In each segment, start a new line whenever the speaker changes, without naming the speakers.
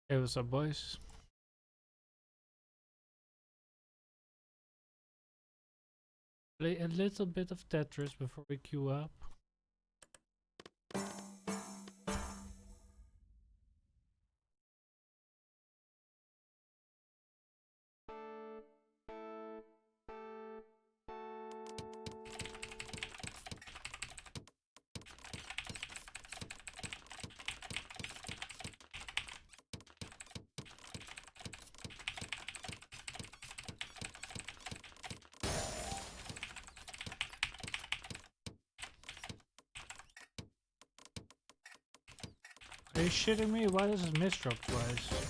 Hey, what's up, boys? Play a little bit of Tetris before we queue up. Are you shitting me? Why does it misdrop twice?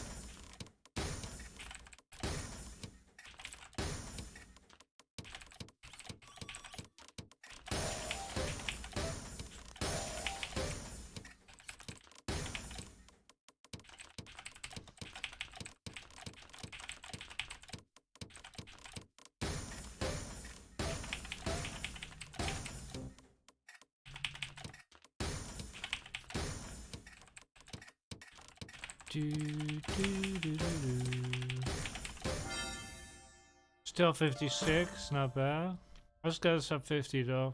Still 56, not bad. I just got us up 50 though.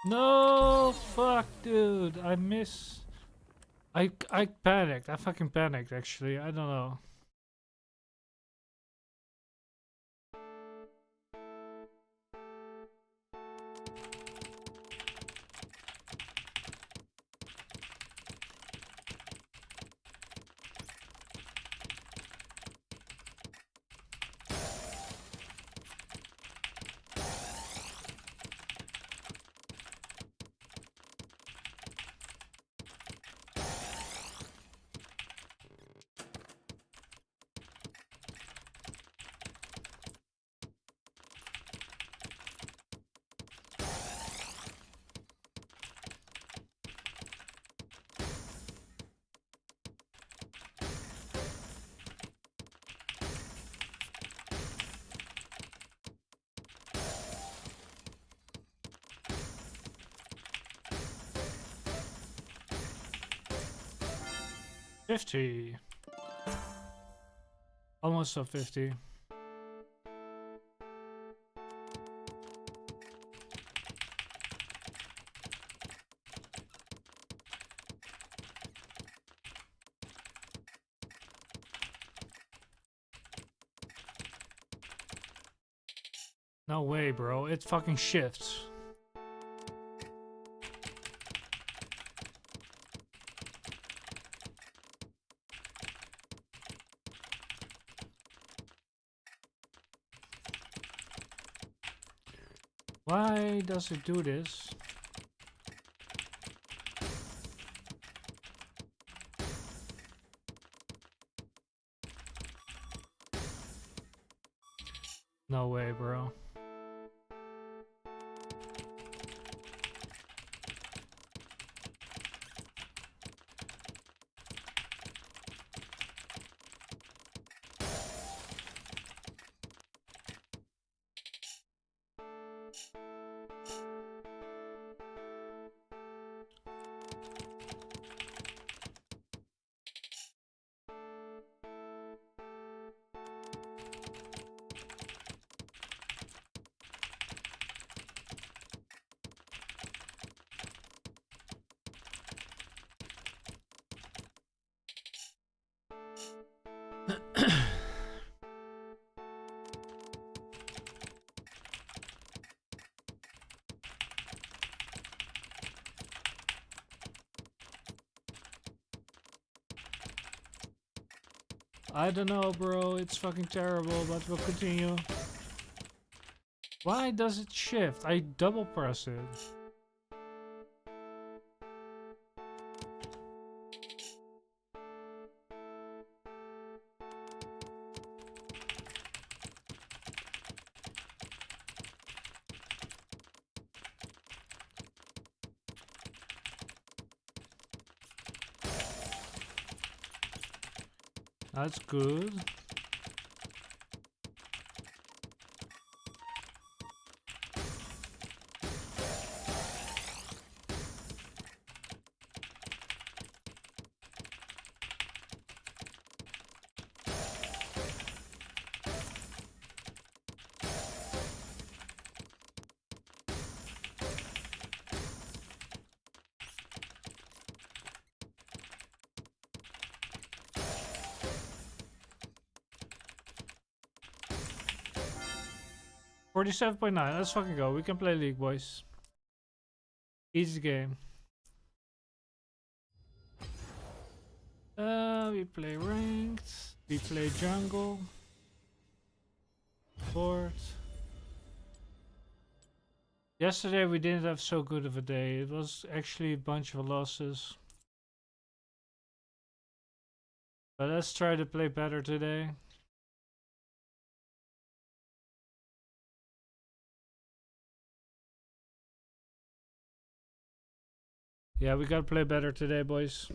No, fuck, dude. I panicked. I fucking panicked, actually. I don't know. $50. Almost up 50. No way, bro. It fucking shifts. Why does it do this? No way, bro. I don't know, bro. It's fucking terrible, but we'll continue. Why does it shift? I double press it. That's good. $47.9. Let's fucking go. We can play League, boys. Easy game. We play ranked. We play jungle. Board. Yesterday we didn't have so good of a day. It was actually a bunch of losses. But let's try to play better today. Yeah, we gotta play better today, boys.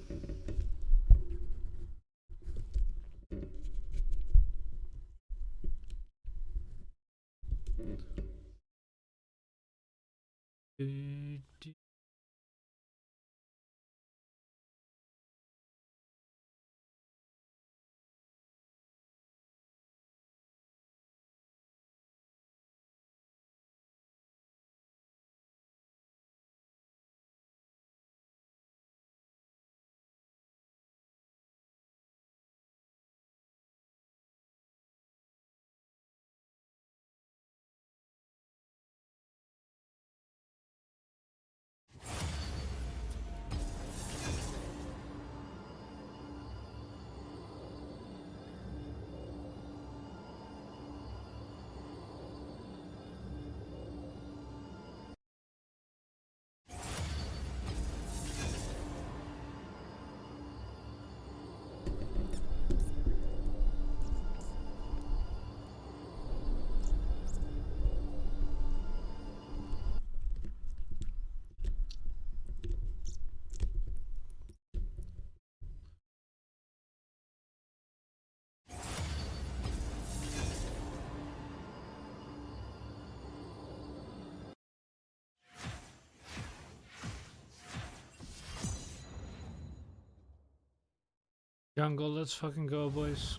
Jungle, let's fucking go, boys.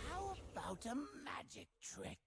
How about a magic trick?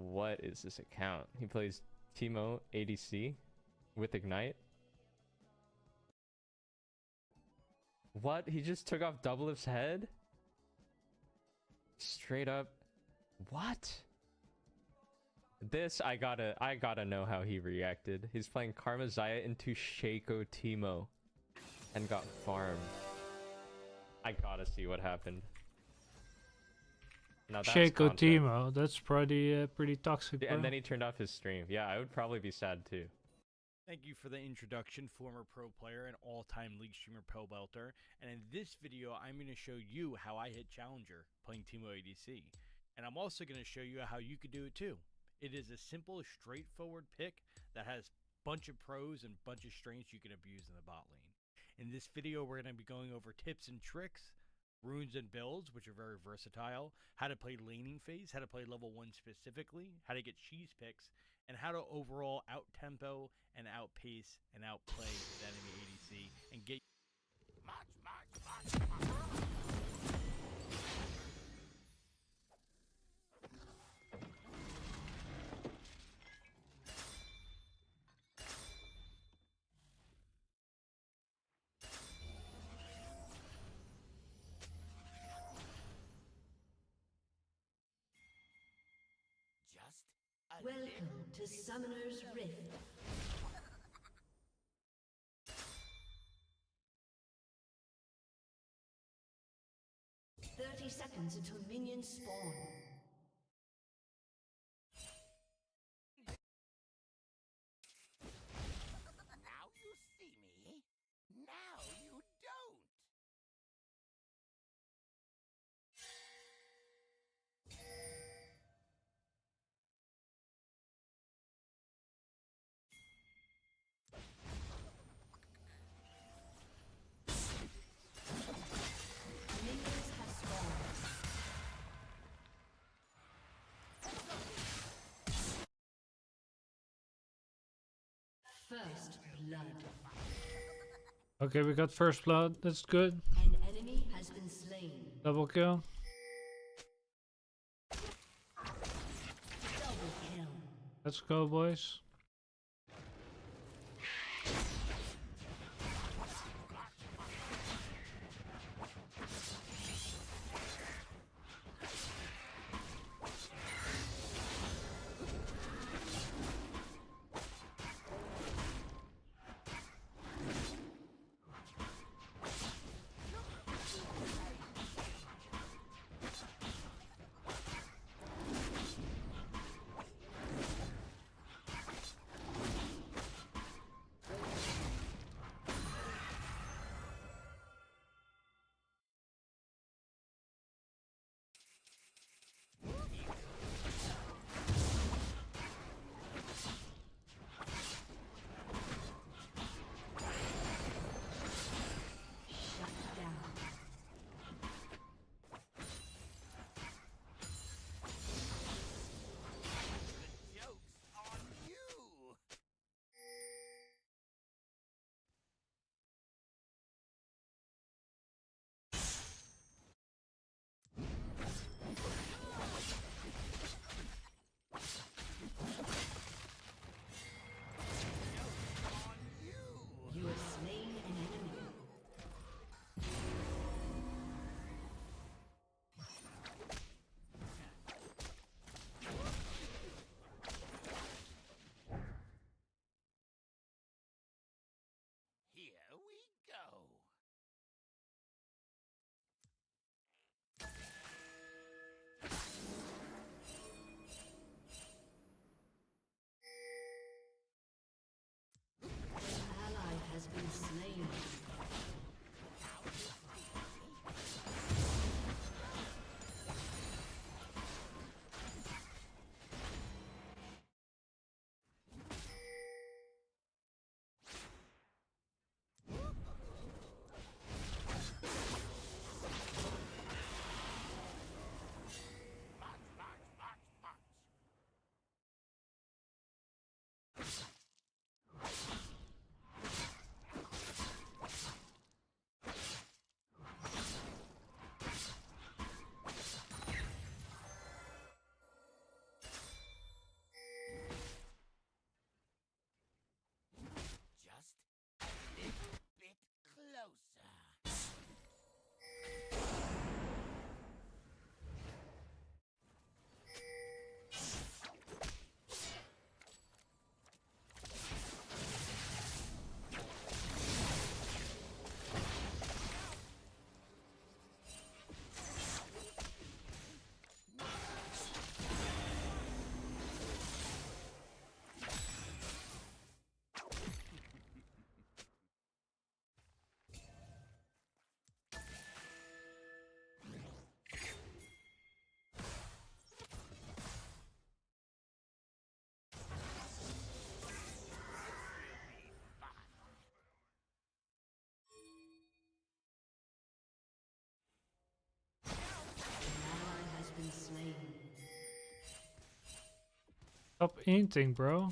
What is this account? He plays Teemo ADC with Ignite. What? He just took off Doublelift's head? Straight up. What? This I gotta know how he reacted. He's playing Karma Zaya into Shaco Teemo and got farmed. I gotta see what happened. Now that's
Shaco
content.
Timo, that's pretty toxic, bro.
And then he turned off his stream. Yeah, I would probably be sad too.
Thank you for the introduction, former pro player and all-time league streamer Pro Belter. And in this video, I'm going to show you how I hit Challenger playing Teemo ADC. And I'm also going to show you how you could do it too. It is a simple, straightforward pick that has a bunch of pros and bunch of strengths you can abuse in the bot lane. In this video, we're going to be going over tips and tricks, runes and builds, which are very versatile, how to play laning phase, how to play level 1 specifically, how to get cheese picks, and how to overall out-tempo and outpace and outplay the enemy ADC and get...
Welcome to Summoner's Rift. "30 seconds until minions spawn."
Now you see me. Now you don't.
Minions have spawned. First blood.
Okay, we got first blood. That's good.
An enemy has been slain.
Double kill.
Double kill.
Let's go, boys. Stop inting, bro.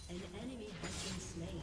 An enemy has been slain.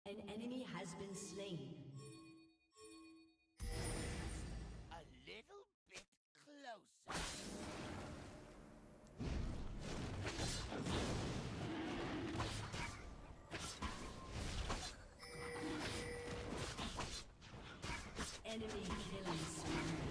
An enemy has been slain.
A little bit closer.
Enemy killing spree.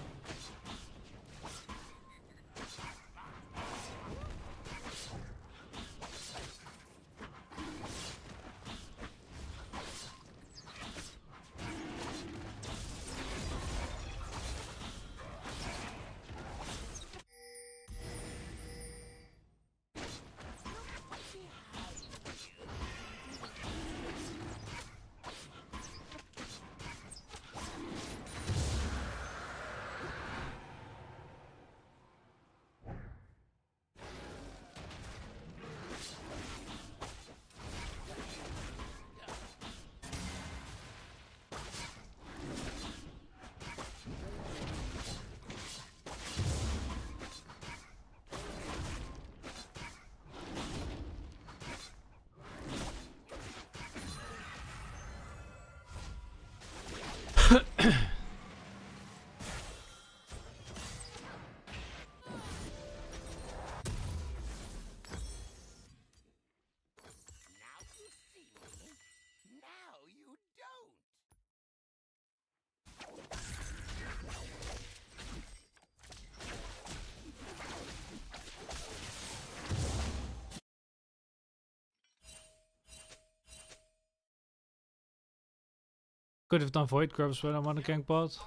Now you see me. Now you don't.
Could have done void grubs when I'm on the gank bot.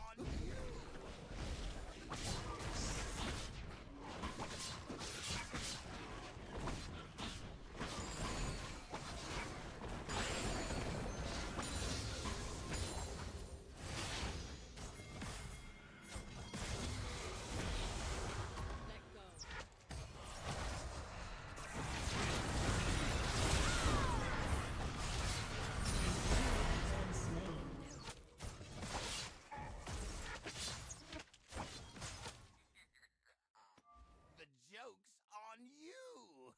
The joke's on you.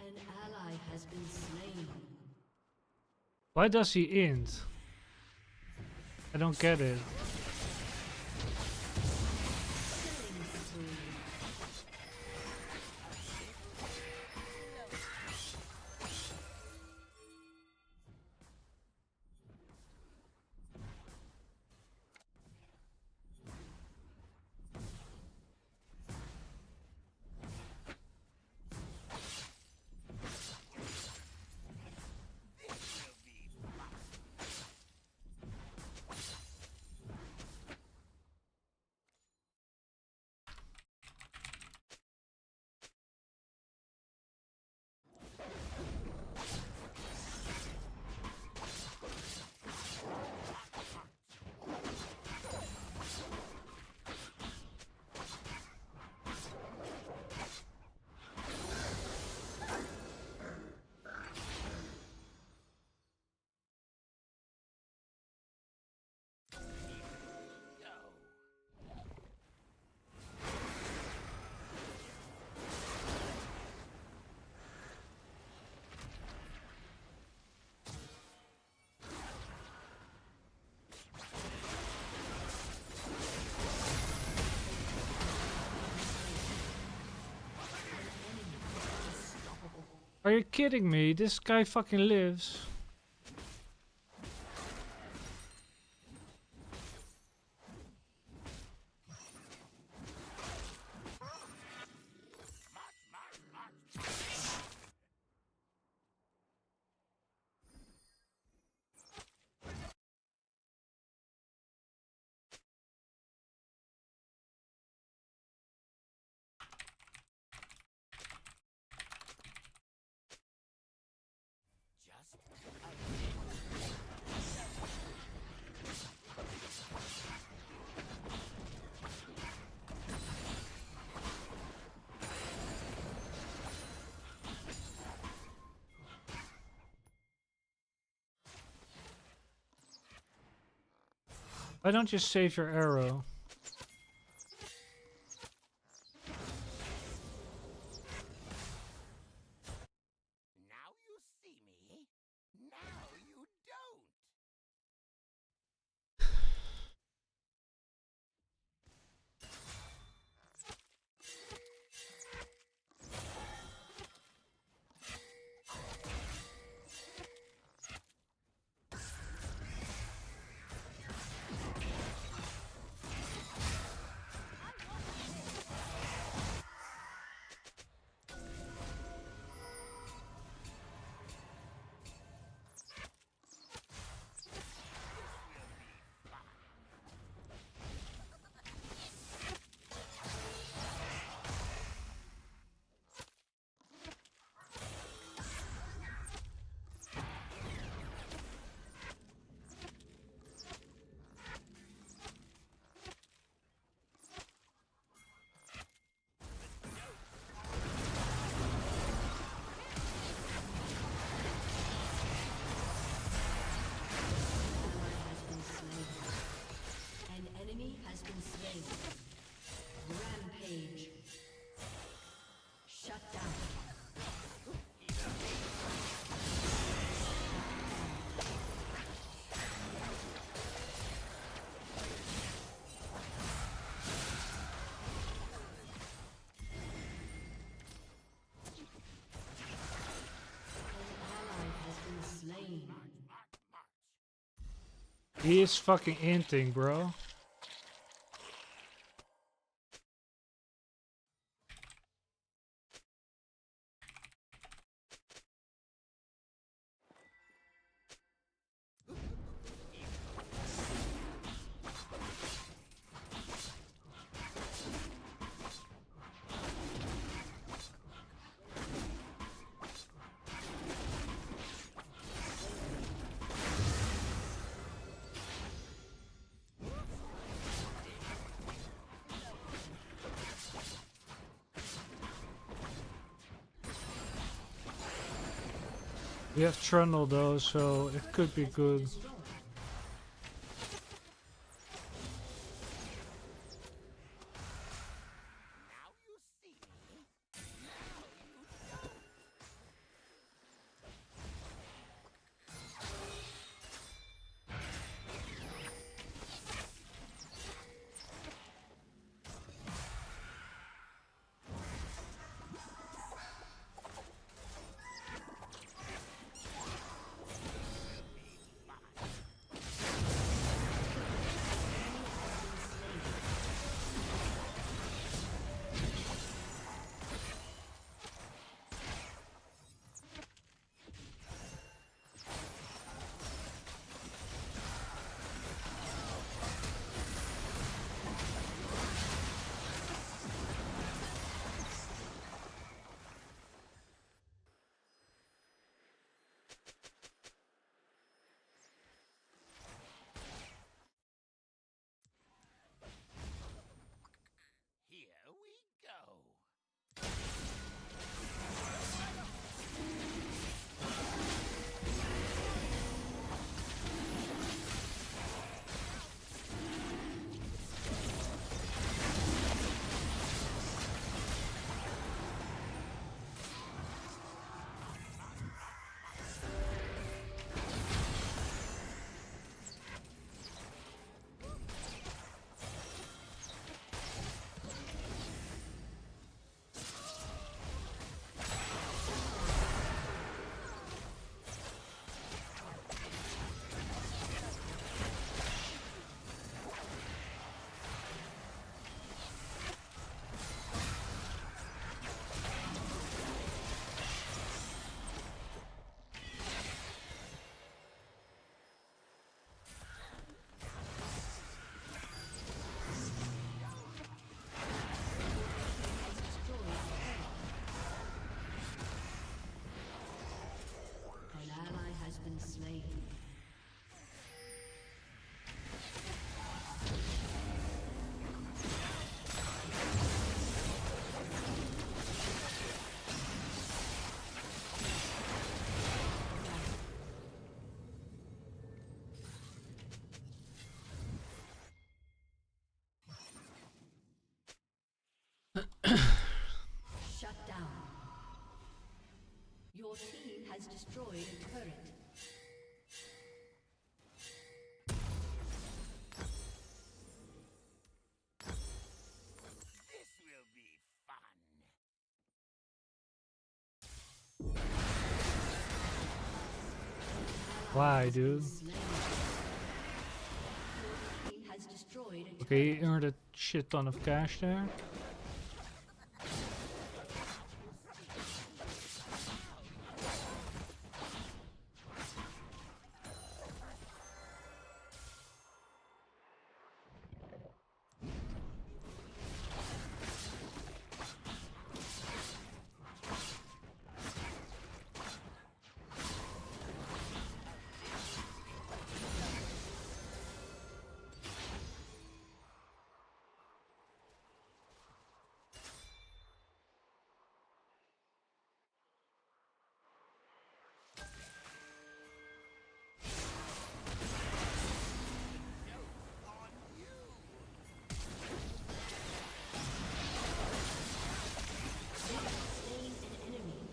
An ally has been slain.
Why does he int? I don't get it.
Killing spree.
This will be fun.
Are you kidding me? This guy fucking lives. Why don't you save your arrow?
Now you see me. Now you don't.
An enemy has been slain. Rampage. Shut down. An ally has been slain.
He is fucking inting, bro. We have Trundle though, so it could be good.
Now you see me.
has destroyed a turret.
This will be fun.
Why, dude?
Slain. Your team has destroyed a
Okay,
turret.
he earned a shit ton of cash there.
Slain an enemy.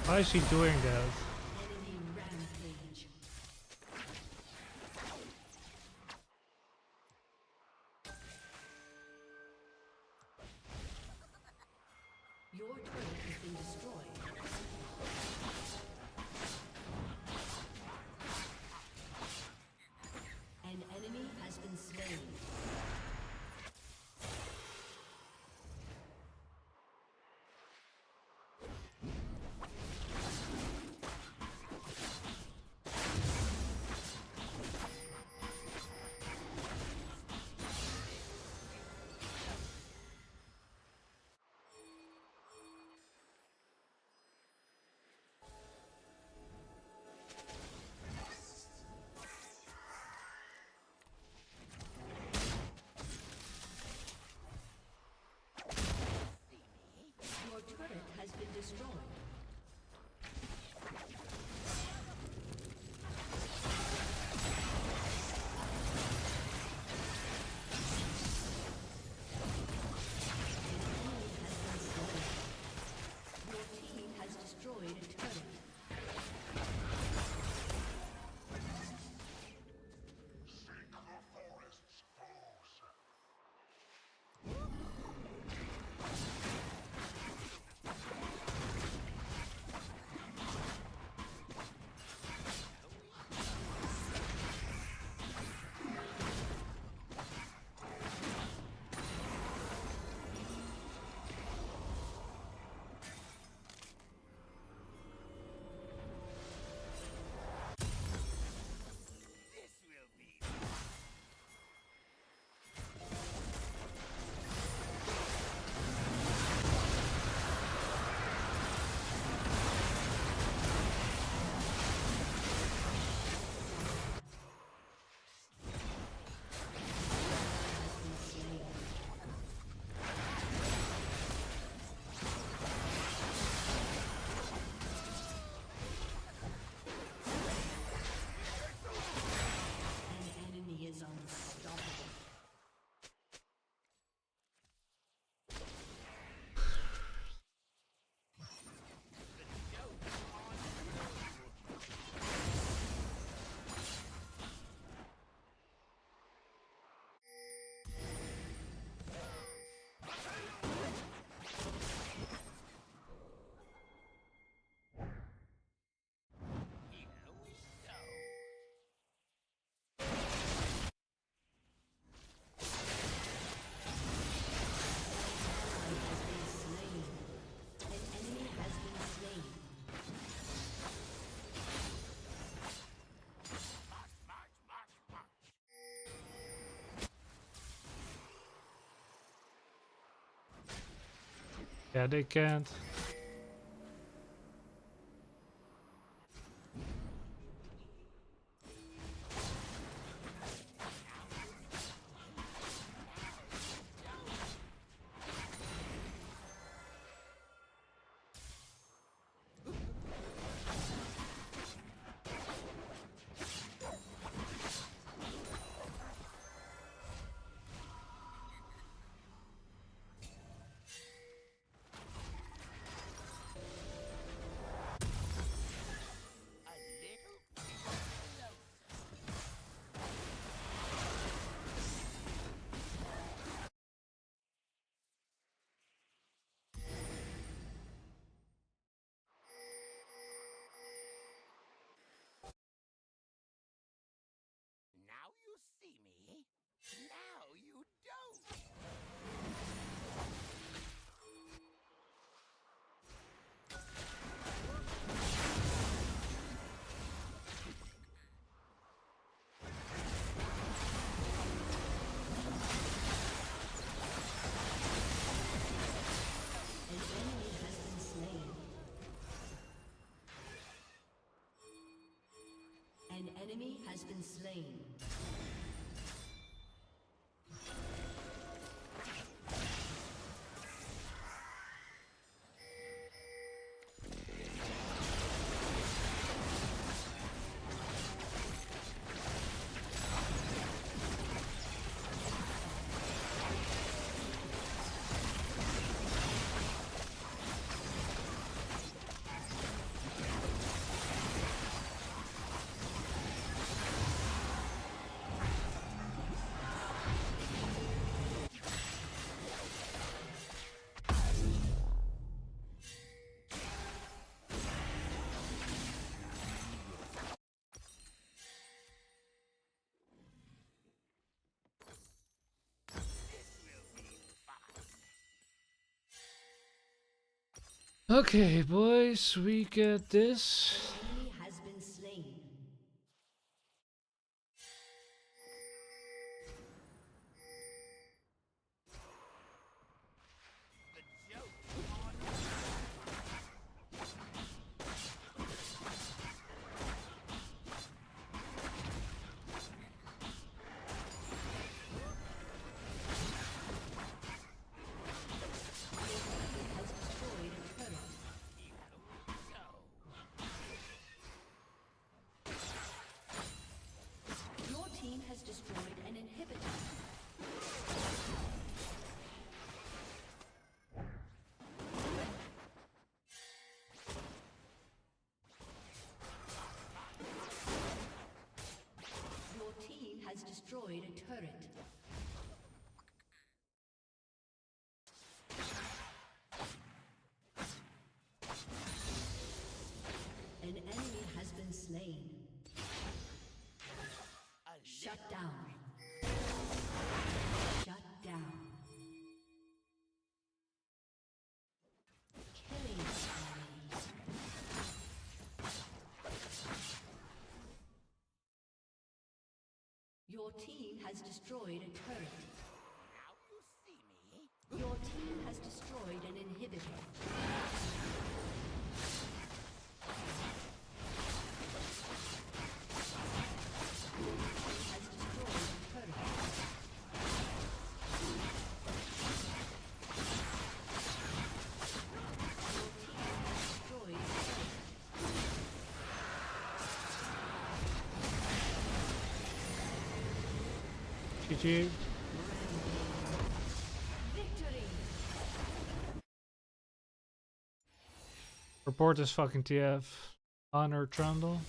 Why is he doing that?
Enemy rampage. Your turret has been destroyed. An enemy has been slain. Your turret has been destroyed. Your team has destroyed a turret.
Yeah, they can't.
A little closer. Now you see me. Now you don't.
An enemy has been slain. An enemy has been slain.
Okay, boys, we get this.
Enemy has been slain.
The joke is on.
Has destroyed a turret. Your team has destroyed an inhibitor. Your team has destroyed a turret. An enemy has been slain. Shut down. Shut down. Killing spree. Your team has destroyed a turret.
Now you see me.
Your team has destroyed an inhibitor. Your team has destroyed a turret. Your team has destroyed a turret.
GG.
Victory!
Report this fucking TF. Honor Trundle.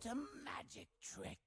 not a magic trick.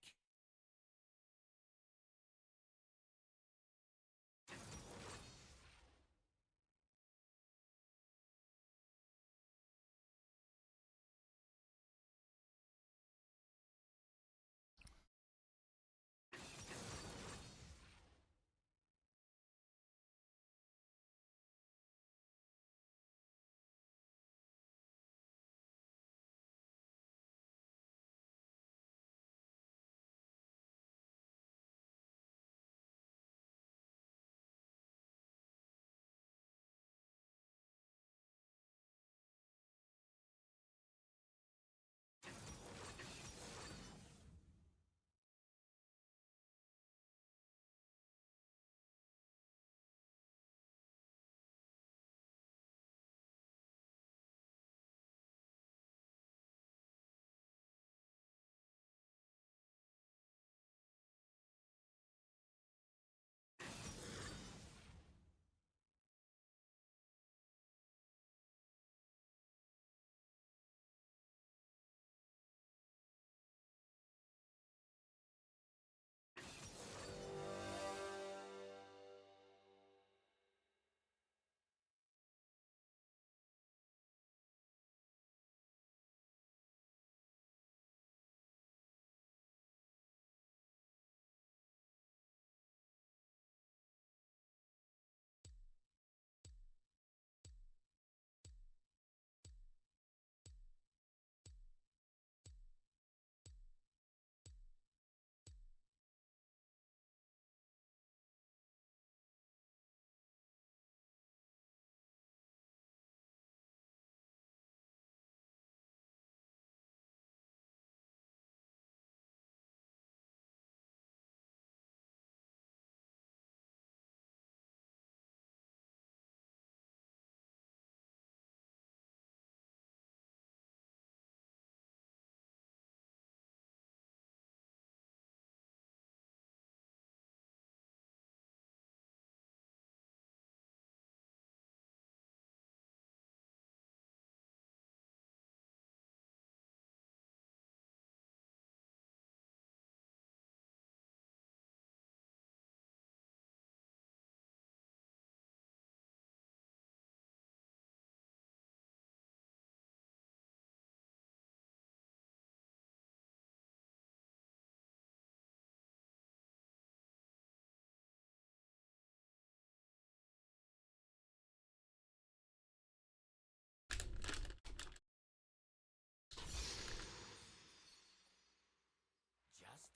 Just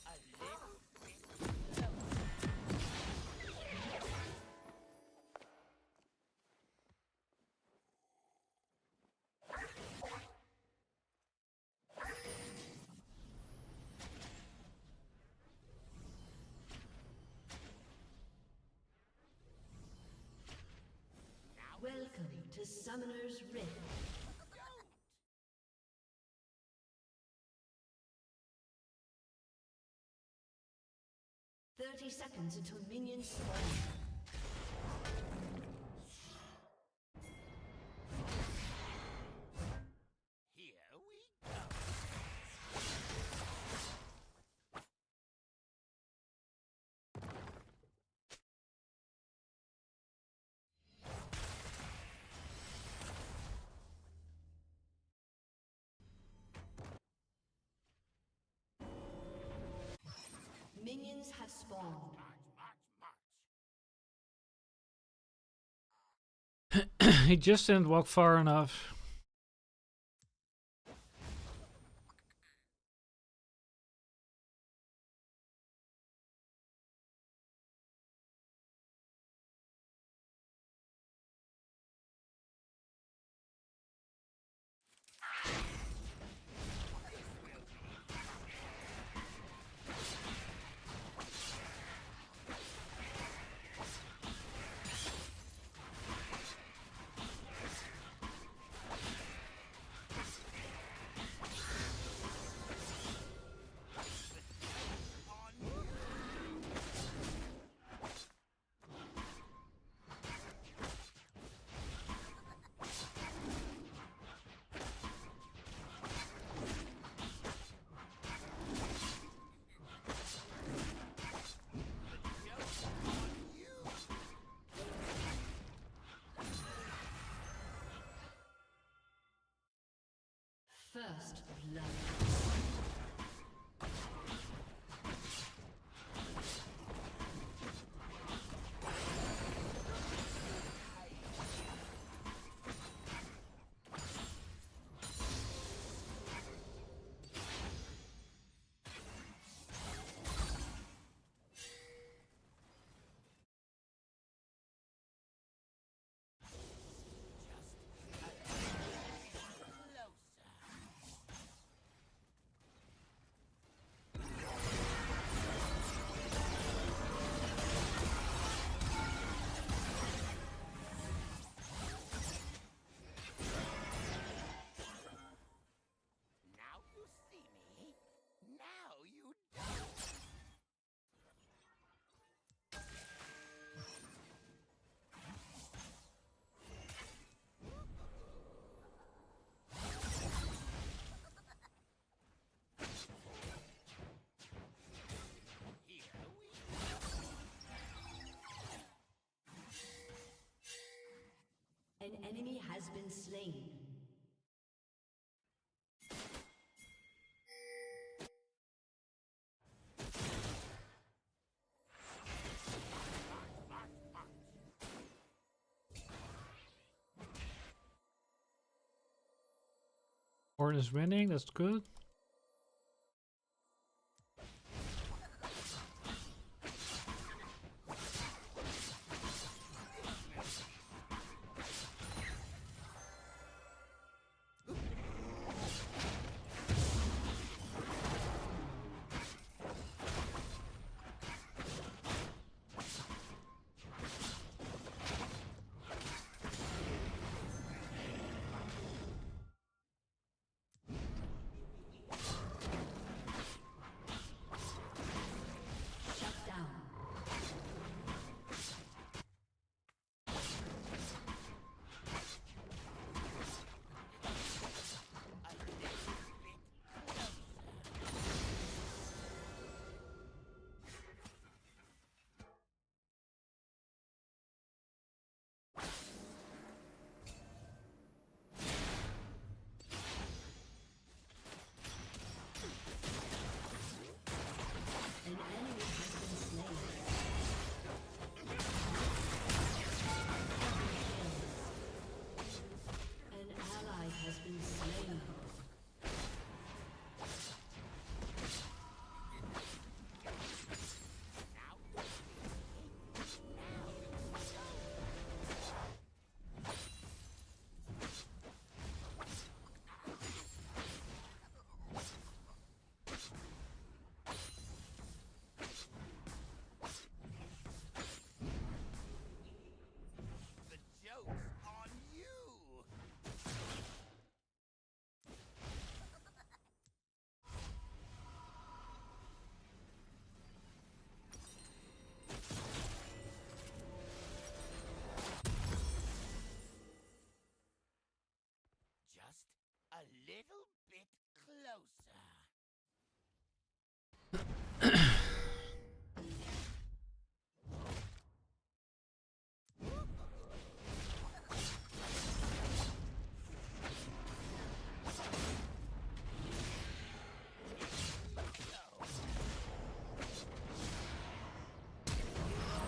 a little bit.
Welcome to Summoner's Rift. 30 seconds until minions spawn.
Here we go.
Minions have spawned.
He just didn't walk far enough.
First blood.
Now you see me. Now you don't. Here we
An enemy has been slain.
Orton is winning, that's good.
Shut down. An enemy has been slain. An ally has been slain.
The joke's on you. Just a little bit closer.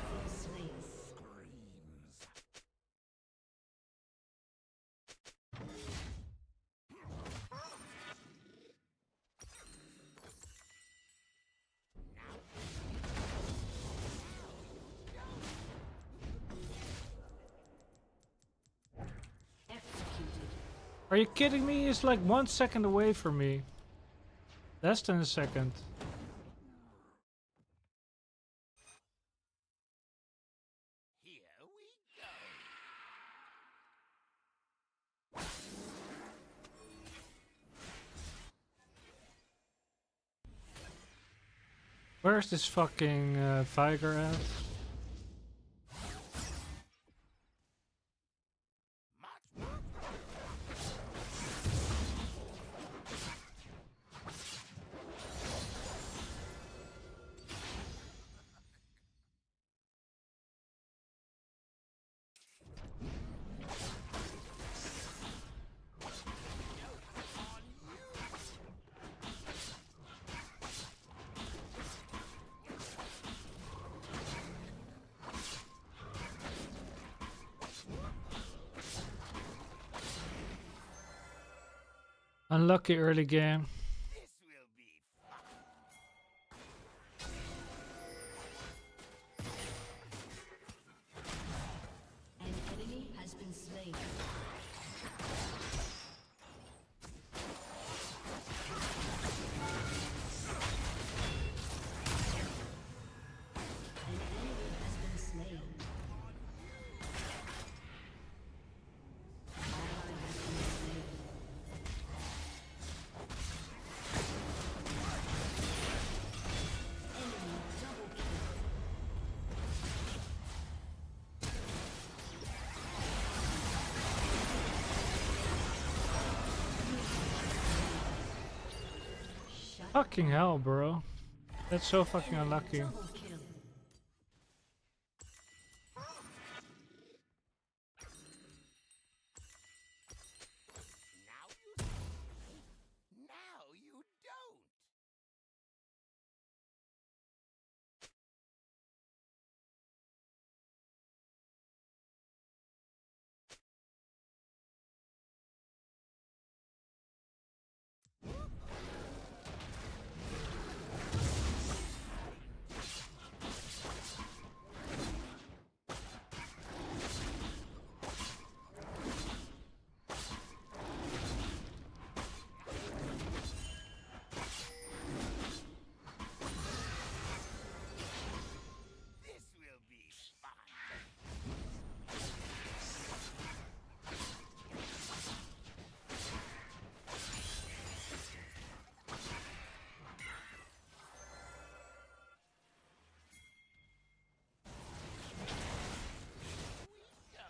Been slain.
Screams.
Executed.
Are you kidding me? It's like 1 second away from me. Less than a second.
Here we go.
Where's this fucking Viger at? Unlucky early game.
This will be fun.
An enemy has been slain. An enemy has been slain. Ally has been slain. Enemy double kill. Shut
Fucking hell, bro. That's so fucking unlucky.
double kill.
Now you see me. Now you don't. This will be fun. We go.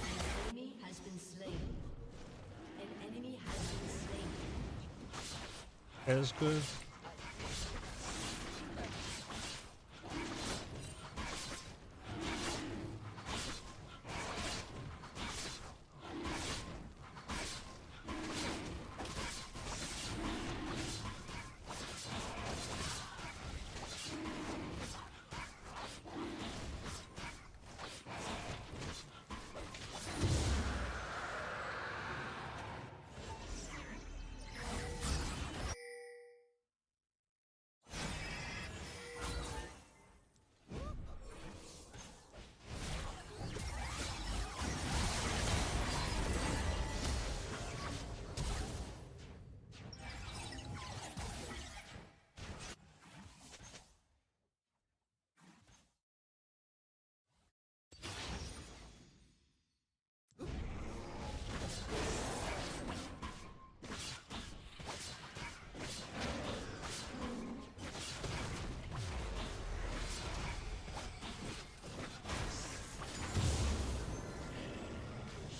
An enemy has been slain. An enemy has been slain.
That's good.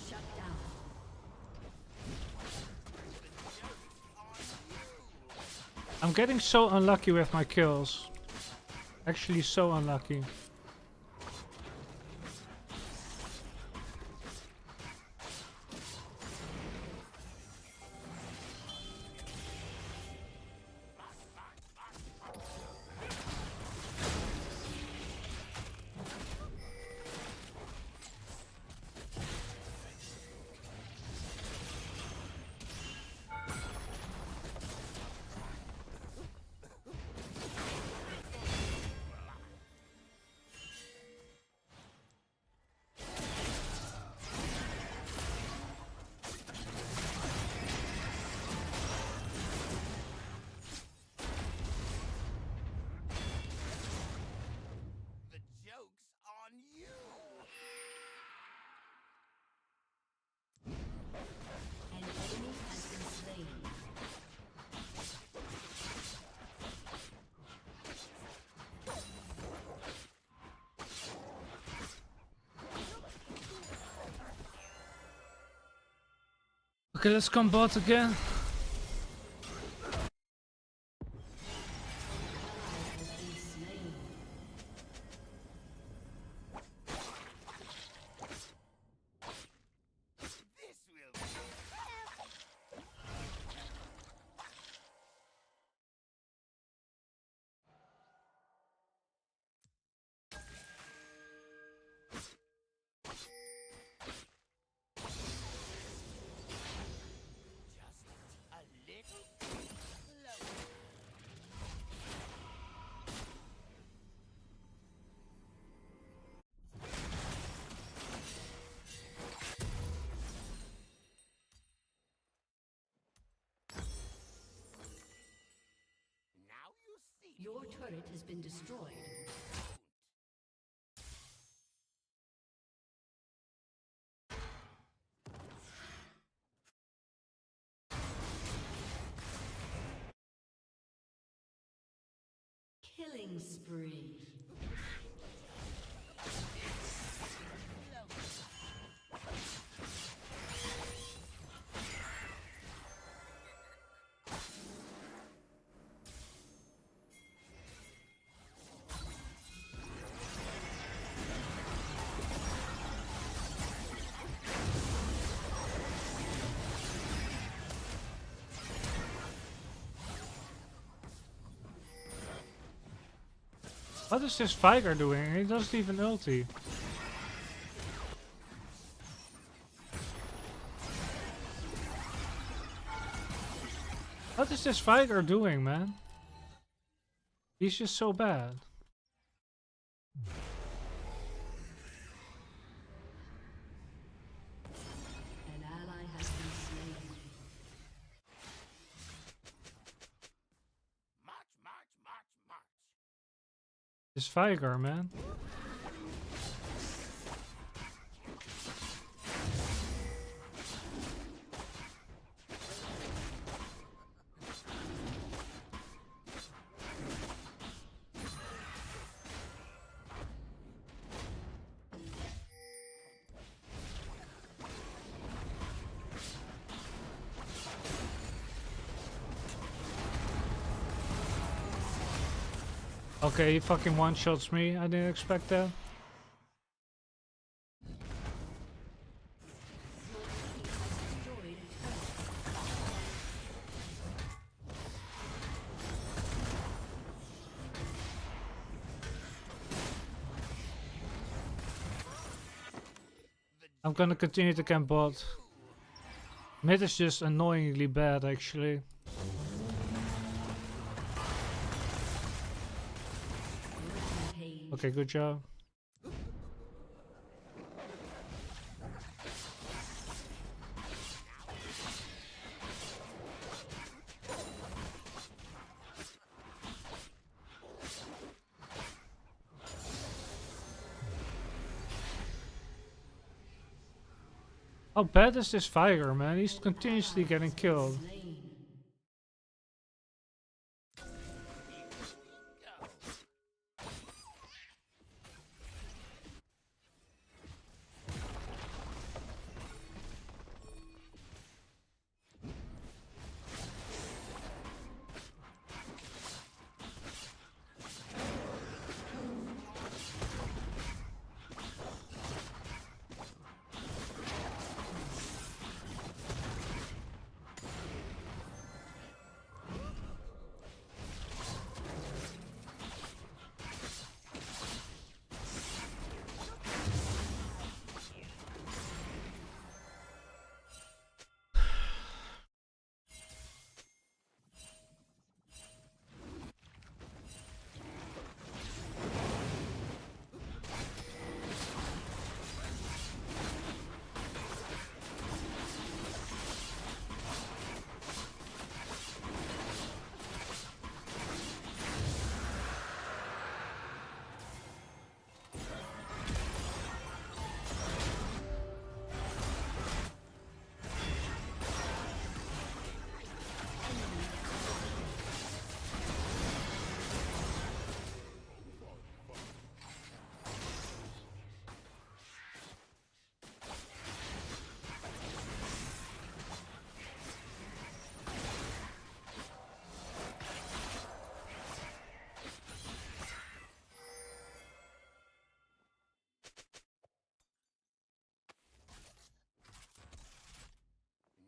Shut down.
I'm getting so unlucky with my kills. Actually so unlucky.
The joke's on you.
An enemy has been slain.
Okay, let's come bot again.
Has been slain.
This will be
Your turret has been destroyed. Killing spree.
What is this Viger doing? He doesn't even ulti. What is this Viger doing, man? He's just so bad.
An ally has been slain.
March.
This Viger, man. Okay, he fucking one-shots me. I didn't expect that.
Destroyed a turret.
I'm gonna continue to camp bot. Mid is just annoyingly bad, actually.
Rampage.
Okay, good job. How bad is this Viger, man? He's continuously getting killed.
Slain.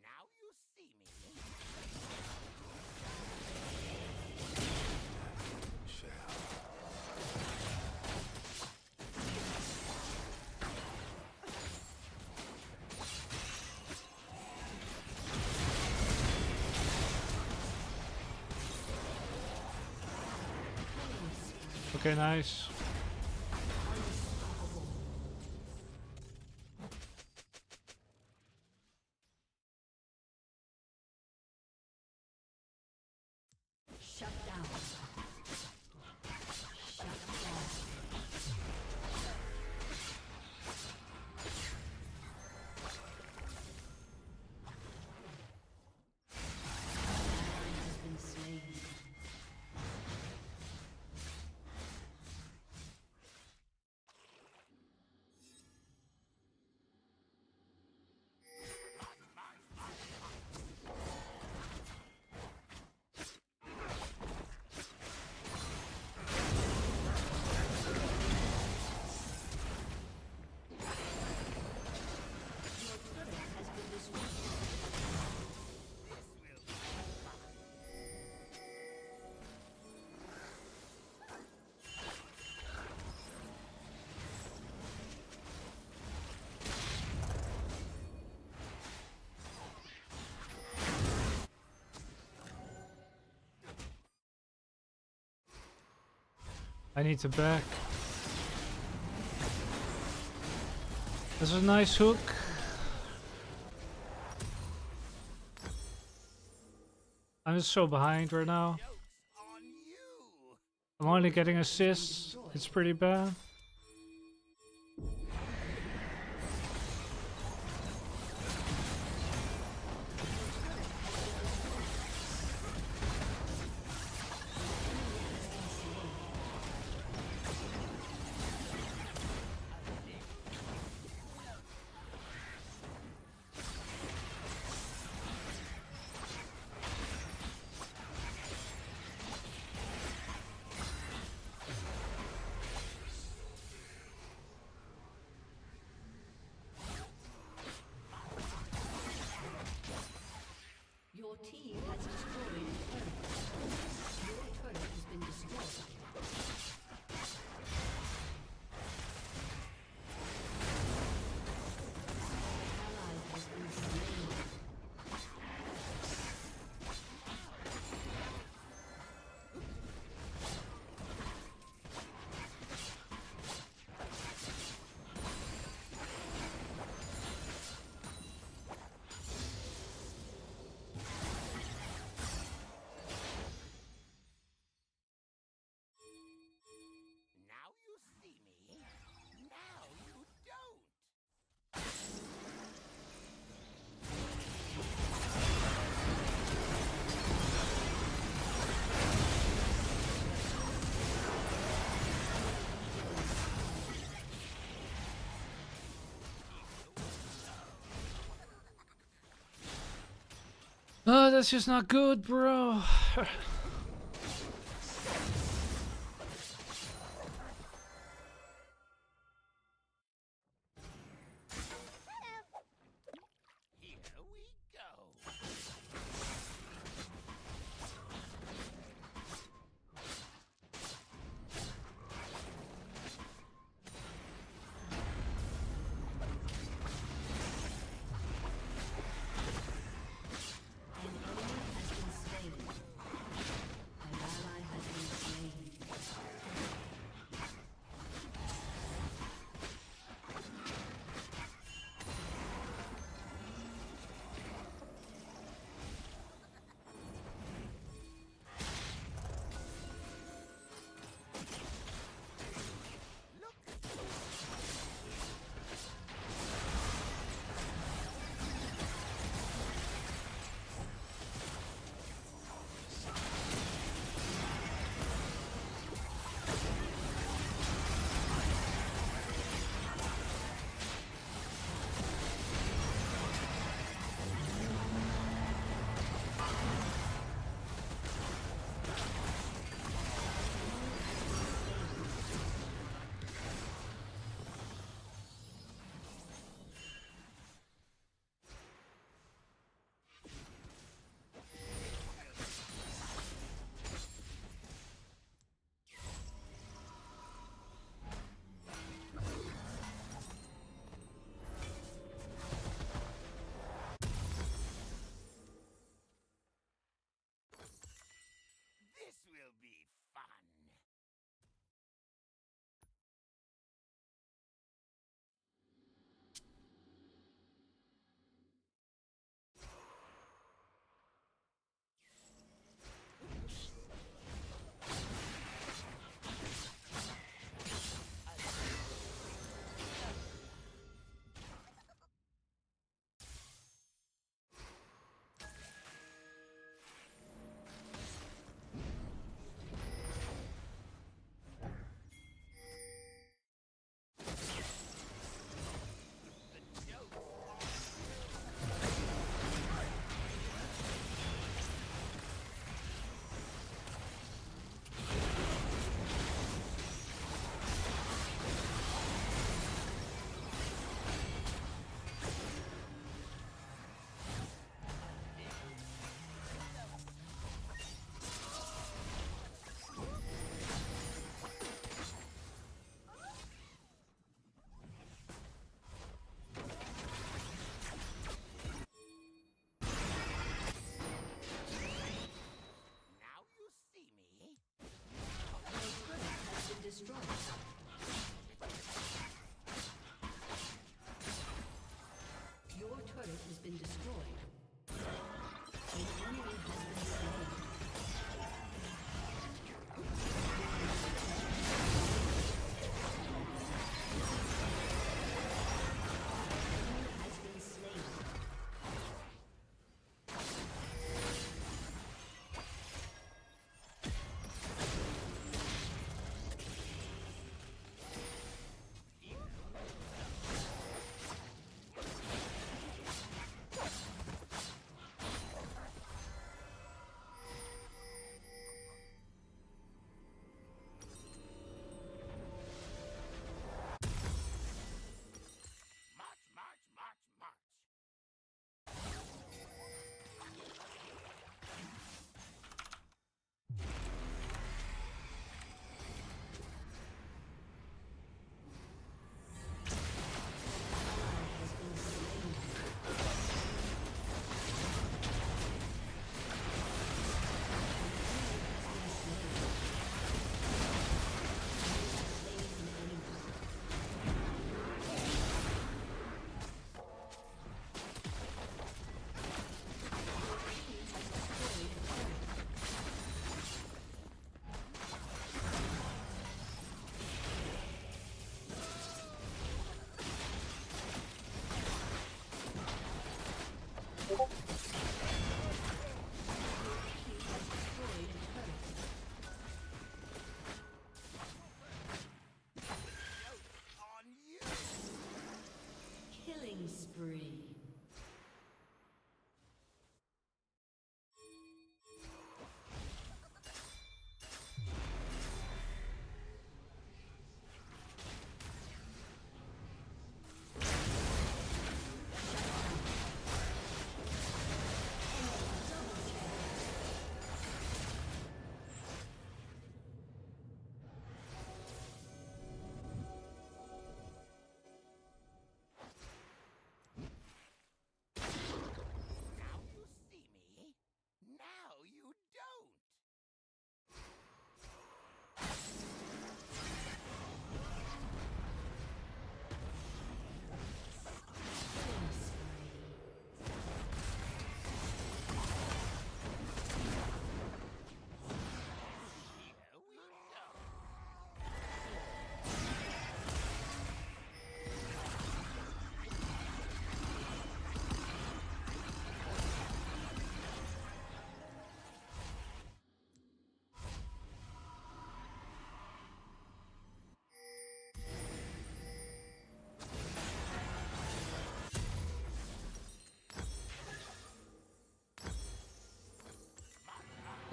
Now you see me.
Okay, nice.
Shut down.
I need to back. That's a nice hook. I'm just so behind right now.
Joke's on you.
I'm only getting assists. It's pretty bad.
Your team has destroyed a turret. Your turret has been destroyed. Ally has been slain.
Now you see me. Now you don't.
Oh, that's just not good, bro.
Here we go.
An enemy has been slain.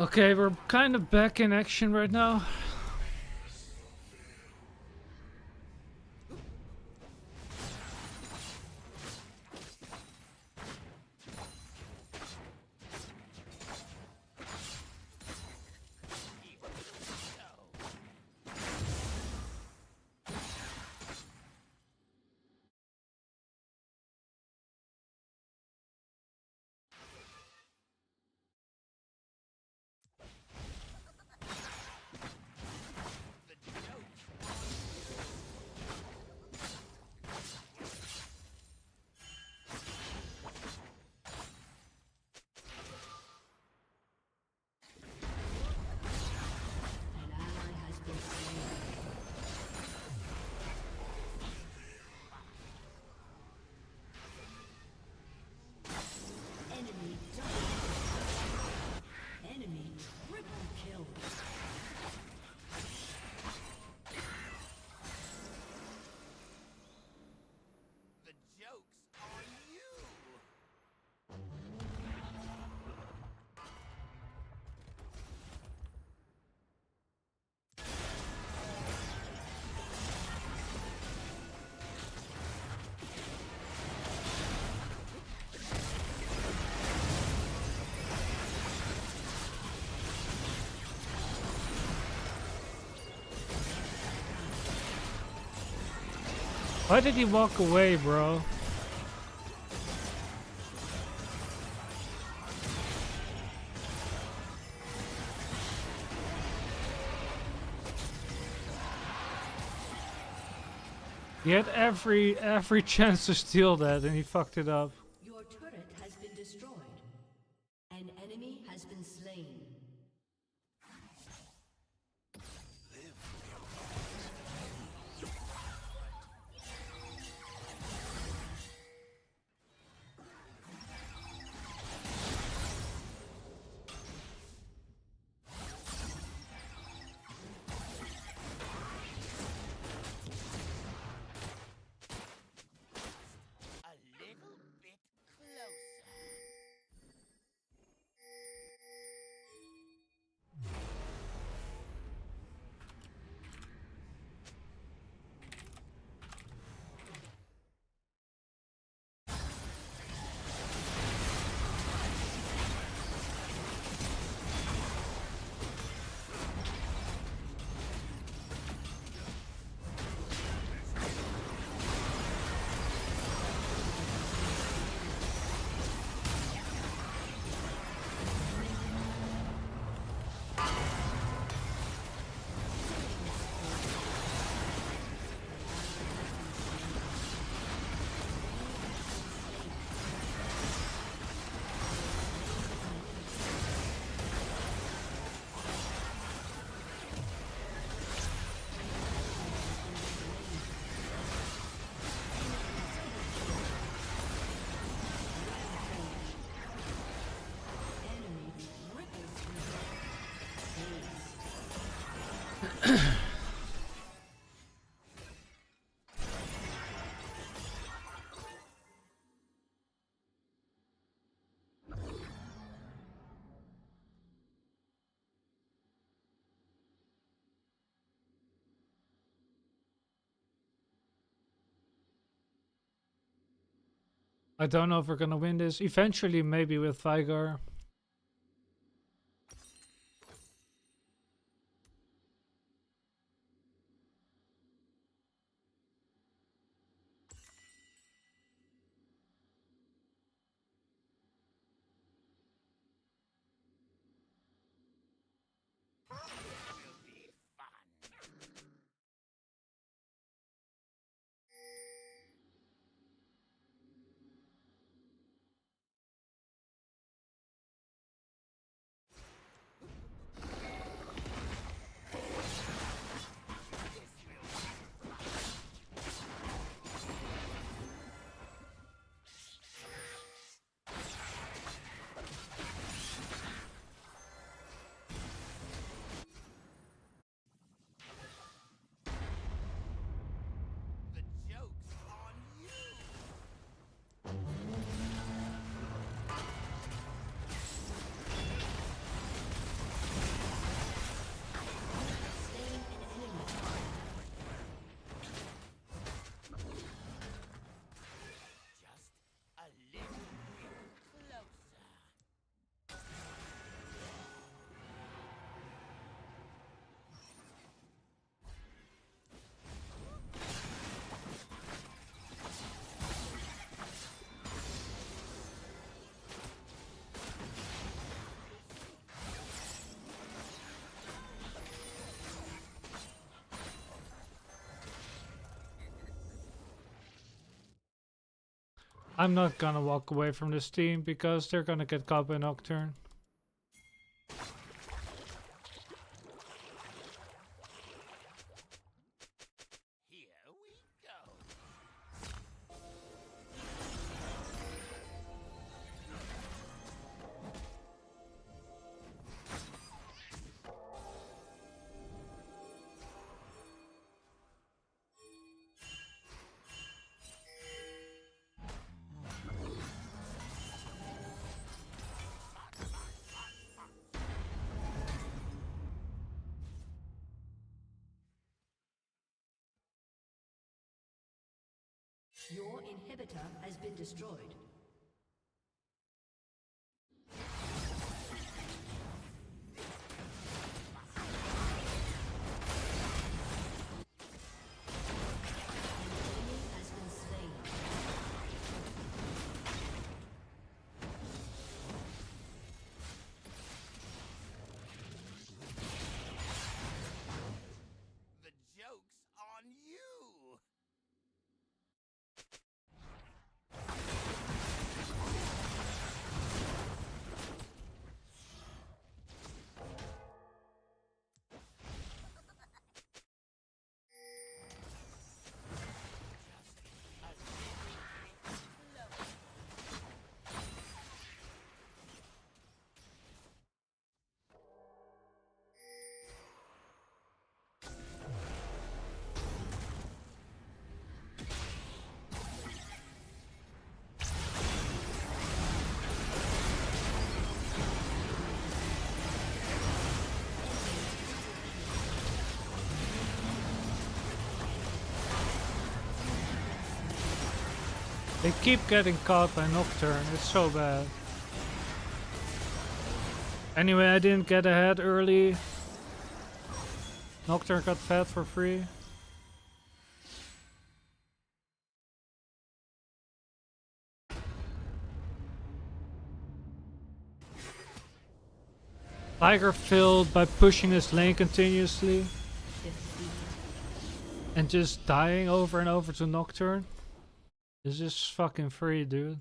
Okay, we're kind of back in action right now.
An ally has been slain. Enemy double. Enemy triple kill.
The joke's on you!
Why did he walk away, bro? He had every chance to steal that and he fucked it up.
Your turret has been destroyed. An enemy has been slain.
A little bit closer.
Enemy triple kill.
I don't know if we're gonna win this. Eventually, maybe with Vigar. I'm not gonna walk away from this team because they're gonna get caught by Nocturne.
Here we go.
Your inhibitor has been destroyed. Enemy has been slain.
The joke's on you.
They keep getting caught by Nocturne, it's so bad. Anyway, I didn't get ahead early. Nocturne got fed for free. Tiger failed by pushing his lane continuously and just dying over and over to Nocturne. It's just fucking free, dude.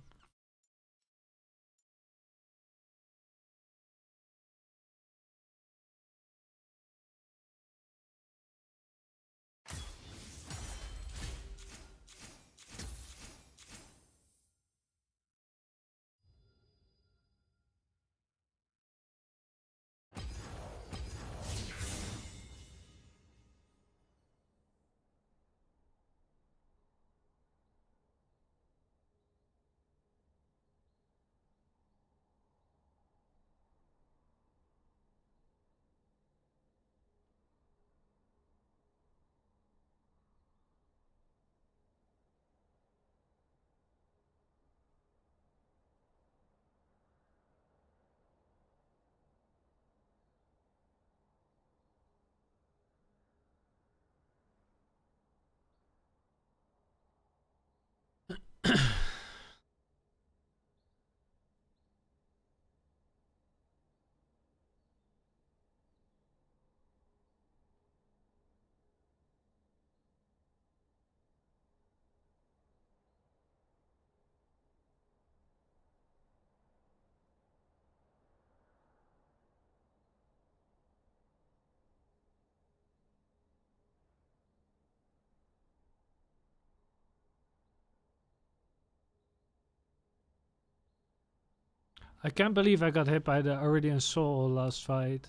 I can't believe I got hit by the Iridian Soul last fight.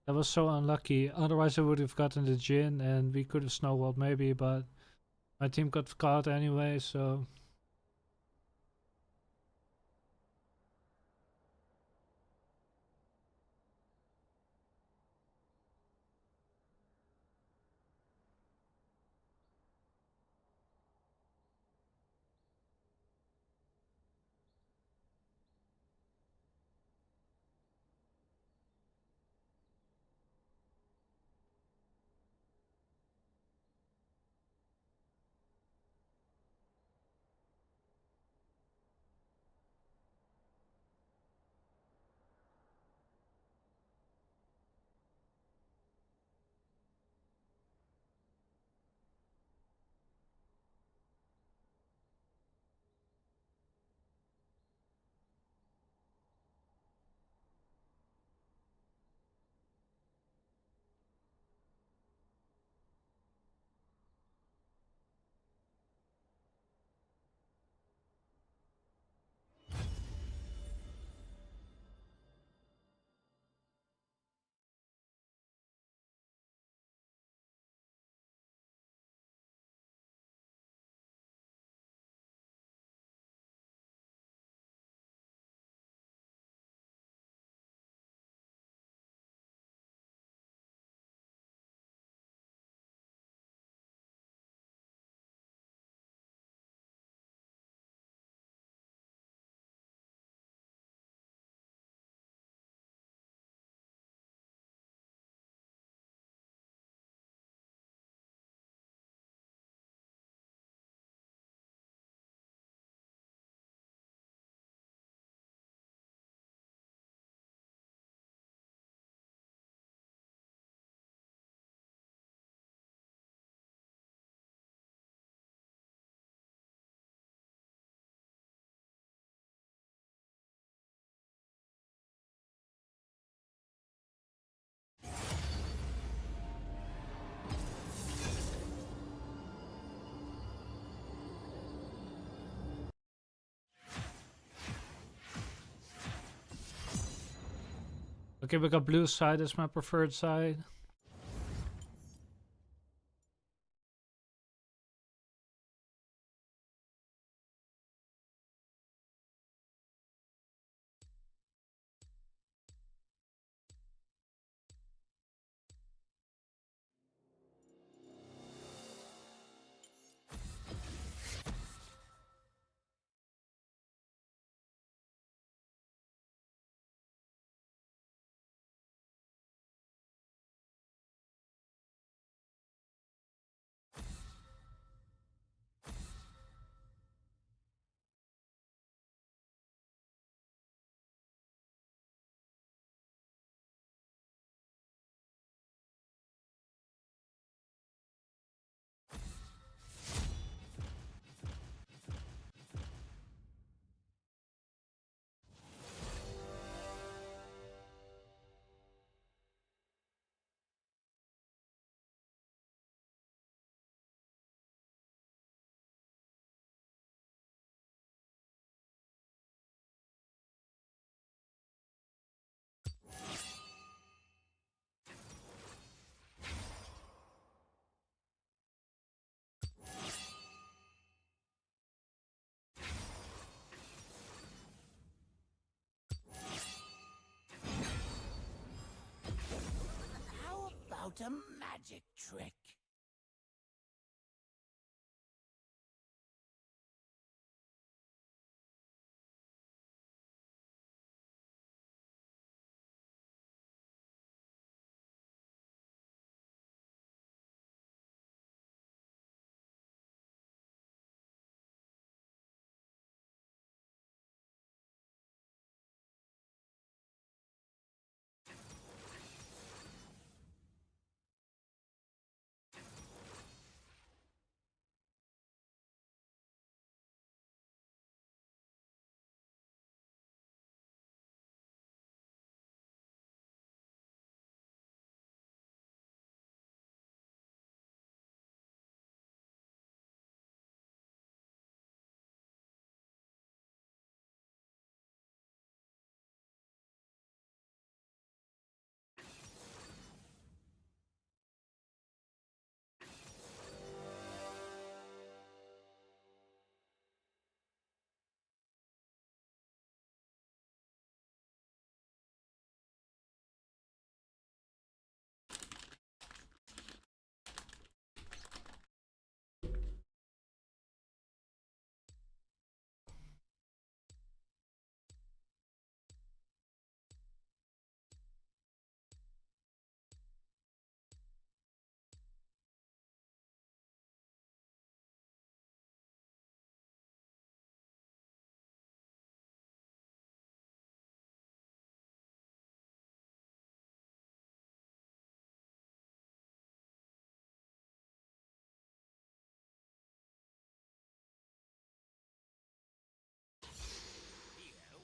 That was so unlucky. Otherwise I would have gotten the Jhin and we could have snowballed maybe, but my team got caught anyway, so... Okay, we got blue side as my preferred side.
How about a magic trick? Here we go.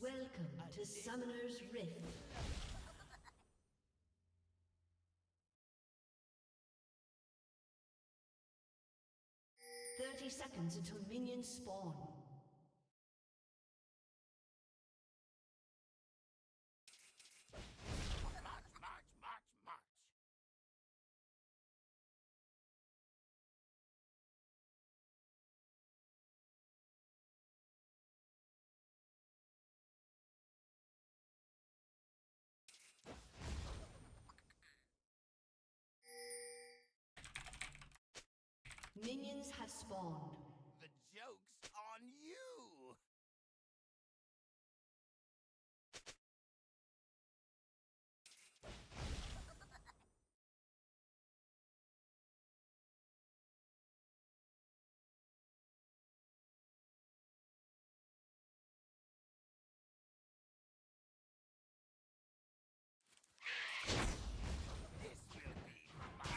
Welcome to Summoner's Rift. Seconds until minions spawn.
March, march, march, march.
Minions have spawned.
The joke's on you. This will be fun.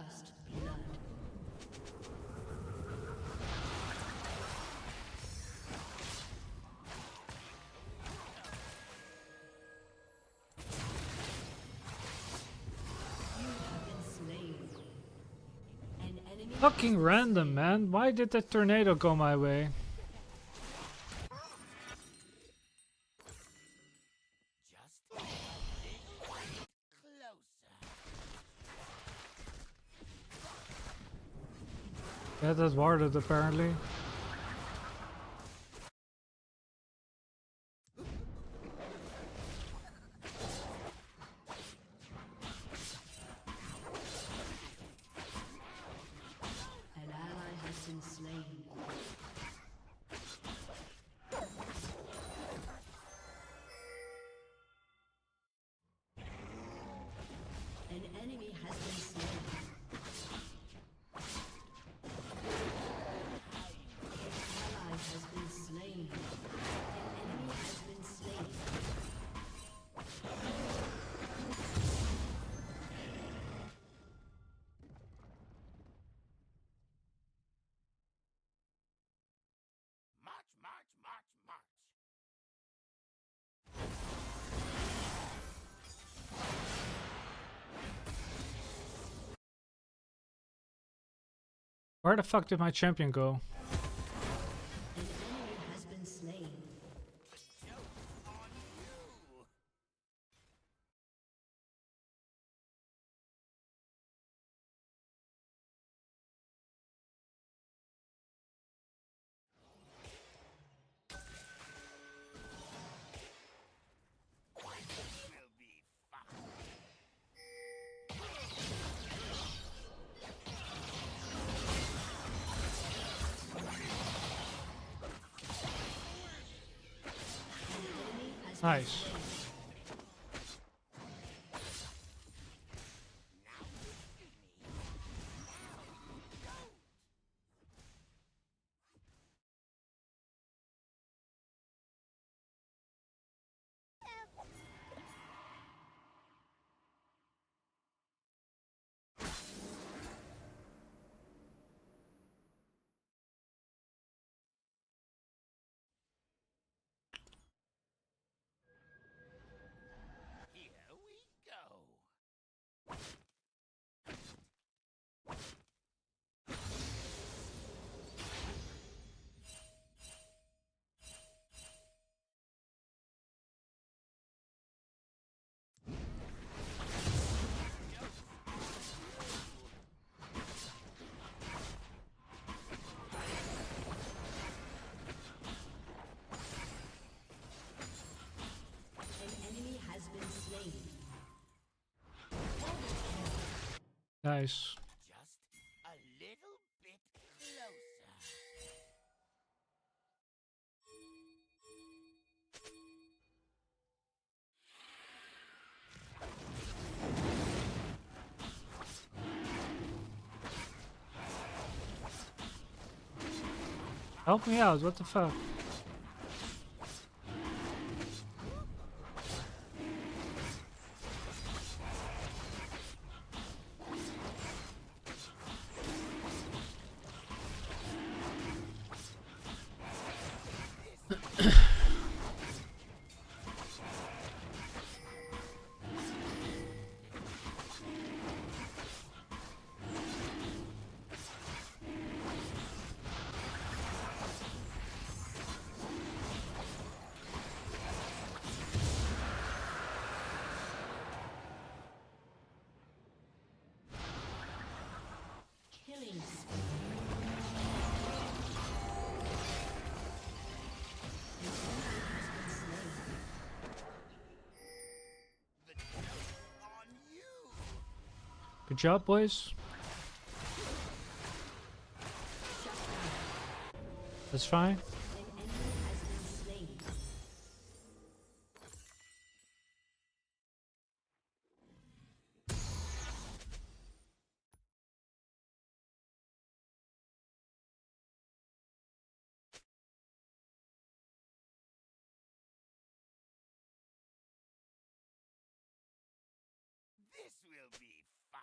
First blood. You have been slain. An enemy
Fucking random, man. Why did that tornado go my way?
Just a little bit closer.
Yeah, that warded apparently.
An ally has been slain. An enemy has been slain. An ally has been slain. An enemy has been slain.
March, march, march, march.
Where the fuck did my champion go?
An enemy has been slain.
Joke's on you. This will be fun.
An enemy has been
Nice.
slain.
Now you see me. Now you don't. Here we go.
An enemy has been slain.
Nice.
Just a little bit closer.
Help me out, what the fuck?
Killing spree. An enemy has been slain.
The joke's on you.
Good job, boys. That's fine.
An enemy has been slain.
This will be fun.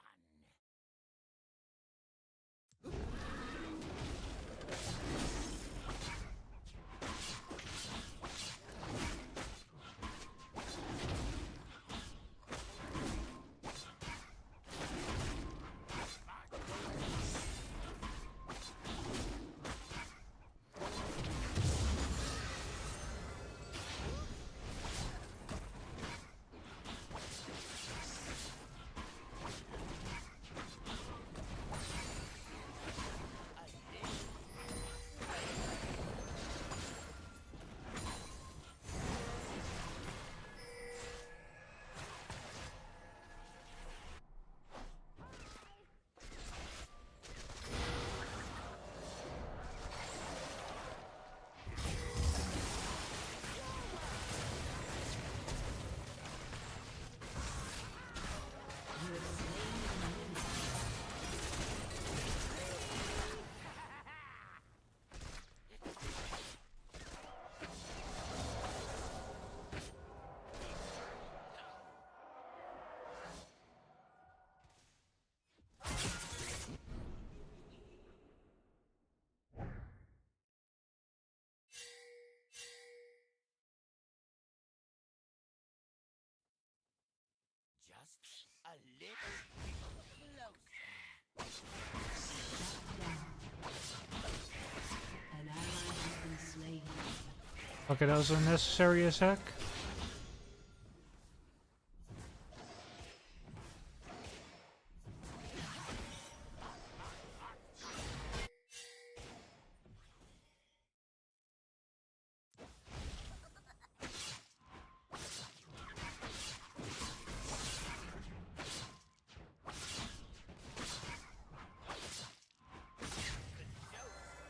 Okay, that was a necessary attack.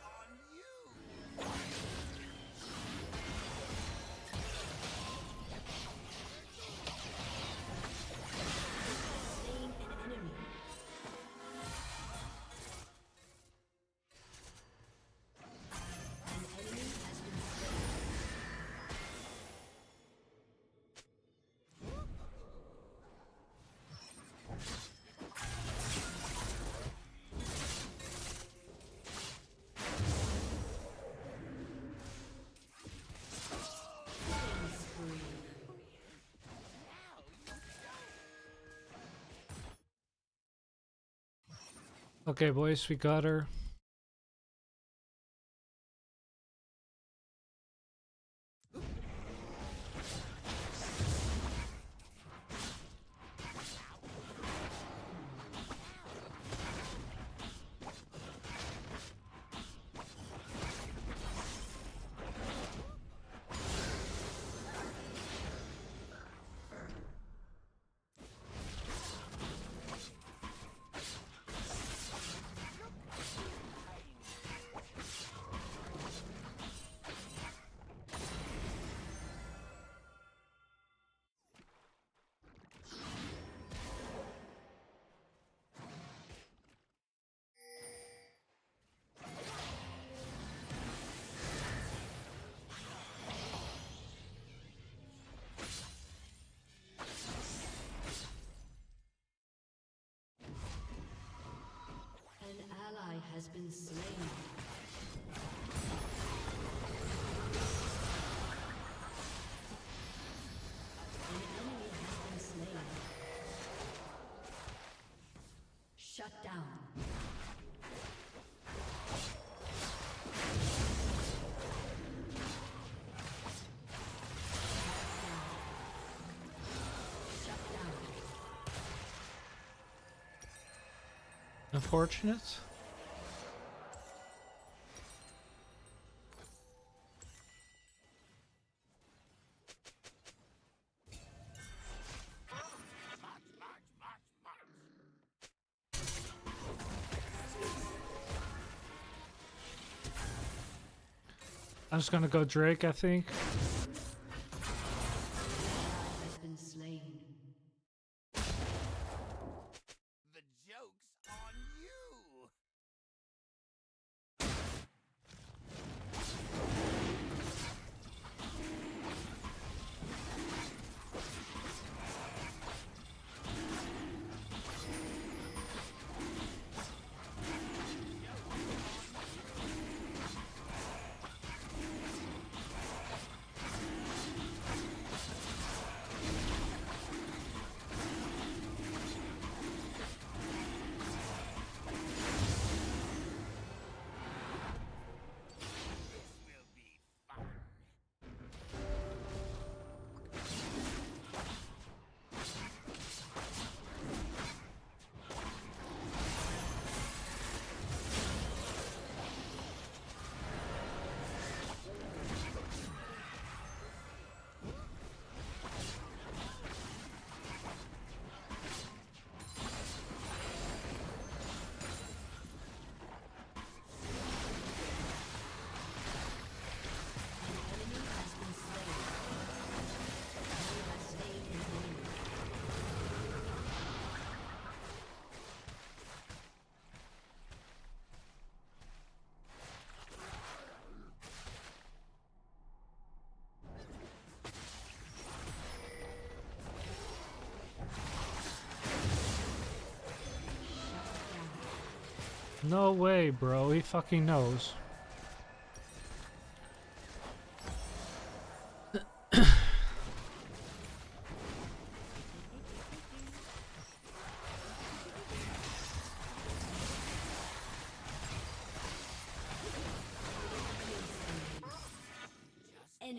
On you.
Slain an enemy. An enemy has been slain. Killing spree.
Okay, boys, we got her.
An ally has been slain. An enemy has been slain. Shut down. Shut down.
Unfortunate. I'm just gonna go Drake, I think.
Has been slain.
The joke's on you. This will be fun.
An enemy has been slain. You have slain an enemy.
No way, bro. He fucking knows.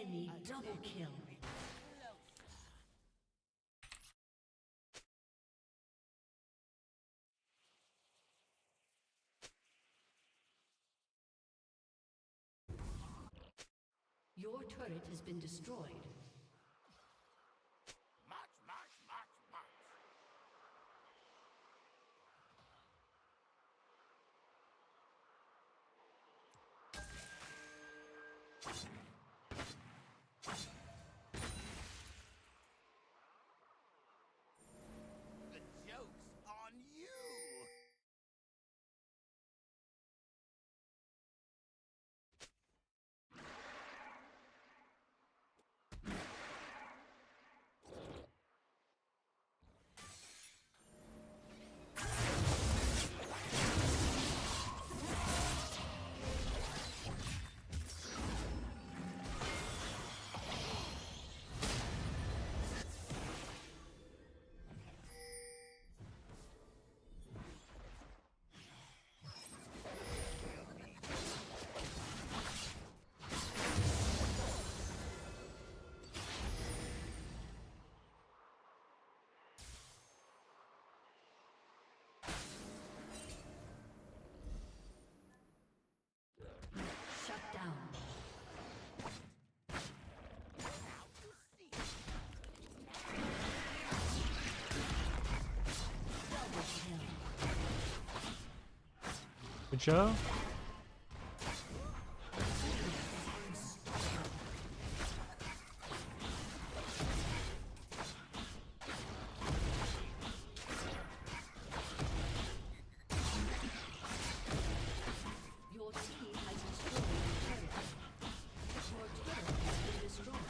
Enemy double kill. Your turret has been destroyed.
March, march, march, march. The joke's on you.
Shut down. Double kill.
Good job.
Your team has destroyed the turret. Your turret has been destroyed.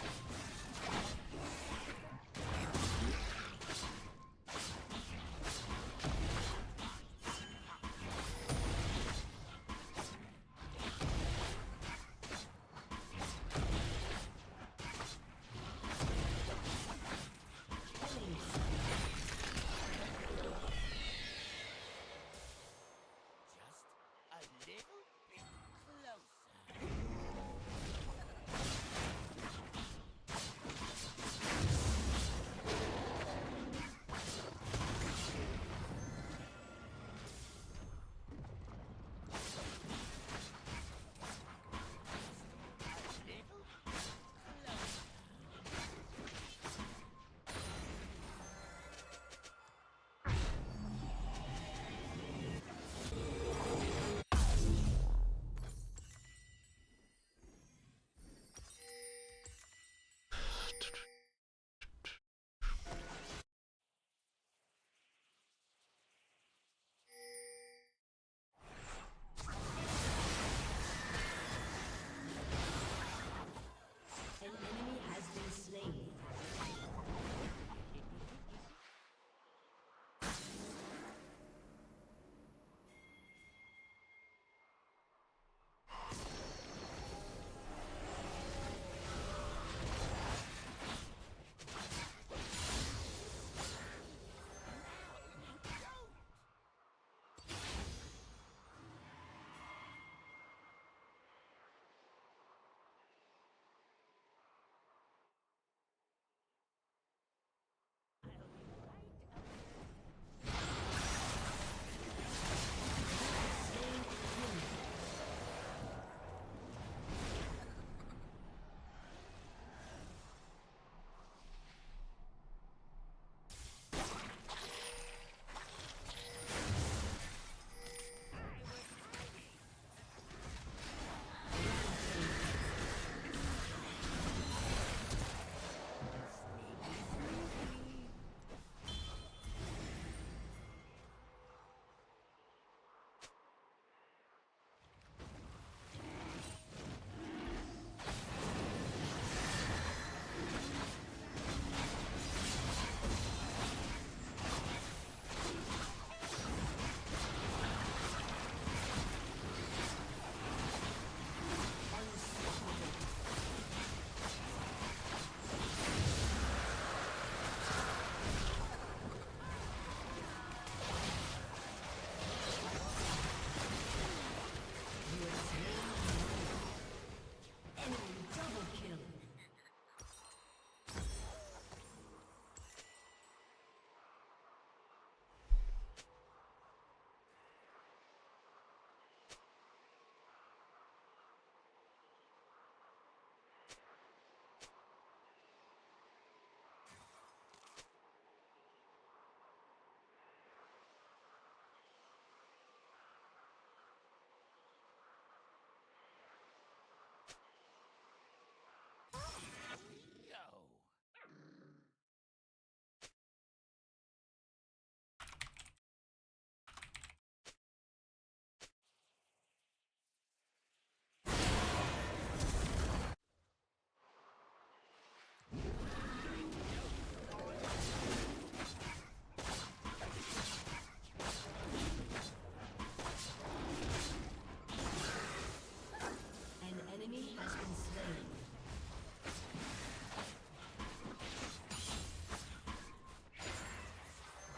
enemy has been slain.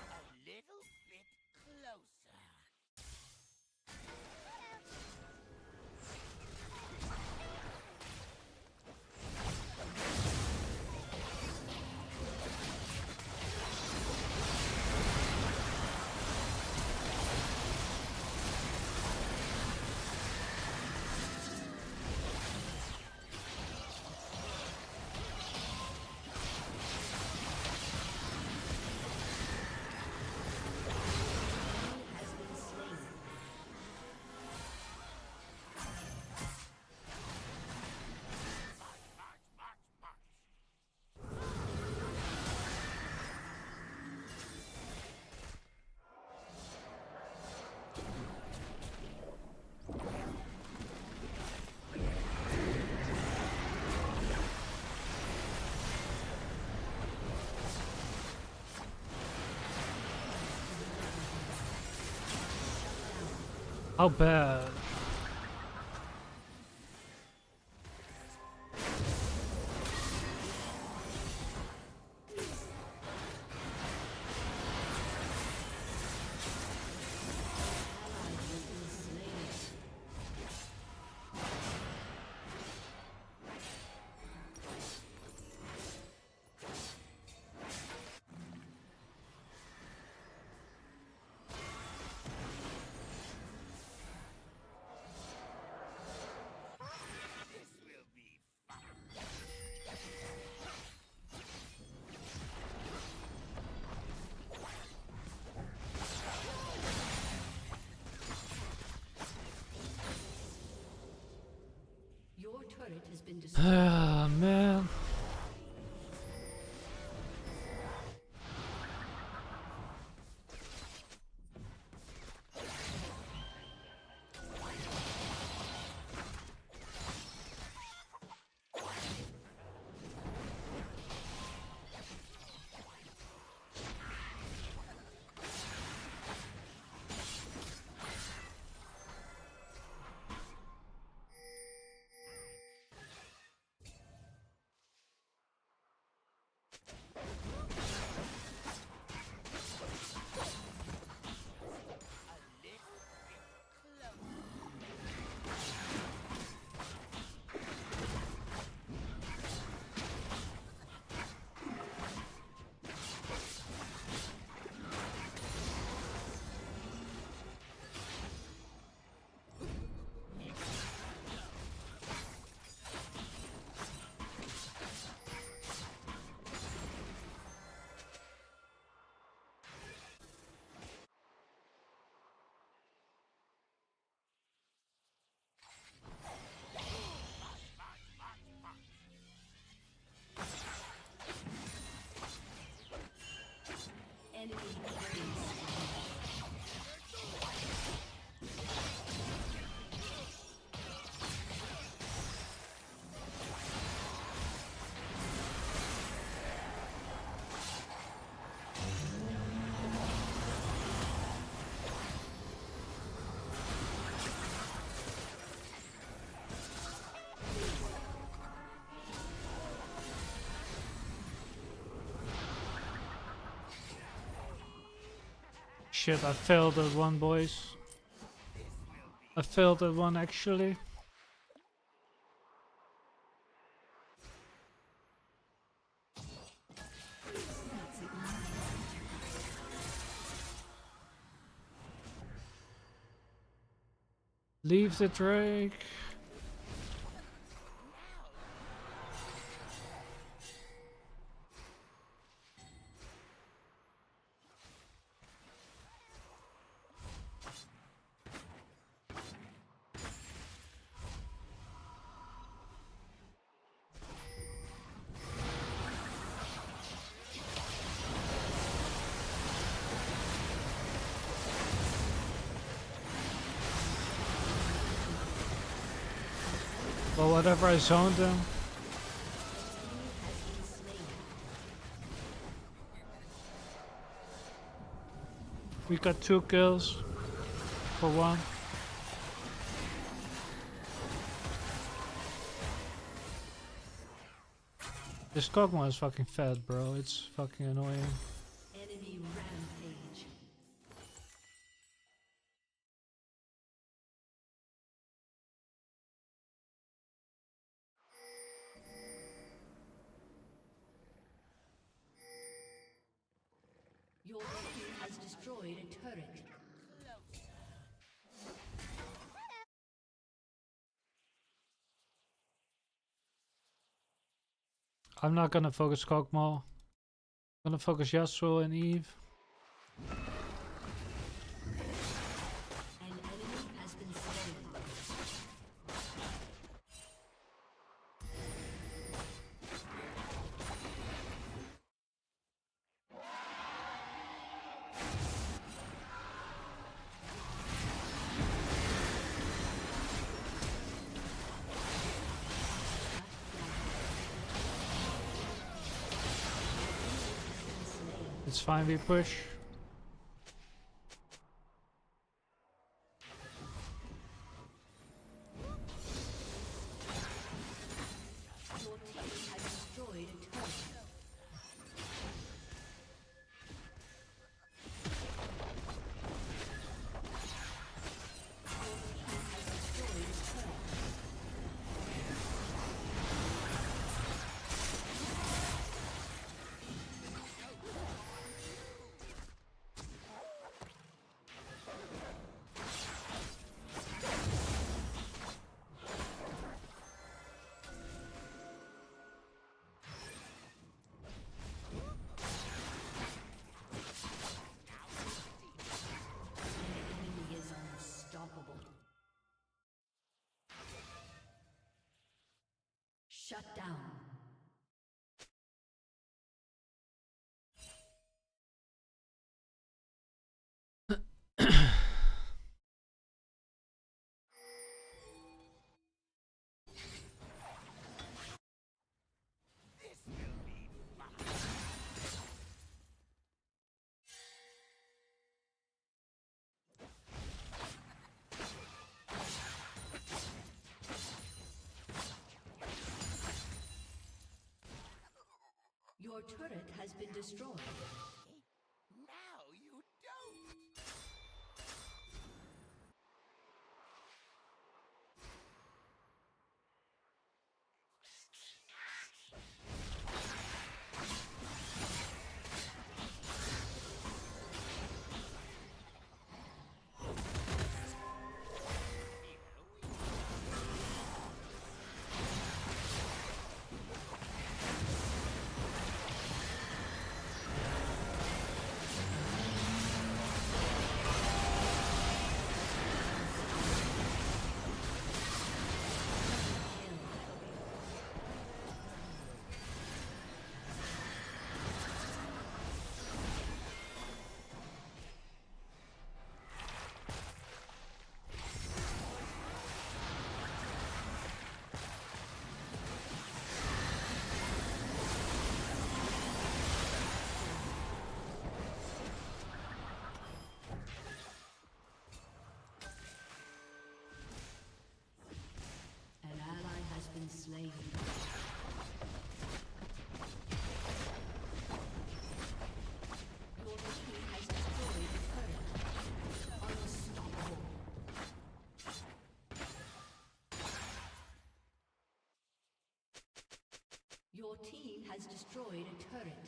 A little bit closer.
Has been slain.
How bad?
Ally has been slain.
This will be fun.
Your turret has been destroyed.
Ah, man.
A little bit closer.
Enemy killing.
Shit, I failed at one, boys. I failed at one, actually. Leave the Drake. Well, whatever, I zoned them. We got 2 kills for 1. This Kog'Maw is fucking fat, bro. It's fucking annoying.
Enemy rampage. Your team has destroyed a turret.
I'm not gonna focus Kog'Maw. I'm gonna focus Yasuo and Eve.
An enemy has been slain.
It's fine, we push.
Your team has destroyed a turret. Enemy is unstoppable. Shut down. Your turret has been destroyed.
Now you don't.
An ally has been slain. Your team has destroyed a turret. Unstoppable. Your team has destroyed a turret.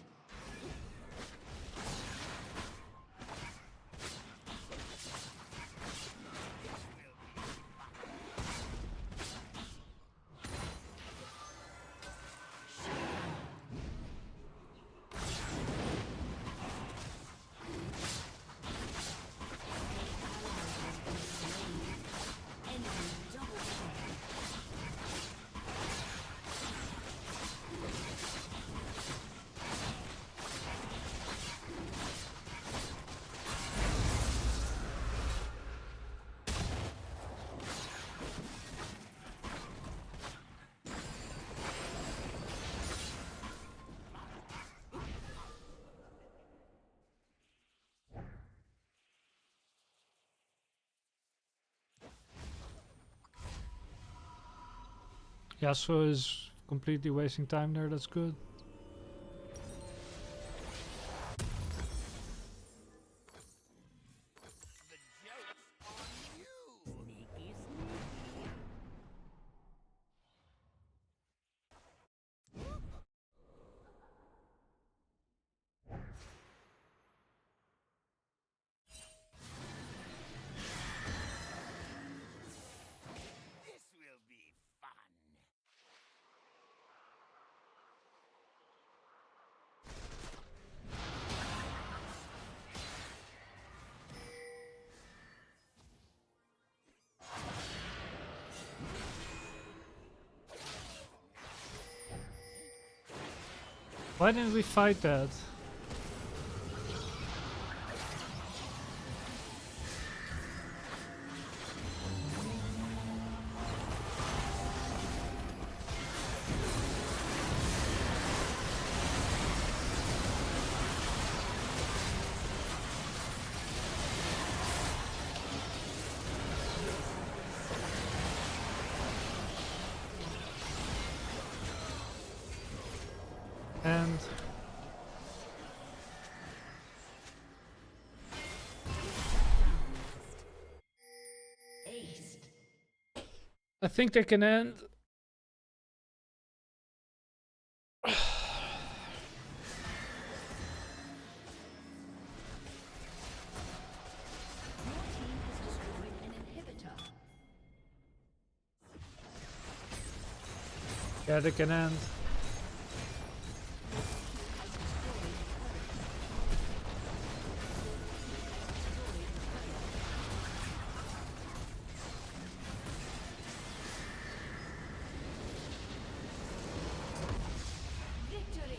Yasuo is completely wasting time there, that's good. Why didn't we fight that? And
Aced.
I think they can end.
Your team has destroyed an inhibitor.
Yeah, they can end.
Has destroyed a turret. Victory!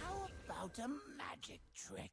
How about a magic trick?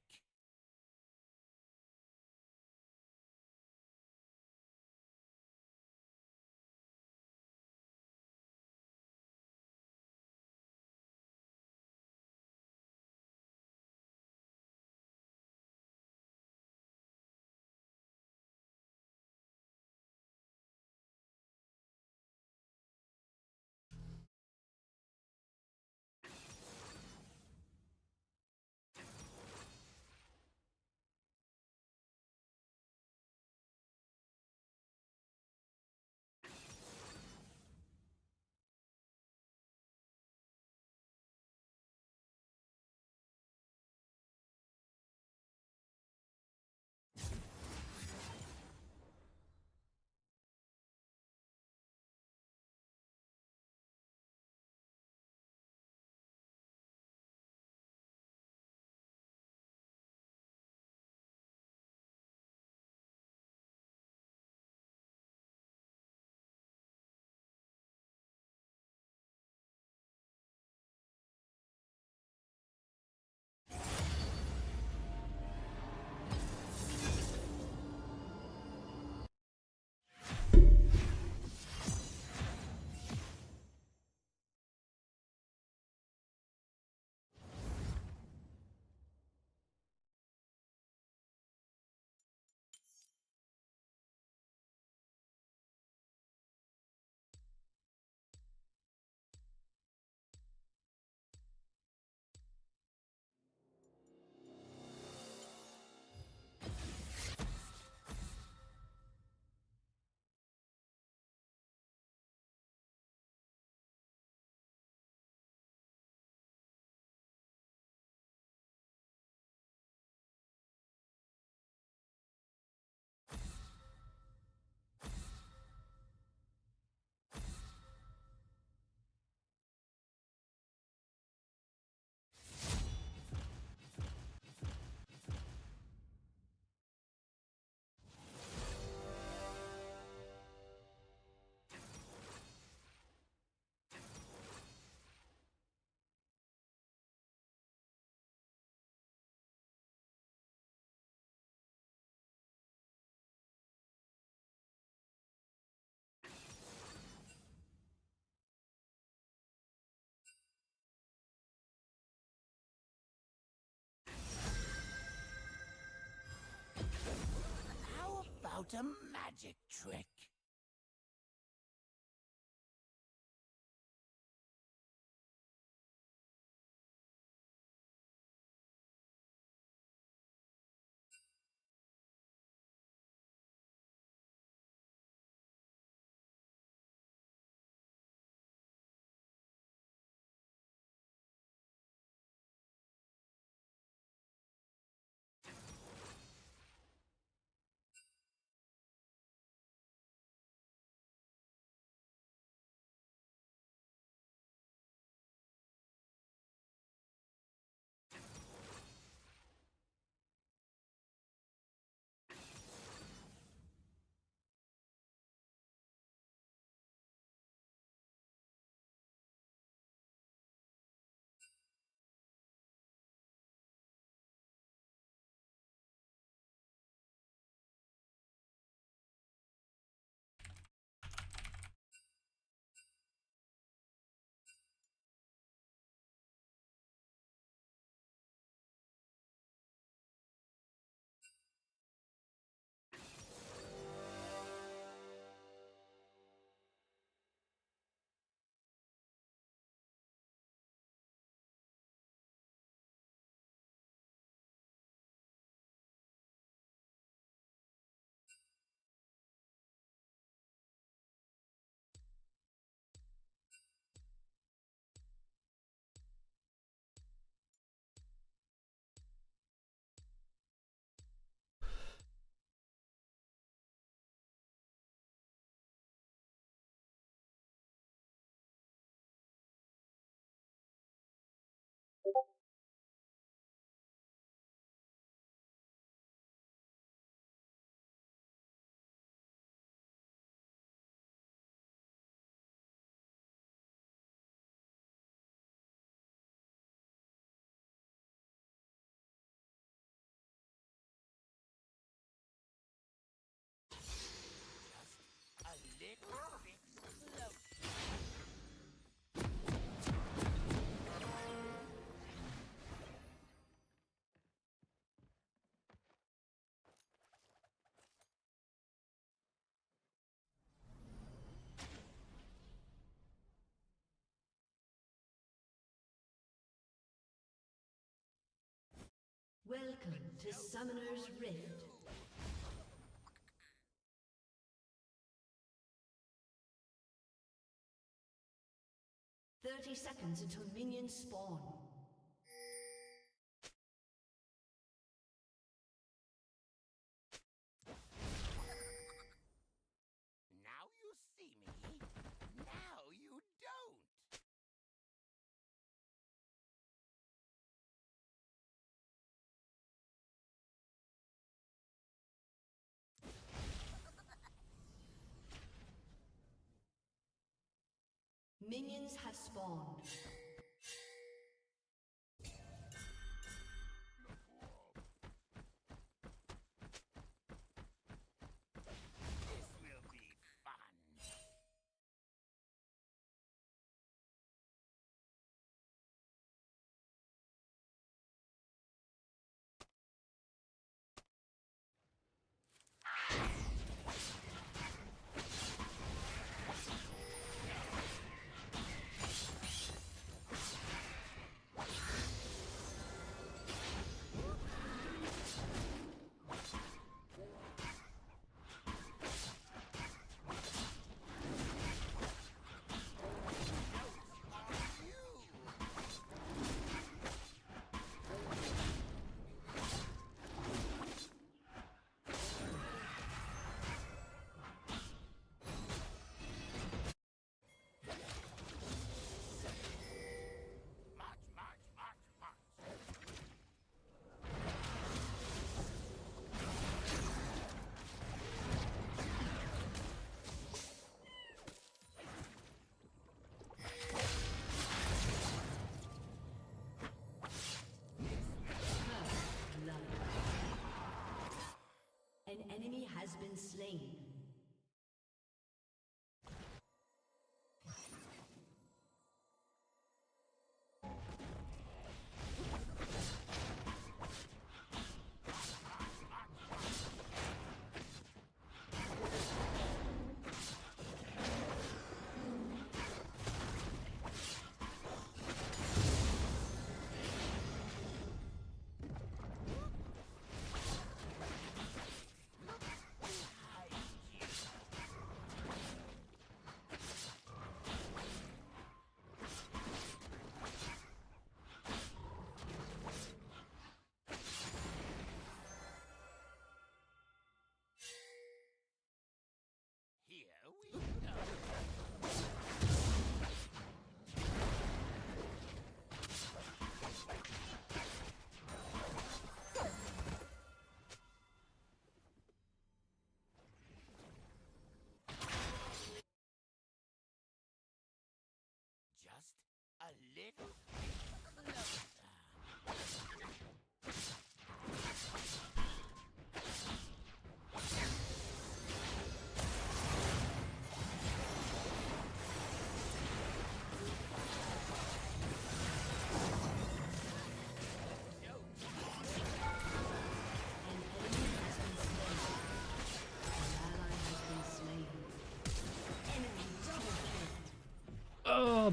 out a magic trick. A little bit slow.
Welcome to Summoner's Rift. 30 seconds until minions spawn.
Now you see me. Now you don't.
Minions have spawned.
This will be fun.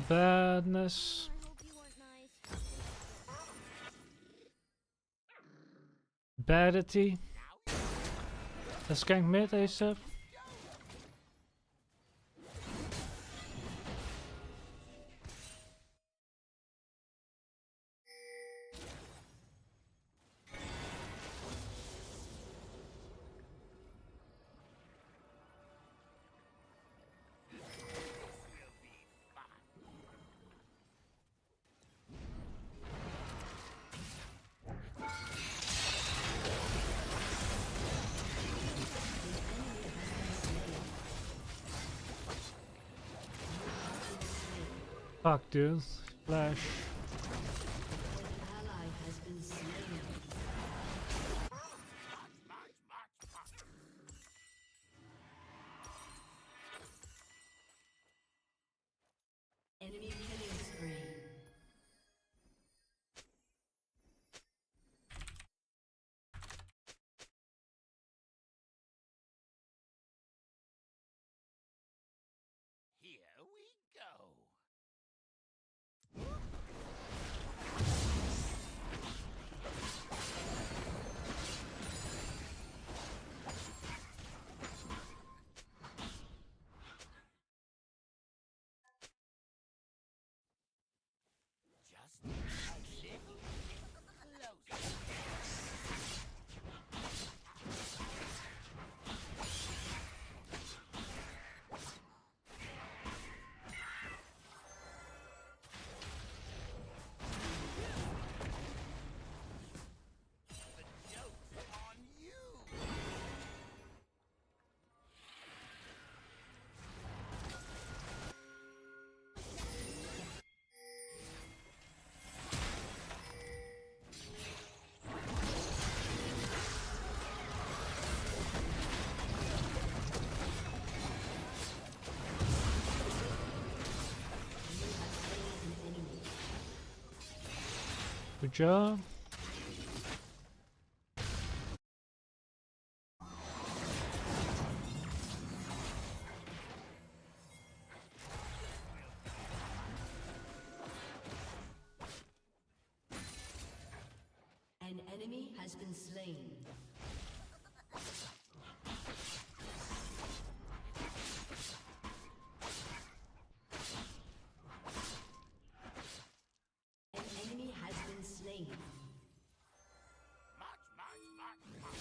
badness.
I hope you weren't nice.
Badity. Let's gank mid ASAP. Fuck, dude. Flash.
An ally has been slain. Enemy killing spree.
Here we go. Just a little closer. The joke's on you.
Good job.
An enemy has been slain. An enemy has been slain.
March, march, march, march.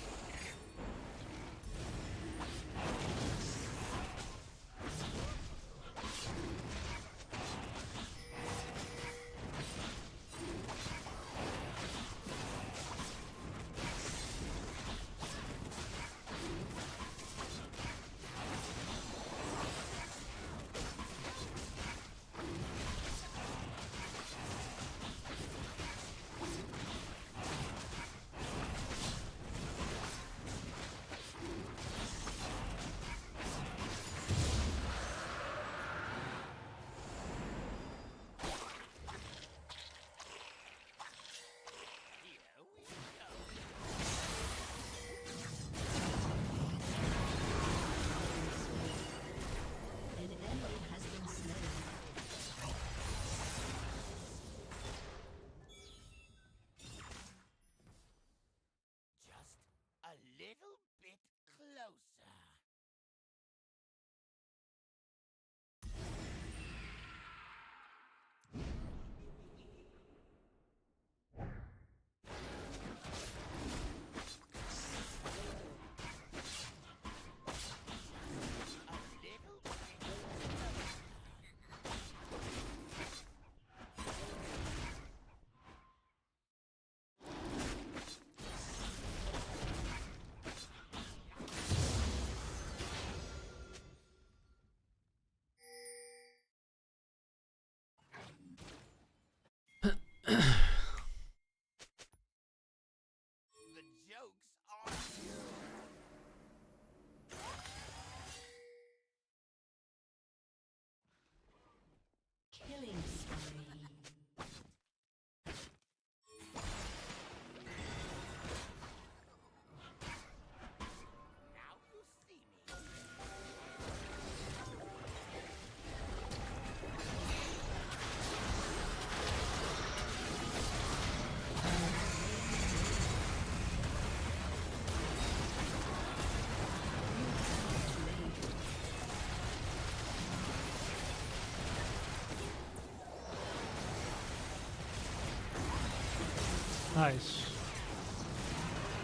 Nice.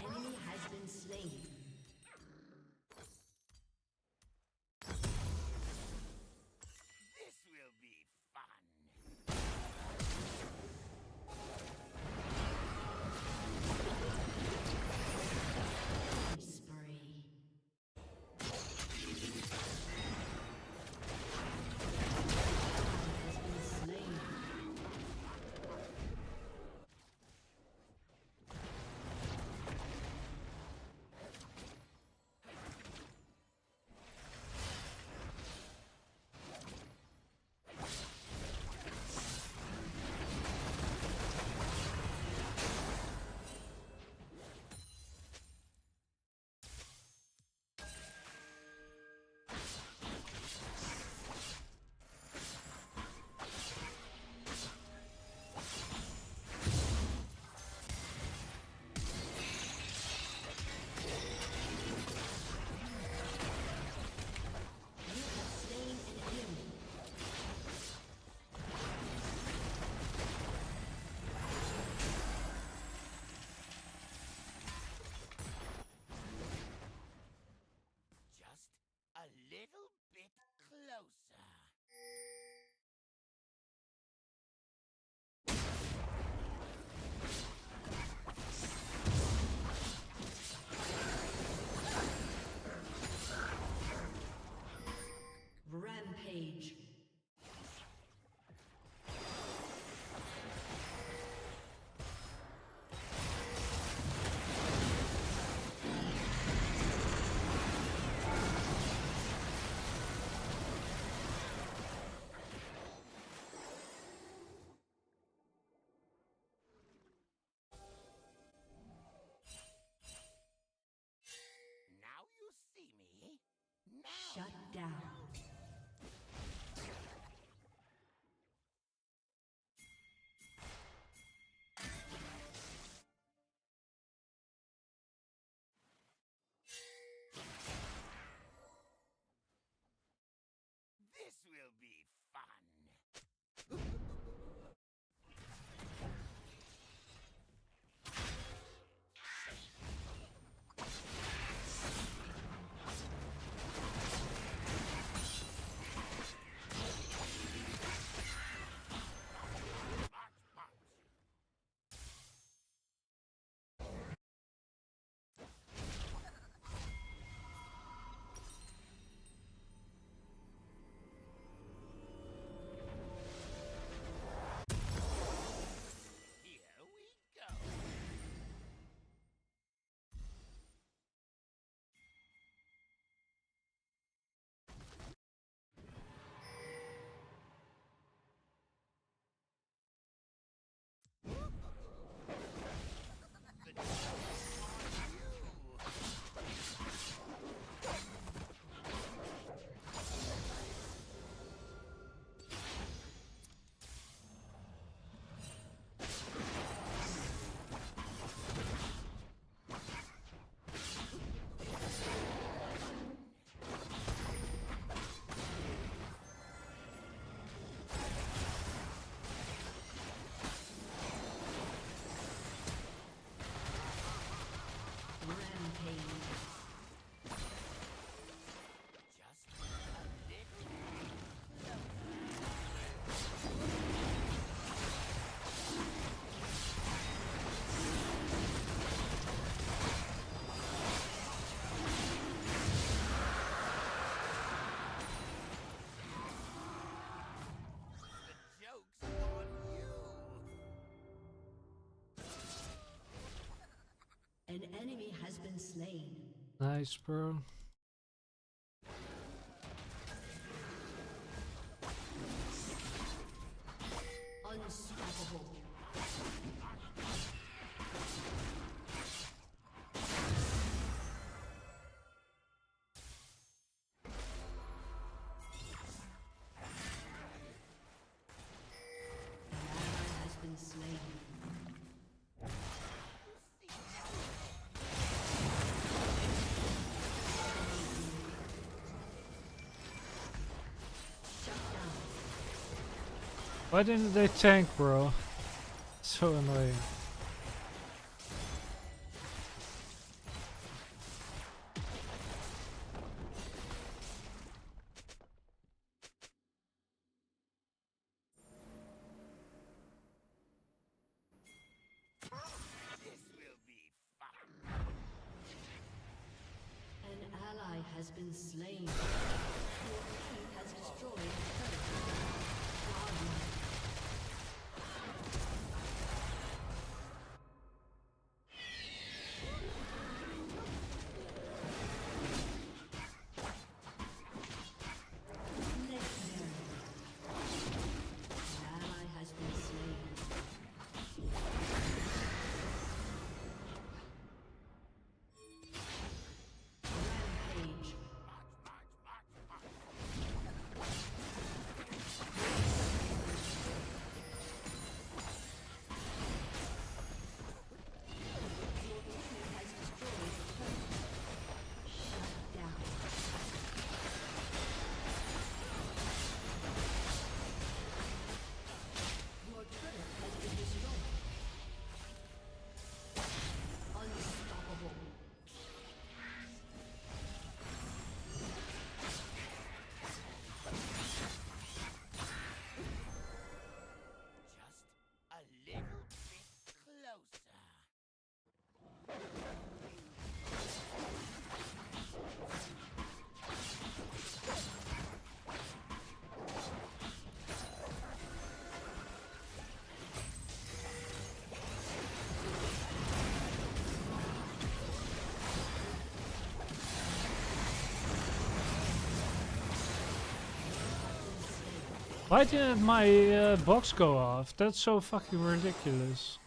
Enemy has been slain.
This will be fun.
Spree. Has been slain. You have slain an enemy.
Just a little bit closer.
Rampage.
Now you see me. Now
Shut down.
this will be fun. Here we go. The joke's on you.
Rampage.
Just a little. The joke's on you.
An enemy has been slain.
Nice, bro.
Unstoppable. An ally has been slain. Shut down.
Why didn't they tank, bro? So annoying. Why didn't my box go off? That's so fucking ridiculous.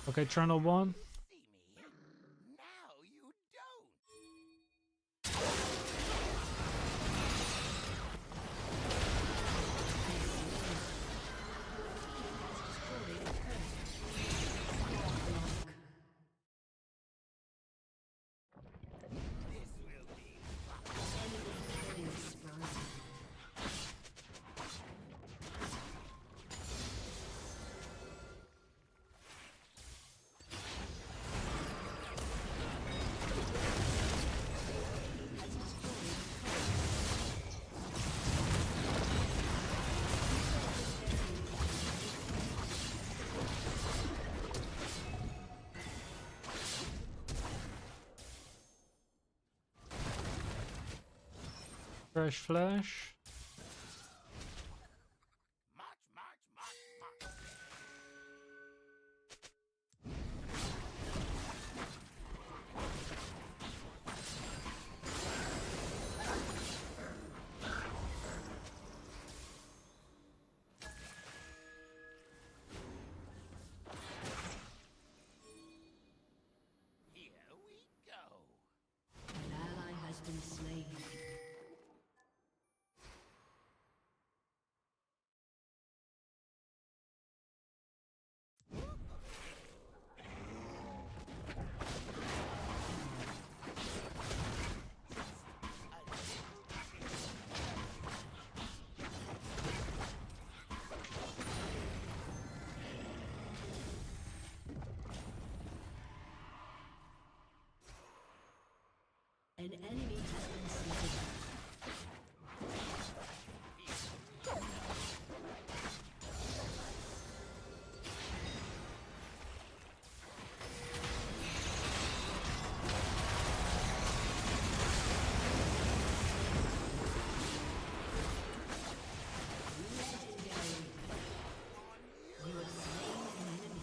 Okay, channel 1.
See me? Now you don't.
Fresh flash.
March, march, march, march. Here we go.
An ally has been slain. An enemy has been slain. Legendary. You have slain an enemy.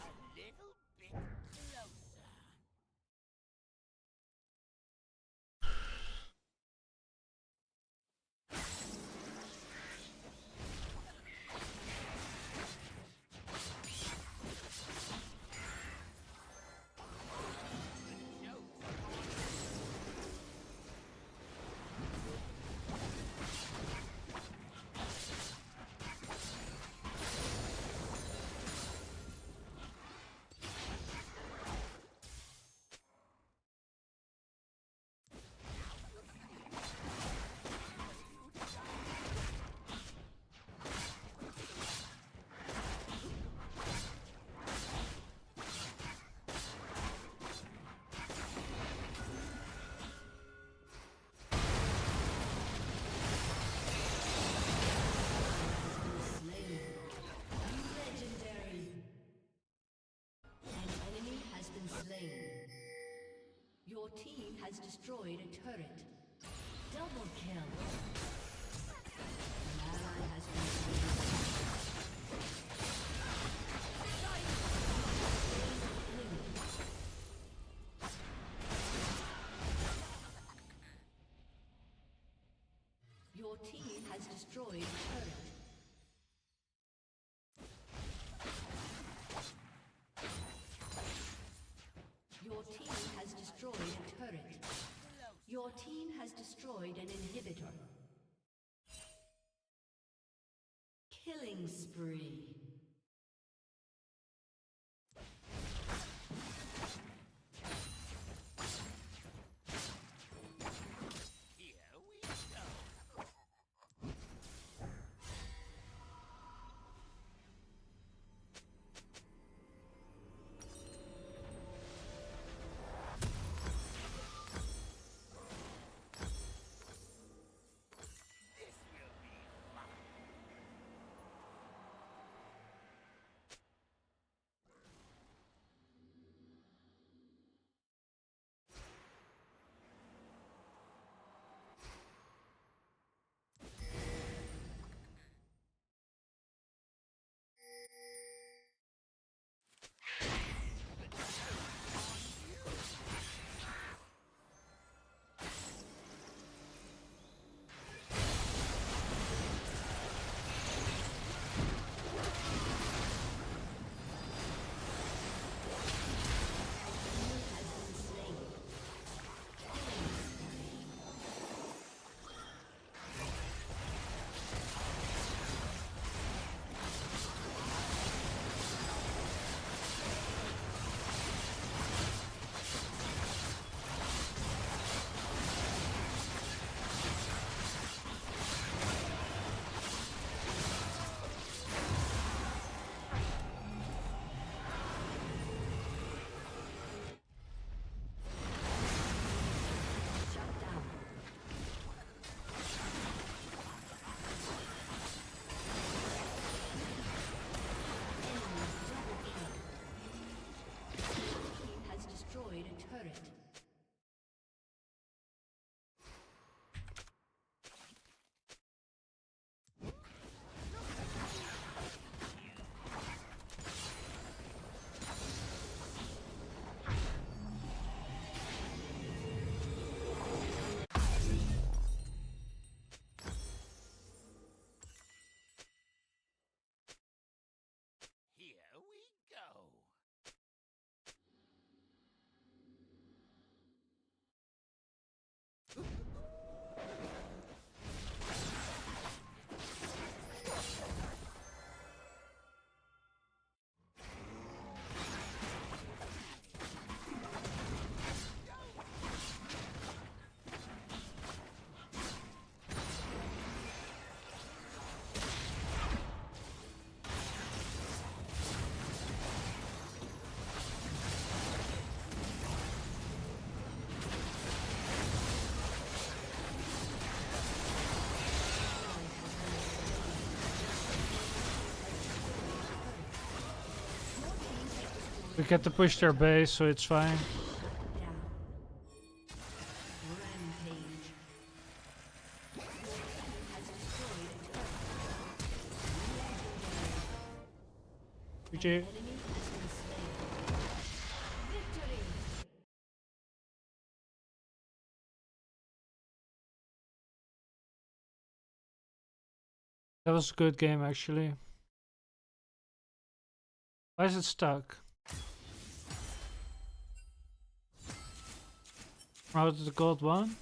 A little bit closer.
Slain. Legendary. An enemy has been slain. Your team has destroyed a turret. Double kill. An ally has been slain. Your team has destroyed a turret. spree.
Here we go. This will be fun.
Shut down. Enemy double kill. Your team has destroyed a turret.
Here we go.
We get to push their base, so it's fine.
Down. Rampage. Your team has destroyed a turret. Legendary.
GG.
Enemy has been slain. Victory!
That was a good game actually. Why is it stuck? How did the gold one?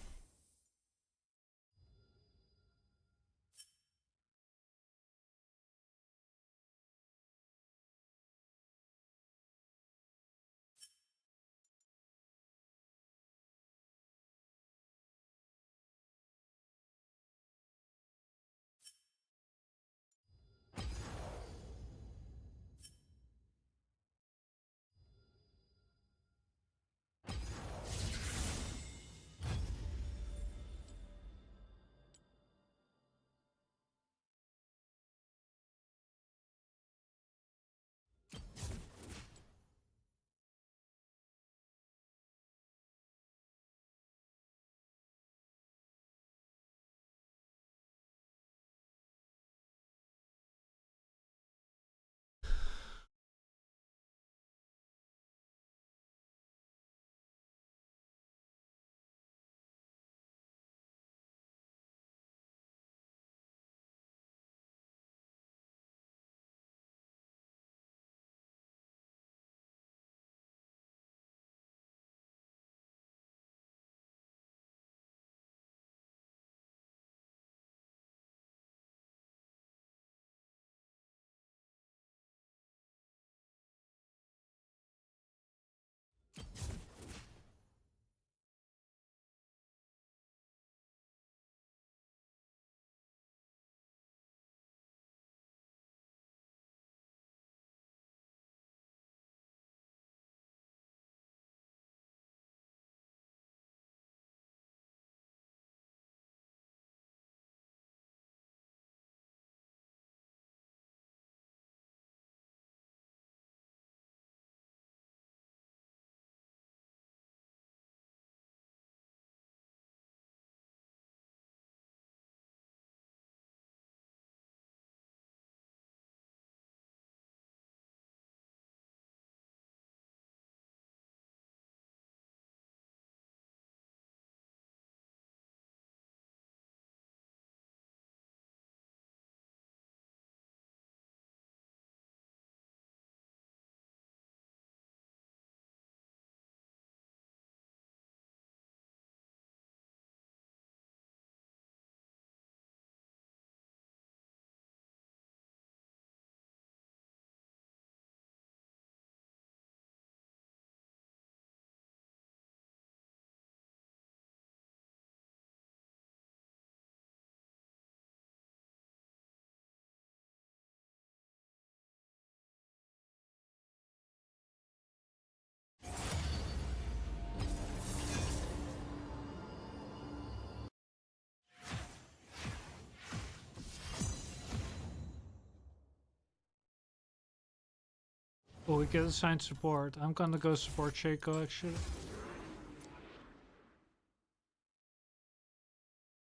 Oh, we get assigned support. I'm gonna go support Shaco actually.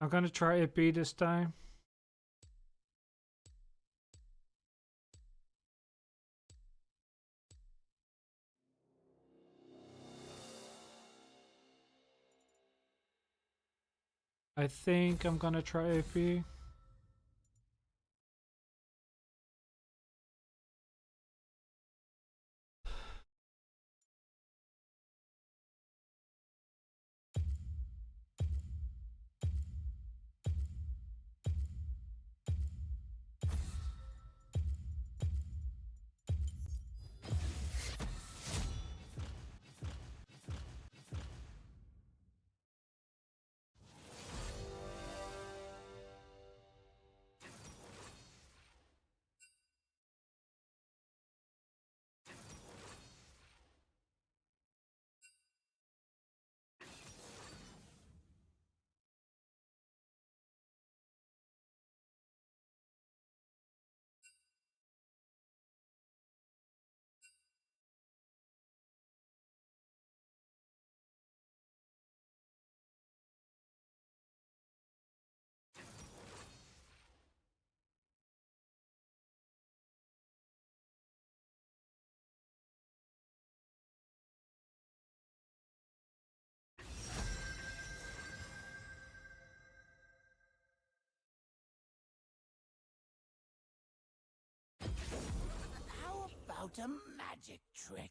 I'm gonna try AP this time. I think I'm gonna try AP.
How about a magic trick?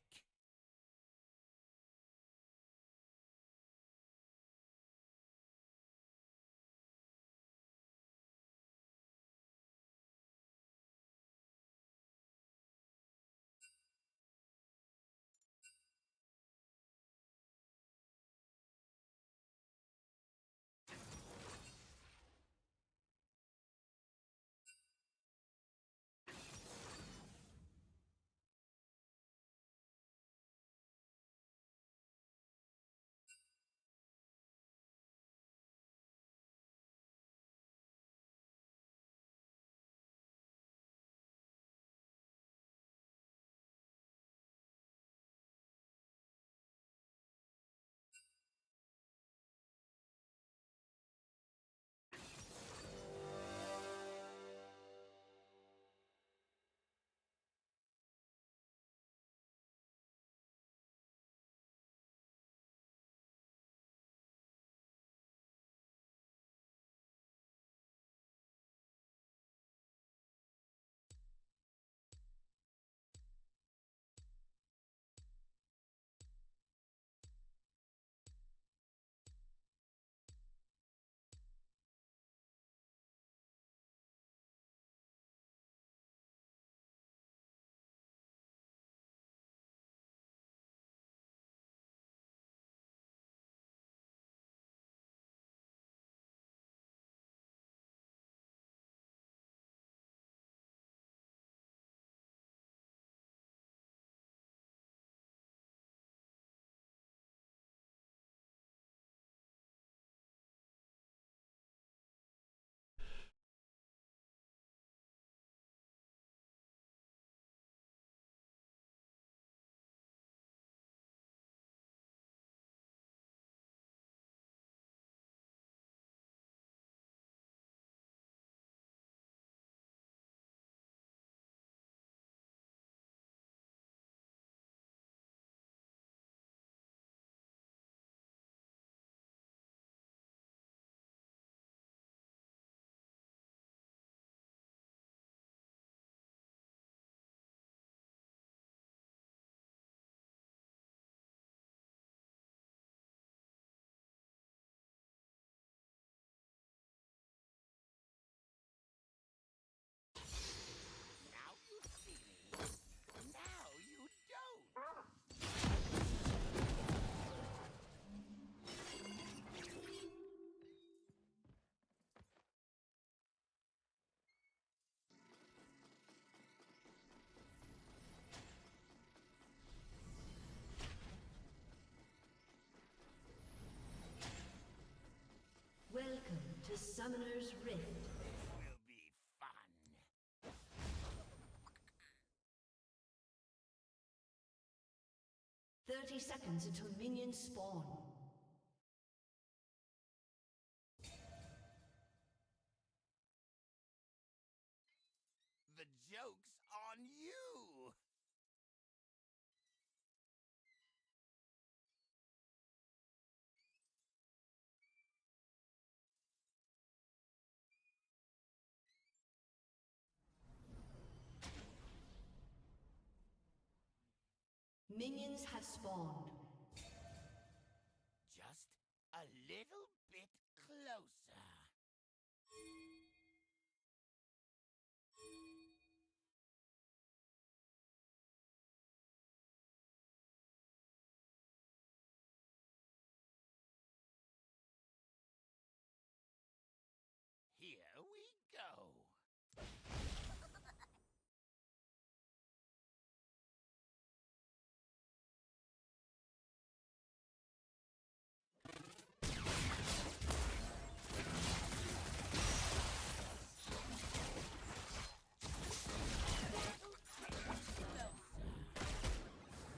Now you see me. Now you don't.
Welcome to Summoner's Rift. 30 seconds until minions spawn.
The joke's on you!
Minions have spawned.
Just a little bit closer. Here we go.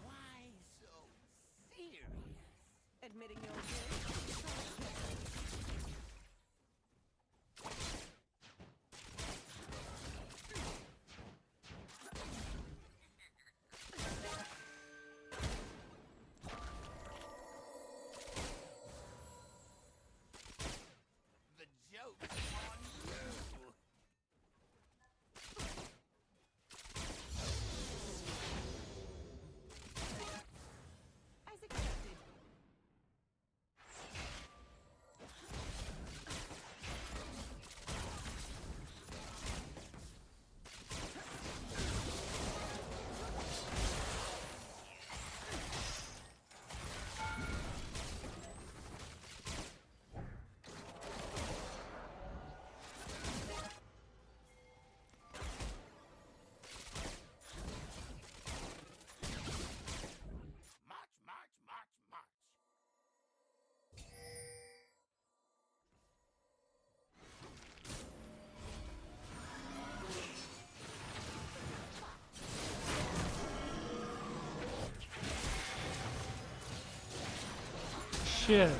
Why so serious?
Admitting your guilt.
The joke's on you!
As expected.
March, march, march, march.
Shit.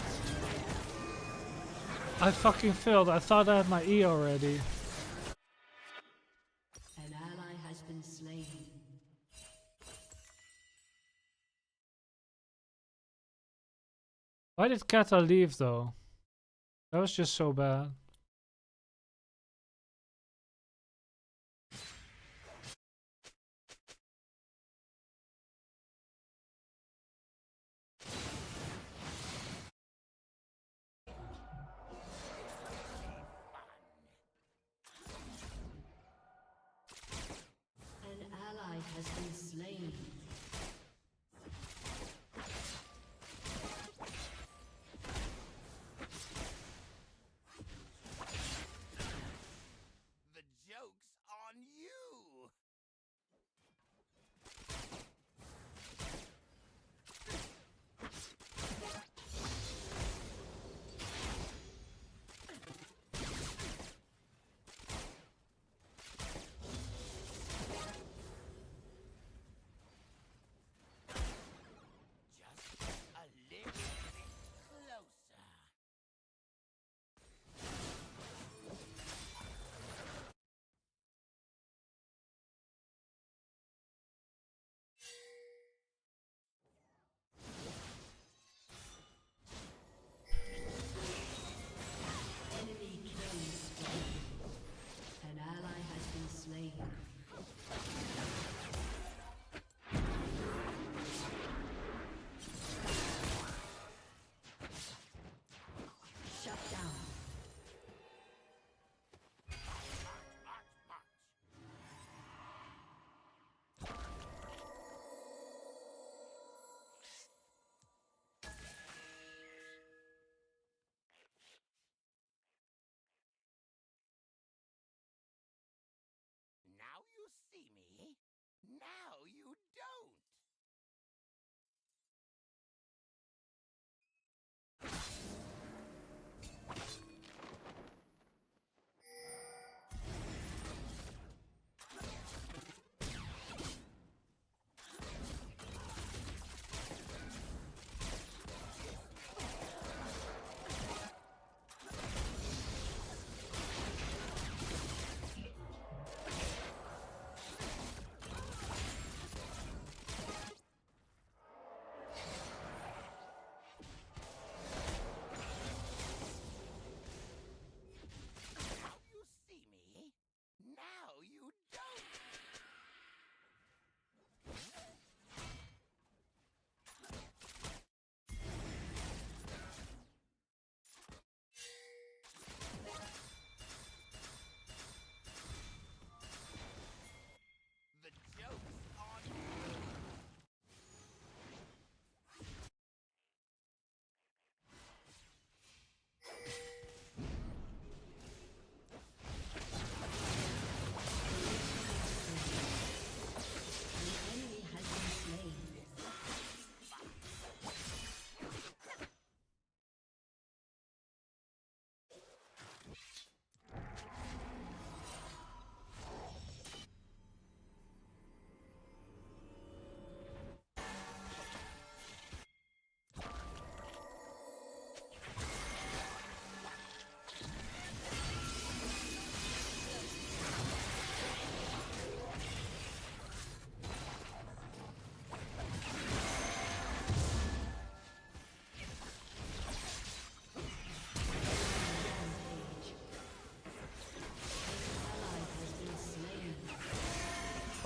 I fucking failed. I thought I had my E already.
An ally has been slain.
Why did Kata leave though? That was just so bad.
An ally has been slain.
The joke's on you!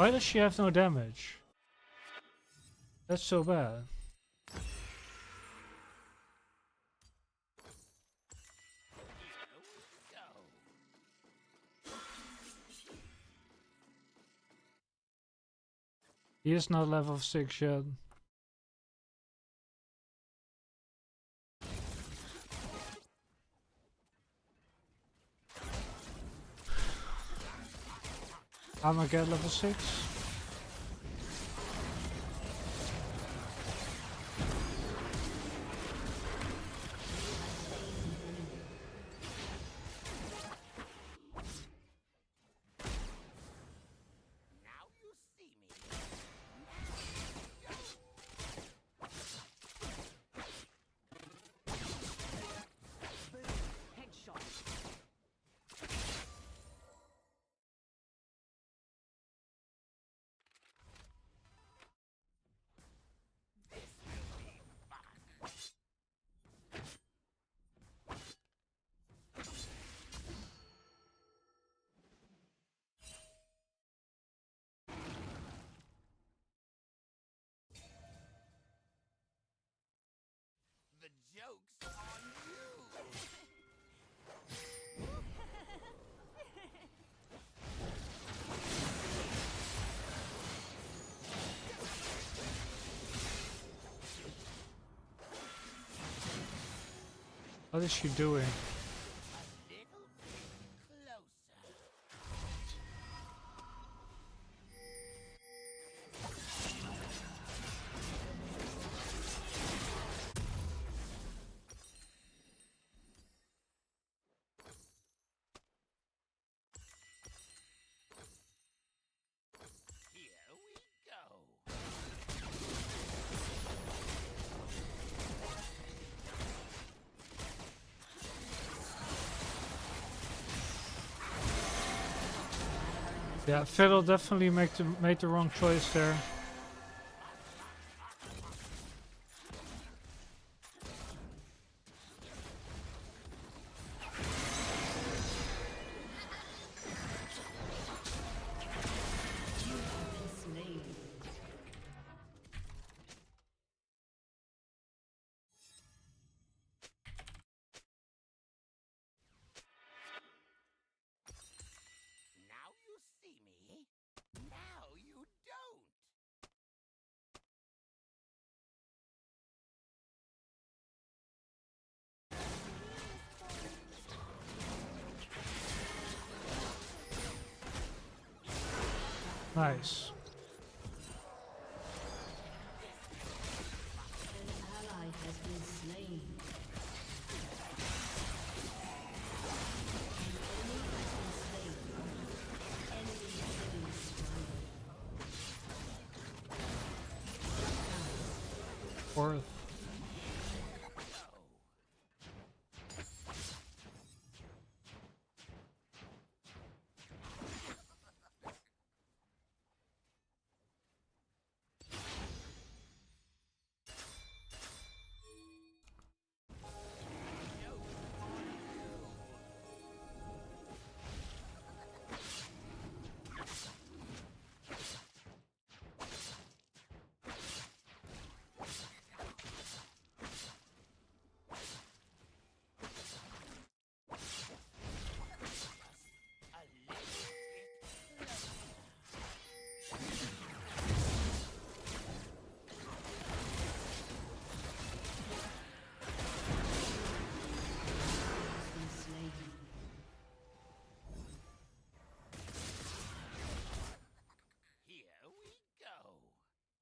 Why does she have no damage? That's so bad. He is not level 6 yet. I'ma get level 6.
Now you see me.
Headshot.
The joke's on you.
What is she doing?
A little bit closer. Here we go.
Yeah, Fiddle definitely made the wrong choice there.
Slain.
Now you see me. Now you don't.
Nice.
An ally has been slain. An enemy has been slain. Enemy killing spree.
Fourth.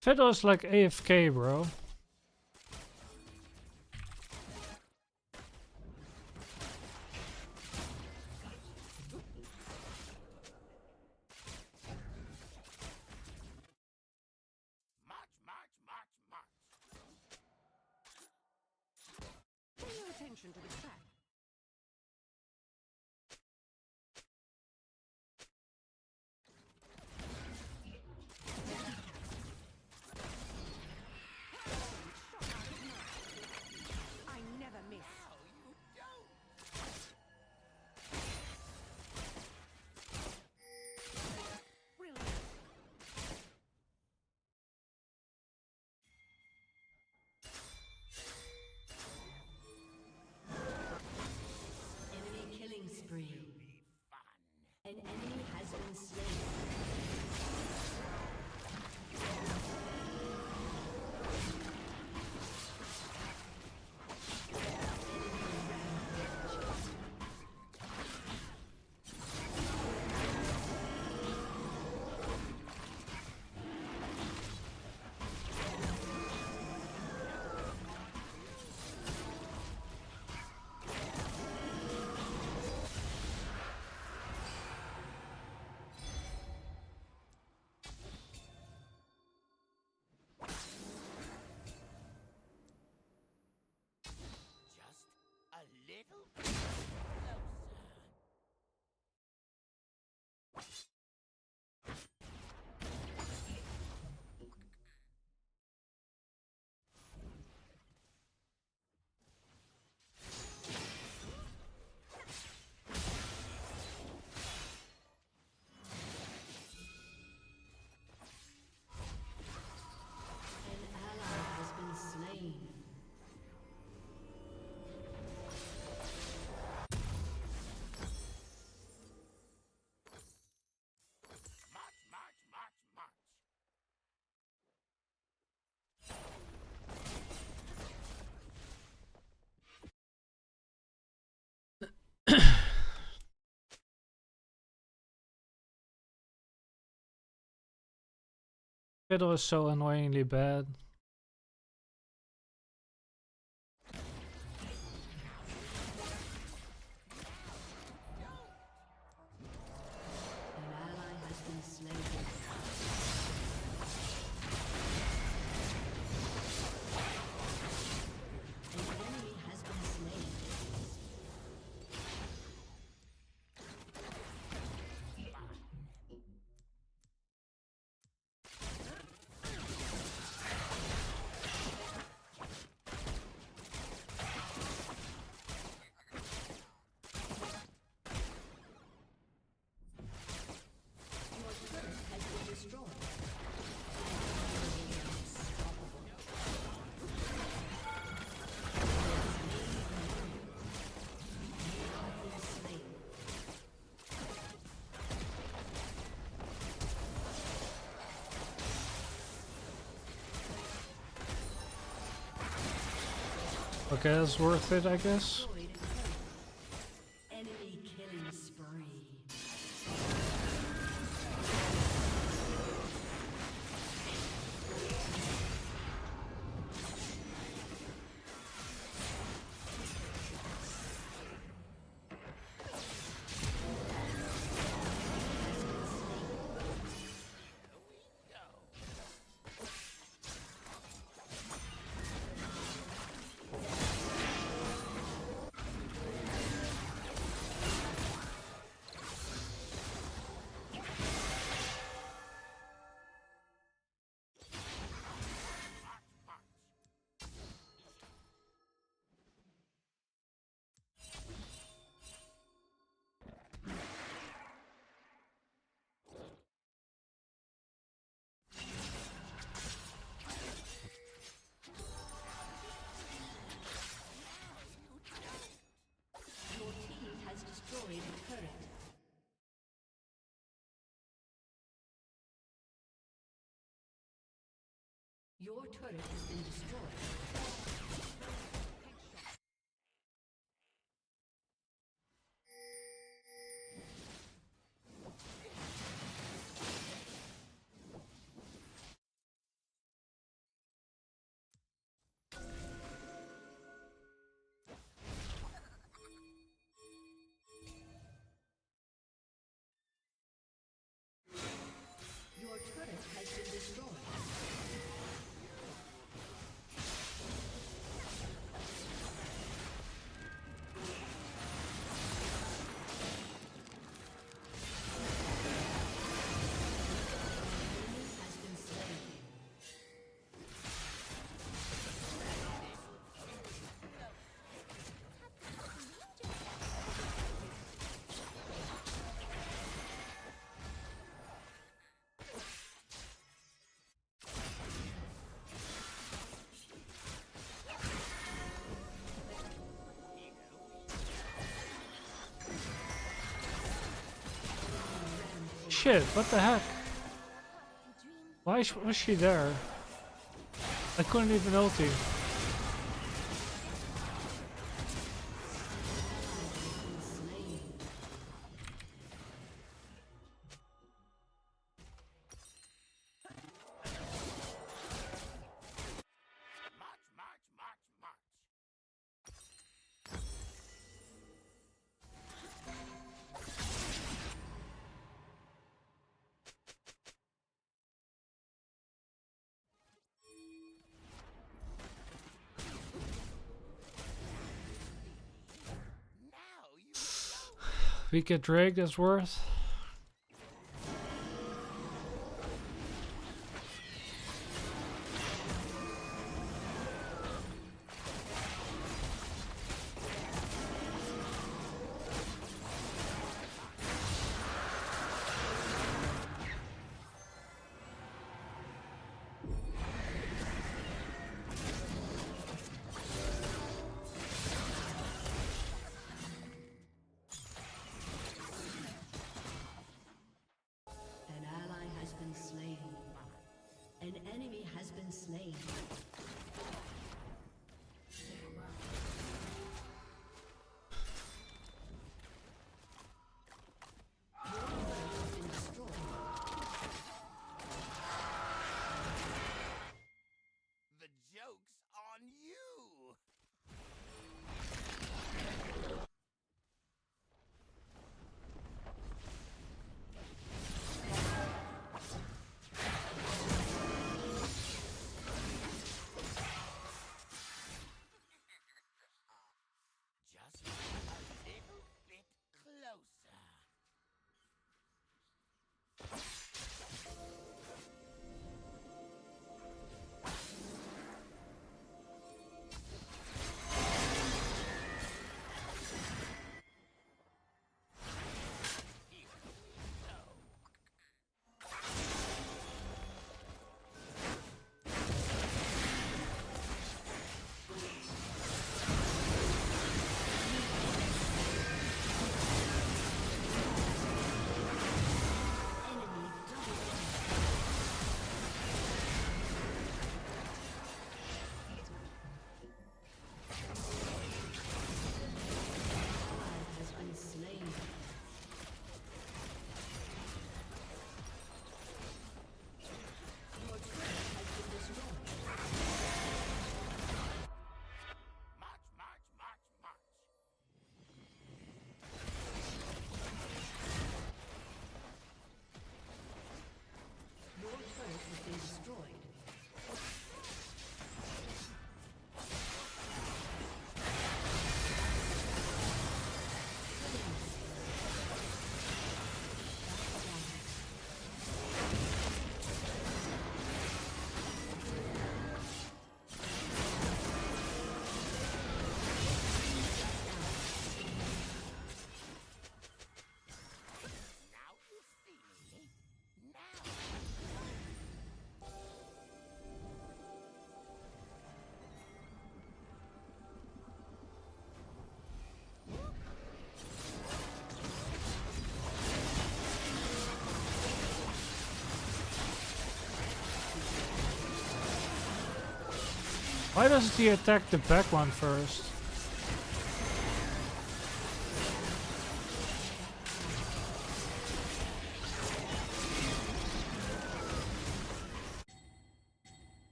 Fiddle is like AFK, bro.
Pay no attention to the trap. I never miss. Brilliant.
Fiddle is so annoyingly bad.
An ally has been slain. An enemy has been slain. Your turret has been destroyed.
Okay, that's worth it, I guess.
Enemy killing spree. Your team has destroyed a turret. Your turret has been destroyed. Your turret has been destroyed. Enemy has been slain.
Shit, what the heck? Why was she there? I couldn't even ulti.
March, march, march, march. Now you
We get Drake, that's worth. Why doesn't he attack the back one first?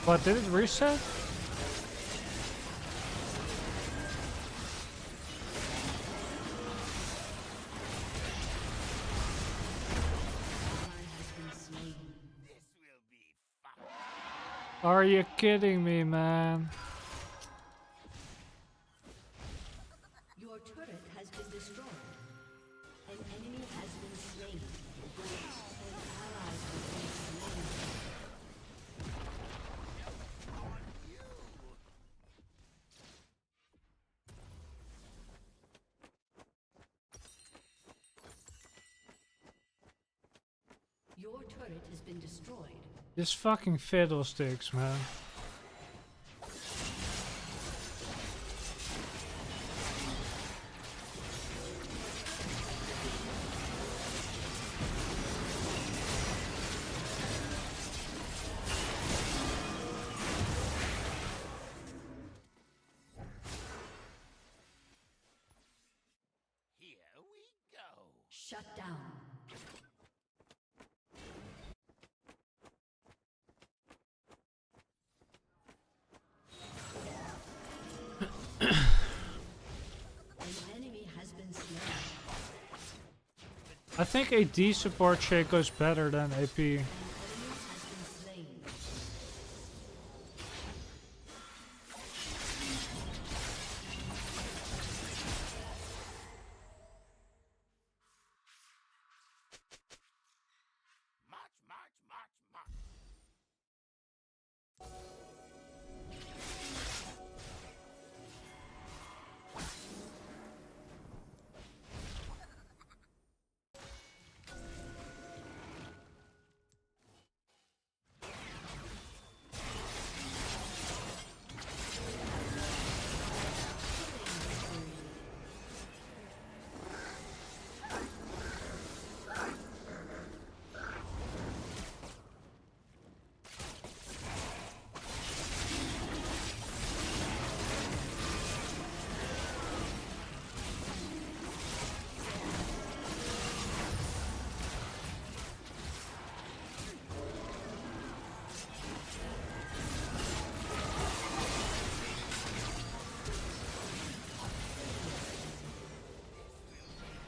What, did it reset?
This will be fun.
Are you kidding me, man?
Your turret has been destroyed. An enemy has been slain. An ally has been slain. Your turret has been destroyed.
This fucking fiddlesticks, man.
Here we go.
Shut down. An enemy has been slain.
I think AD support Shaco is better than AP.
An enemy has been slain.
March, march, march, march.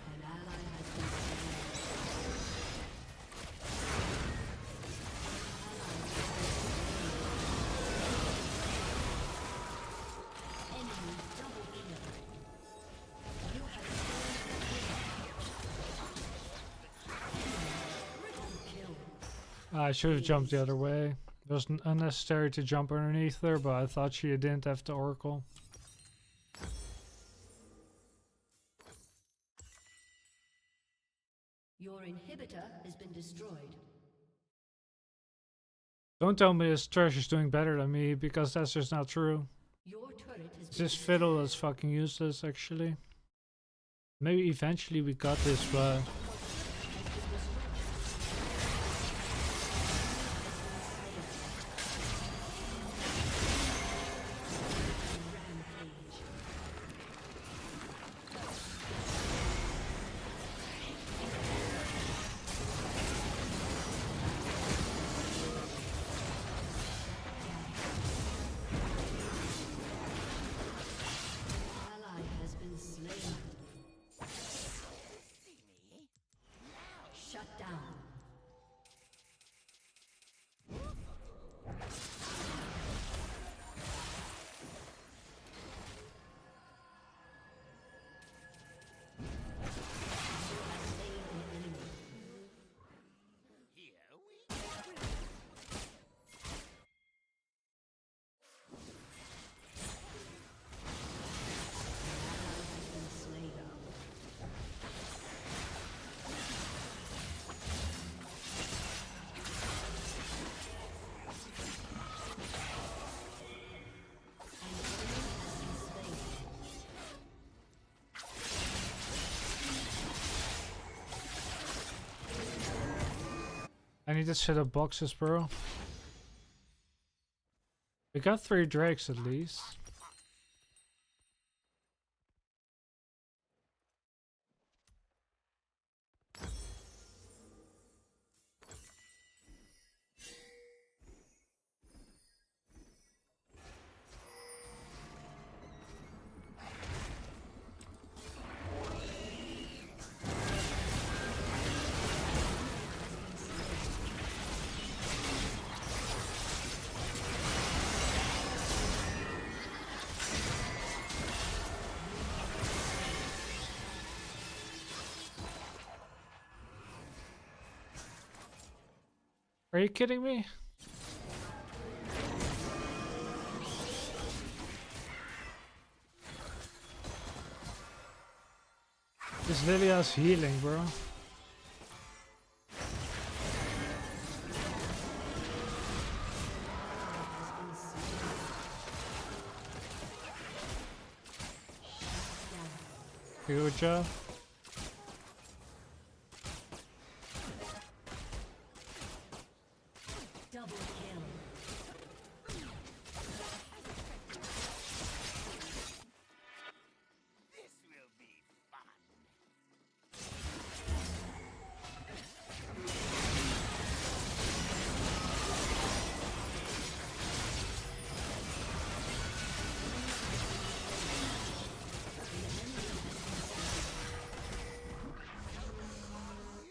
An ally has been slain. Enemy double kill. You have triple kill.
I should have jumped the other way. It was unnecessary to jump underneath her, but I thought she didn't have the Oracle.
Your inhibitor has been destroyed.
Don't tell me this trash is doing better than me, because that's just not true.
Your turret has been
This fiddle is fucking useless, actually. Maybe eventually we got this, but...
rampage. Ally has been slain.
See me?
Shut down.
Here we go.
Slain.
I need to set up boxes, bro. We got 3 drakes at least. Are you kidding me? This Lilia's healing, bro. Good job.
Double kill.
This will be fun. You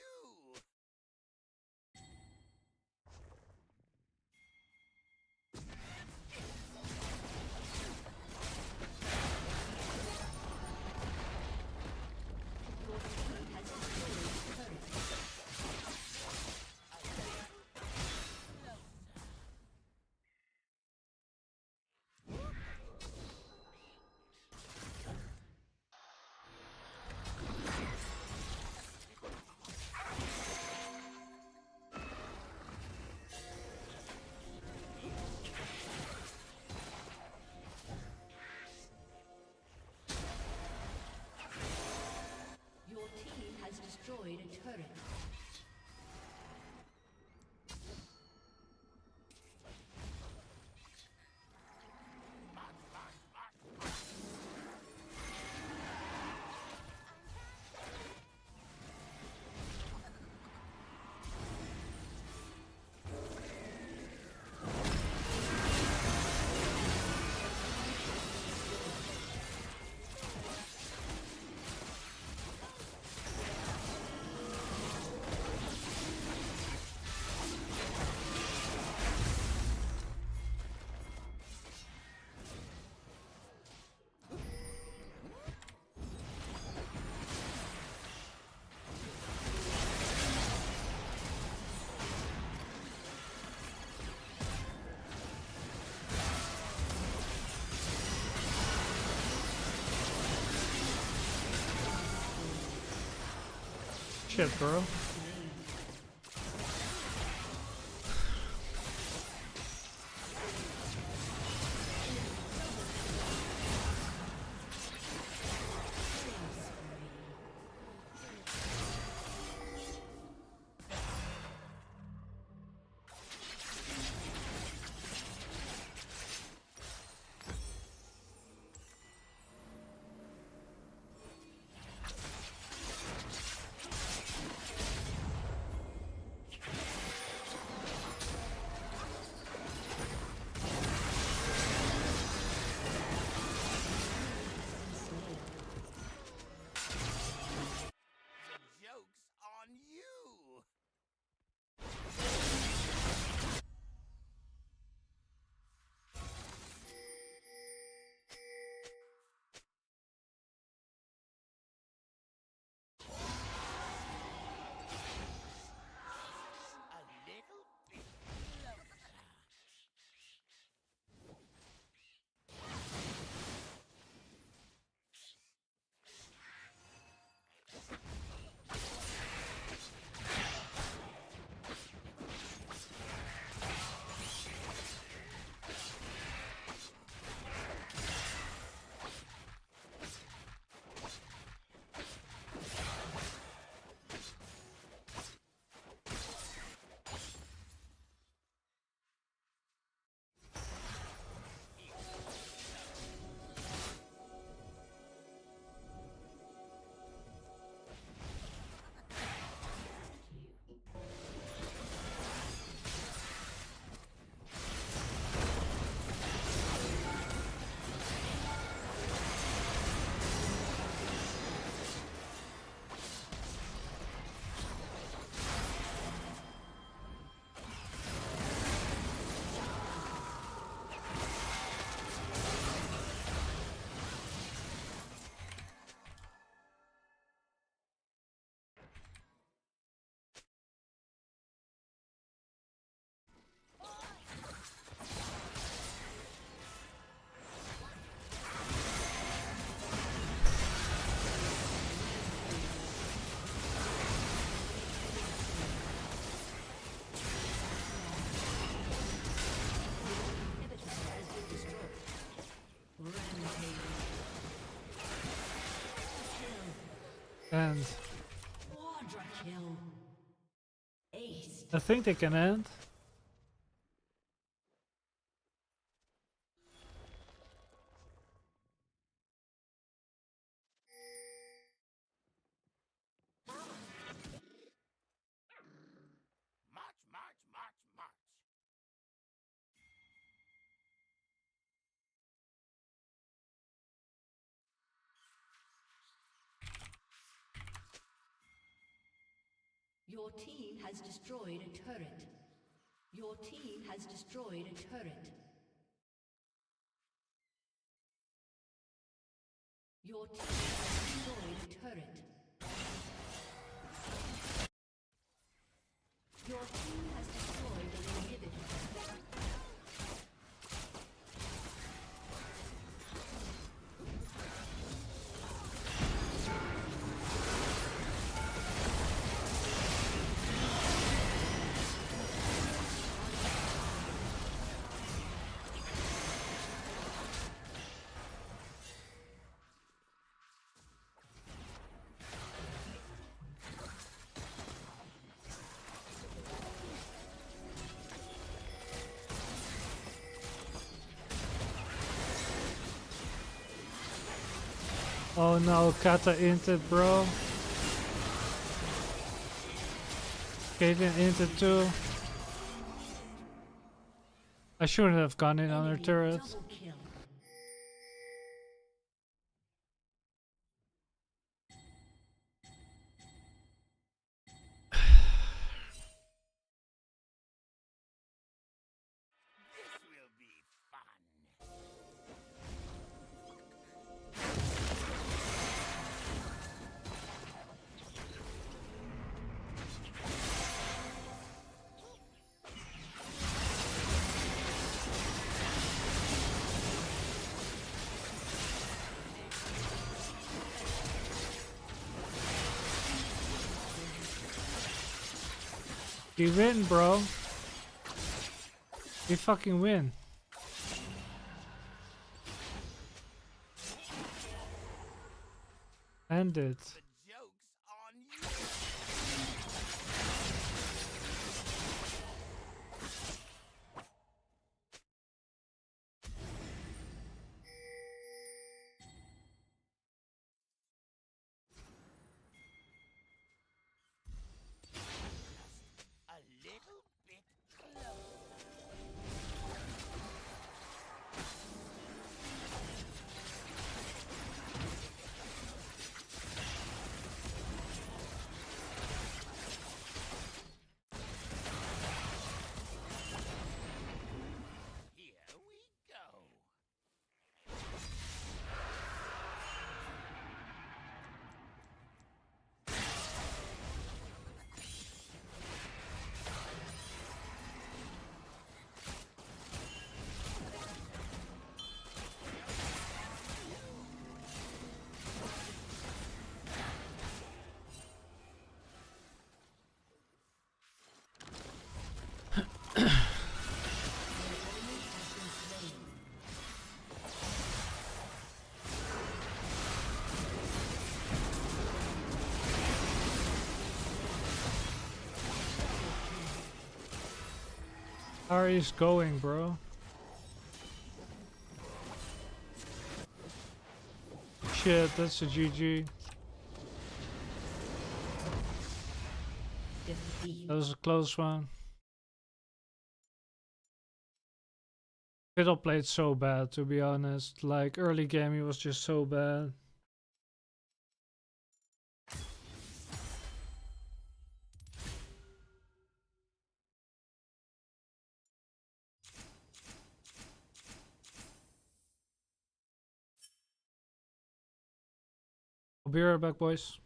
Your team has destroyed a turret.
Shit, bro. end.
Quadra kill. Ace.
I think they can end.
March, march, march, march.
Your team has destroyed a turret. Your team has destroyed a turret. Your team has destroyed a turret. Your team has destroyed an inhibitor.
Oh no, Kata inted, bro. Caitlyn inted too. I shouldn't have gone in on her
Enemy
turret.
double kill.
This will be fun.
We win, bro. We fucking win. End it.
The joke's on you. A little bit closer. Here we go.
How are you going, bro? Shit, that's a GG.
Defeat.
That was a close one. Fiddle played so bad, to be honest. Like, early game he was just so bad. I'll be right back, boys.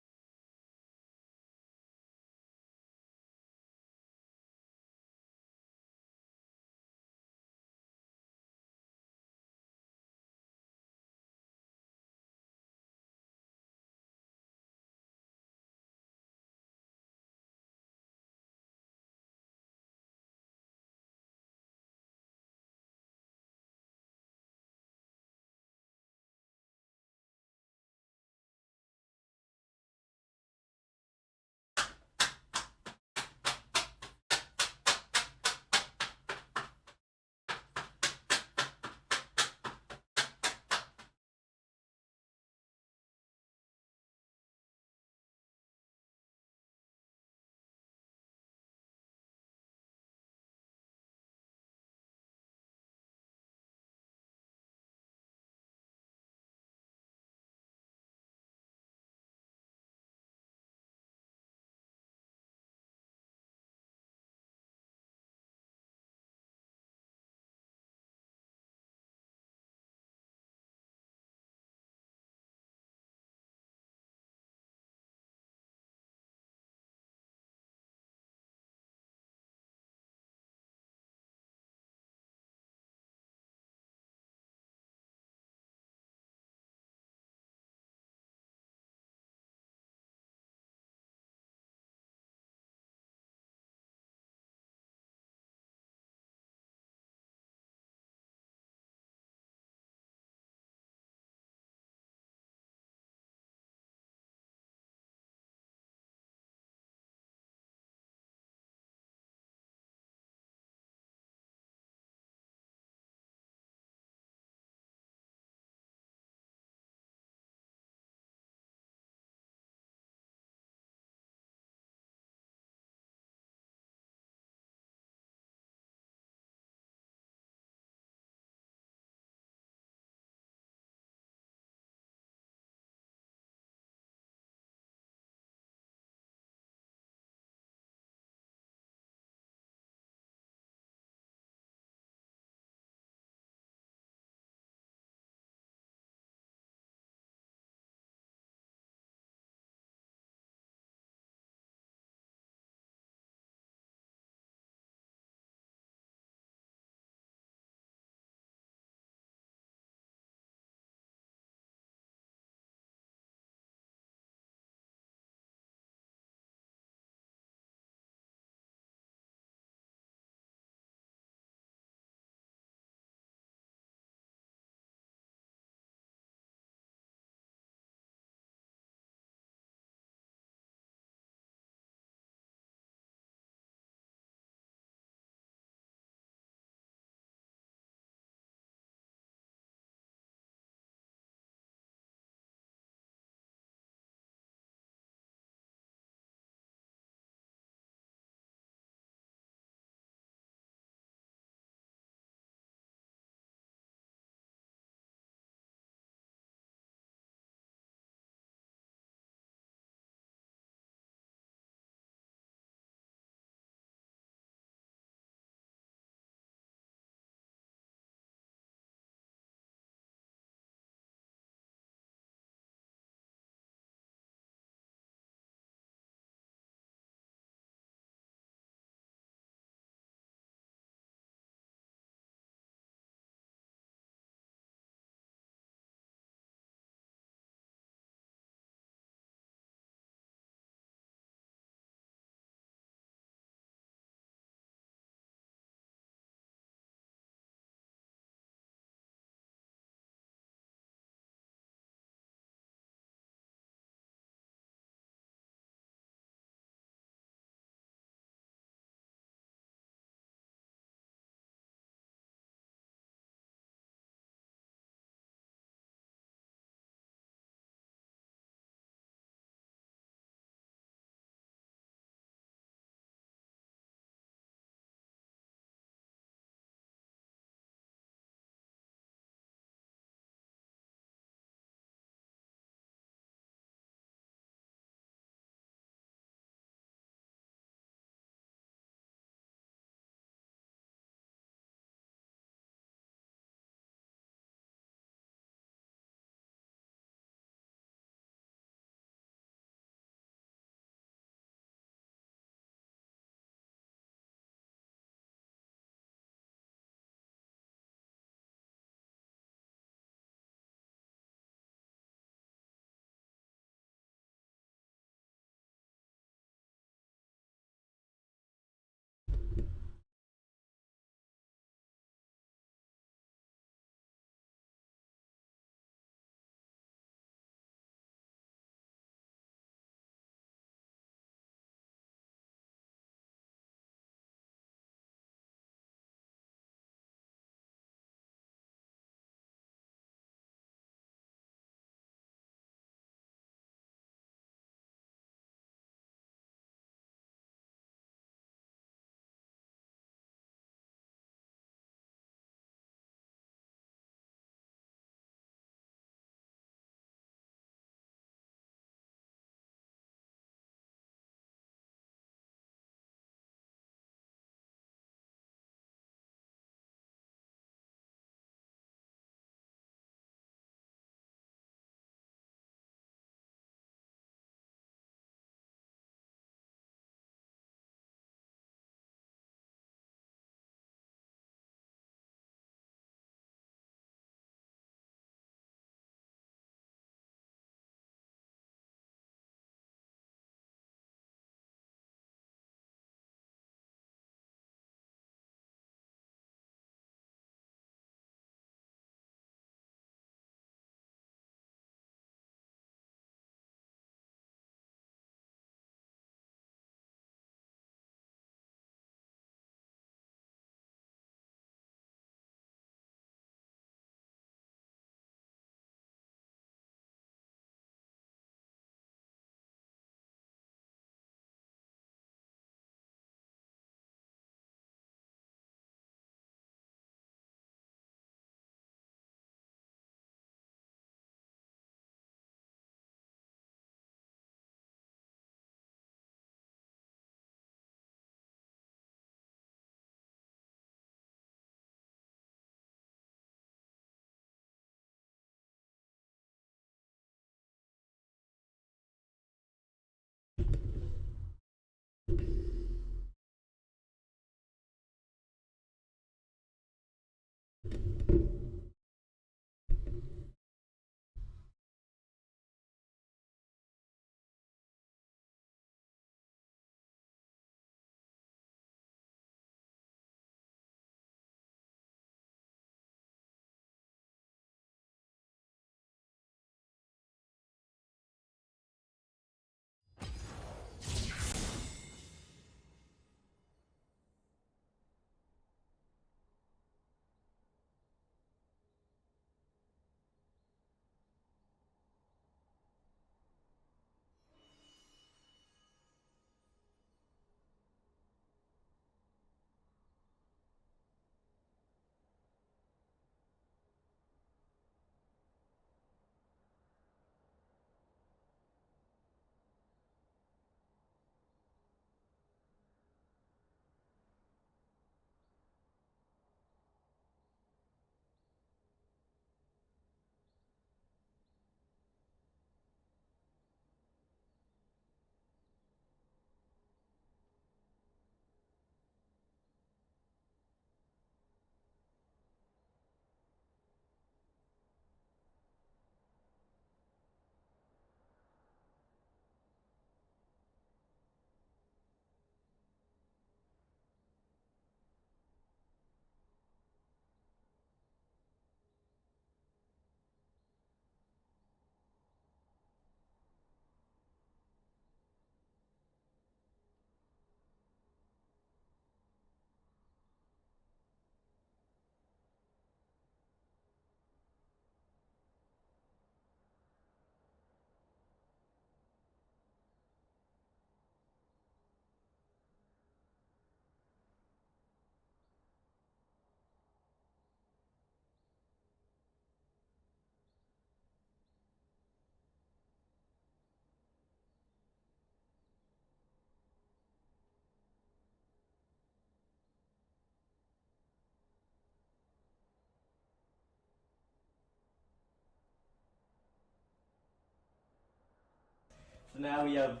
So now we have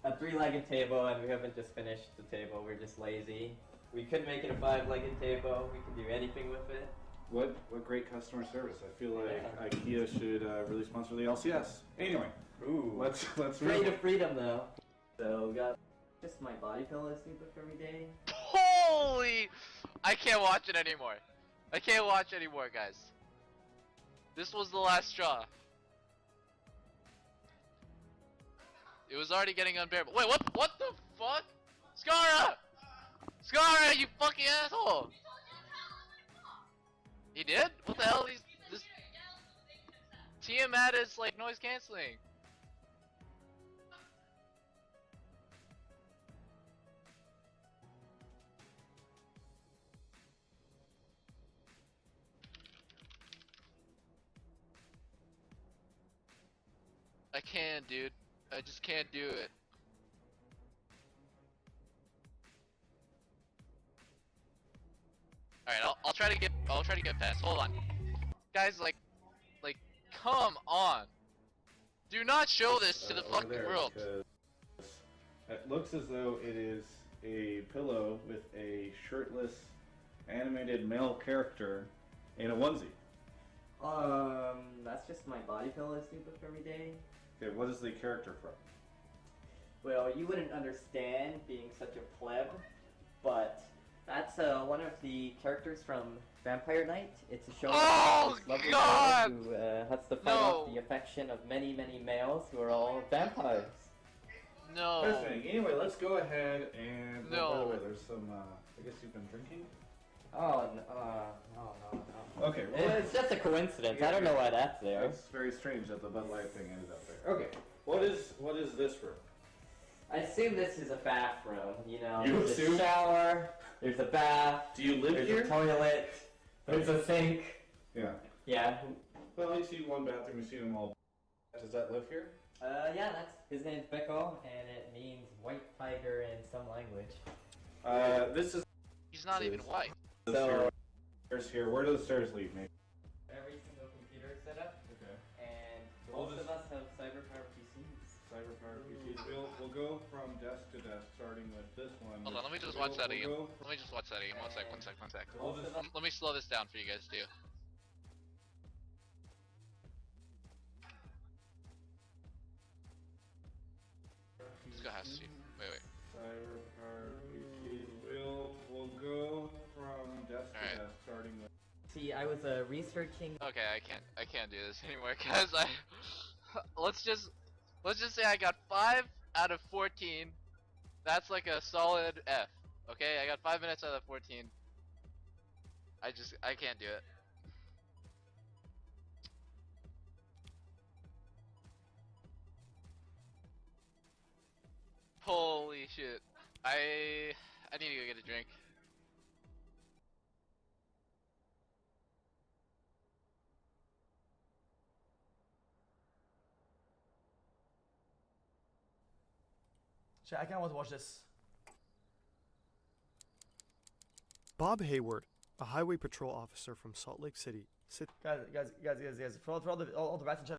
a 3-legged table, and we haven't just finished the table. We're just lazy. We could make it a 5-legged table. We can do anything with it.
What great customer service. I feel like IKEA should really sponsor the LCS. Anyway,
Ooh.
let's
Trade of freedom, though. So we got just my body pillow I sleep with every day.
Holy! I can't watch it anymore. I can't watch anymore, guys. This was the last straw. It was already getting unbearable. Wait, what the fuck? Scara! Scara, you fucking asshole! He did? What the hell? This Tiamat is like noise canceling. I can't, dude. I just can't do it. Alright, I'll try to get past. Hold on. Guys, like, come on. Do not show this to the fucking world.
It looks as though it is a pillow with a shirtless animated male character in a onesie.
That's just my body pillow I sleep with every day.
Okay, what is the character from?
Well, you wouldn't understand being such a pleb, but that's one of the characters from Vampire Knight. It's a show about this lovely girl who has to fight off the affection of many, many males who are all vampires.
No.
Fascinating. Anyway, let's go ahead and...
No.
Oh, by the way, there's some, I guess you've been drinking?
Oh, no.
Okay, well...
It's just a coincidence. I don't know why that's there.
It's very strange that the Bud Light thing ended up there. Okay, what is this room?
I assume this is a bathroom, you know.
You
there's
assume?
a shower, there's a bath,
Do you live
there's
here?
a toilet, there's a sink.
Yeah.
Yeah.
Well, you see one bathroom, you see them all. Does that live here?
Yeah, his name's Beko, and it means white tiger in some language.
This is...
He's not even white.
So,
Stairs here. Where do the stairs lead me?
every single computer is set up,
Okay.
and
We'll
most
just-
of us have cyberpower PCs.
Cyberpower PCs. We'll go from desk to desk, starting with this one.
Hold on, let me just watch that again. Let me just watch that again. One sec.
We'll just...
Let me slow this down for you guys too. Just go House Chief. Wait.
Cyberpower PCs. We'll go from desk to
Alright.
desk, starting with...
See, I was researching.
Okay, I can't do this anymore, cause let's just say I got 5 out of 14. That's like a solid F. Okay, I got 5 minutes out of 14. I can't do it. Holy shit. I need to go get a drink.
Chat, I kinda want to watch this.
Bob Hayward, a highway patrol officer from Salt Lake City,
Guys, for all the rats in chat.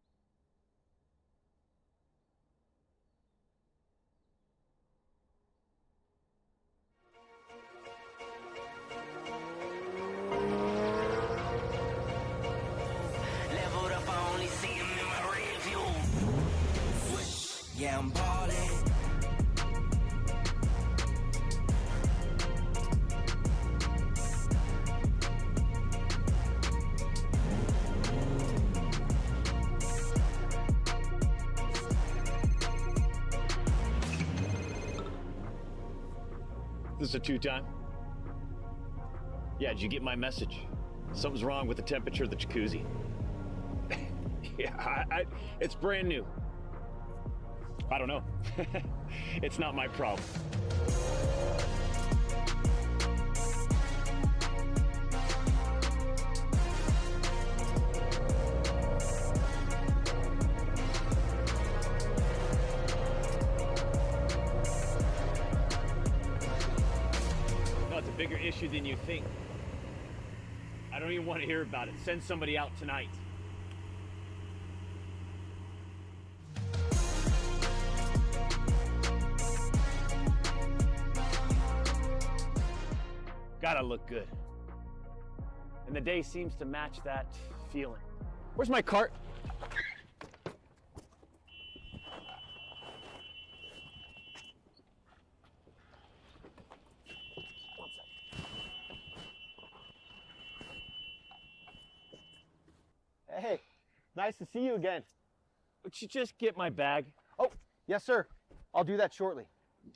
Leveled up, I only see him in my rear view. Yeah, I'm ballin'.
This is a 2-time? Yeah, did you get my message? Something's wrong with the temperature of the jacuzzi. Yeah, it's brand new. I don't know. It's not my problem. No, it's a bigger issue than you think. I don't even want to hear about it. Send somebody out tonight. Gotta look good. And the day seems to match that feeling. Where's my cart?
Hey, nice to see you again.
Would you just get my bag?
Oh, yes, sir. I'll do that shortly.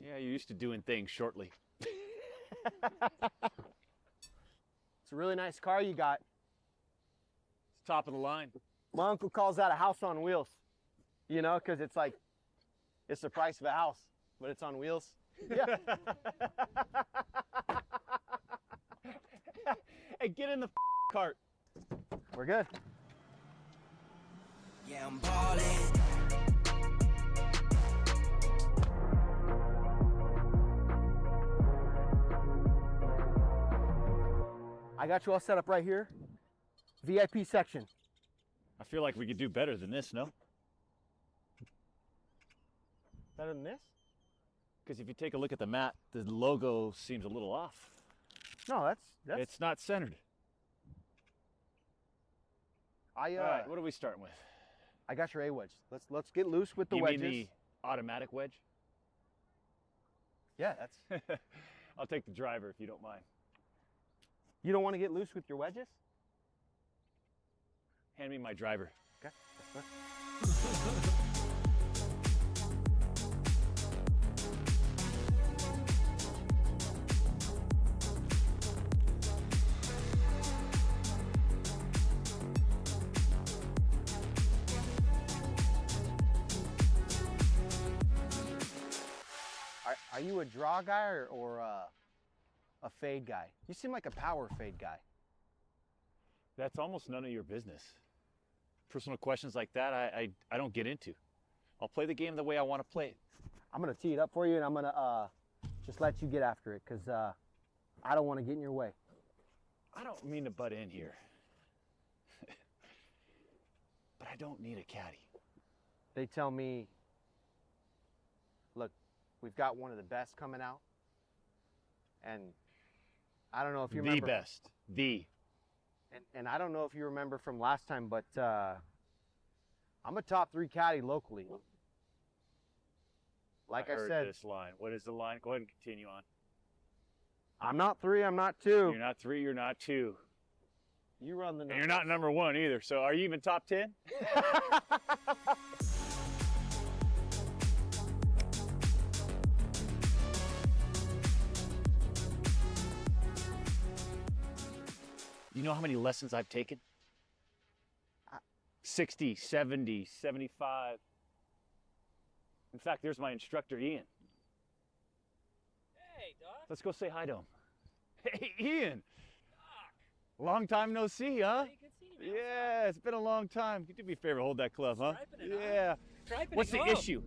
Yeah, you're used to doing things shortly.
It's a really nice car you got.
It's top of the line.
My uncle calls that a house on wheels. You know, because it's like, it's the price of a house, but it's on wheels. Yeah.
Hey, get in the cart.
We're good.
Yeah, I'm ballin'.
I got you all set up right here. VIP section.
I feel like we could do better than this, no?
Better than this?
Because if you take a look at the map, the logo seems a little off.
No, that's
It's not centered. All right, what are we starting with?
I got your A wedge. Let's get loose with the
You
wedges.
mean the automatic wedge?
Yeah, that's.
I'll take the driver if you don't mind.
You don't want to get loose with your wedges?
Hand me my driver.
Okay. That's fine. Are you a draw guy or a fade guy? You seem like a power fade guy.
That's almost none of your business. Personal questions like that, I don't get into. I'll play the game the way I want to play it.
I'm gonna tee it up for you, and I'm gonna just let you get after it, cause I don't want to get in your way.
I don't mean to butt in here, but I don't need a caddy.
They tell me, look, we've got one of the best coming out, and I don't know if you remember.
The best. The.
And I don't know if you remember from last time, but I'm a top 3 caddy locally. Like I
heard
said,
this line. What is the line? Go ahead and continue on.
I'm not 3, I'm not 2.
You're not 3, you're not 2.
You run the numbers.
And you're not number 1 either. So are you even top 10? You know how many lessons I've taken? 60, 70, 75. In fact, there's my instructor, Ian.
Hey, Doc.
Let's go say hi to him. Hey, Ian. Long time no see, huh?
Hey, good seeing you, man.
Yeah, it's been a long time. Could you do me a favor, hold that club, huh?
Striping it, huh?
Yeah.
Striping
What's
it.
the
Oh,
issue?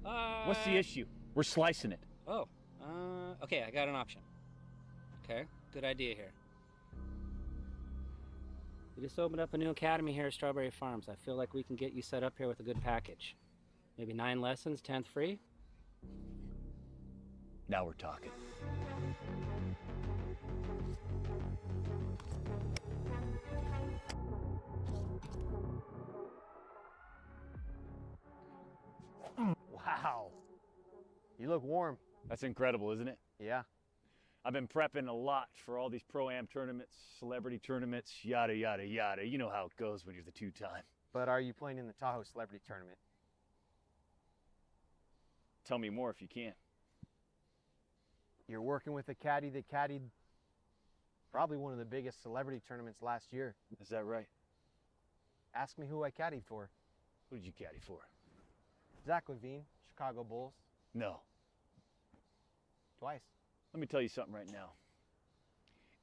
What's the issue? We're slicing it.
Oh, okay, I got an option. Okay, good idea here. We just opened up a new academy here at Strawberry Farms. I feel like we can get you set up here with a good package. Maybe 9 lessons, 10th free?
Now we're talking.
Wow. You look warm.
That's incredible, isn't it?
Yeah.
I've been prepping a lot for all these Pro-Am tournaments, celebrity tournaments, yada, yada, yada. You know how it goes when you're the 2-time.
But are you playing in the Tahoe Celebrity Tournament?
Tell me more if you can.
You're working with a caddy that caddied probably one of the biggest celebrity tournaments last year.
Is that right?
Ask me who I caddied for.
Who did you caddy for?
Zach Levine, Chicago Bulls.
No.
Twice.
Let me tell you something right now.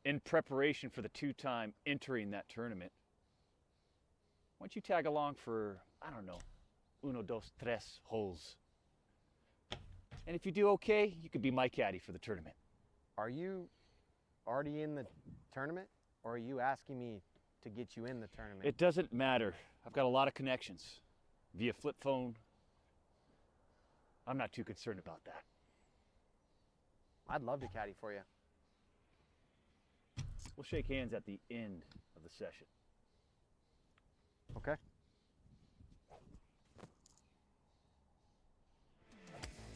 In preparation for the 2-time entering that tournament, why don't you tag along for, I don't know, 1, 2, 3 holes. And if you do okay, you could be my caddy for the tournament.
Are you already in the tournament, or are you asking me to get you in the tournament?
It doesn't matter. I've got a lot of connections via flip phone. I'm not too concerned about that.
I'd love to caddy for you.
We'll shake hands at the end of the session.
Okay.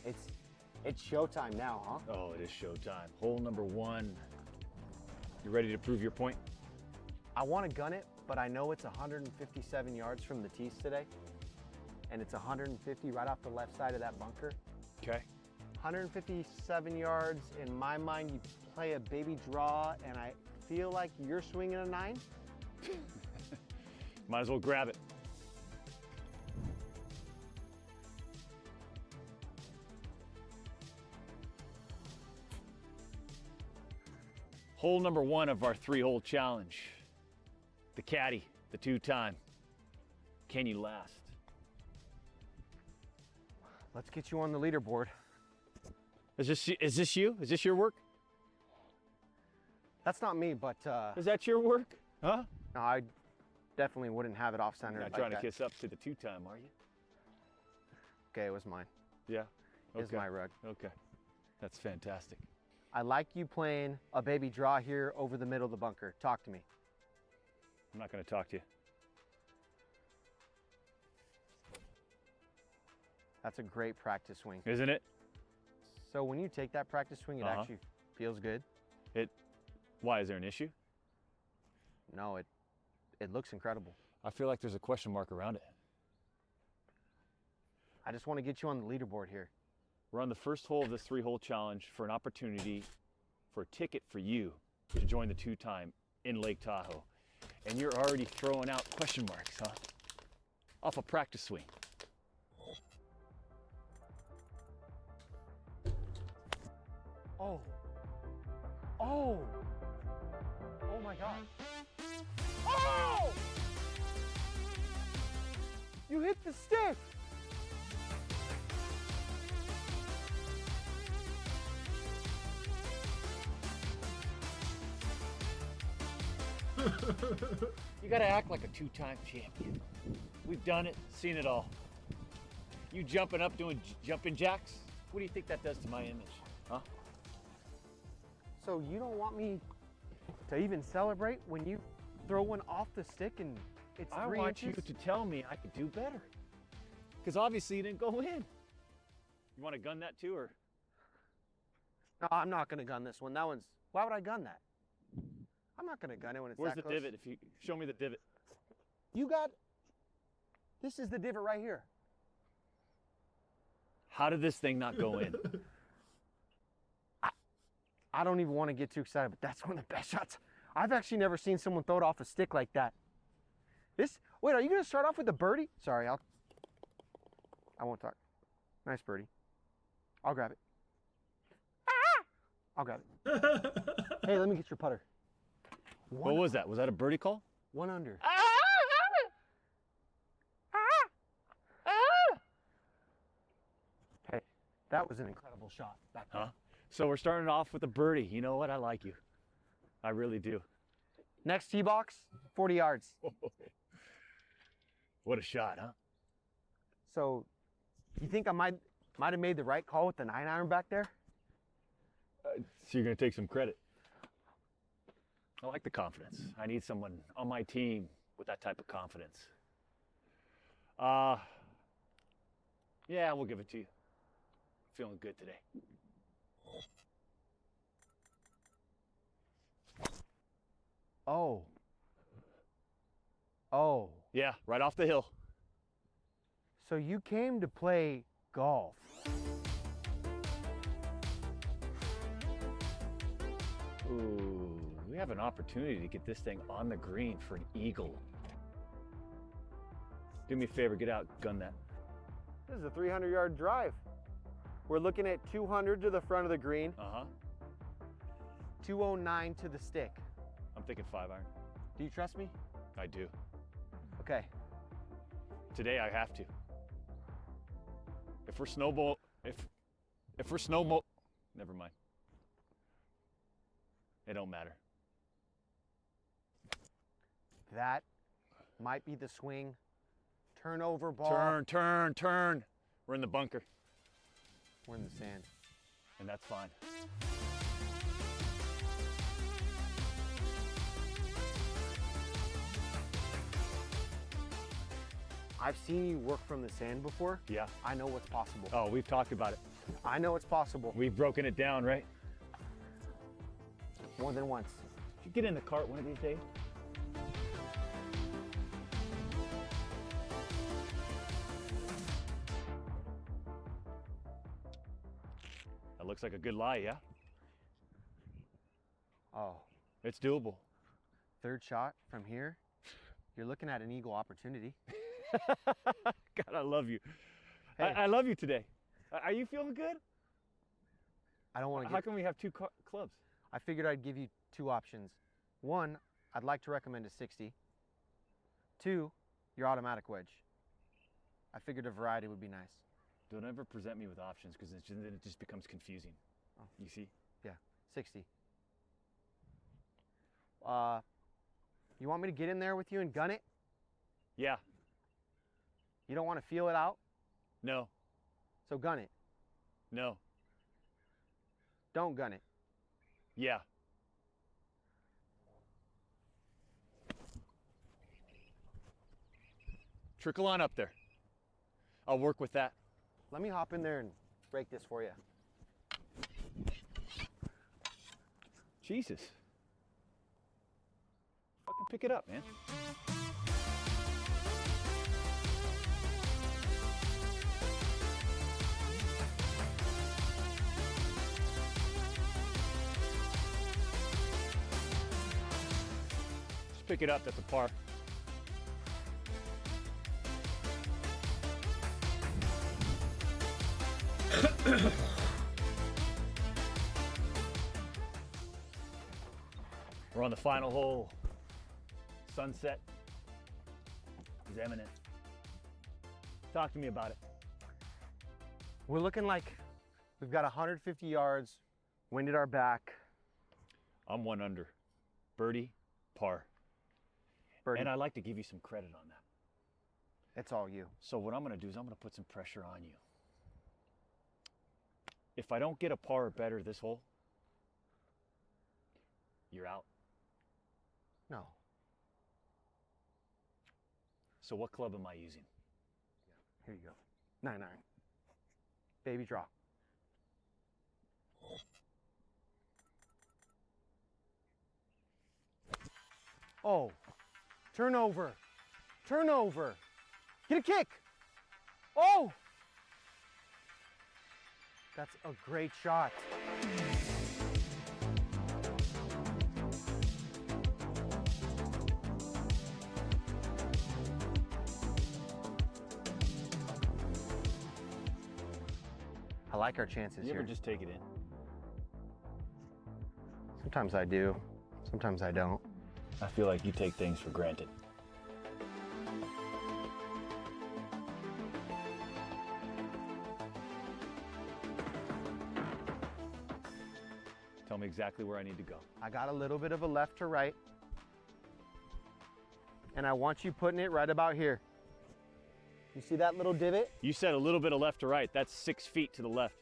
It's showtime now, huh?
Oh, it is showtime. Hole number 1. You ready to prove your point?
I want to gun it, but I know it's 157 yards from the tees today, and it's 150 right off the left side of that bunker.
Okay.
157 yards, in my mind, you play a baby draw, and I feel like you're swinging a 9.
Might as well grab it. Hole number 1 of our 3-hole challenge. The caddy, the 2-time. Can you last?
Let's get you on the leaderboard.
Is this you? Is this your work?
That's not me, but
Is that your work? Huh?
no, I definitely wouldn't have it off center.
You're not
like
trying
that.
to kiss up to the 2-time, are you?
Okay, it was mine.
Yeah.
It's my rug.
Okay. That's fantastic.
I like you playing a baby draw here over the middle of the bunker. Talk to me.
I'm not going to talk to you.
That's a great practice swing.
Isn't it?
So when you take that practice swing, it actually feels good?
Why, is there an issue?
No, it looks incredible.
I feel like there's a question mark around it.
I just want to get you on the leaderboard here.
We're on the first hole of this 3-hole challenge for an opportunity for a ticket for you to join the 2-time in Lake Tahoe. And you're already throwing out question marks, huh? Off a practice swing.
Oh. Oh. Oh my God. Oh! You hit the stick.
You gotta act like a 2-time champion. We've done it, seen it all. You jumping up doing jumping jacks? What do you think that does to my image, huh?
So you don't want me to even celebrate when you throw one off the stick and it's 3
I want
inches?
you to tell me I could do better. Because obviously you didn't go in. You want to gun that too, or?
No, I'm not gonna gun this one. That one's, why would I gun that? I'm not gonna gun it when it's
Where's
that
the
close.
divot? If you show me the divot.
You got, this is the divot right here.
How did this thing not go in?
I don't even want to get too excited, but that's one of the best shots. I've actually never seen someone throw it off a stick like that. Wait, are you gonna start off with a birdie? Sorry, I won't talk. Nice birdie. I'll grab it. I'll grab it. Hey, let me get your putter.
What was that? Was that a birdie call?
1 under. Hey, that was an incredible shot back there.
Huh? So we're starting off with a birdie. You know what? I like you. I really do.
Next tee box, 40 yards.
What a shot, huh?
So, you think I might have made the right call with the 9-iron back there?
So you're going to take some credit. I like the confidence. I need someone on my team with that type of confidence. Yeah, we'll give it to you. Feeling good today.
Oh. Oh.
Yeah, right off the hill.
So you came to play golf.
Ooh, we have an opportunity to get this thing on the green for an eagle. Do me a favor, get out, gun that.
This is a 300-yard drive. We're looking at 200 to the front of the green. 209 to the stick.
I'm thinking 5-iron.
Do you trust me?
I do.
Okay.
Today I have to. If we're never mind. It don't matter.
That might be the swing. Turnover ball.
Turn. We're in the bunker.
We're in the sand.
And that's fine.
I've seen you work from the sand before.
Yeah.
I know what's possible.
Oh, we've talked about it.
I know it's possible.
We've broken it down, right?
More than once.
You get in the cart one of these days. That looks like a good lie, yeah?
Oh.
It's doable.
Third shot from here. You're looking at an eagle opportunity.
God, I love you.
Hey.
I love you today. Are you feeling good?
I don't want to
How come we have two clubs?
I figured I'd give you two options. One, I'd like to recommend a 60. Two, your automatic wedge. I figured a variety would be nice.
Don't ever present me with options because it just becomes confusing.
Oh.
You see?
Yeah, 60. You want me to get in there with you and gun it?
Yeah.
You don't want to feel it out?
No.
So gun it.
No.
Don't gun it.
Yeah. Trickle on up there. I'll work with that.
Let me hop in there and break this for you.
Jesus. Fucking pick it up, man. Just pick it up, that's a par. We're on the final hole. Sunset is imminent. Talk to me about it.
We're looking like we've got 150 yards, wind at our back.
I'm 1 under. Birdie, par.
Birdie.
And I'd like to give you some credit on that.
It's all you.
So what I'm going to do is I'm going to put some pressure on you. If I don't get a par or better this hole, you're out.
No.
So what club am I using?
Here you go. 9-9. Baby draw. Oh. Turnover. Turnover. Get a kick. Oh. That's a great shot. I like our chances
You
here.
ever just take it in?
Sometimes I do. Sometimes I don't.
I feel like you take things for granted. Tell me exactly where I need to go.
I got a little bit of a left to right. And I want you putting it right about here. You see that little divot?
You said a little bit of left to right. That's 6 feet to the left.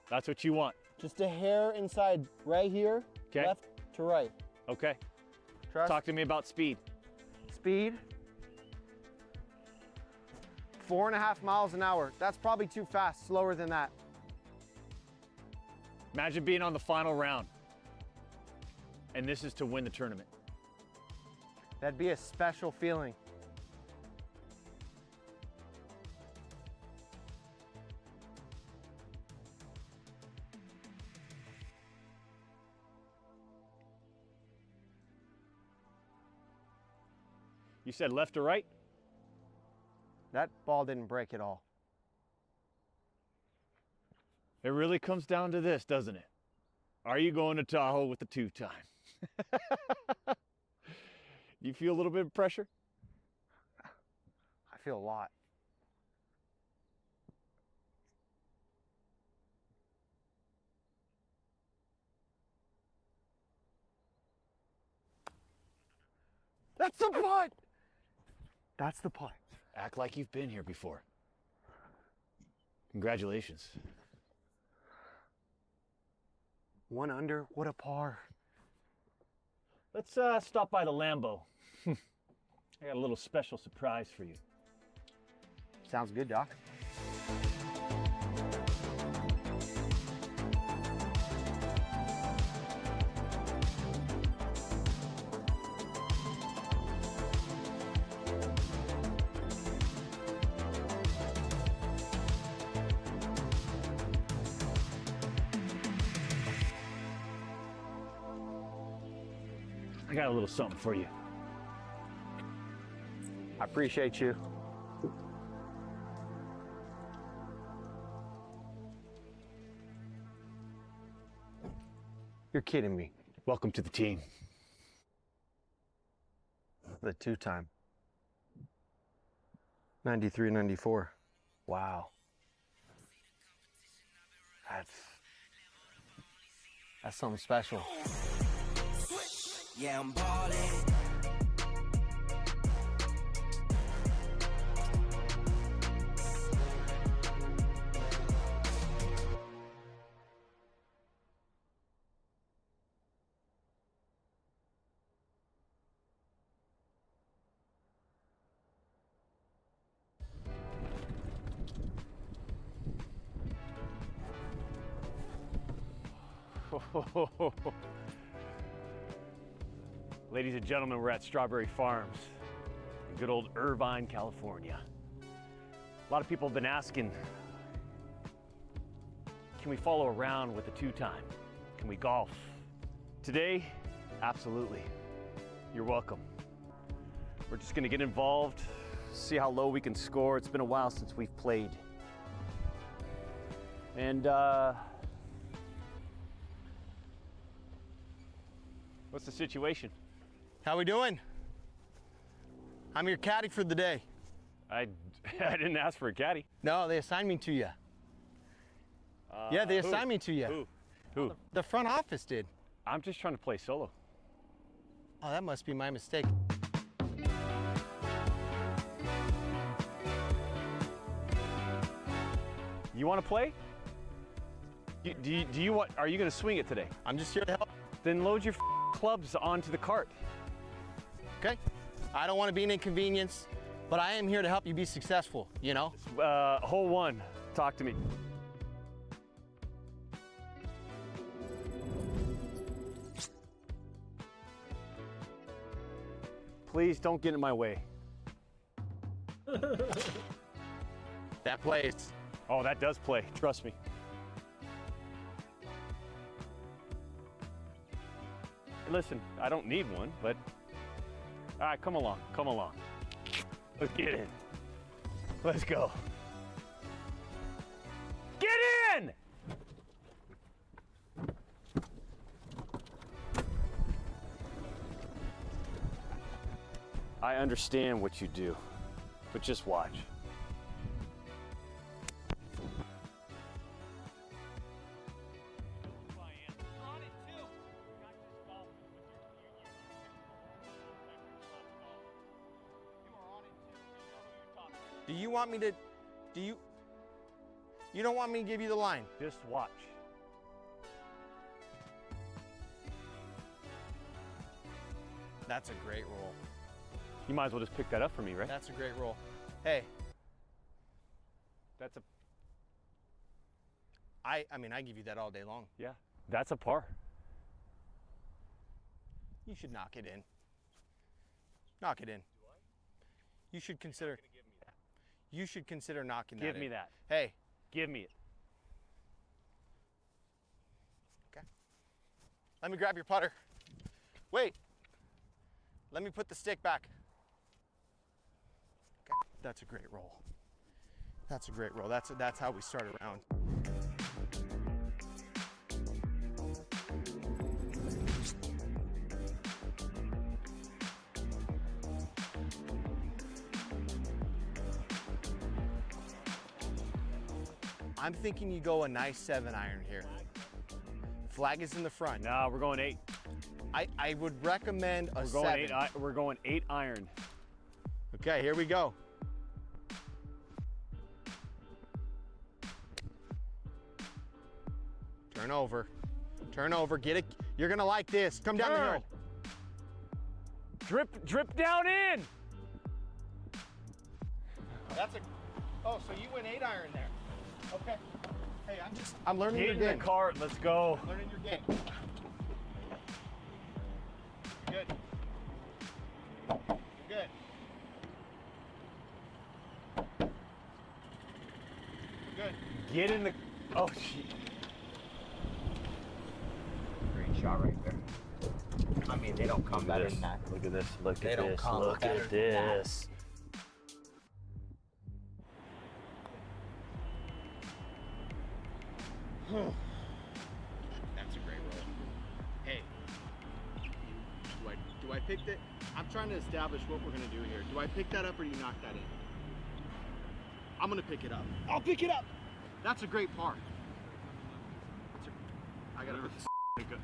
That's what you want.
Just a hair inside right here.
Okay.
Left to right.
Okay.
Trust.
Talk to me about speed.
Speed. 4.5 miles an hour. That's probably too fast. Slower than that.
Imagine being on the final round. And this is to win the tournament.
That'd be a special feeling.
You said left to right?
That ball didn't break at all.
It really comes down to this, doesn't it? Are you going to Tahoe with the 2-time? You feel a little bit of pressure?
I feel a lot. That's the putt! That's the putt.
Act like you've been here before. Congratulations.
1 under, what a par.
Let's stop by the Lambo. I got a little special surprise for you.
Sounds good, Doc.
I got a little something for you.
I appreciate you. You're kidding me.
Welcome to the team.
The two-time. 93, 94.
Wow.
That's something special.
Yeah, I'm ballin'.
Ladies and gentlemen, we're at Strawberry Farms in good old Irvine, California. A lot of people have been asking, can we follow around with the two-time? Can we golf? Today, absolutely. You're welcome. We're just gonna get involved, see how low we can score. It's been a while since we've played. And what's the situation?
How we doing? I'm your caddy for the day.
I didn't ask for a caddy.
No, they assigned me to you. Yeah, they assigned me to you.
Who?
The front office did.
I'm just trying to play solo.
Oh, that must be my mistake.
You want to play? Do you want? Are you going to swing it today?
I'm just here to help.
Then load your clubs onto the cart.
Okay. I don't want to be an inconvenience, but I am here to help you be successful, you know?
Hole one, talk to me. Please don't get in my way.
That plays.
Oh, that does play, trust me. Listen, I don't need one, but all right, come along, come along. Let's get in. Let's go. Get in! I understand what you do, but just watch.
Do you want me to, you don't want me to give you the line?
Just watch.
That's a great roll.
You might as well just pick that up for me, right?
That's a great roll. Hey.
That's a...
I mean, I give you that all day long.
Yeah, that's a par.
You should knock it in. Knock it in.
Do I?
You should consider...
Give me that.
You should consider knocking that in.
Give me that.
Hey.
Give me it.
Okay. Let me grab your putter. Wait. Let me put the stick back. Okay. That's a great roll. That's a great roll. That's how we start a round. I'm thinking you go a nice 7-iron here. Flag is in the front.
No, we're going 8.
I would recommend a 7.
We're going 8 iron.
Okay, here we go. Turn over. Turn over. Get it. You're gonna like this. Come down the hill.
Drip down in.
That's a. Oh, so you went 8-iron there. Okay. Hey, I'm learning your
Get in
game.
the cart. Let's go.
I'm learning your game. You're good. You're good. You're good.
Get in the. Oh shit.
Great shot right there. I mean, they don't come better than that.
Look at this. Look
They
at
don't
this.
come
Look
better
at
than that.
this.
That's a great roll. Hey, do I pick that? I'm trying to establish what we're gonna do here. Do I pick that up or do you knock that in? I'm gonna pick it up. I'll pick it up. That's a great par. I gotta.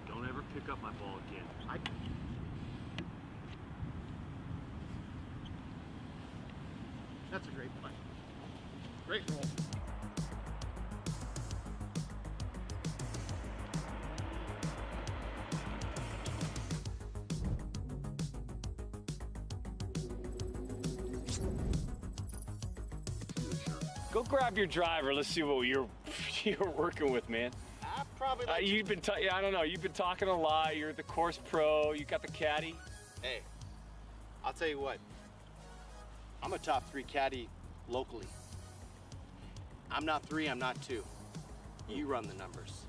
Don't ever pick up my ball again.
That's a great play. Great roll.
Go grab your driver. Let's see what you're working with, man.
I probably.
You've been. I don't know. You've been talking a lot. You're the course pro. You got the caddy.
Hey, I'll tell you what. I'm a top 3 caddy locally. I'm not 3. I'm not 2. You run the numbers.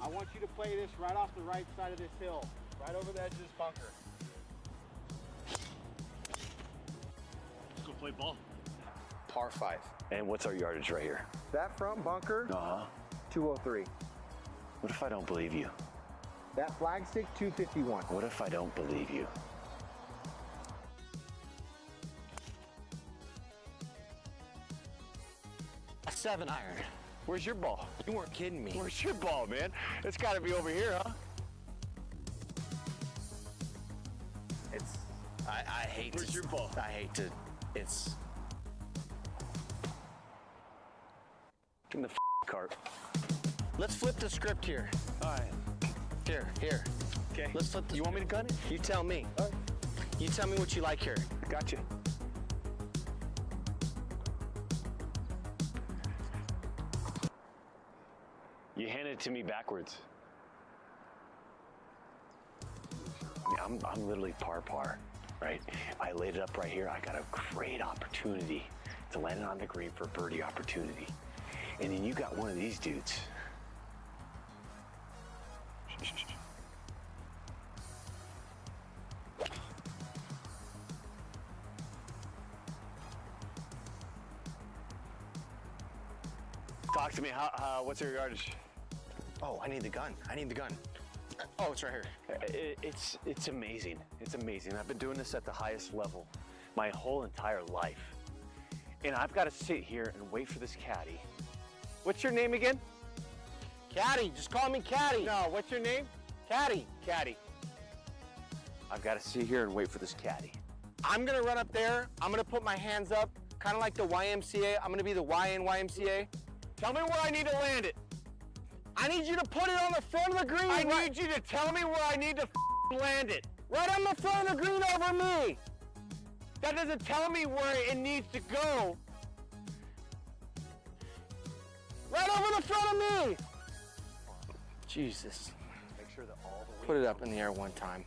I want you to play this right off the right side of this hill, right over the edge of this bunker.
Let's go play ball.
Par 5.
And what's our yardage right here?
That front bunker, 203.
What if I don't believe you?
That flagstick, 251.
What if I don't believe you?
A 7-iron.
Where's your ball?
You weren't kidding me.
Where's your ball, man? It's got to be over here, huh?
It's. I hate.
Where's your ball?
I hate to. It's.
Get in the cart.
Let's flip the script here.
All right.
Here.
Okay.
Let's flip the.
You want me to gun it?
You tell me.
All right.
You tell me what you like here.
Gotcha. You handed it to me backwards. I mean, I'm literally par, right? If I laid it up right here, I got a great opportunity to land it on the green for a birdie opportunity. And then you got one of these dudes. Talk to me. What's your yardage?
Oh, I need the gun. Oh, it's right here.
It's amazing. It's amazing. I've been doing this at the highest level my whole entire life. And I've got to sit here and wait for this caddy. What's your name again?
Caddy, just call me Caddy.
No, what's your name?
Caddy.
Caddy. I've got to sit here and wait for this caddy.
I'm gonna run up there. I'm gonna put my hands up, kind of like the YMCA. I'm gonna be the Y in YMCA.
Tell me where I need to land it.
I need you to put it on the front of the green.
I need you to tell me where I need to land it.
Right on the front of the green over me.
That doesn't tell me where it needs to go.
Right over the front of me. Jesus.
Make sure that all the way
Put it up in the air one time.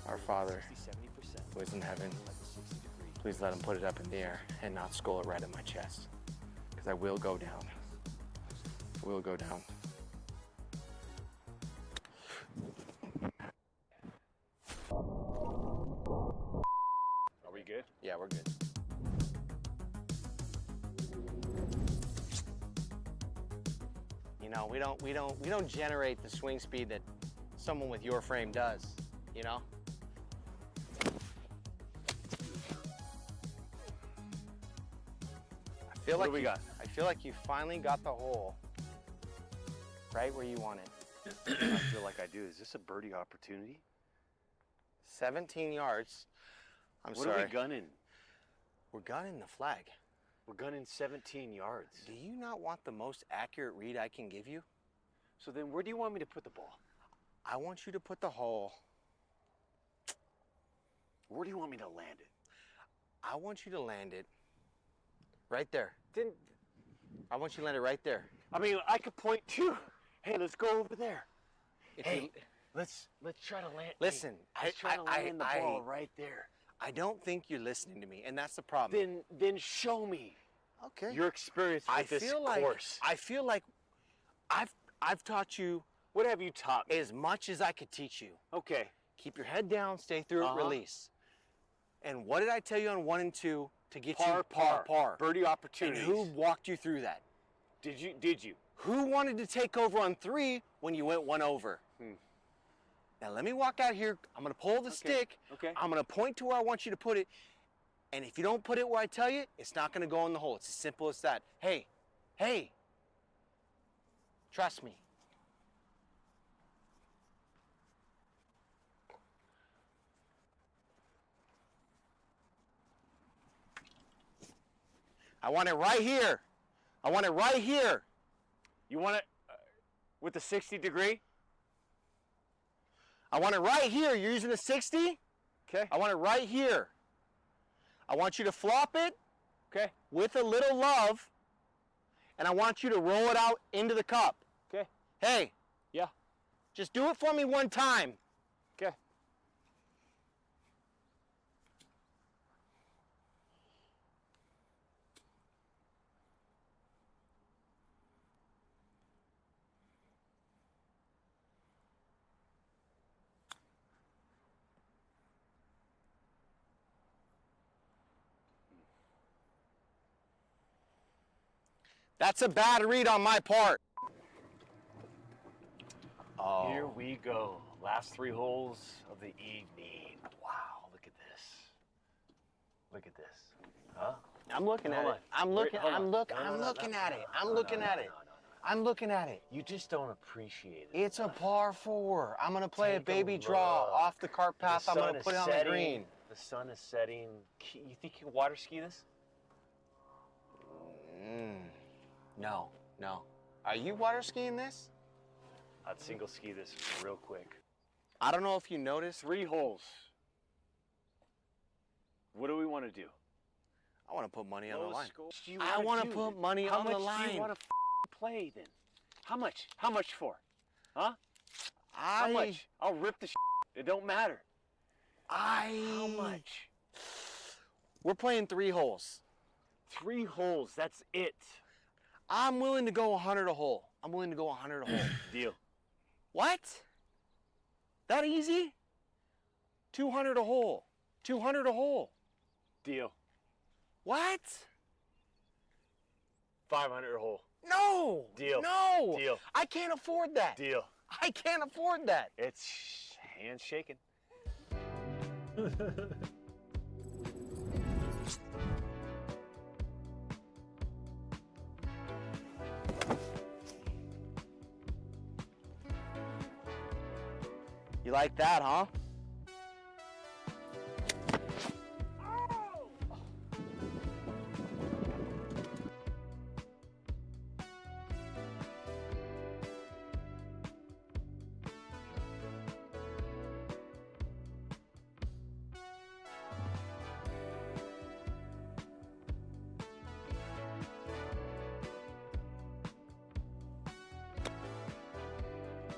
Our Father,
60-70%.
who is in heaven, please let him put it up in the air and not skull it right in my chest. Because I will go down. I will go down.
Are we good?
Yeah, we're good. You know, we don't generate the swing speed that someone with your frame does, you know?
What do we got?
I feel like you finally got the hole right where you want it.
I feel like I do. Is this a birdie opportunity?
17 yards.
What
sorry.
are we gunning?
We're gunning the flag.
We're gunning 17 yards.
Do you not want the most accurate read I can give you?
So then where do you want me to put the ball?
I want you to put the hole
Where do you want me to land it?
I want you to land it right there.
Then,
I want you to land it right there.
I mean, I could point to. Hey, let's go over there.
If
Hey,
you,
let's try to land.
listen,
let's try to land the ball right there.
I don't think you're listening to me, and that's the problem.
Then show me.
Okay.
Your experience with this course.
I feel like I've taught you.
What have you taught me?
As much as I could teach you.
Okay.
Keep your head down, stay through it, release. And what did I tell you on 1 and 2 to get you par?
Birdie opportunities.
And who walked you through that?
Did you?
Who wanted to take over on 3 when you went 1 over? Now let me walk out here. I'm gonna pull the stick.
Okay.
I'm gonna point to where I want you to put it. And if you don't put it where I tell you, it's not gonna go in the hole. It's as simple as that. Hey, trust me. I want it right here. I want it right here.
You want it with the 60 degree?
I want it right here. You're using a 60?
Okay.
I want it right here. I want you to flop it.
Okay.
With a little love. And I want you to roll it out into the cup.
Okay.
Hey.
Yeah.
Just do it for me one time.
Okay.
That's a bad read on my part.
Oh. Here we go. Last 3 holes of the evening. Wow, look at this. Look at this. Huh?
I'm looking at it. I'm looking at it.
You just don't appreciate it.
It's a par 4. I'm gonna play a baby draw off the cart path. I'm gonna put it on the green.
The sun is setting. You think you can water ski this?
No. Are you water skiing this?
I'd single ski this real quick.
I don't know if you noticed.
3 holes. What do we want to do?
I want to put money on the line.
I
I want to put money on the
How much do
line.
you want to play then? How much? How much for? Huh? How much? I'll rip the It don't matter. How much?
We're playing 3 holes.
3 holes, that's it.
I'm willing to go 100 a hole.
Deal.
What? That easy? 200 a hole. 200 a hole.
Deal.
What?
500 a hole.
No.
Deal.
No.
Deal.
I can't afford that.
Deal.
I can't afford that.
It's handshaking.
You like that, huh?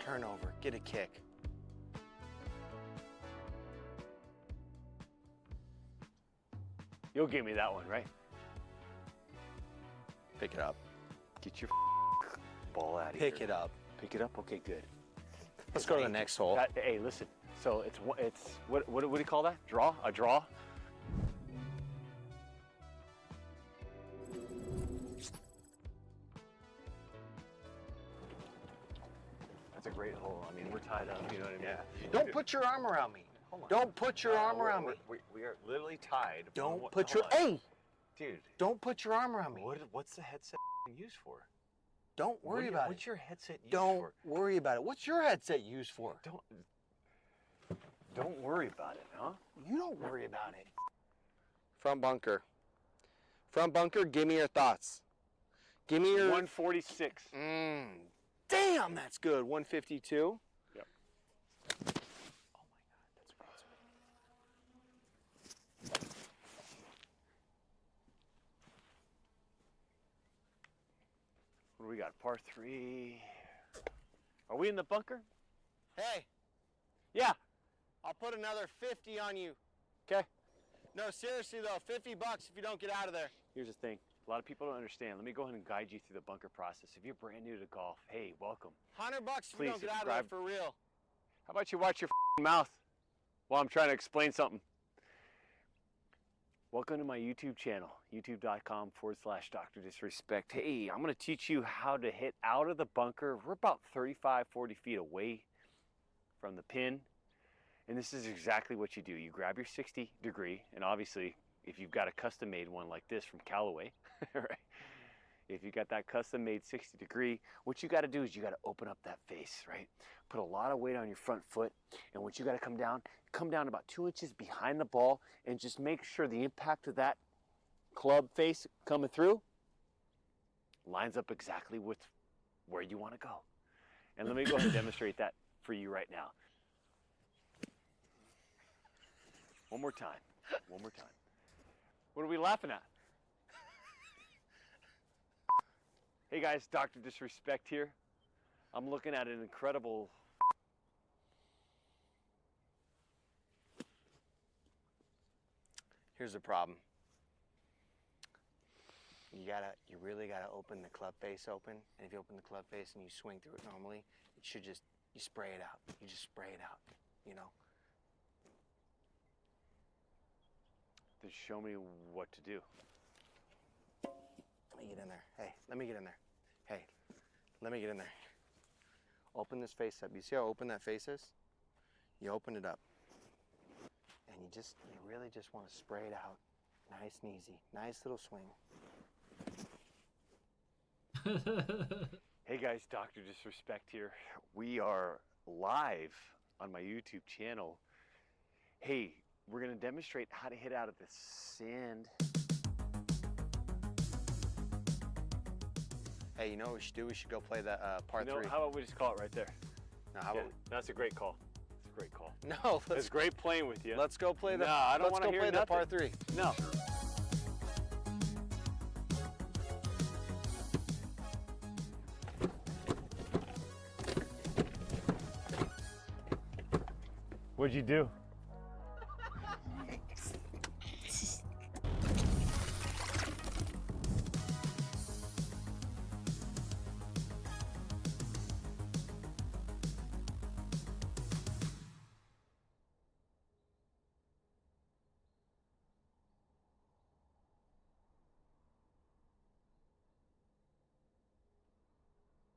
Turnover, get a kick.
You'll give me that one, right?
Pick it up.
Get your ball out of here.
Pick it up.
Pick it up? Okay, good.
Let's go to the next hole.
Hey, listen. So it's what do you call that? Draw? A draw? That's a great hole. I mean, we're tied up. You know what I mean?
Yeah. Don't put your arm around me. Don't put your arm around me.
We are literally tied.
Don't put your hey,
dude.
Don't put your arm around me.
What's the headset used for?
Don't worry about it.
What's your headset used
Don't
for?
worry about it. What's your headset used for?
Don't worry about it, huh?
You don't worry about it. Front bunker. Front bunker, give me your thoughts. Give me your
146.
Damn, that's good. 152.
Yep. do we got? Par 3. Are we in the bunker?
Hey,
Yeah.
I'll put another 50 on you.
Okay.
No, seriously though, $50 if you don't get out of there.
Here's the thing. A lot of people don't understand. Let me go ahead and guide you through the bunker process. If you're brand new to golf, hey, welcome.
$100 if
Please
you don't get out of
subscribe.
there for real.
How about you watch your mouth while I'm trying to explain something? Welcome to my YouTube channel, youtube.com/Dr. Disrespect. Hey, I'm going to teach you how to hit out of the bunker. We're about 35, 40 feet away from the pin. And this is exactly what you do. You grab your 60 degree, and obviously, if you've got a custom-made one like this from Callaway, right? If you got that custom-made 60 degree, what you got to do is you got to open up that face, right? Put a lot of weight on your front foot, and what you got to come down about 2 inches behind the ball, and just make sure the impact of that club face coming through lines up exactly with where you want to go. And let me go ahead and demonstrate that for you right now. One more time. One more time. What are we laughing at? Hey guys, Dr. Disrespect here. I'm looking at an incredible...
Here's the problem. You really gotta open the club face open. And if you open the club face and you swing through it normally, it should just, you spray it out. You just spray it out, you know?
Then show me what to do.
Let me get in there. Hey, let me get in there. Hey, let me get in there. Open this face up. You see how open that face is? You open it up. And you really just want to spray it out. Nice and easy. Nice little swing.
Hey guys, Dr. Disrespect here. We are live on my YouTube channel. Hey, we're gonna demonstrate how to hit out of the sand.
Hey, you know what we should do? We should go play that par 3.
How about we just call it right there?
No, how about
That's a great call. That's a great call.
No,
it's great playing with you.
Let's go play the.
No, I don't want to hear
play the par 3.
No. What'd you do?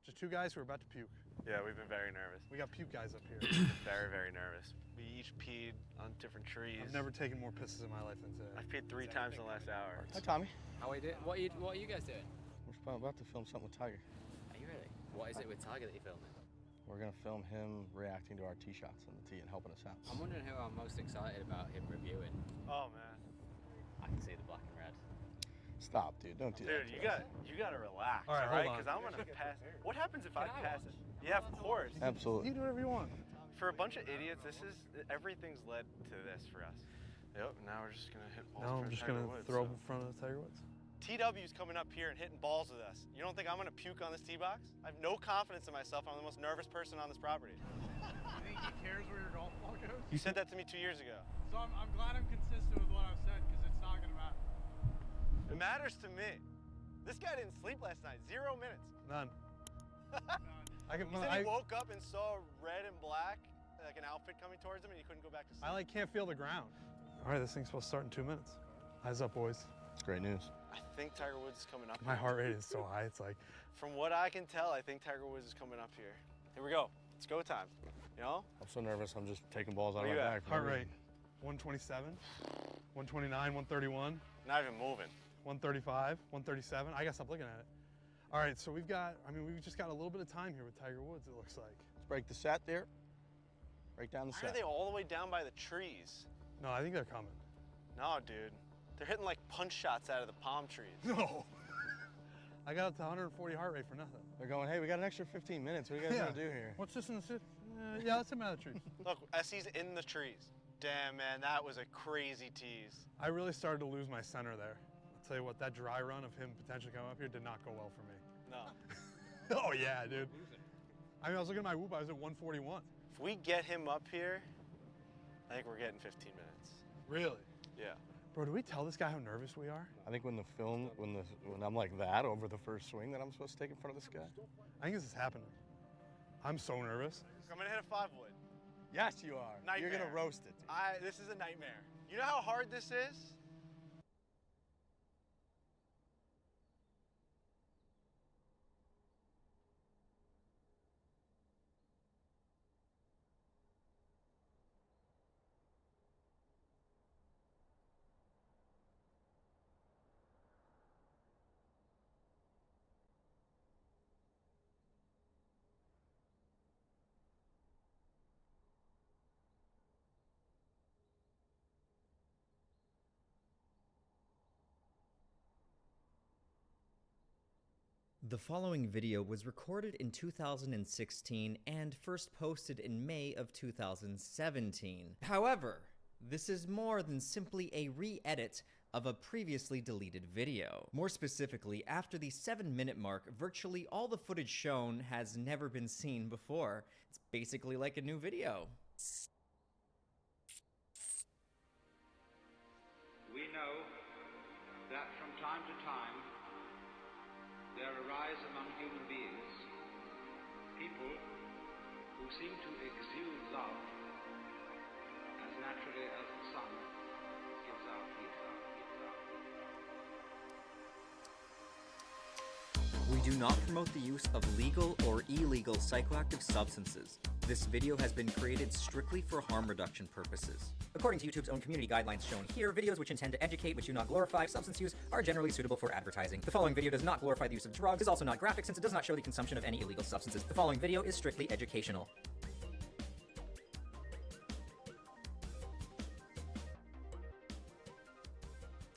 Just two guys who are about to puke.
Yeah, we've been very nervous.
We got puke guys up here.
Very, very nervous. We each peed on different trees.
I've never taken more pisses in my life than today.
I've peed 3 times in the last hour.
Hi, Tommy.
How are you doing? What are you guys doing?
We're about to film something with Tiger.
Are you really? What is it with Tiger that you're filming?
We're gonna film him reacting to our tee shots on the tee and helping us out.
I'm wondering who I'm most excited about him reviewing.
Oh man.
I can see the black and red.
Stop, dude. Don't do that.
Dude, you gotta relax,
All right, hold on.
Because I'm gonna pass. What happens if I pass it? Yeah, of course.
Absolutely.
You can do whatever you want.
For a bunch of idiots, everything's led to this for us. Yep. Now we're just gonna hit balls.
Now I'm just gonna throw up in front of the Tiger Woods.
TW's coming up here and hitting balls with us. You don't think I'm gonna puke on this tee box? I have no confidence in myself. I'm the most nervous person on this property.
You think he cares where your golf ball goes?
You said that to me 2 years ago.
So I'm glad I'm consistent with what I've said because it's not gonna matter.
It matters to me. This guy didn't sleep last night. 0 minutes.
None.
He said he woke up and saw red and black, like an outfit coming towards him, and he couldn't go back to sleep.
I can't feel the ground. All right, this thing's supposed to start in 2 minutes. Eyes up, boys.
It's great news.
I think Tiger Woods is coming up.
My heart rate is so high. It's like.
From what I can tell, I think Tiger Woods is coming up here. Here we go. It's go time. You know?
I'm so nervous. I'm just taking balls out of
Where
my
you
bag.
at?
Heart rate. 127, 129, 131.
Not even moving.
135, 137. I gotta stop looking at it. All right, so we've just got a little bit of time here with Tiger Woods, it looks like.
Let's break the set there. Break down the
Why
set.
are they all the way down by the trees?
No, I think they're coming.
No, dude. They're hitting like punch shots out of the palm trees.
No. I got up to 140 heart rate for nothing.
They're going, hey, we got an extra 15 minutes. What are you guys gonna do here?
What's this in the city? Yeah, let's hit out of the trees.
Look, SC's in the trees. Damn, man, that was a crazy tease.
I really started to lose my center there. I'll tell you what, that dry run of him potentially coming up here did not go well for me.
No.
Oh yeah, dude. I mean, I was looking at my whoop. I was at 141.
If we get him up here, I think we're getting 15 minutes.
Really?
Yeah.
Bro, do we tell this guy how nervous we are?
I think when I'm like that over the first swing that I'm supposed to take in front of this guy.
I think this is happening. I'm so nervous.
I'm gonna hit a 5-wood.
Yes, you are.
Nightmare.
You're gonna roast it. Dude.
This is a nightmare. You know how hard this is?
The following video was recorded in 2016 and first posted in May of 2017. However, this is more than simply a re-edit of a previously deleted video. More specifically, after the 7-minute mark, virtually all the footage shown has never been seen before. It's basically like a new video.
We know that from time to time there arise among human beings people who seem to exude love as naturally as the sun gives out heat.
We do not promote the use of legal or illegal psychoactive substances. This video has been created strictly for harm reduction purposes. According to YouTube's own community guidelines shown here, videos which intend to educate but do not glorify substance use are generally suitable for advertising. The following video does not glorify the use of drugs, is also not graphic since it does not show the consumption of any illegal substances. The following video is strictly educational.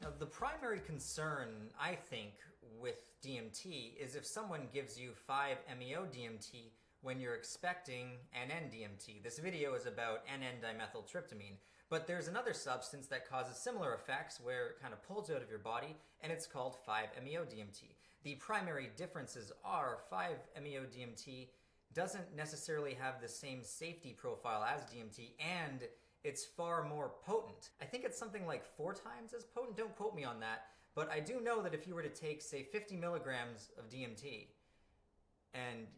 Now, the primary concern, I think, with DMT is if someone gives you 5-MeO DMT when you're expecting NN-DMT. This video is about NN-dimethyltryptamine, but there's another substance that causes similar effects where it kind of pulls out of your body, and it's called 5-MeO DMT. The primary differences are 5-MeO DMT doesn't necessarily have the same safety profile as DMT, and it's far more potent. I think it's something like 4 times as potent, don't quote me on that, but I do know that if you were to take, say, 50 milligrams of DMT, and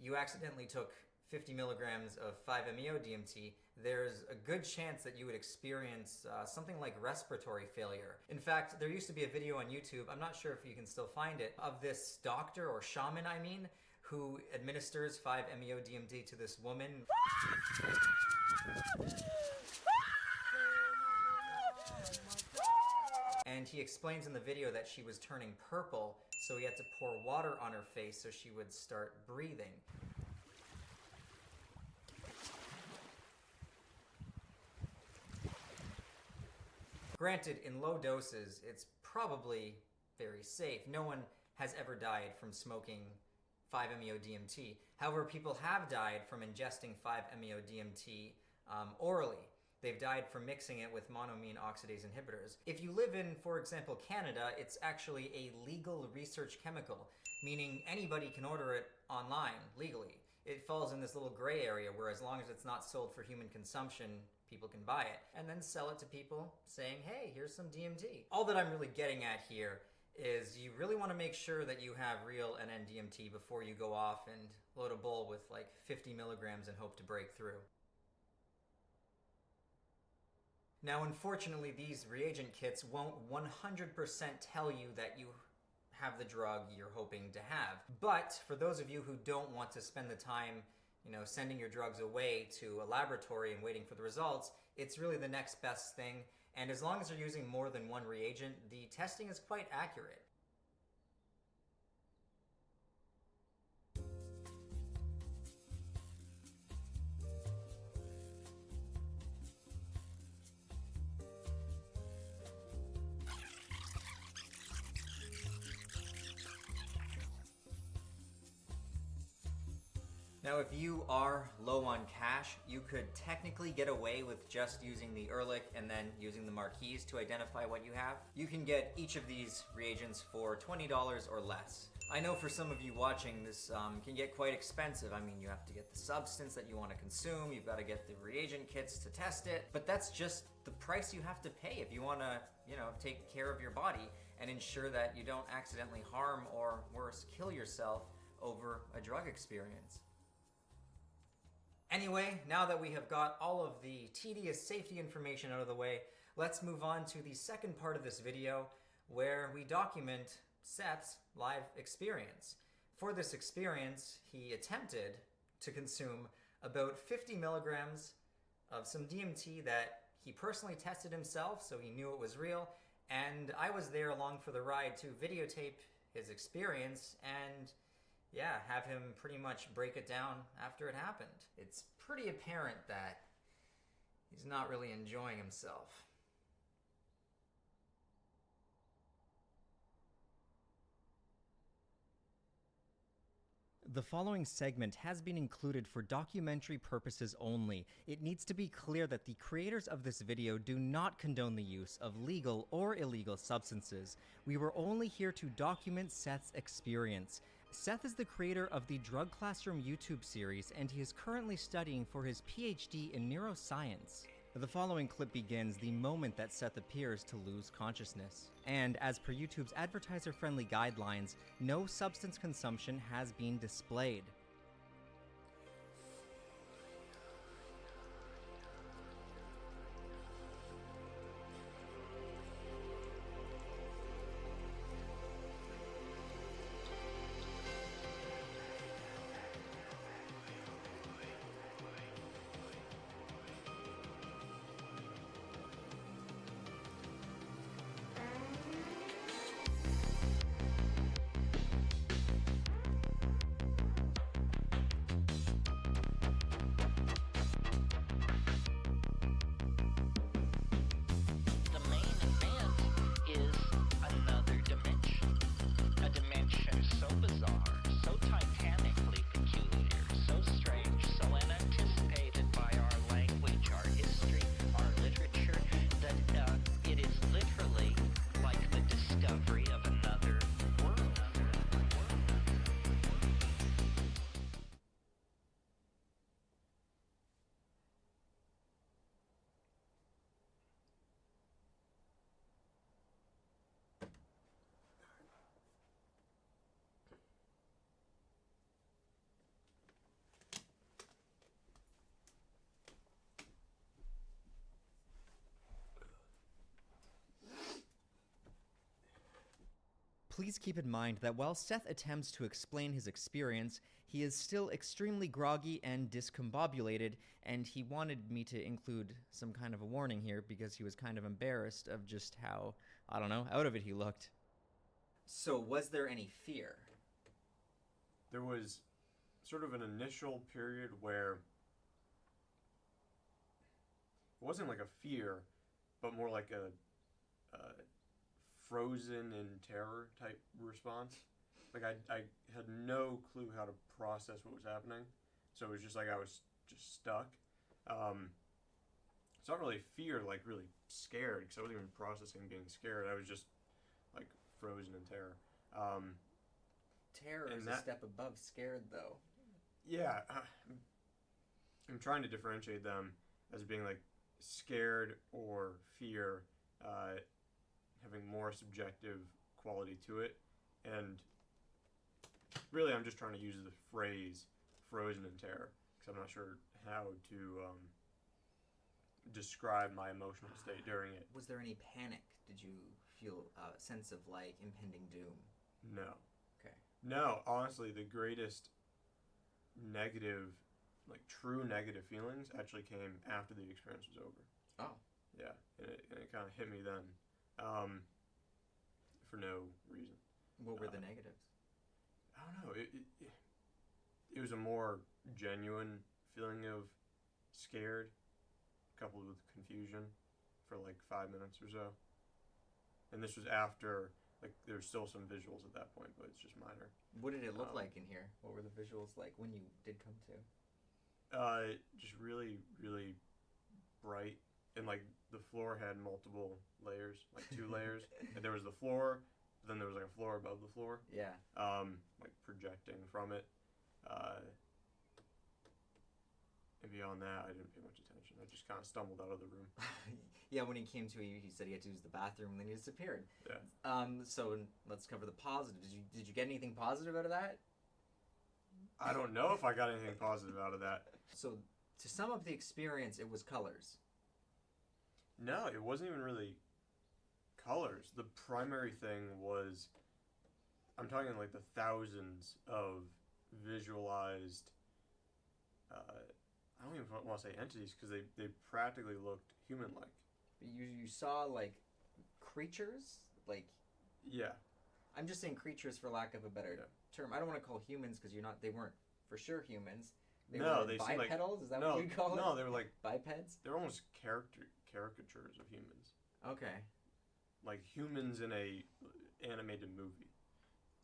you accidentally took 50 milligrams of 5-MeO DMT, there's a good chance that you would experience something like respiratory failure. In fact, there used to be a video on YouTube, I'm not sure if you can still find it, of this doctor, or shaman I mean, who administers 5-MeO DMT to this woman. And he explains in the video that she was turning purple, so he had to pour water on her face so she would start breathing. Granted, in low doses, it's probably very safe. No one has ever died from smoking 5-MeO DMT. However, people have died from ingesting 5-MeO DMT orally. They've died from mixing it with monoamine oxidase inhibitors. If you live in, for example, Canada, it's actually a legal research chemical, meaning anybody can order it online legally. It falls in this little gray area where as long as it's not sold for human consumption, people can buy it and then sell it to people saying, hey, here's some DMT. All that I'm really getting at here is you really want to make sure that you have real NN-DMT before you go off and load a bowl with like 50 milligrams and hope to break through. Now, unfortunately, these reagent kits won't 100% tell you that you have the drug you're hoping to have. But for those of you who don't want to spend the time, sending your drugs away to a laboratory and waiting for the results, it's really the next best thing. And as long as you're using more than one reagent, the testing is quite accurate. Now, if you are low on cash, you could technically get away with just using the Ehrlich and then using the marquees to identify what you have. You can get each of these reagents for $20 or less. I know for some of you watching, this can get quite expensive. I mean, you have to get the substance that you want to consume, you've got to get the reagent kits to test it, but that's just the price you have to pay if you want to, take care of your body and ensure that you don't accidentally harm or, worse, kill yourself over a drug experience. Anyway, now that we have got all of the tedious safety information out of the way, let's move on to the second part of this video where we document Seth's live experience. For this experience, he attempted to consume about 50 milligrams of some DMT that he personally tested himself, so he knew it was real, and I was there along for the ride to videotape his experience and have him pretty much break it down after it happened. It's pretty apparent that he's not really enjoying himself. The following segment has been included for documentary purposes only. It needs to be clear that the creators of this video do not condone the use of legal or illegal substances. We were only here to document Seth's experience. Seth is the creator of the Drug Classroom YouTube series, and he is currently studying for his PhD in neuroscience. The following clip begins the moment that Seth appears to lose consciousness. And as per YouTube's advertiser-friendly guidelines, no substance consumption has been displayed. Please keep in mind that while Seth attempts to explain his experience, he is still extremely groggy and discombobulated, and he wanted me to include some kind of a warning here because he was kind of embarrassed of just how, out of it he looked. So was there any fear?
There was sort of an initial period where it wasn't like a fear, but more like a frozen in terror type response. Like I had no clue how to process what was happening, so it was just like I was just stuck. It's not really fear, like really scared, because I wasn't even processing being scared. I was just like frozen in terror.
Terror is a step above scared, though.
Yeah, I'm trying to differentiate them as being like scared or fear, having more subjective quality to it, and really I'm just trying to use the phrase frozen in terror because I'm not sure how to describe my emotional state during it.
Was there any panic? Did you feel a sense of like impending doom?
No.
Okay.
No, honestly, the greatest negative, like true negative feelings actually came after the experience was over.
Oh.
Yeah, and it kind of hit me then. For no reason.
What were the negatives?
I don't know. It was a more genuine feeling of scared, coupled with confusion, for like 5 minutes or so. And this was after Like there's still some visuals at that point, but it's just minor.
What did it look like in here? What were the visuals like when you did come to?
Just really, really bright, and like the floor had multiple layers, like 2 layers. And there was the floor, then there was like a floor above the floor.
Yeah.
Like projecting from it. And beyond that, I didn't pay much attention. I just kind of stumbled out of the room.
Yeah, when he came to you, he said he had to use the bathroom, and then he disappeared.
Yeah.
So let's cover the positives. Did you get anything positive out of that?
I don't know if I got anything positive out of that.
So to sum up the experience, it was colors.
No, it wasn't even really colors. The primary thing was, I'm talking like the thousands of visualized, I don't even want to say entities, because they practically looked human-like.
You saw like creatures, like.
Yeah.
I'm just saying creatures for lack of a better term. I don't want to call humans because they weren't for sure humans. They were
they
bipedals.
seemed like,
Is that what you'd call it?
No, they were like
bipeds.
They're almost caricatures of humans.
Okay.
Like humans in a animated movie.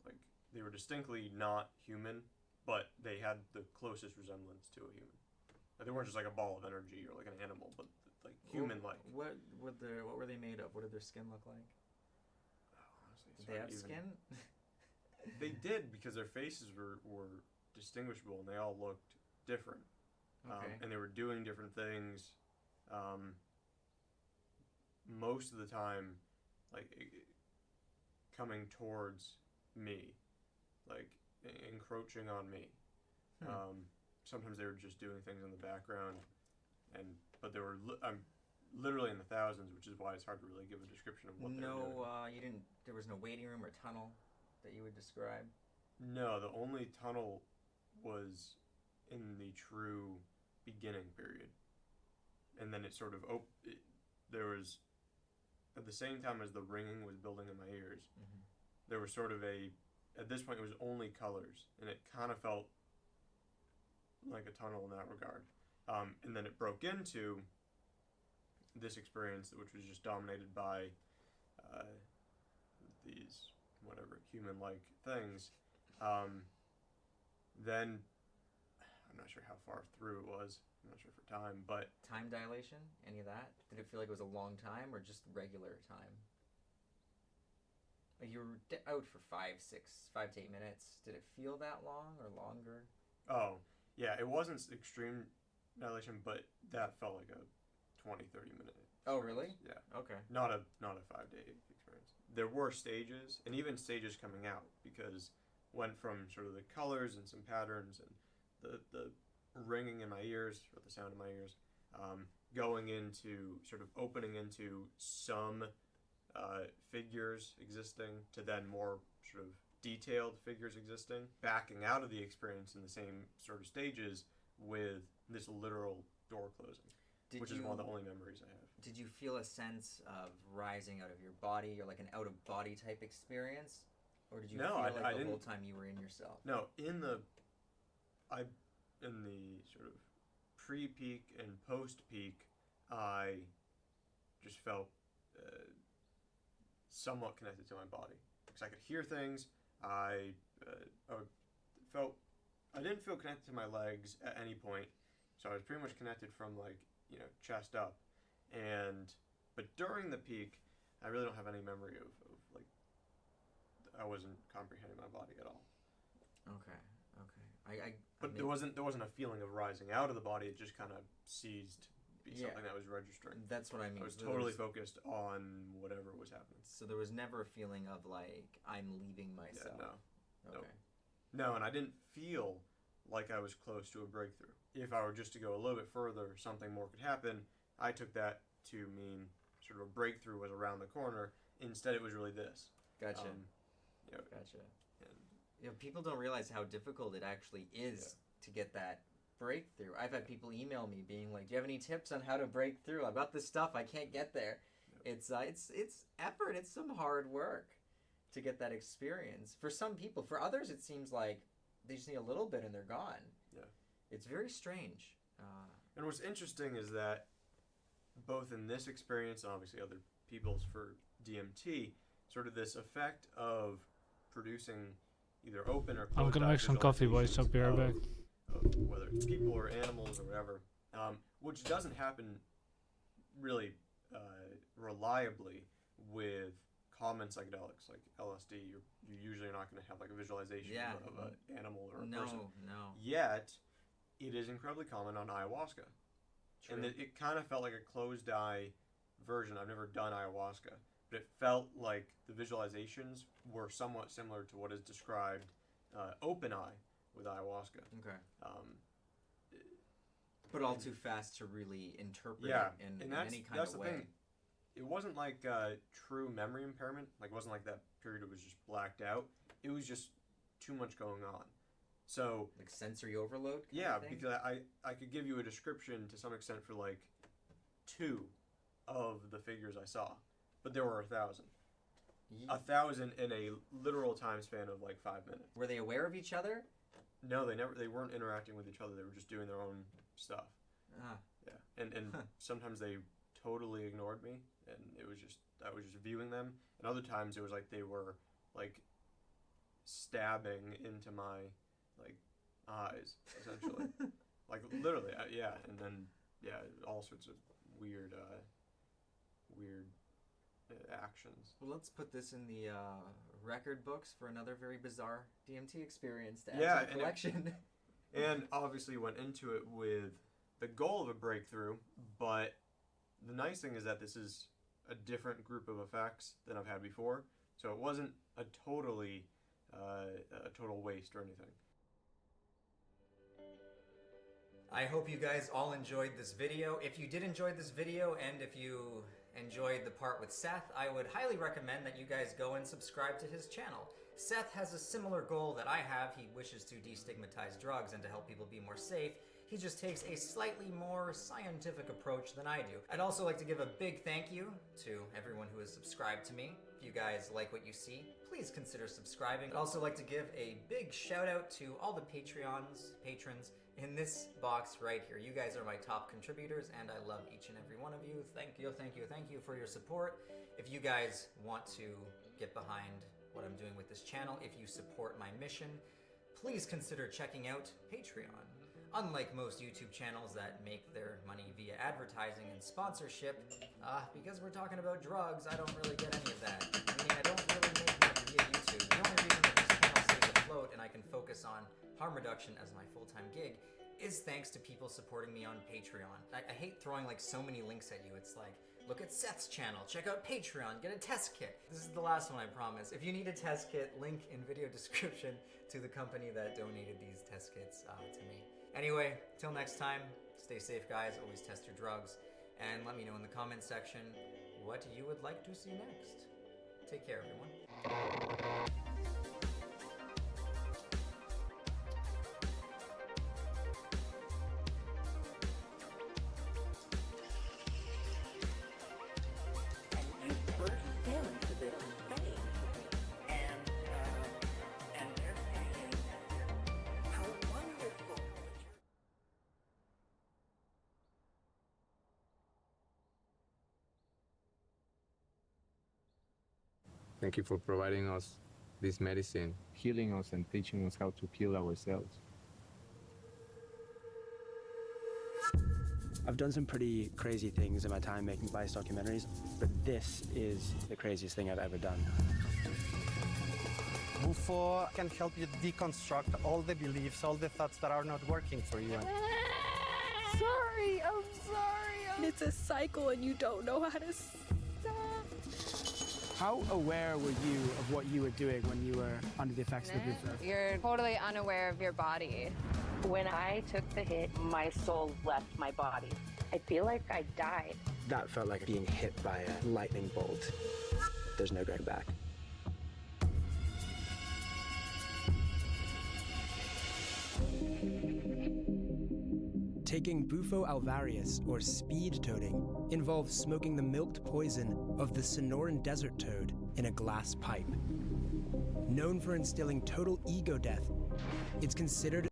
Like they were distinctly not human, but they had the closest resemblance to a human. Like, they weren't just like a ball of energy or like an animal, but like human-like.
What were they made of? What did their skin look like?
Honestly,
did they have skin?
They did, because their faces were distinguishable and they all looked different.
Okay.
And they were doing different things. Most of the time, like coming towards me, like encroaching on me. Sometimes they were just doing things in the background, but they were I'm literally in the thousands, which is why it's hard to really give a description of what they were doing.
You didn't. There was no waiting room or tunnel that you would describe.
No, the only tunnel was in the true beginning period, and then it sort of there was, at the same time as the ringing was building in my ears, there was sort of at this point it was only colors, and it kind of felt like a tunnel in that regard. And then it broke into this experience, which was just dominated by these whatever human-like things. Then I'm not sure how far through it was. I'm not sure for time, but
time dilation, any of that? Did it feel like it was a long time or just regular time? Like you were out for 5 to 8 minutes. Did it feel that long or longer?
Oh, yeah, it wasn't extreme dilation, but that felt like a 20-30 minute experience.
Oh, really?
Yeah.
Okay.
Not a 5-day experience. There were stages, and even stages coming out, because went from sort of the colors and some patterns and the ringing in my ears, or the sound in my ears, going into sort of opening into some figures existing, to then more sort of detailed figures existing, backing out of the experience in the same sort of stages with this literal door closing, which is one of the only memories I have.
Did you feel a sense of rising out of your body, or like an out-of-body type experience? Or did you feel like the whole time you were in yourself?
No, in the sort of pre-peak and post-peak, I just felt somewhat connected to my body, because I could hear things. I didn't feel connected to my legs at any point, so I was pretty much connected from chest up, but during the peak, I really don't have any memory of like I wasn't comprehending my body at all.
Okay.
But there wasn't a feeling of rising out of the body. It just kind of ceased to be something that was registering.
That's what I mean.
I was totally focused on whatever was happening.
So there was never a feeling of like I'm leaving myself.
Yeah, no.
Okay.
No, and I didn't feel like I was close to a breakthrough. If I were just to go a little bit further, something more could happen. I took that to mean sort of a breakthrough was around the corner. Instead, it was really this.
Gotcha. Gotcha. People don't realize how difficult it actually is to get that breakthrough. I've had people email me being like, "Do you have any tips on how to break through? I've got this stuff, I can't get there." It's effort. It's some hard work to get that experience. For some people, for others, it seems like they just need a little bit and they're gone.
Yeah.
It's very strange.
And what's interesting is that both in this experience and obviously other people's for DMT, sort of this effect of producing either open or
I'm
closed
gonna
eye
make some coffee, boys. I'll be right back.
of whether it's people or animals or whatever, which doesn't happen really reliably with common psychedelics like LSD. You usually are not going to have like a visualization of an animal or a person.
No.
Yet, it is incredibly common on ayahuasca.
True.
And it kind of felt like a closed eye version. I've never done ayahuasca, but it felt like the visualizations were somewhat similar to what is described open eye with ayahuasca.
Okay. But all too fast to really interpret it in any kind of way. Thing.
It wasn't like true memory impairment. Like, it wasn't like that period it was just blacked out. It was just too much going on. So
like sensory overload?
Yeah, because I could give you a description to some extent for like 2 of the figures I saw. But there were 1,000. 1,000 in a literal time span of like 5 minutes.
Were they aware of each other?
No, they weren't interacting with each other. They were just doing their own stuff. Yeah. And sometimes they totally ignored me, and I was just viewing them. And other times it was like they were like stabbing into my like eyes, essentially. Like literally, yeah. And then all sorts of weird actions.
Well, let's put this in the record books for another very bizarre DMT experience to add to the collection.
And obviously went into it with the goal of a breakthrough, but the nice thing is that this is a different group of effects than I've had before, so it wasn't a total waste or anything.
I hope you guys all enjoyed this video. If you did enjoy this video, and if you enjoyed the part with Seth, I would highly recommend that you guys go and subscribe to his channel. Seth has a similar goal that I have. He wishes to destigmatize drugs and to help people be more safe. He just takes a slightly more scientific approach than I do. I'd also like to give a big thank you to everyone who has subscribed to me. If you guys like what you see, please consider subscribing. I'd also like to give a big shout out to all the patrons in this box right here. You guys are my top contributors, and I love each and every one of you. Thank you for your support. If you guys want to get behind what I'm doing with this channel, if you support my mission, please consider checking out Patreon. Unlike most YouTube channels that make their money via advertising and sponsorship, because we're talking about drugs, I don't really get any of that. Meaning I don't really make money via YouTube. The only reason that this channel stays afloat and I can focus on harm reduction as my full-time gig is thanks to people supporting me on Patreon. I hate throwing like so many links at you. It's like, look at Seth's channel, check out Patreon, get a test kit. This is the last one, I promise. If you need a test kit, link in video description to the company that donated these test kits to me. Anyway, till next time, stay safe guys, always test your drugs, and let me know in the comment section what you would like to see next. Take care, everyone.
Thank you for providing us this medicine, healing us and teaching us how to heal ourselves.
I've done some pretty crazy things in my time making Vice documentaries, but this is the craziest thing I've ever done.
Bufo can help you deconstruct all the beliefs, all the thoughts that are not working for you.
I'm sorry. It's a cycle and you don't know how to stop.
How aware were you of what you were doing when you were under the effects of the Bufo?
You're totally unaware of your body.
When I took the hit, my soul left my body. I feel like I died.
That felt like being hit by a lightning bolt. There's no going back. Taking Bufo alvarius, or speed toading, involves smoking the milked poison of the Sonoran desert toad in a glass pipe. Known for instilling total ego death, it's considered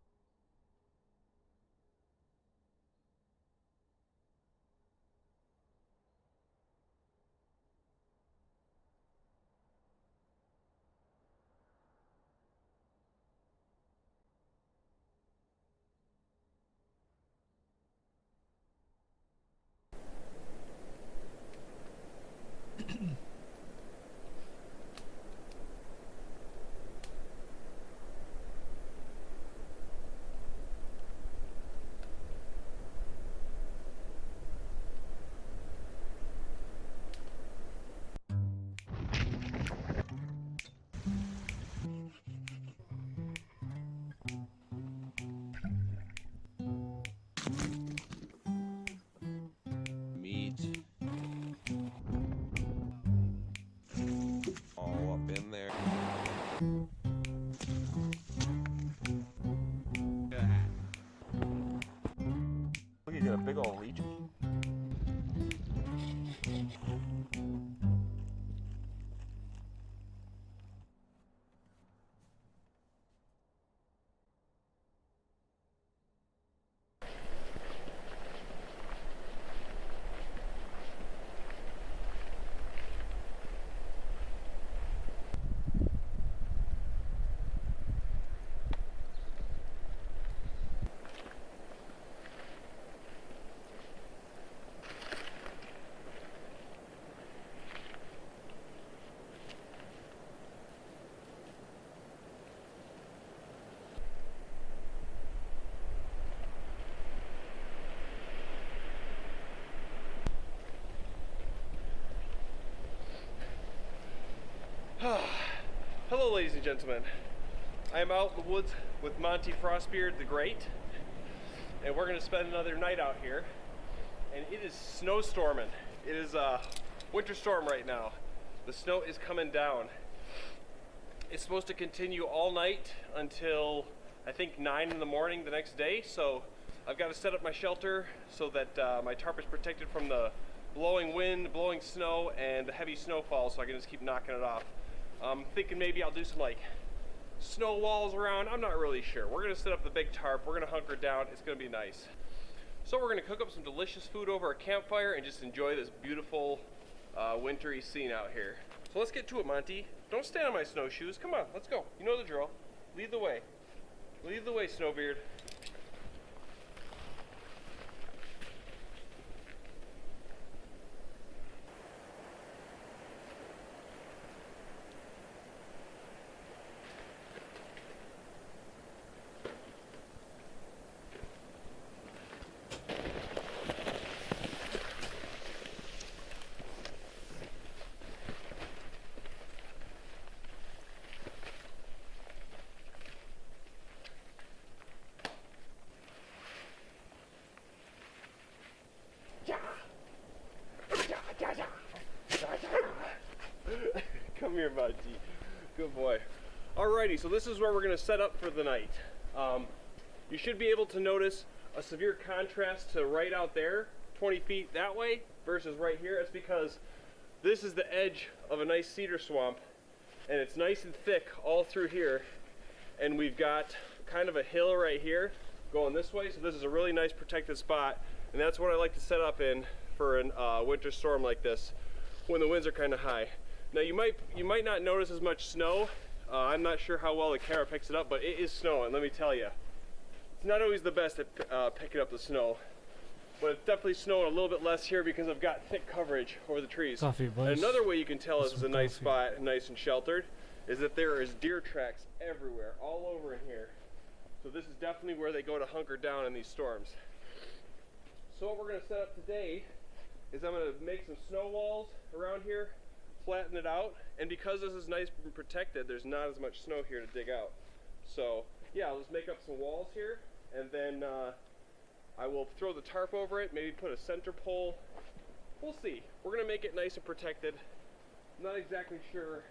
got a big old leech.
Hello, ladies and gentlemen. I am out in the woods with Monty Frostbeard the Great, and we're going to spend another night out here. And it is snowstorming. It is a winter storm right now. The snow is coming down. It's supposed to continue all night until I think 9 in the morning the next day. So I've got to set up my shelter so that my tarp is protected from the blowing wind, blowing snow, and the heavy snowfall, so I can just keep knocking it off. I'm thinking maybe I'll do some like snow walls around. I'm not really sure. We're gonna set up the big tarp. We're gonna hunker down. It's gonna be nice. So we're gonna cook up some delicious food over a campfire and just enjoy this beautiful wintry scene out here. So let's get to it, Monty. Don't stand on my snowshoes. Come on, let's go. You know the drill. Lead the way. Lead the way, Snowbeard. Come here, Monty. Good boy. Alrighty, so this is where we're going to set up for the night. You should be able to notice a severe contrast to right out there, 20 feet that way, versus right here. It's because this is the edge of a nice cedar swamp, and it's nice and thick all through here, and we've got kind of a hill right here going this way, so this is a really nice protected spot, and that's what I like to set up in for a winter storm like this when the winds are kind of high. Now you might not notice as much snow. I'm not sure how well the camera picks it up, but it is snowing, let me tell you. It's not always the best at picking up the snow, but it's definitely snowing a little bit less here because I've got thick coverage over the trees.
Coffee, boys.
And another way you can tell this is a nice spot, nice and sheltered, is that there is deer tracks everywhere, all over in here. So this is definitely where they go to hunker down in these storms. So what we're going to set up today is I'm going to make some snow walls around here, flatten it out, and because this is nice and protected, there's not as much snow here to dig out. So yeah, I'll just make up some walls here, and then I will throw the tarp over it, maybe put a center pole. We'll see. We're going to make it nice and protected. I'm not exactly sure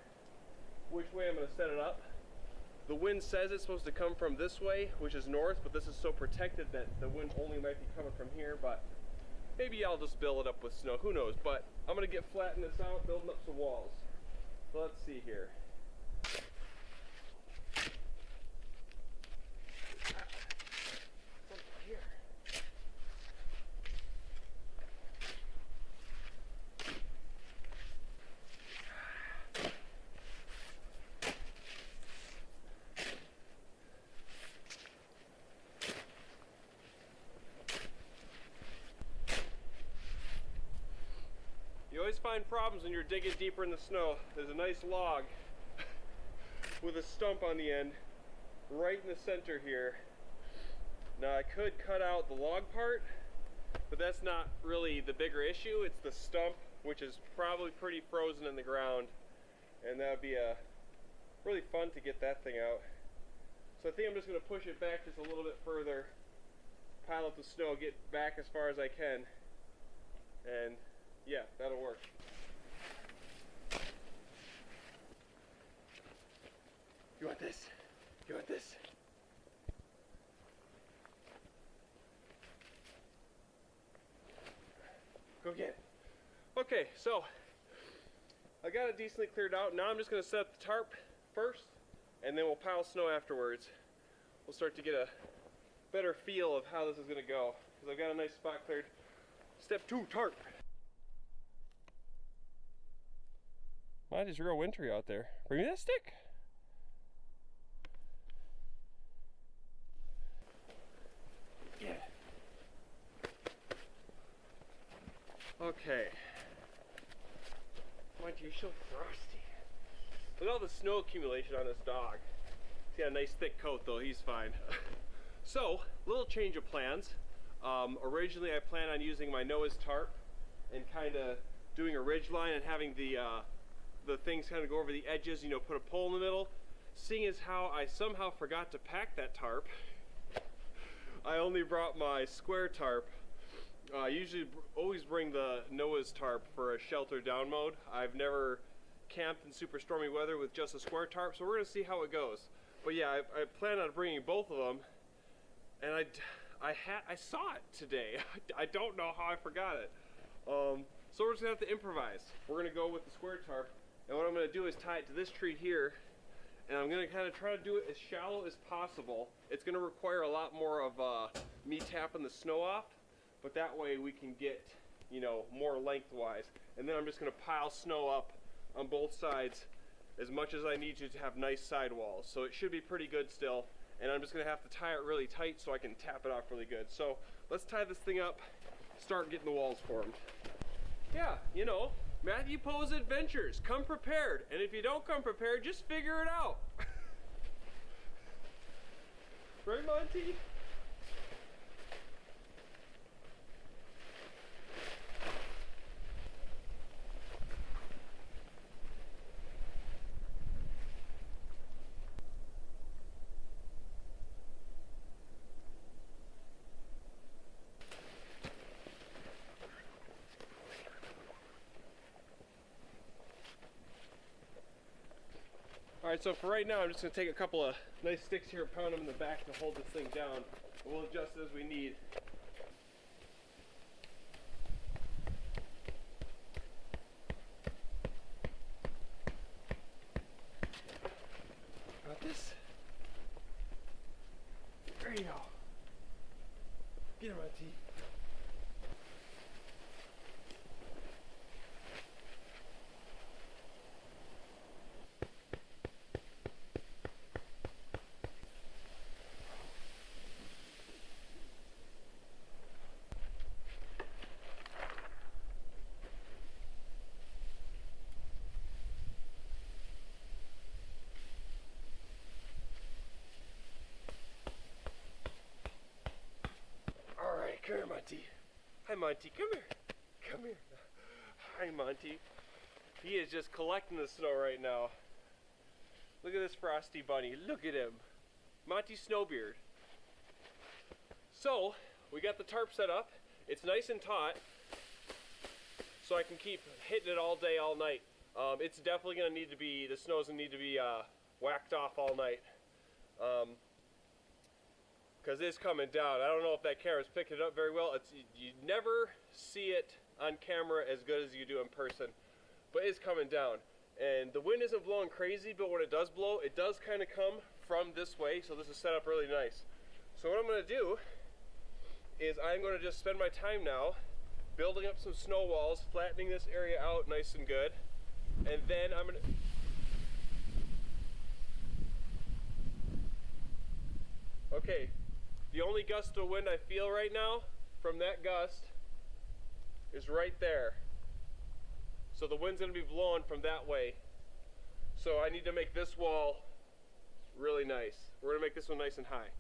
which way I'm going to set it up. The wind says it's supposed to come from this way, which is north, but this is so protected that the wind only might be coming from here, but maybe I'll just build it up with snow, who knows. But I'm going to get flatten this out, building up some walls. So let's see here. You always find problems when you're digging deeper in the snow. There's a nice log with a stump on the end right in the center here. Now I could cut out the log part, but that's not really the bigger issue. It's the stump, which is probably pretty frozen in the ground, and that would be really fun to get that thing out. So I think I'm just going to push it back just a little bit further, pile up the snow, get back as far as I can, and yeah, that'll work. You want this? You want this? Go get it. Okay, so I got it decently cleared out. Now I'm just gonna set up the tarp first, and then we'll pile snow afterwards. We'll start to get a better feel of how this is gonna go, because I've got a nice spot cleared. Step 2, tarp. Well, it is real wintry out there. Bring me that stick. Yeah. Okay. Mind you, you're so frosty. Look at all the snow accumulation on this dog. He's got a nice thick coat though, he's fine. So, little change of plans. Originally I planned on using my Noah's tarp and kind of doing a ridge line and having the things kind of go over the edges, you know, put a pole in the middle. Seeing as how I somehow forgot to pack that tarp, I only brought my square tarp. I usually always bring the Noah's tarp for a shelter down mode. I've never camped in super stormy weather with just a square tarp, so we're gonna see how it goes. But yeah, I plan on bringing both of them, and I saw it today. I don't know how I forgot it. So we're just gonna have to improvise. We're gonna go with the square tarp, and what I'm gonna do is tie it to this tree here, and I'm gonna kind of try to do it as shallow as possible. It's gonna require a lot more of me tapping the snow off, but that way we can get, you know, more lengthwise. And then I'm just gonna pile snow up on both sides as much as I need to have nice sidewalls. So it should be pretty good still. And I'm just gonna have to tie it really tight so I can tap it off really good. So let's tie this thing up, start getting the walls formed. Yeah, you know, Matthew Poe's Adventures, come prepared. And if you don't come prepared, just figure it out. Right, Monty? Alright, so for right now, I'm just going to take a couple of nice sticks here and pound them in the back to hold this thing down. And we'll adjust it as we need. Got this? There you go. Get him, Auntie. Come here, Monty. Hi, Monty. Come here. Come here. Hi, Monty. He is just collecting the snow right now. Look at this frosty bunny. Look at him. Monty Snowbeard. So, we got the tarp set up. It's nice and taut, so I can keep hitting it all day, all night. It's definitely going to need to be, the snow's going to need to be whacked off all night. Because it's coming down. I don't know if that camera's picking it up very well. You never see it on camera as good as you do in person, but it's coming down. And the wind isn't blowing crazy, but when it does blow, it does kind of come from this way, so this is set up really nice. So what I'm going to do is I'm going to just spend my time now building up some snow walls, flattening this area out nice and good, and then I'm going to... Okay. The only gust of wind I feel right now from that gust is right there. So the wind's going to be blowing from that way. So I need to make this wall really nice. We're going to make this one nice and high.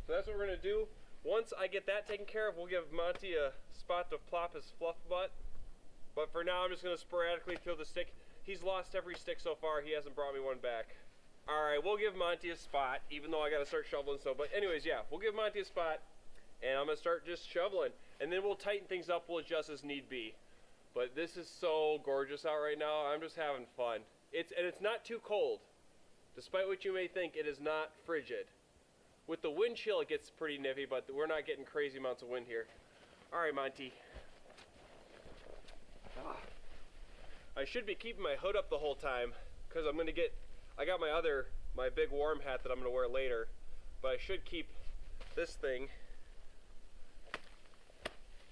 So that's what we're going to do. Once I get that taken care of, we'll give Monty a spot to plop his fluff butt. But for now, I'm just going to sporadically throw the stick. He's lost every stick so far. He hasn't brought me one back. Alright, we'll give Monty a spot, even though I gotta start shoveling snow. But anyways, yeah, we'll give Monty a spot, and I'm gonna start just shoveling. And then we'll tighten things up, we'll adjust as need be. But this is so gorgeous out right now, I'm just having fun. And it's not too cold. Despite what you may think, it is not frigid. With the wind chill, it gets pretty nippy, but we're not getting crazy amounts of wind here. Alright, Monty. I should be keeping my hood up the whole time because I got my big warm hat that I'm gonna wear later, but I should keep this thing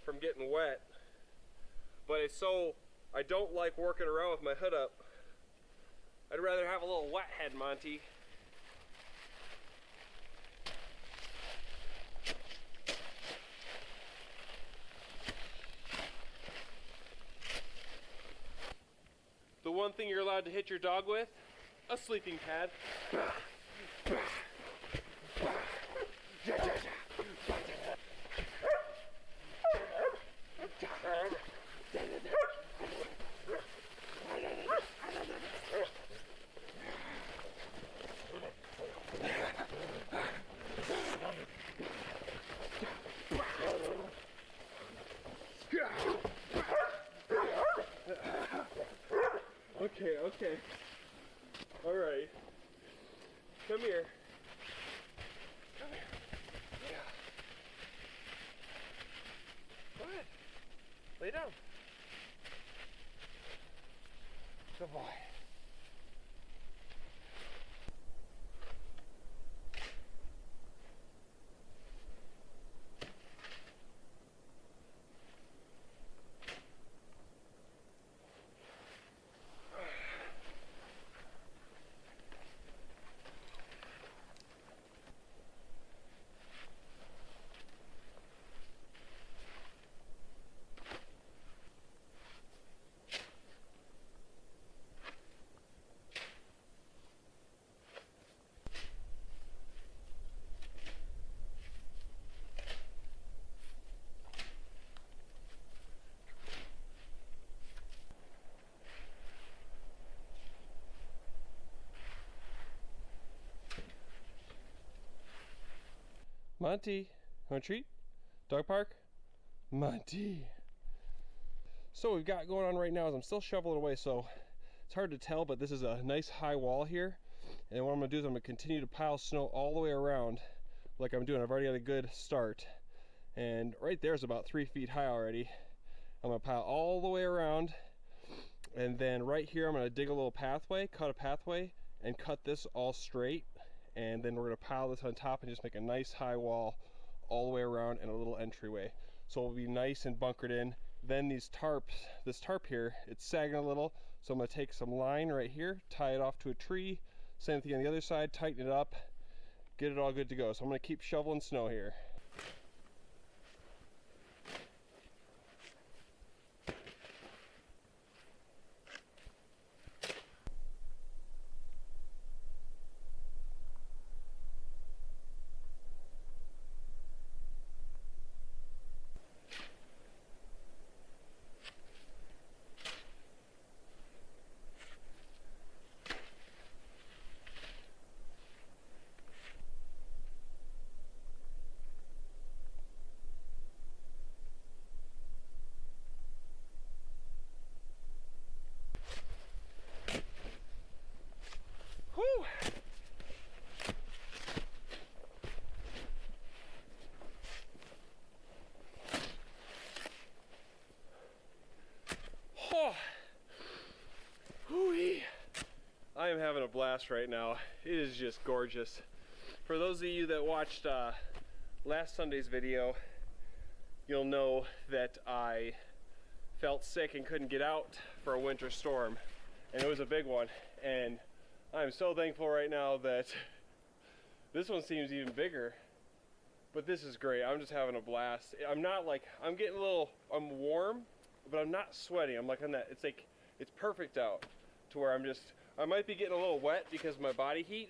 from getting wet. But I don't like working around with my hood up. I'd rather have a little wet head, Monty. The one thing you're allowed to hit your dog with, a sleeping pad. Okay. All right. Come here. Come here. Yeah. Go ahead. Lay down. Good boy. Monty, want a treat? Dog park? Monty. So what we've got going on right now is I'm still shoveling away, so it's hard to tell, but this is a nice high wall here. And what I'm gonna do is I'm gonna continue to pile snow all the way around like I'm doing. I've already got a good start. And right there is about 3 feet high already. I'm gonna pile all the way around. And then right here, I'm gonna dig a little pathway, cut a pathway, and cut this all straight. And then we're gonna pile this on top and just make a nice high wall all the way around and a little entryway. So it'll be nice and bunkered in. Then this tarp here, it's sagging a little. So I'm gonna take some line right here, tie it off to a tree, same thing on the other side, tighten it up, get it all good to go. So I'm gonna keep shoveling snow here. I am having a blast right now. It is just gorgeous. For those of you that watched last Sunday's video, you'll know that I felt sick and couldn't get out for a winter storm, and it was a big one. And I'm so thankful right now that this one seems even bigger. But this is great. I'm just having a blast. I'm warm, but I'm not sweating. I'm like on that, it's perfect out to where I might be getting a little wet because of my body heat,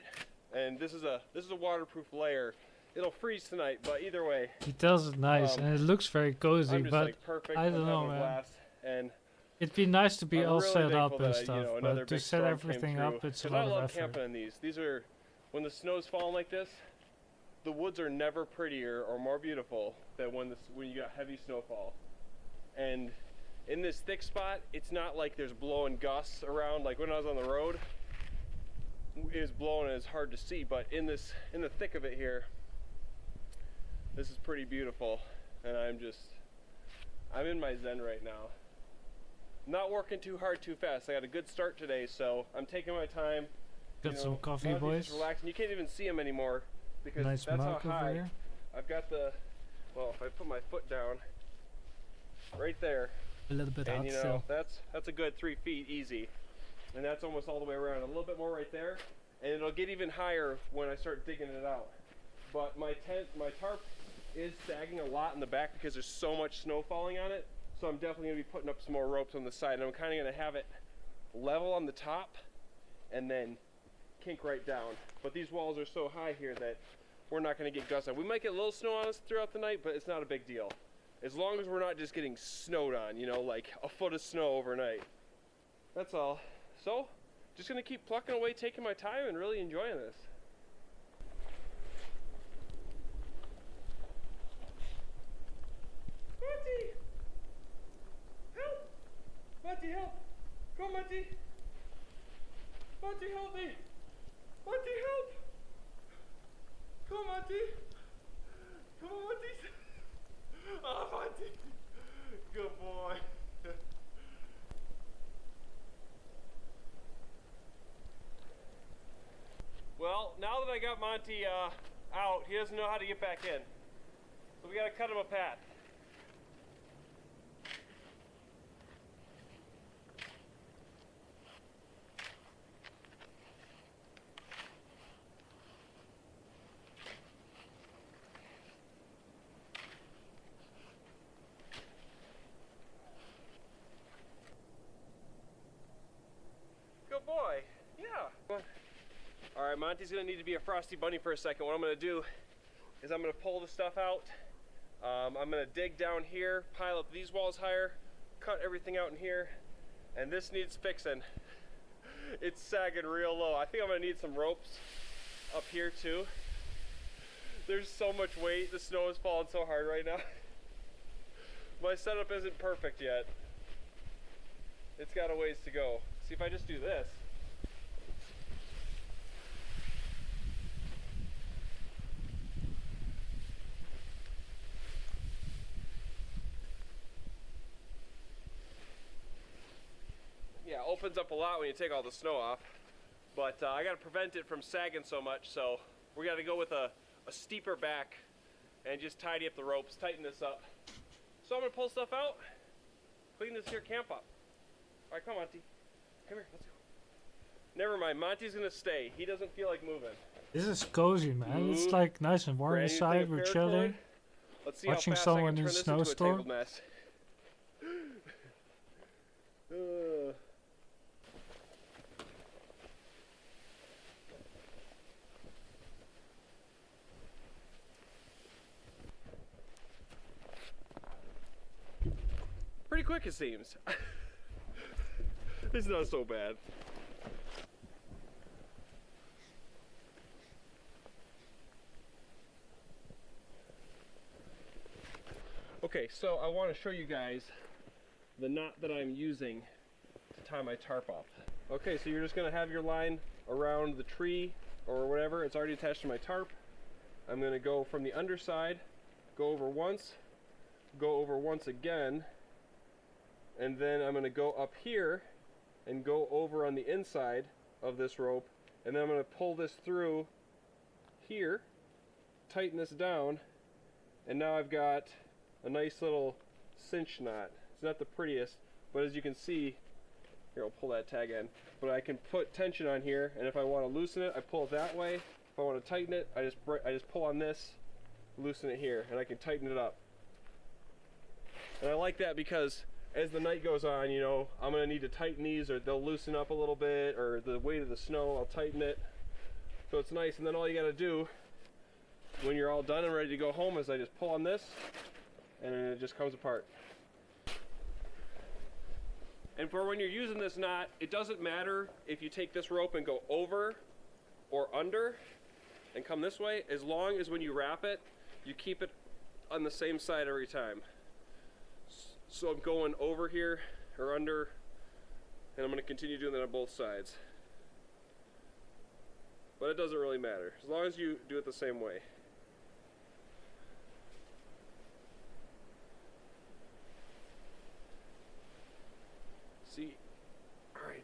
and this is a waterproof layer. It'll freeze tonight, but either way.
He does it nice, and it looks very cozy,
I'm just
but
like perfect.
I don't know,
having a
man.
blast, and
It'd be nice to be
I'm
all
really
set up
thankful
and
that,
stuff,
another
but to
big
set
storm
everything
came
up,
through.
it's a
'Cause
lot
I
of
love
effort.
camping on these. These are, when the snow's falling like this, the woods are never prettier or more beautiful than when you got heavy snowfall. And in this thick spot, it's not like there's blowing gusts around. Like when I was on the road, it was blowing and it's hard to see, but in the thick of it here, this is pretty beautiful. And I'm in my zen right now. not working too hard too fast. I got a good start today, so I'm taking my time.
Got some coffee,
Monty's
boys.
just relaxing. You can't even see him anymore because
Nice
that's how
mug over
high.
here.
I've got the, well, if I put my foot down right there,
A little bit
and
hot
you know,
still.
that's a good 3 feet easy. And that's almost all the way around. A little bit more right there, and it'll get even higher when I start digging it out. But my tarp is sagging a lot in the back because there's so much snow falling on it. So I'm definitely gonna be putting up some more ropes on the side. And I'm kind of gonna have it level on the top and then kink right down. But these walls are so high here that we're not gonna get gusts on. We might get a little snow on us throughout the night, but it's not a big deal. As long as we're not just getting snowed on, you know, like a foot of snow overnight. That's all. So, just gonna keep plucking away, taking my time and really enjoying this. Monty! Help! Monty, help! Come on, Monty! Monty, help me! Monty, help! Come on, Monty! Come on, Monty! Oh, Monty! Good boy! Well, now that I got Monty out, he doesn't know how to get back in. So we gotta cut him a path. Good boy. Yeah. All right, Monty's gonna need to be a frosty bunny for a second. What I'm gonna do is I'm gonna pull the stuff out. I'm gonna dig down here, pile up these walls higher, cut everything out in here, and this needs fixing. It's sagging real low. I think I'm gonna need some ropes up here too. There's so much weight. The snow is falling so hard right now. My setup isn't perfect yet. It's got a ways to go. See, if I just do this. Yeah, opens up a lot when you take all the snow off. But I gotta prevent it from sagging so much, so we gotta go with a steeper back and just tidy up the ropes, tighten this up. So I'm gonna pull stuff out, clean this here camp up. All right, come on, Monty. Come here, let's go. Never mind, Monty's gonna stay. He doesn't feel like moving.
This is cozy, man. It's like nice and warm
Brand new thing
inside.
of
We're
paracord.
chilling.
Let's see
Watching
how fast I
someone
can
in
turn
a
this into a
snowstorm.
tangled mess. Pretty quick it seems. It's not so bad. Okay, so I want to show you guys the knot that I'm using to tie my tarp off. Okay, so you're just going to have your line around the tree or whatever. It's already attached to my tarp. I'm going to go from the underside, go over once again, and then I'm going to go up here and go over on the inside of this rope, and then I'm going to pull this through here, tighten this down, and now I've got a nice little cinch knot. It's not the prettiest, but as you can see, here I'll pull that tag in, but I can put tension on here, and if I want to loosen it, I pull it that way. If I want to tighten it, I just pull on this, loosen it here, and I can tighten it up. And I like that because as the night goes on, you know, I'm going to need to tighten these or they'll loosen up a little bit, or the weight of the snow, I'll tighten it. So it's nice, and then all you got to do when you're all done and ready to go home is I just pull on this and then it just comes apart. And for when you're using this knot, it doesn't matter if you take this rope and go over or under and come this way, as long as when you wrap it, you keep it on the same side every time. So I'm going over here or under, and I'm going to continue doing that on both sides. But it doesn't really matter, as long as you do it the same way.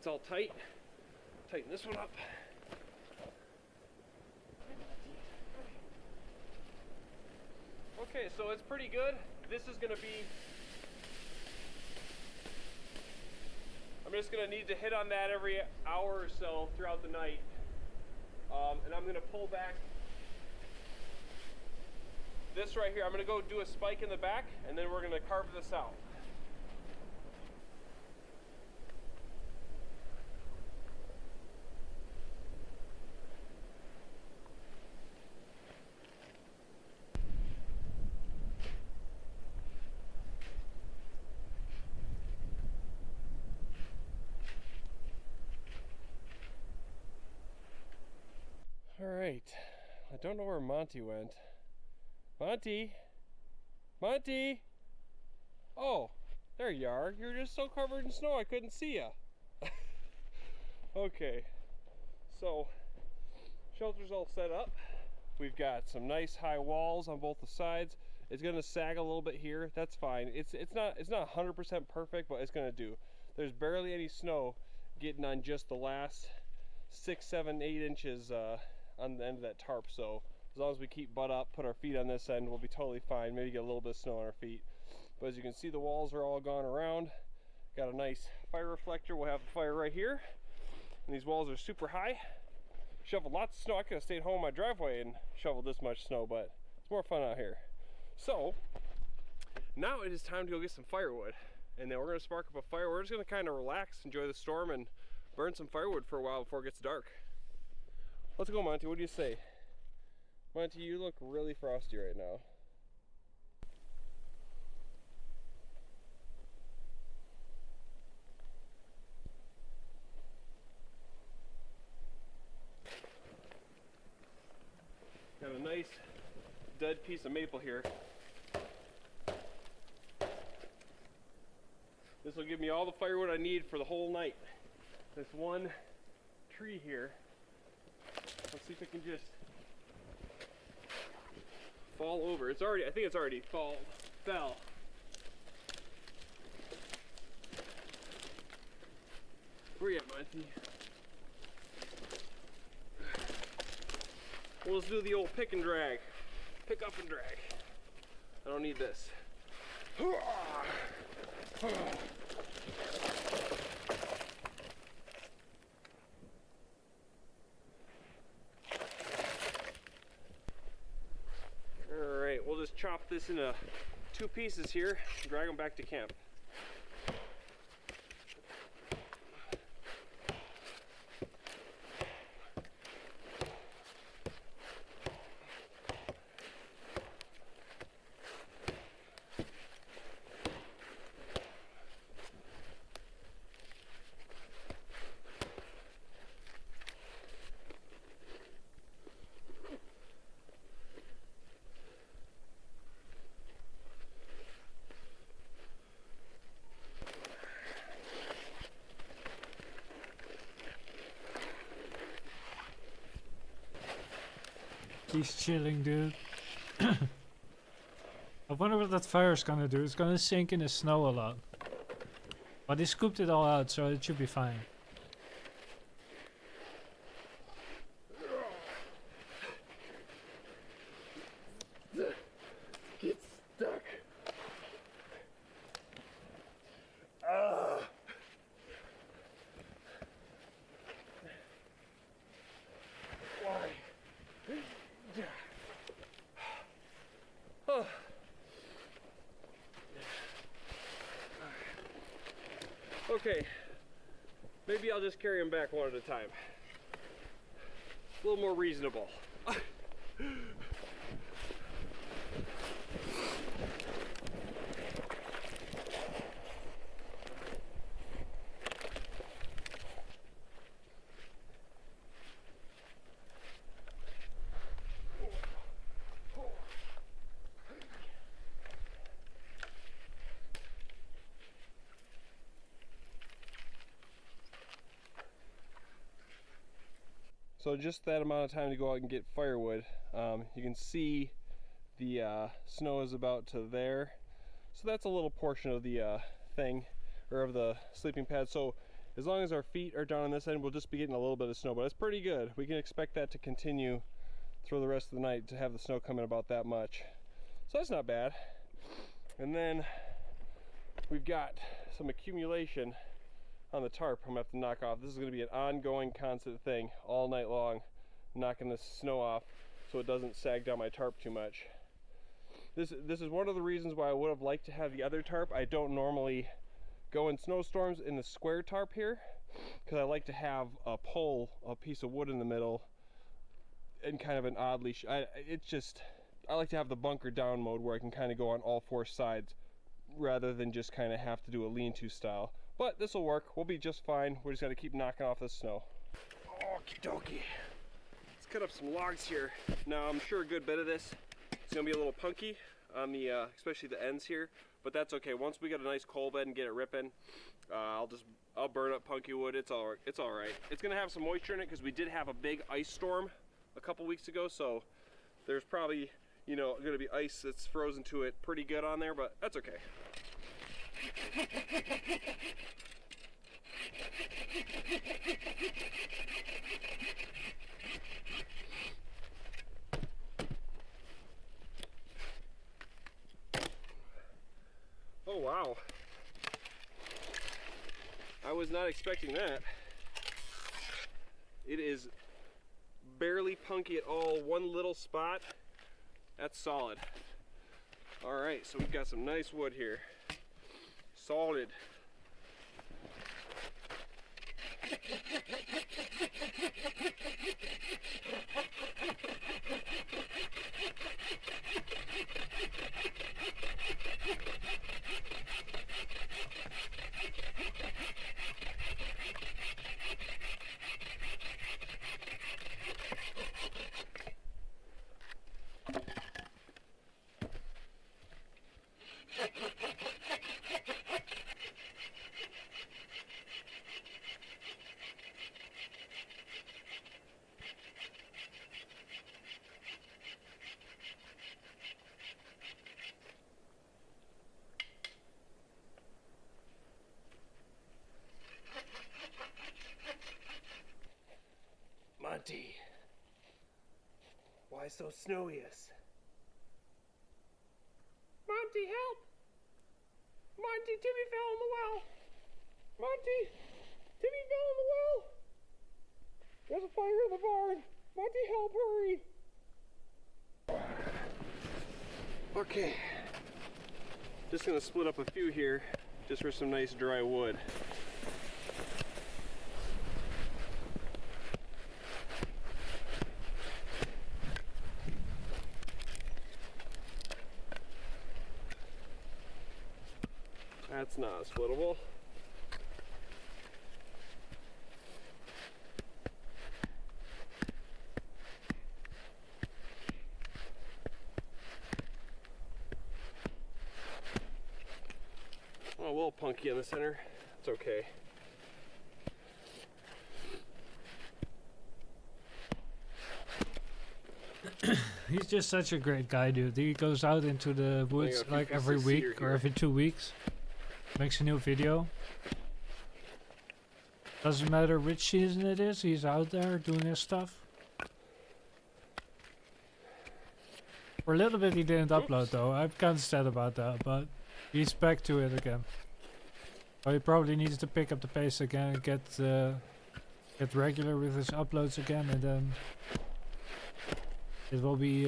It's all tight. Tighten this one up. Okay, so it's pretty good. This is gonna be, I'm just gonna need to hit on that every hour or so throughout the night. And I'm gonna pull back this right here. I'm gonna go do a spike in the back, and then we're gonna carve this out. All right, I don't know where Monty went. Monty? Monty? Oh, there you are. You're just so covered in snow I couldn't see you. Okay, so shelter's all set up. We've got some nice high walls on both the sides. It's gonna sag a little bit here. That's fine. It's not 100% perfect, but it's gonna do. There's barely any snow getting on just the last 6, 7, 8 inches on the end of that tarp. So as long as we keep butt up, put our feet on this end, we'll be totally fine. Maybe get a little bit of snow on our feet. But as you can see, the walls are all gone around. Got a nice fire reflector. We'll have the fire right here. And these walls are super high. Shoveled lots of snow. I could have stayed home in my driveway and shoveled this much snow, but it's more fun out here. So now it is time to go get some firewood. And then we're gonna spark up a fire. We're just gonna kind of relax, enjoy the storm, and burn some firewood for a while before it gets dark. Let's go, Monty. What do you say? Monty, you look really frosty right now. Got a nice dead piece of maple here. This will give me all the firewood I need for the whole night. This one tree here. Let's see if it can just fall over. It's already, I think it's already fell. Where you at, Monty? Well, let's do the old pick and drag. Pick up and drag. I don't need this. Alright, we'll just chop this into 2 pieces here and drag them back to camp.
He's chilling, dude. I wonder what that fire's gonna do. It's gonna sink in the snow a lot. But he scooped it all out, so it should be fine.
Get stuck. Why? Oh. Okay, maybe I'll just carry him back one at a time. A little more reasonable. So just that amount of time to go out and get firewood. You can see the snow is about to there. So that's a little portion of the thing, or of the sleeping pad. So As long as our feet are down on this end, we'll just be getting a little bit of snow, but it's pretty good. We can expect that to continue through the rest of the night, to have the snow come in about that much. So that's not bad. And then we've got some accumulation on the tarp I'm gonna have to knock off. This is gonna be an ongoing, constant thing all night long, knocking the snow off so it doesn't sag down my tarp too much. This is one of the reasons why I would have liked to have the other tarp. I don't normally go in snowstorms in the square tarp here, because I like to have a pole, a piece of wood in the middle, and kind of an oddly, I like to have the bunker down mode where I can kind of go on all four sides rather than just kind of have to do a lean-to style. But this will work. We'll be just fine. We're just gonna keep knocking off this snow. Okie dokie. Let's cut up some logs here. Now I'm sure a good bit of this is gonna be a little punky on the, especially the ends here, but that's okay. Once we get a nice coal bed and get it ripping, I'll burn up punky wood. It's all right. It's gonna have some moisture in it because we did have a big ice storm a couple weeks ago, so there's probably, you know, gonna be ice that's frozen to it pretty good on there, but that's okay. Oh wow, I was not expecting that. It is barely punky at all, one little spot. That's solid. All right, so we've got some nice wood here. Solid. Monty, why so snowy-us? Monty, help! Monty, Timmy fell in the well! Monty, Timmy fell in the well! There's a fire in the barn! Monty, help, hurry! Okay, just gonna split up a few here, just for some nice dry wood. That's not splittable. Oh, a little punky in the center. It's okay.
He's just such a great guy, dude. He goes out into the woods like every week or every 2 weeks. Makes a new video. Doesn't matter which season it is, he's out there doing his stuff. For a little bit he didn't upload though, I'm kind of sad about that, but he's back to it again. But he probably needs to pick up the pace again and get regular with his uploads again, and then it will be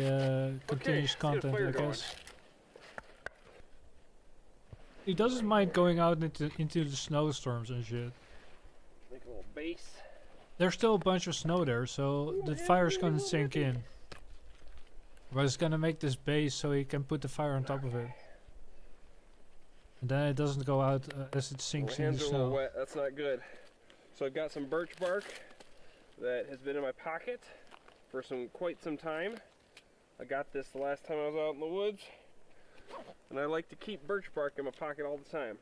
continuous content, I guess. He doesn't mind going out into the snowstorms and shit.
Make a little base.
There's still a bunch of snow there, so the fire's gonna sink in. But it's gonna make this base so he can put the fire on top of it. And then it doesn't go out as it sinks in the
Hands are a
snow.
little wet, that's not good. So I've got some birch bark that has been in my pocket for quite some time. I got this the last time I was out in the woods. And I like to keep birch bark in my pocket all the time.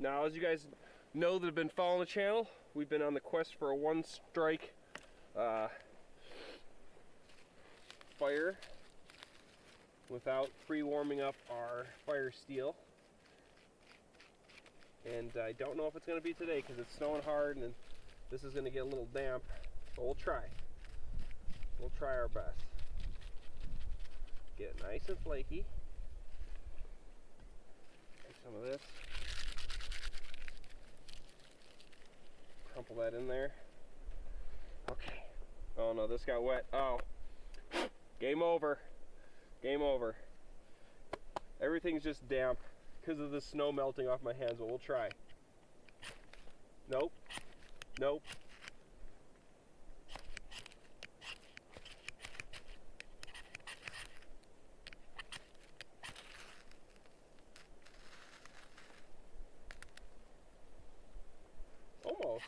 Now, as you guys know that have been following the channel, we've been on the quest for a one-strike fire without pre-warming up our fire steel. And I don't know if it's going to be today because it's snowing hard and this is going to get a little damp. But we'll try. We'll try our best. Get it nice and flaky. Take some of this. Crumple that in there. Okay. Oh no, this got wet. Oh. Game over. Game over. Everything's just damp because of the snow melting off my hands, but we'll try. Nope. Nope. Almost.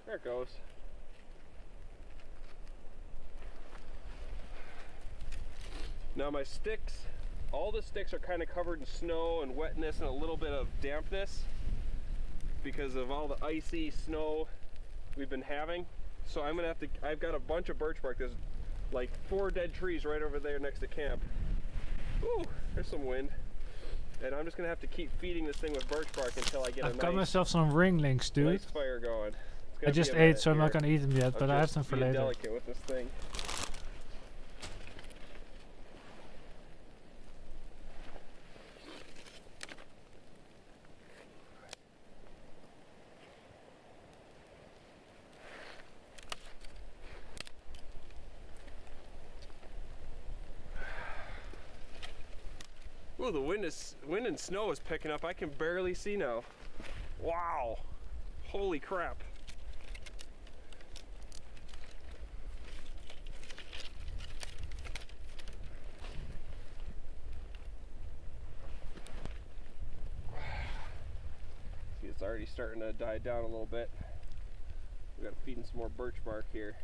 There it goes. Now my sticks, all the sticks are kind of covered in snow and wetness and a little bit of dampness because of all the icy snow we've been having. So I'm gonna have to, I've got a bunch of birch bark. There's like 4 dead trees right over there next to camp. Ooh, there's some wind. And I'm just gonna have to keep feeding this thing with birch bark until I get
I've
a
got
nice,
myself some ringlings, dude.
nice fire going. It's gonna
I just
be a
ate,
minute
so I'm not
here.
gonna eat them yet, but I have
just
some for
being
later.
delicate with this thing. Ooh, the wind and snow is picking up. I can barely see now. Wow. Holy crap. See, it's already starting to die down a little bit. We gotta feed in some more birch bark here.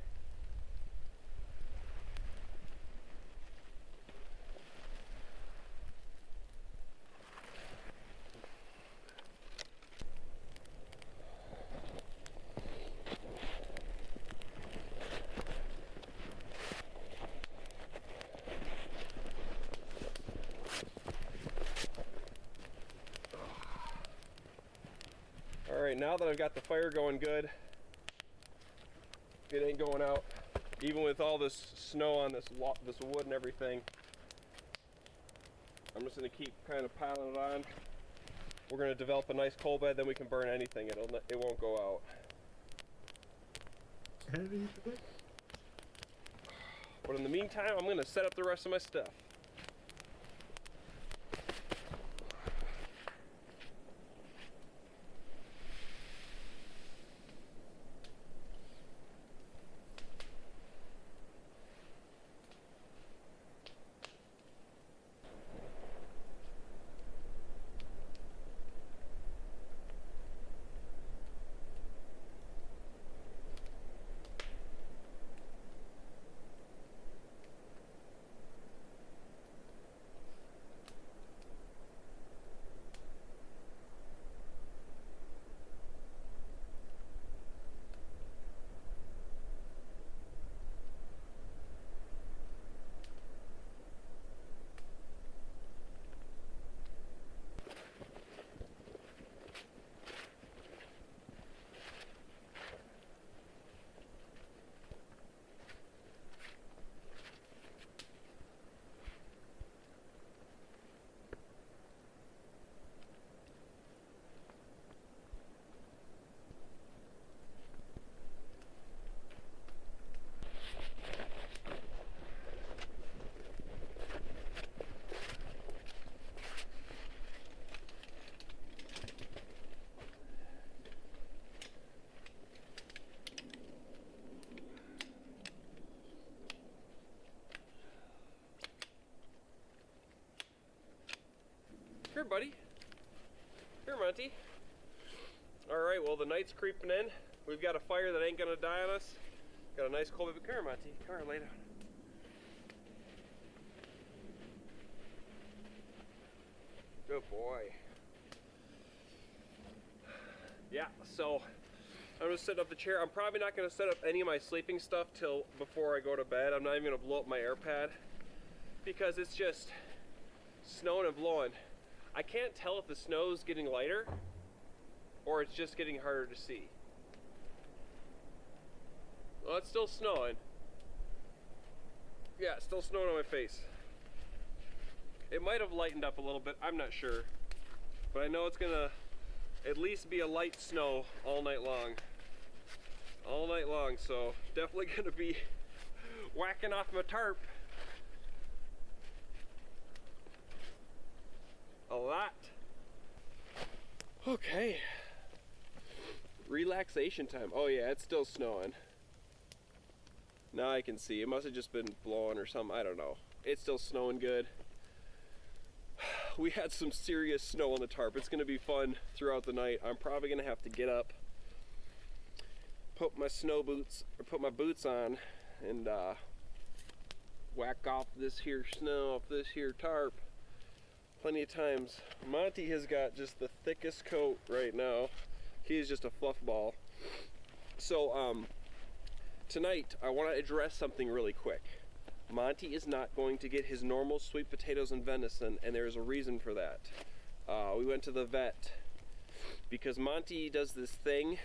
Alright, now that I've got the fire going good, it ain't going out. Even with all this snow on this wood and everything, I'm just going to keep kind of piling it on. We're going to develop a nice coal bed, then we can burn anything. It won't go out. But in the meantime, I'm going to set up the rest of my stuff. Here, buddy. Here, Monty. Alright, well, the night's creeping in. We've got a fire that ain't gonna die on us. Got a nice cold baby. Come here, Monty. Come here, lay down. Good boy. Yeah, so I'm gonna set up the chair. I'm probably not gonna set up any of my sleeping stuff till before I go to bed. I'm not even gonna blow up my air pad because it's just snowing and blowing. I can't tell if the snow's getting lighter or it's just getting harder to see. Well, it's still snowing. Yeah, it's still snowing on my face. It might have lightened up a little bit, I'm not sure. But I know it's gonna at least be a light snow all night long. All night long, so definitely gonna be whacking off my tarp. A lot. Okay. Relaxation time. Oh yeah, it's still snowing. Now I can see. It must have just been blowing or something. I don't know. It's still snowing good. We had some serious snow on the tarp. It's gonna be fun throughout the night. I'm probably gonna have to get up, put my snow boots, or put my boots on, and whack off this here snow off this here tarp plenty of times. Monty has got just the thickest coat right now. He's just a fluff ball. So tonight I want to address something really quick. Monty is not going to get his normal sweet potatoes and venison, and there's a reason for that. We went to the vet because Monty does this thing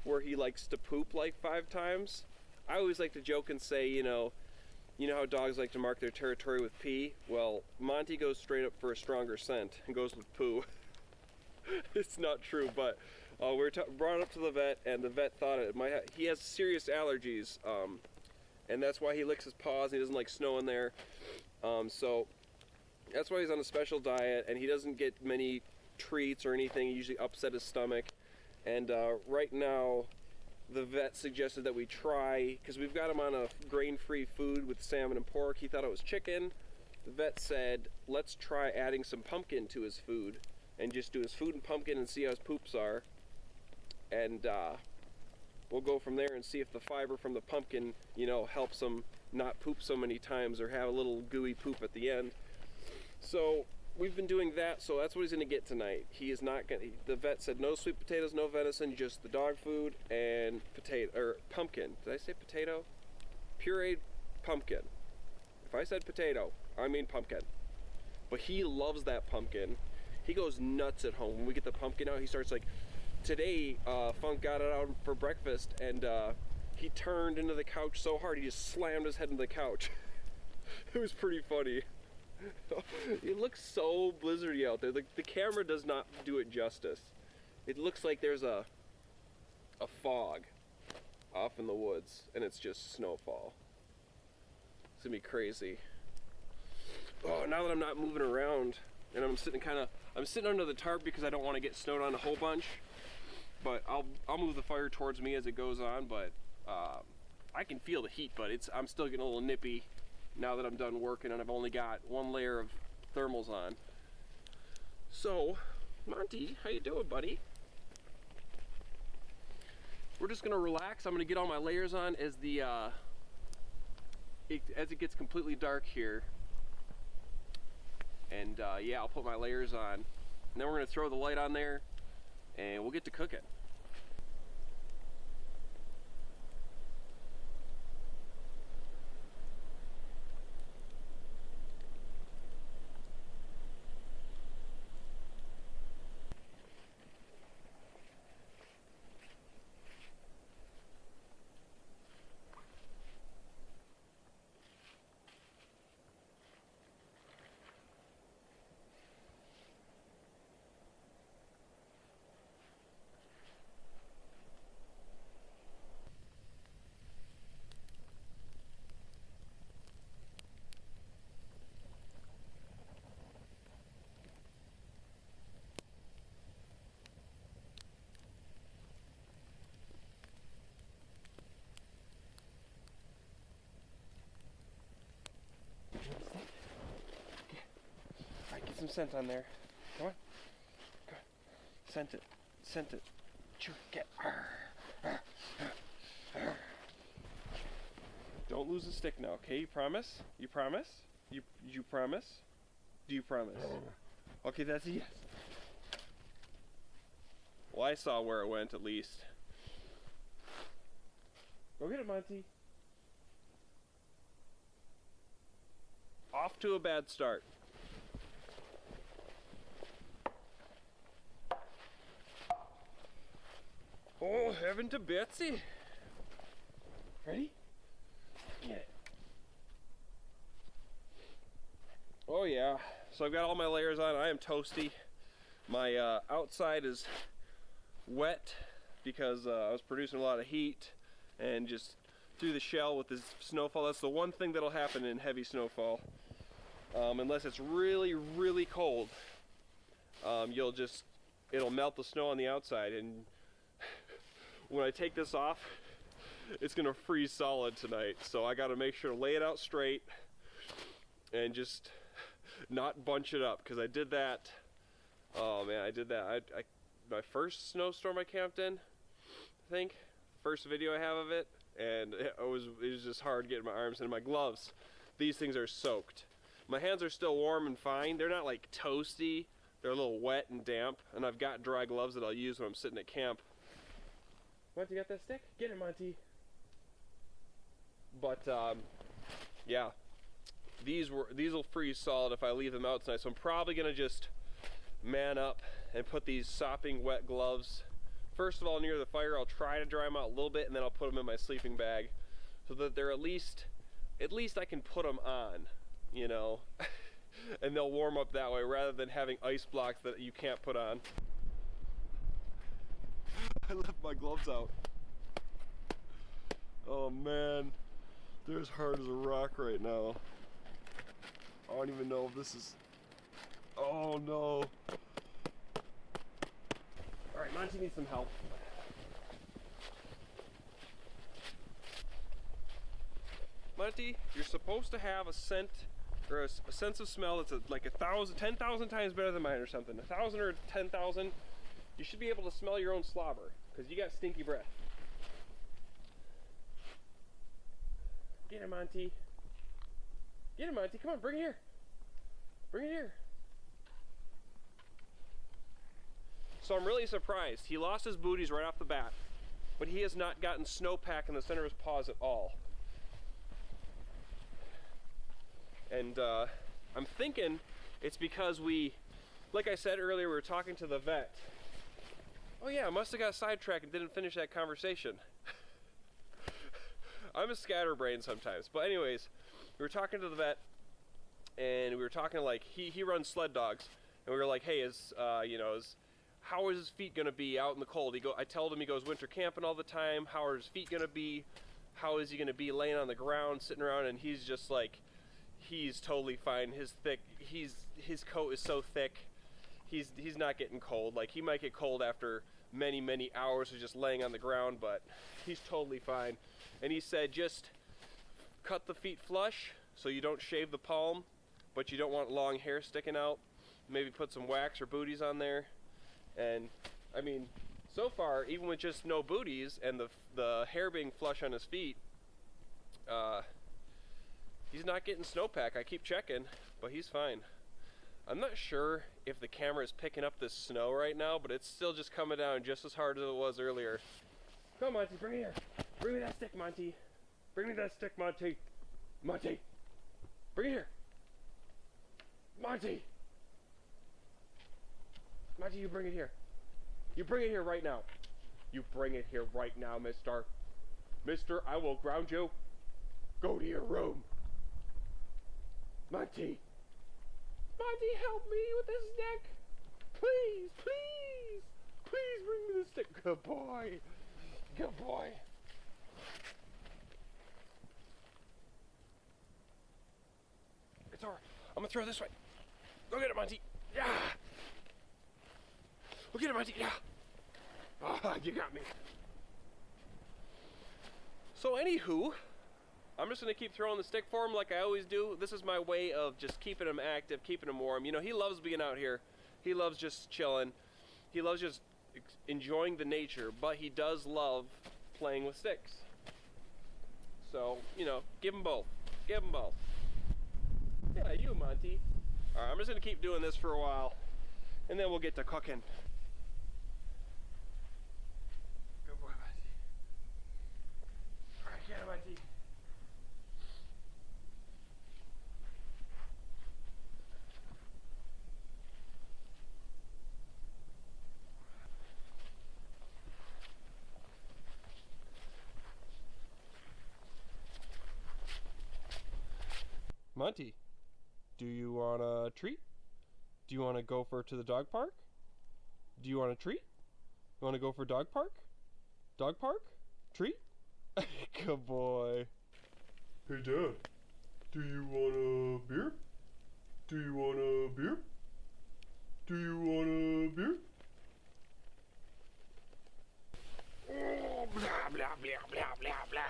where he likes to poop like 5 times. I always like to joke and say, you know how dogs like to mark their territory with pee? Well, Monty goes straight up for a stronger scent and goes with poo. It's not true, but we were brought up to the vet, and the vet thought he has serious allergies, and that's why he licks his paws. He doesn't like snow in there, so that's why he's on a special diet, and he doesn't get many treats or anything. He usually upset his stomach, and right now the vet suggested that we try, because we've got him on a grain-free food with salmon and pork. He thought it was chicken. The vet said, let's try adding some pumpkin to his food and just do his food and pumpkin and see how his poops are. And we'll go from there and see if the fiber from the pumpkin, helps him not poop so many times or have a little gooey poop at the end. So we've been doing that, so that's what he's gonna get tonight. He is not gonna, the vet said no sweet potatoes, no venison, just the dog food and pumpkin. Did I say potato? Pureed pumpkin. If I said potato, I mean pumpkin. But he loves that pumpkin. He goes nuts at home. When we get the pumpkin out, he starts like, today, Funk got it out for breakfast, and he turned into the couch so hard, he just slammed his head into the couch. It was pretty funny. It looks so blizzardy out there. The camera does not do it justice. It looks like there's a fog off in the woods, and it's just snowfall. It's gonna be crazy. Oh, now that I'm not moving around, and I'm sitting under the tarp because I don't want to get snowed on a whole bunch. But I'll move the fire towards me as it goes on. But I can feel the heat, but I'm still getting a little nippy now that I'm done working, and I've only got 1 layer of thermals on. So, Monty, how you doing, buddy? We're just gonna relax. I'm gonna get all my layers on as it gets completely dark here. And yeah, I'll put my layers on. And then we're gonna throw the light on there, and we'll get to cooking. Some scent on there. Come on. Come on. Scent it. Scent it. Chew it. Get. Don't lose the stick now, okay? You promise? You promise? You promise? Do you promise? Okay, that's a yes. Well, I saw where it went at least. Go get it, Monty. Off to a bad start. Oh, heaven to Betsy. Ready? Get it. Oh yeah, so I've got all my layers on. I am toasty. My outside is wet because I was producing a lot of heat and just through the shell with this snowfall. That's the one thing that'll happen in heavy snowfall. Unless it's really, really cold, it'll melt the snow on the outside, and when I take this off, it's gonna freeze solid tonight. So I gotta make sure to lay it out straight and just not bunch it up, because I did that. Oh man, I did that. My first snowstorm I camped in, I think, first video I have of it, and it was just hard getting my arms in. My gloves, these things are soaked. My hands are still warm and fine. They're not like toasty. They're a little wet and damp, and I've got dry gloves that I'll use when I'm sitting at camp. Monty, you got that stick? Get it, Monty. But yeah, these will freeze solid if I leave them out tonight. So I'm probably gonna just man up and put these sopping wet gloves first of all near the fire. I'll try to dry them out a little bit, and then I'll put them in my sleeping bag so that they're at least I can put them on, you know, and they'll warm up that way rather than having ice blocks that you can't put on. I left my gloves out. Oh man, they're as hard as a rock right now. I don't even know if this is... Oh no. Alright, Monty needs some help. Monty, you're supposed to have a scent, or a sense of smell that's like 10,000 times better than mine or something. 1,000 or 10,000. You should be able to smell your own slobber, because you got stinky breath. Get it, Monty. Get it, Monty. Come on, bring it here. Bring it here. So I'm really surprised. He lost his booties right off the bat, but he has not gotten snowpack in the center of his paws at all. And I'm thinking it's because like I said earlier, we were talking to the vet. Oh yeah, I must have got sidetracked and didn't finish that conversation. I'm a scatterbrain sometimes. But anyways, we were talking to the vet, and we were talking like, he runs sled dogs, and we were like, hey, how is his feet gonna be out in the cold? I told him, he goes winter camping all the time. How are his feet gonna be? How is he gonna be laying on the ground, sitting around? And he's just like, he's totally fine. His coat is so thick. He's not getting cold. Like, he might get cold after many, many hours of just laying on the ground, but he's totally fine. And he said, just cut the feet flush so you don't shave the palm, but you don't want long hair sticking out. Maybe put some wax or booties on there. And I mean, so far, even with just no booties and the hair being flush on his feet, he's not getting snowpack. I keep checking, but he's fine. I'm not sure if the camera is picking up this snow right now, but it's still just coming down just as hard as it was earlier. Come on, Monty, bring it here. Bring me that stick, Monty. Bring me that stick, Monty. Monty, bring it here. Monty. Monty, you bring it here. You bring it here right now. You bring it here right now, mister. Mister, I will ground you. Go to your room. Monty. Monty, help me with this stick. Please, please. Please bring me the stick. Good boy. Good boy. It's alright. I'm gonna throw it this way. Go get it, Monty. Yeah. Go get it, Monty. Yeah. Oh, you got me. So anywho, I'm just gonna keep throwing the stick for him like I always do. This is my way of just keeping him active, keeping him warm. You know, he loves being out here. He loves just chilling. He loves just enjoying the nature, but he does love playing with sticks. So, you know, give him both. Give him both. Yeah, you, Monty. All right, I'm just gonna keep doing this for a while, and then we'll get to cooking. Good boy, Monty. All Monty, do you want a treat? Do you want to go to the dog park? Do you want a treat? You want to go for dog park? Dog park? Treat? Good boy. Hey Dad, do you want a beer? Do you want a beer? Do you want a beer? Blah, blah, blah, blah, blah, blah.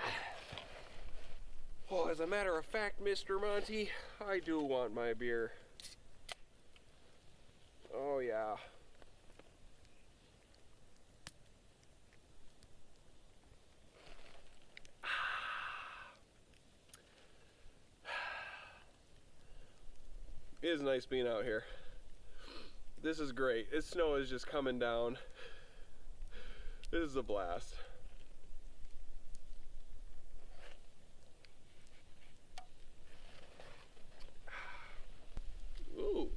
Oh, as a matter of fact, Mr. Monty, I do want my beer. Oh, yeah. It is nice being out here. This is great. This snow is just coming down. This is a blast. Ooh.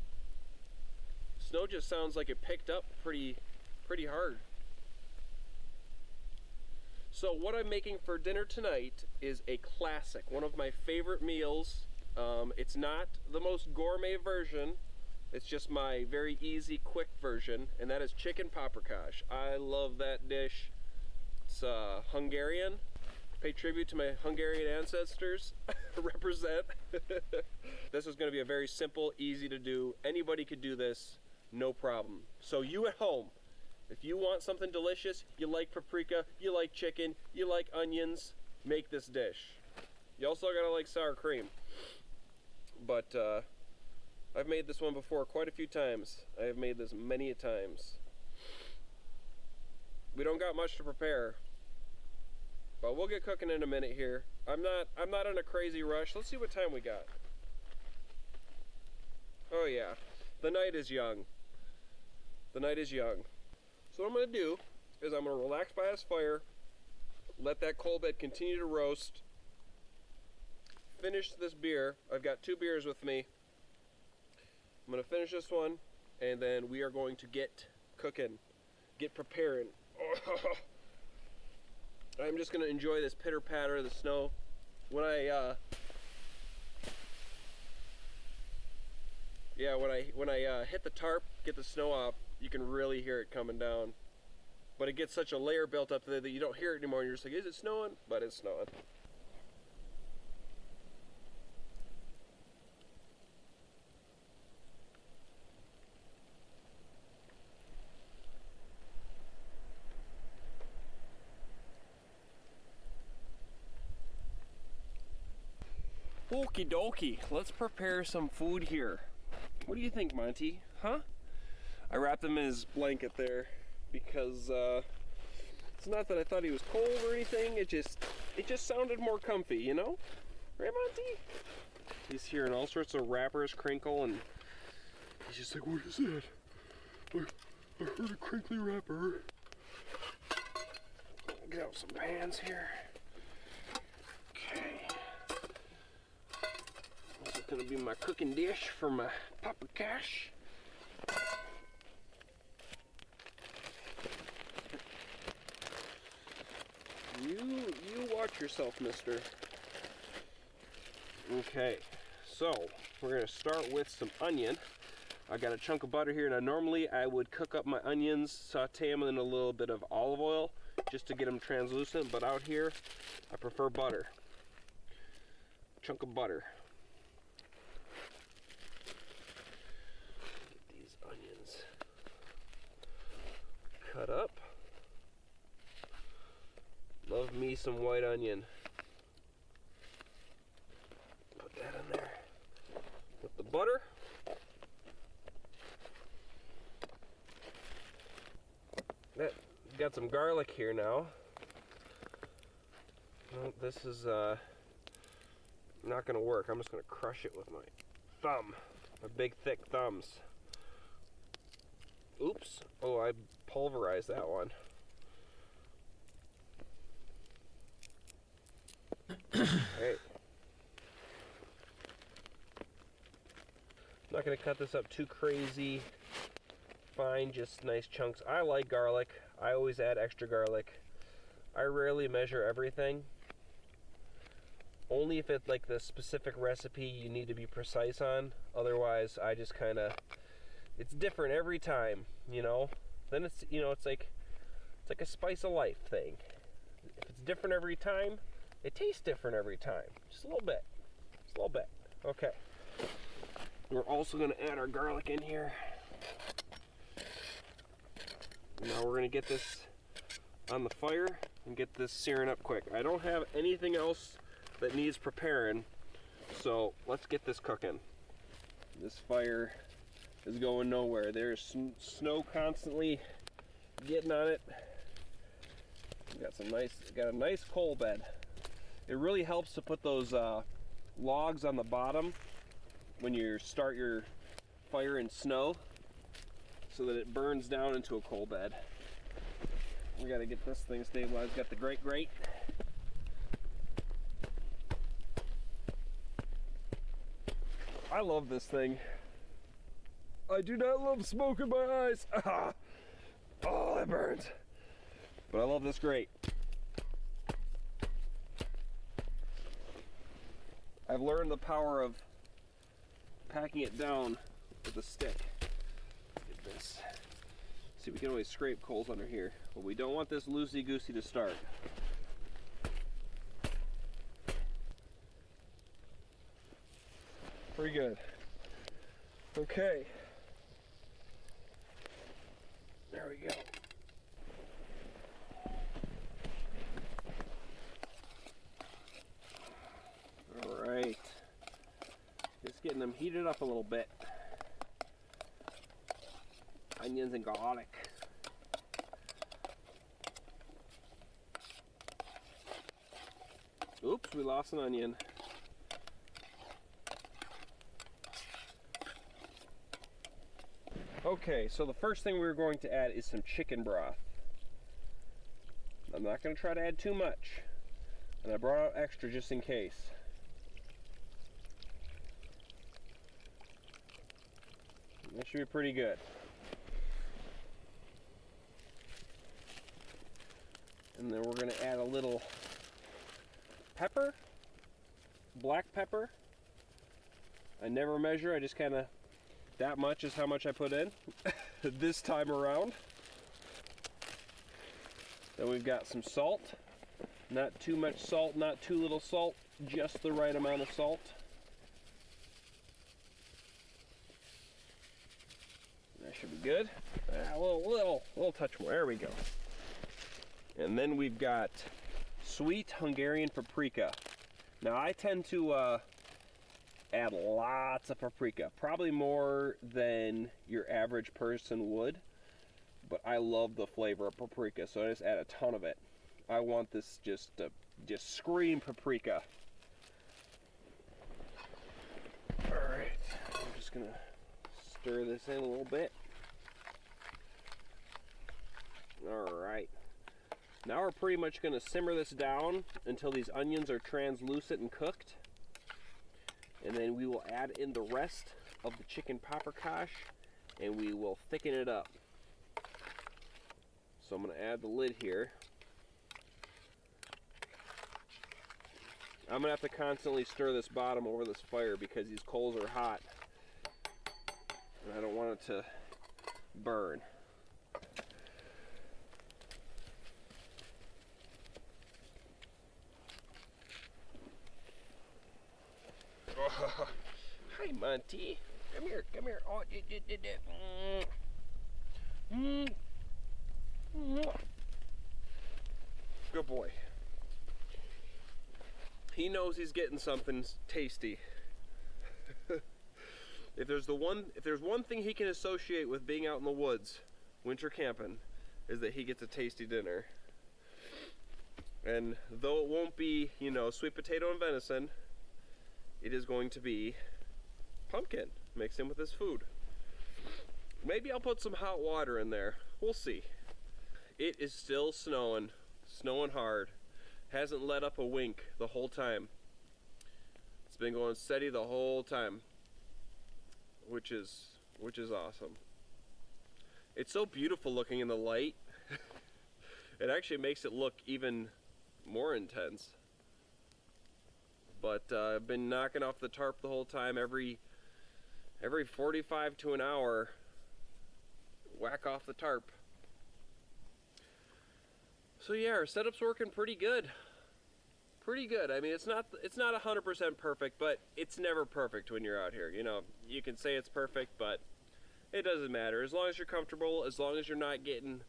Snow just sounds like it picked up pretty hard. So what I'm making for dinner tonight is a classic, one of my favorite meals. It's not the most gourmet version. It's just my very easy, quick version, and that is chicken paprikash. I love that dish. It's Hungarian. Pay tribute to my Hungarian ancestors. Represent. This is going to be a very simple, easy to do. Anybody could do this, no problem. So you at home, if you want something delicious, you like paprika, you like chicken, you like onions, make this dish. You also gotta like sour cream. But I've made this one before quite a few times. I have made this many a times. We don't got much to prepare, but we'll get cooking in a minute here. I'm not in a crazy rush. Let's see what time we got. Oh yeah, the night is young. The night is young. So what I'm gonna do is I'm gonna relax by this fire, let that coal bed continue to roast, finish this beer. I've got 2 beers with me. I'm gonna finish this one, and then we are going to get cooking, get preparing. I'm just gonna enjoy this pitter patter of the snow. When I hit the tarp, get the snow off, you can really hear it coming down. But it gets such a layer built up there that you don't hear it anymore. You're just like, is it snowing? But it's snowing. Okie dokie, let's prepare some food here. What do you think, Monty? Huh? I wrapped him in his blanket there because it's not that I thought he was cold or anything. It just sounded more comfy, you know? Right, Monty? He's hearing all sorts of wrappers crinkle, and he's just like, what is that? I heard a crinkly wrapper. Get out some pans here. Okay. This is gonna be my cooking dish for my paprikash. You watch yourself, mister. Okay, so we're gonna start with some onion. I got a chunk of butter here. Now normally I would cook up my onions, saute them in a little bit of olive oil just to get them translucent, but out here I prefer butter. Chunk of butter. Get these onions cut up. Love me some white onion. Put that in there with the butter. Got some garlic here now. No, this is not gonna work. I'm just gonna crush it with my thumb, my big thick thumbs. Oops. Oh, I pulverized that one. Alright. I'm not going to cut this up too crazy fine, just nice chunks. I like garlic. I always add extra garlic. I rarely measure everything. only if it's like the specific recipe you need to be precise on. Otherwise, I just kind of, it's different every time, you know. Then it's, you know, it's like a spice of life thing. If it's different every time, it tastes different every time. Just a little bit. Just a little bit. Okay. We're also going to add our garlic in here. Now we're going to get this on the fire and get this searing up quick. I don't have anything else that needs preparing, so let's get this cooking. This fire is going nowhere. There's snow constantly getting on it. Got a nice coal bed. It really helps to put those logs on the bottom when you start your fire in snow, so that it burns down into a coal bed. We got to get this thing stabilized. Got the grate. I love this thing. I do not love smoke in my eyes. Ah. Oh, that burns. But I love this grate. I've learned the power of packing it down with a stick. Get this. See, we can always scrape coals under here, but we don't want this loosey-goosey to start. Pretty good. Okay. There we go. All right. Just getting them heated up a little bit. Onions and garlic. Oops, we lost an onion. Okay, so the first thing we're going to add is some chicken broth. I'm not going to try to add too much, and I brought out extra just in case. That should be pretty good. And then we're going to add a little pepper, black pepper. I never measure, I just kind of, that much is how much I put in this time around. Then we've got some salt. Not too much salt, not too little salt, just the right amount of salt. That should be good. A little touch more. There we go. And then we've got sweet Hungarian paprika. Now I tend to add lots of paprika, probably more than your average person would, but I love the flavor of paprika, so I just add a ton of it. I want this just to scream paprika. All right, I'm just gonna stir this in a little bit. All right. Now we're pretty much going to simmer this down until these onions are translucent and cooked. And then we will add in the rest of the chicken paprikash and we will thicken it up. So I'm going to add the lid here. I'm going to have to constantly stir this bottom over this fire because these coals are hot. And I don't want it to burn. Oh, hi, Monty. Come here, come here. Oh, good boy. He knows he's getting something tasty. If there's one thing he can associate with being out in the woods, winter camping, is that he gets a tasty dinner. And though it won't be, you know, sweet potato and venison, it is going to be pumpkin mixed in with his food. Maybe I'll put some hot water in there. We'll see. It is still snowing hard. Hasn't let up a wink the whole time. It's been going steady the whole time, which is awesome. It's so beautiful looking in the light. It actually makes it look even more intense. But I've been knocking off the tarp the whole time. Every 45 to an hour, whack off the tarp. So yeah, our setup's working pretty good. Pretty good. I mean, it's not 100% perfect, but it's never perfect when you're out here. You know, you can say it's perfect, but it doesn't matter. As long as you're comfortable, as long as you're not getting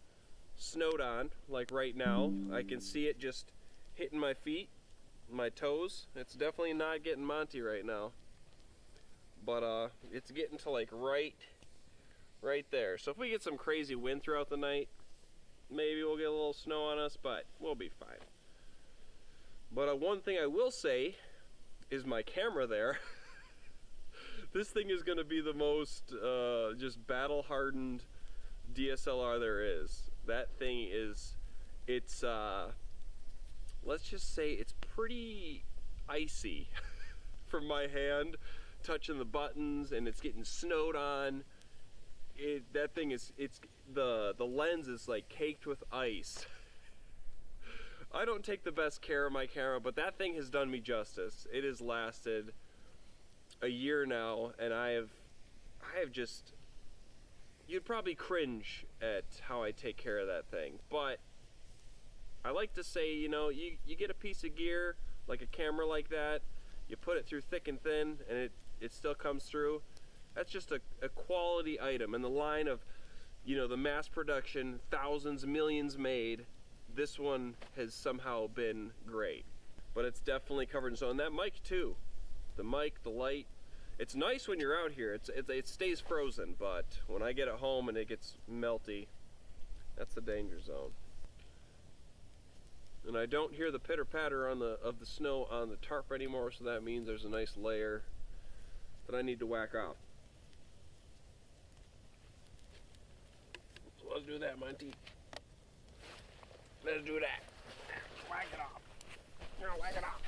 snowed on, like right now. I can see it just hitting my feet, my toes. It's definitely not getting Monty right now. But it's getting to like right there. So if we get some crazy wind throughout the night, maybe we'll get a little snow on us, but we'll be fine. But one thing I will say is my camera there. This thing is going to be the most just battle-hardened DSLR there is. That thing is, it's, let's just say it's pretty icy from my hand touching the buttons, and it's getting snowed on. That thing is, the lens is like caked with ice. I don't take the best care of my camera, but that thing has done me justice. It has lasted a year now, and I have just, you'd probably cringe at how I take care of that thing, but I like to say, you know, you get a piece of gear, like a camera like that, you put it through thick and thin, and it still comes through. That's just a quality item. In the line of, you know, the mass production, thousands, millions made, this one has somehow been great. But it's definitely covered in snow. And that mic too. The mic, the light. It's nice when you're out here. It stays frozen, but when I get it home and it gets melty, that's the danger zone. And I don't hear the pitter-patter of the snow on the tarp anymore, so that means there's a nice layer that I need to whack off. So let's do that, Monty. Let's do that. Whack it off. No, whack it off.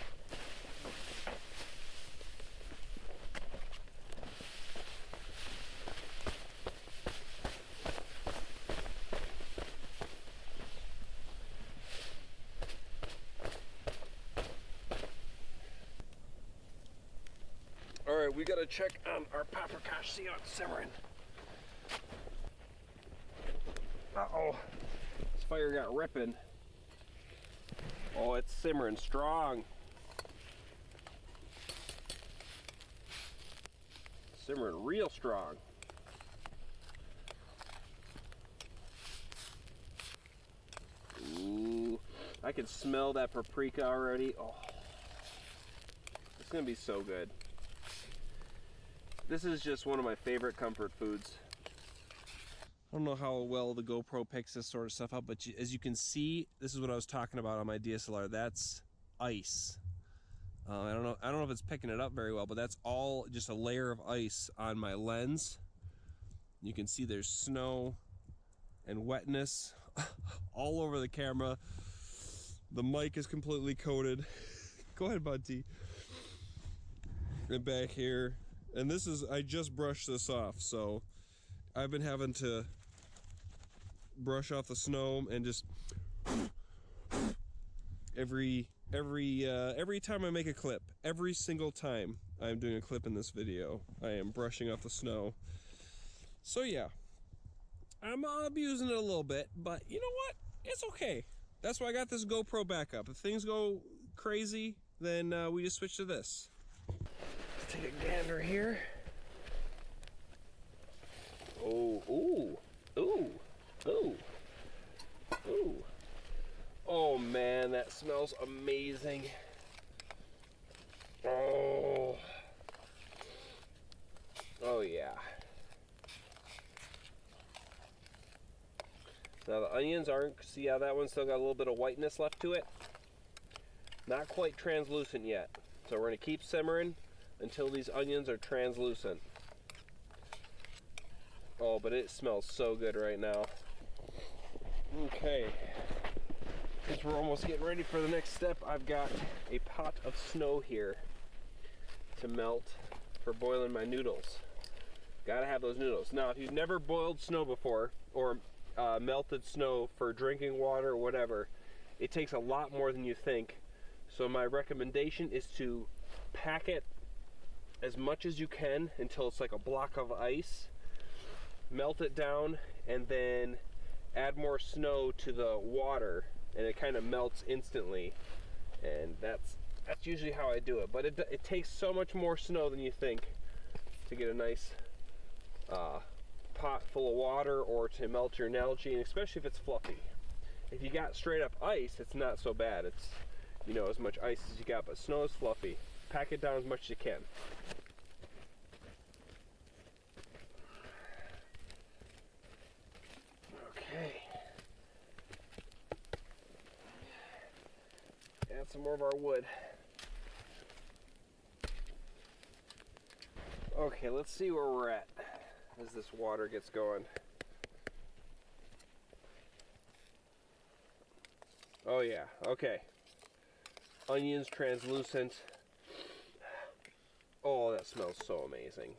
Alright, we gotta check on our paprikash, see how it's simmering. Uh-oh. This fire got ripping. Oh, it's simmering strong. Simmering real strong. Ooh, I can smell that paprika already. Oh, it's gonna be so good. This is just one of my favorite comfort foods. I don't know how well the GoPro picks this sort of stuff up, but as you can see, this is what I was talking about on my DSLR. That's ice. I don't know if it's picking it up very well, but that's all just a layer of ice on my lens. You can see there's snow and wetness all over the camera. The mic is completely coated. Go ahead, Buddy. And back here. And this is, I just brushed this off, so I've been having to brush off the snow and just every time I make a clip, every single time I'm doing a clip in this video, I am brushing off the snow. So yeah, I'm abusing it a little bit, but you know what? It's okay. That's why I got this GoPro backup. If things go crazy, then we just switch to this. Let's take a gander here. Oh, ooh, ooh, ooh, ooh. Oh man, that smells amazing. Oh. Oh yeah. Now the onions aren't, see how that one still got a little bit of whiteness left to it? Not quite translucent yet. So we're gonna keep simmering until these onions are translucent. Oh, but it smells so good right now. Okay. Since we're almost getting ready for the next step, I've got a pot of snow here to melt for boiling my noodles. Gotta have those noodles. Now, if you've never boiled snow before, or melted snow for drinking water or whatever, it takes a lot more than you think. So my recommendation is to pack it as much as you can until it's like a block of ice. Melt it down and then add more snow to the water, and it kind of melts instantly. And that's usually how I do it. But it takes so much more snow than you think to get a nice pot full of water, or to melt your algae, and especially if it's fluffy. If you got straight up ice, it's not so bad. It's, you know, as much ice as you got, but snow is fluffy. Pack it down as much as you can. Okay. Add some more of our wood. Okay, let's see where we're at as this water gets going. Oh yeah, okay. Onions translucent. Oh, that smells so amazing.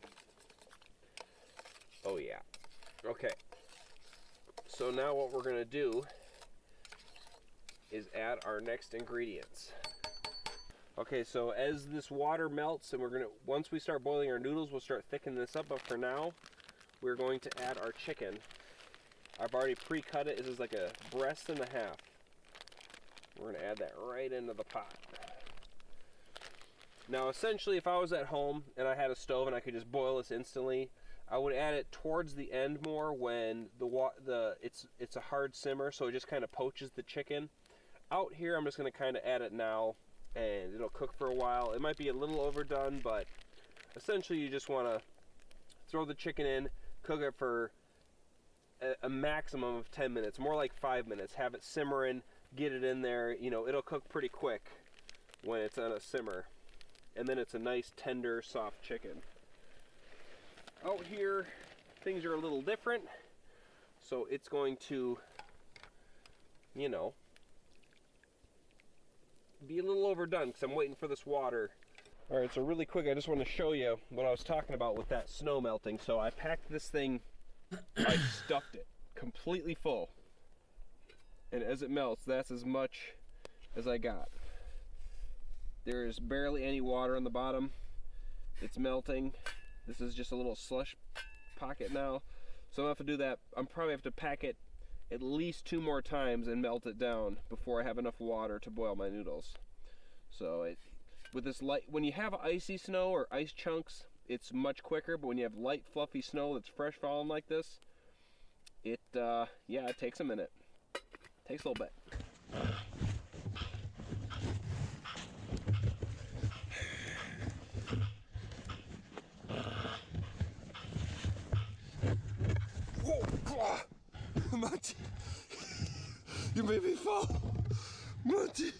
Oh yeah. Okay. So now what we're gonna do is add our next ingredients. Okay, so as this water melts, and once we start boiling our noodles, we'll start thickening this up, but for now, we're going to add our chicken. I've already pre-cut it. This is like a breast and a half. We're gonna add that right into the pot. Now, essentially, if I was at home and I had a stove and I could just boil this instantly, I would add it towards the end more when it's a hard simmer, so it just kind of poaches the chicken. Out here, I'm just gonna kind of add it now, and it'll cook for a while. It might be a little overdone, but essentially you just want to throw the chicken in, cook it for a maximum of 10 minutes, more like 5 minutes. Have it simmering, get it in there. You know, it'll cook pretty quick when it's on a simmer, and then it's a nice tender soft chicken. Out here things are a little different, so it's going to, you know, be a little overdone because I'm waiting for this water. Alright, so really quick, I just want to show you what I was talking about with that snow melting. So I packed this thing, I stuffed it completely full, and as it melts, that's as much as I got. There is barely any water on the bottom. It's melting. This is just a little slush pocket now, so I'm gonna have to do that. I'm probably have to pack it at least 2 more times and melt it down before I have enough water to boil my noodles. So with this light, when you have icy snow or ice chunks, it's much quicker, but when you have light fluffy snow that's fresh falling like this, it takes a minute. Takes a little bit. Whoa! Monty! You made me fall! Monty!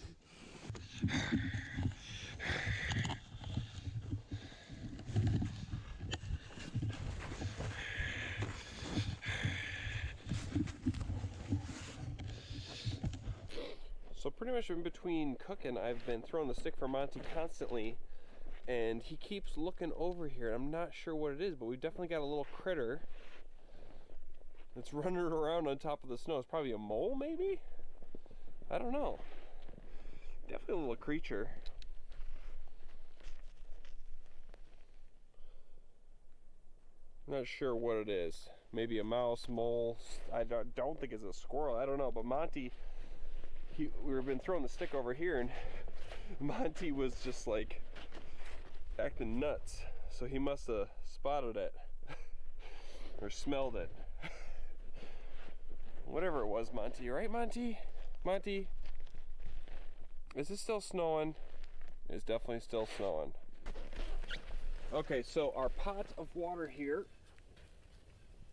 So pretty much in between cooking, I've been throwing the stick for Monty constantly, and he keeps looking over here. I'm not sure what it is, but we've definitely got a little critter that's running around on top of the snow. It's probably a mole, maybe? I don't know. Definitely a little creature. I'm not sure what it is. Maybe a mouse, mole. I don't think it's a squirrel. I don't know. But Monty, we've been throwing the stick over here, and Monty was just like acting nuts. So he must have spotted it or smelled it. Whatever it was, Monty, right, Monty? Monty? Is it still snowing? It's definitely still snowing. Okay, so our pot of water here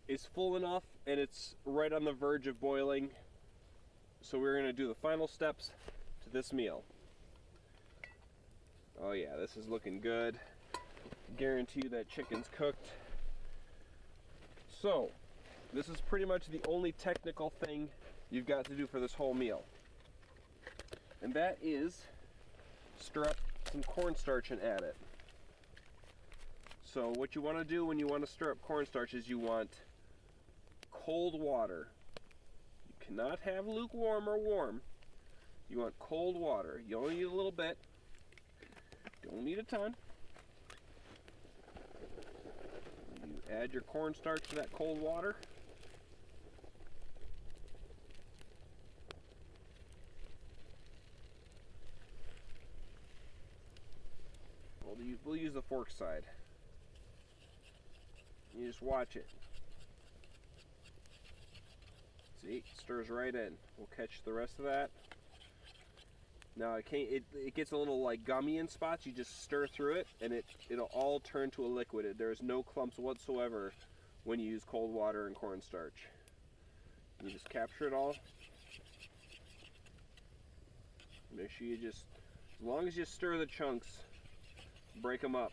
is full enough, and it's right on the verge of boiling. So we're gonna do the final steps to this meal. Oh yeah, this is looking good. Guarantee you that chicken's cooked. So, this is pretty much the only technical thing you've got to do for this whole meal. And that is stir up some cornstarch and add it. So what you want to do when you want to stir up cornstarch is you want cold water. You cannot have lukewarm or warm. You want cold water. You only need a little bit. Don't need a ton. You add your cornstarch to that cold water. We'll use the fork side. You just watch it. See, it stirs right in. We'll catch the rest of that. Now it gets a little like gummy in spots. You just stir through it and it'll all turn to a liquid. There's no clumps whatsoever when you use cold water and cornstarch. You just capture it all. Make sure you just, as long as you stir the chunks, break them up.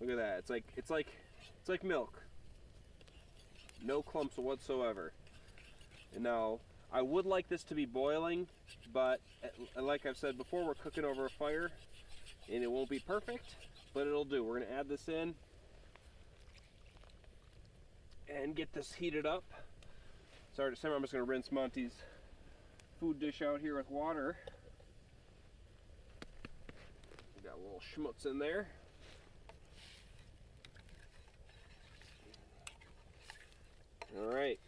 Look at that. It's like milk. No clumps whatsoever. And now I would like this to be boiling, but like I've said before, we're cooking over a fire and it won't be perfect, but it'll do. We're going to add this in and get this heated up. Sorry to say, I'm just going to rinse Monty's food dish out here with water. Got a little schmutz in there. All right.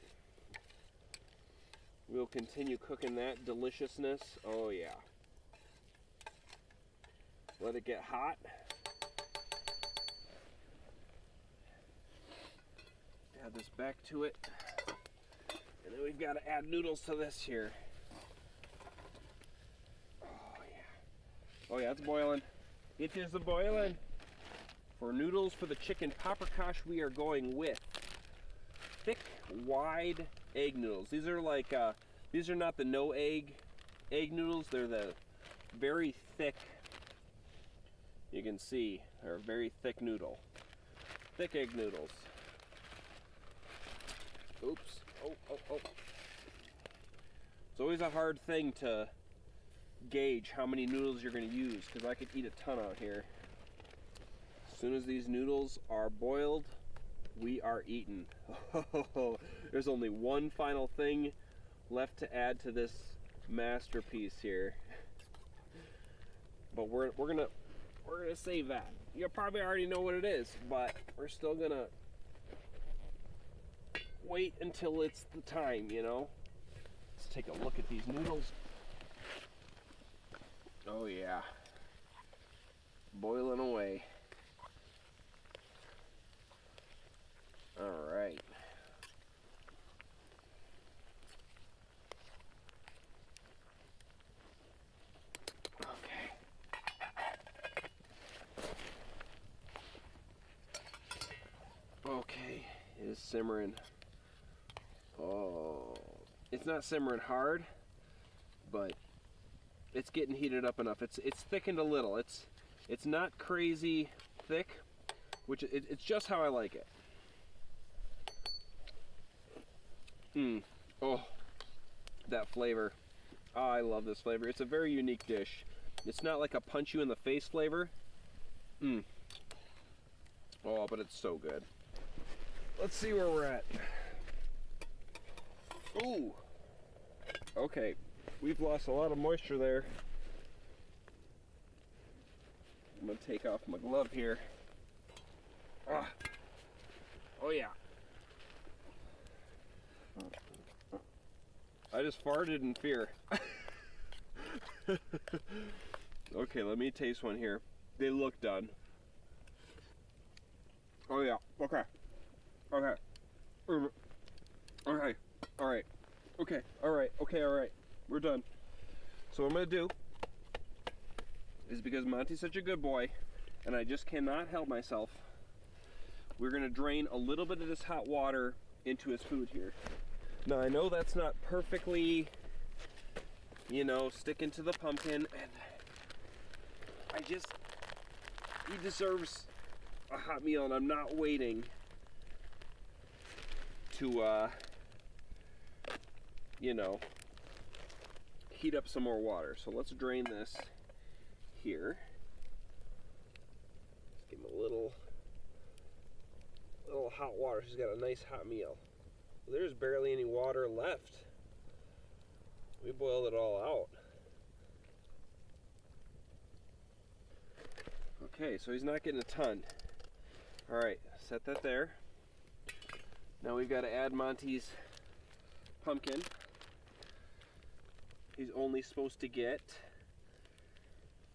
We'll continue cooking that deliciousness. Oh yeah. Let it get hot. Add this back to it. And then we've got to add noodles to this here. Oh yeah. Oh yeah, it's boiling. It is a boiling. For noodles for the chicken paprikash, we are going with thick, wide egg noodles. These are like, these are not the no egg noodles. They're the very thick, you can see, they're a very thick noodle. Thick egg noodles. Oops. Oh. It's always a hard thing to gauge how many noodles you're going to use, because I could eat a ton out here. As soon as these noodles are boiled, we are eating. There's only one final thing left to add to this masterpiece here, but we're gonna save that. You probably already know what it is, but we're still gonna wait until it's the time, you know. Let's take a look at these noodles. Oh yeah, boiling away. All right. Okay, it is simmering. Oh, it's not simmering hard, but it's getting heated up enough. It's thickened a little. It's not crazy thick, which it's just how I like it. Oh, that flavor. Oh, I love this flavor. It's a very unique dish. It's not like a punch you in the face flavor. Oh, but it's so good. Let's see where we're at. Ooh. Okay, we've lost a lot of moisture there. I'm gonna take off my glove here. Ah. Oh yeah. I just farted in fear. Okay, let me taste one here. They look done. Oh yeah, okay. Okay. Okay. Alright. Okay. Alright. Okay, alright. We're done. So what I'm gonna do is, because Monty's such a good boy and I just cannot help myself, we're gonna drain a little bit of this hot water into his food here. Now I know that's not perfectly, you know, sticking to the pumpkin, and he deserves a hot meal, and I'm not waiting to, you know, heat up some more water. So let's drain this here. Let's give him a little hot water. He's got a nice hot meal. There's barely any water left. We boiled it all out. Okay, so he's not getting a ton. All right, set that there. Now we've got to add Monty's pumpkin. He's only supposed to get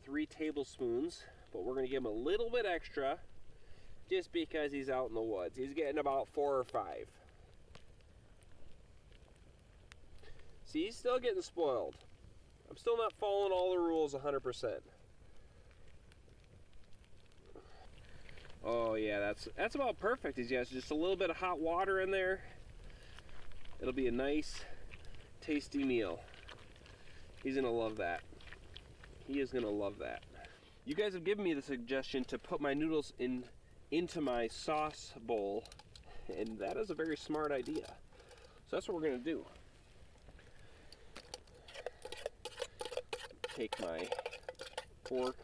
3 tablespoons, but we're going to give him a little bit extra just because he's out in the woods. He's getting about 4 or 5. See, he's still getting spoiled. I'm still not following all the rules 100%. Oh yeah, that's about perfect. He has just a little bit of hot water in there. It'll be a nice, tasty meal. He's gonna love that. He is gonna love that. You guys have given me the suggestion to put my noodles into my sauce bowl, and that is a very smart idea. So that's what we're gonna do. Take my fork.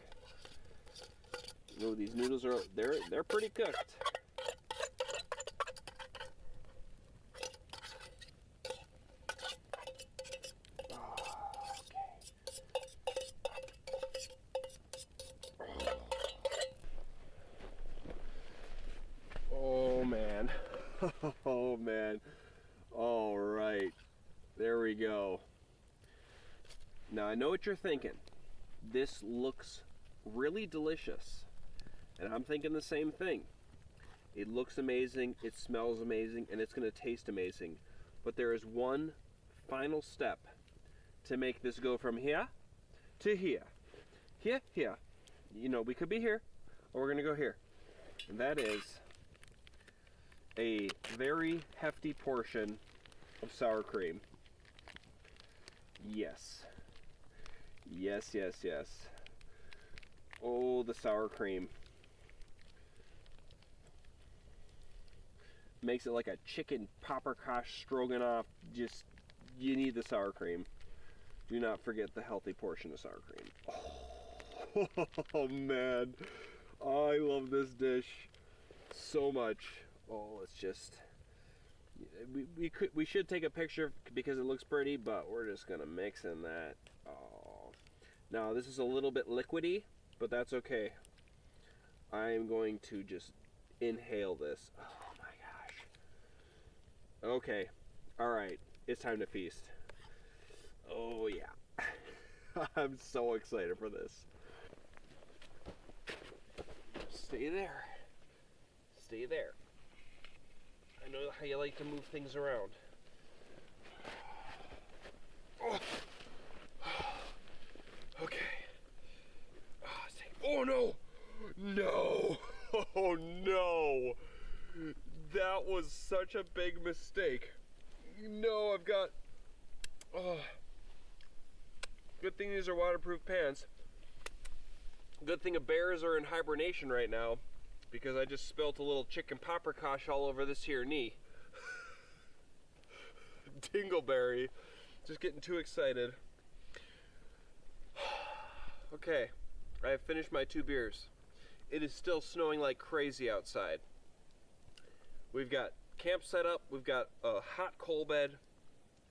Oh, these noodles are they're pretty cooked. Oh man. Oh man. All right. There we go. Now I know what you're thinking. This looks really delicious. And I'm thinking the same thing. It looks amazing, it smells amazing, and it's going to taste amazing. But there is one final step to make this go from here to here. Here, here. You know, we could be here, or we're going to go here. And that is a very hefty portion of sour cream. Yes. Yes, yes, yes. Oh, the sour cream. Makes it like a chicken paprikash stroganoff. Just, you need the sour cream. Do not forget the healthy portion of sour cream. Oh man, I love this dish so much. Oh, it's just, we should take a picture because it looks pretty, but we're just gonna mix in that. Oh, now this is a little bit liquidy, but that's okay. I'm going to just inhale this. Oh my gosh. Okay, all right, it's time to feast. Oh yeah. I'm so excited for this. Stay there. Stay there. I know how you like to move things around. Oh. Okay. Oh no! No! Oh no! That was such a big mistake. No, I've got... Oh. Good thing these are waterproof pants. Good thing bears are in hibernation right now, because I just spilt a little chicken paprikash all over this here knee. Dingleberry. Just getting too excited. Okay, I have finished my 2 beers. It is still snowing like crazy outside. We've got camp set up, we've got a hot coal bed,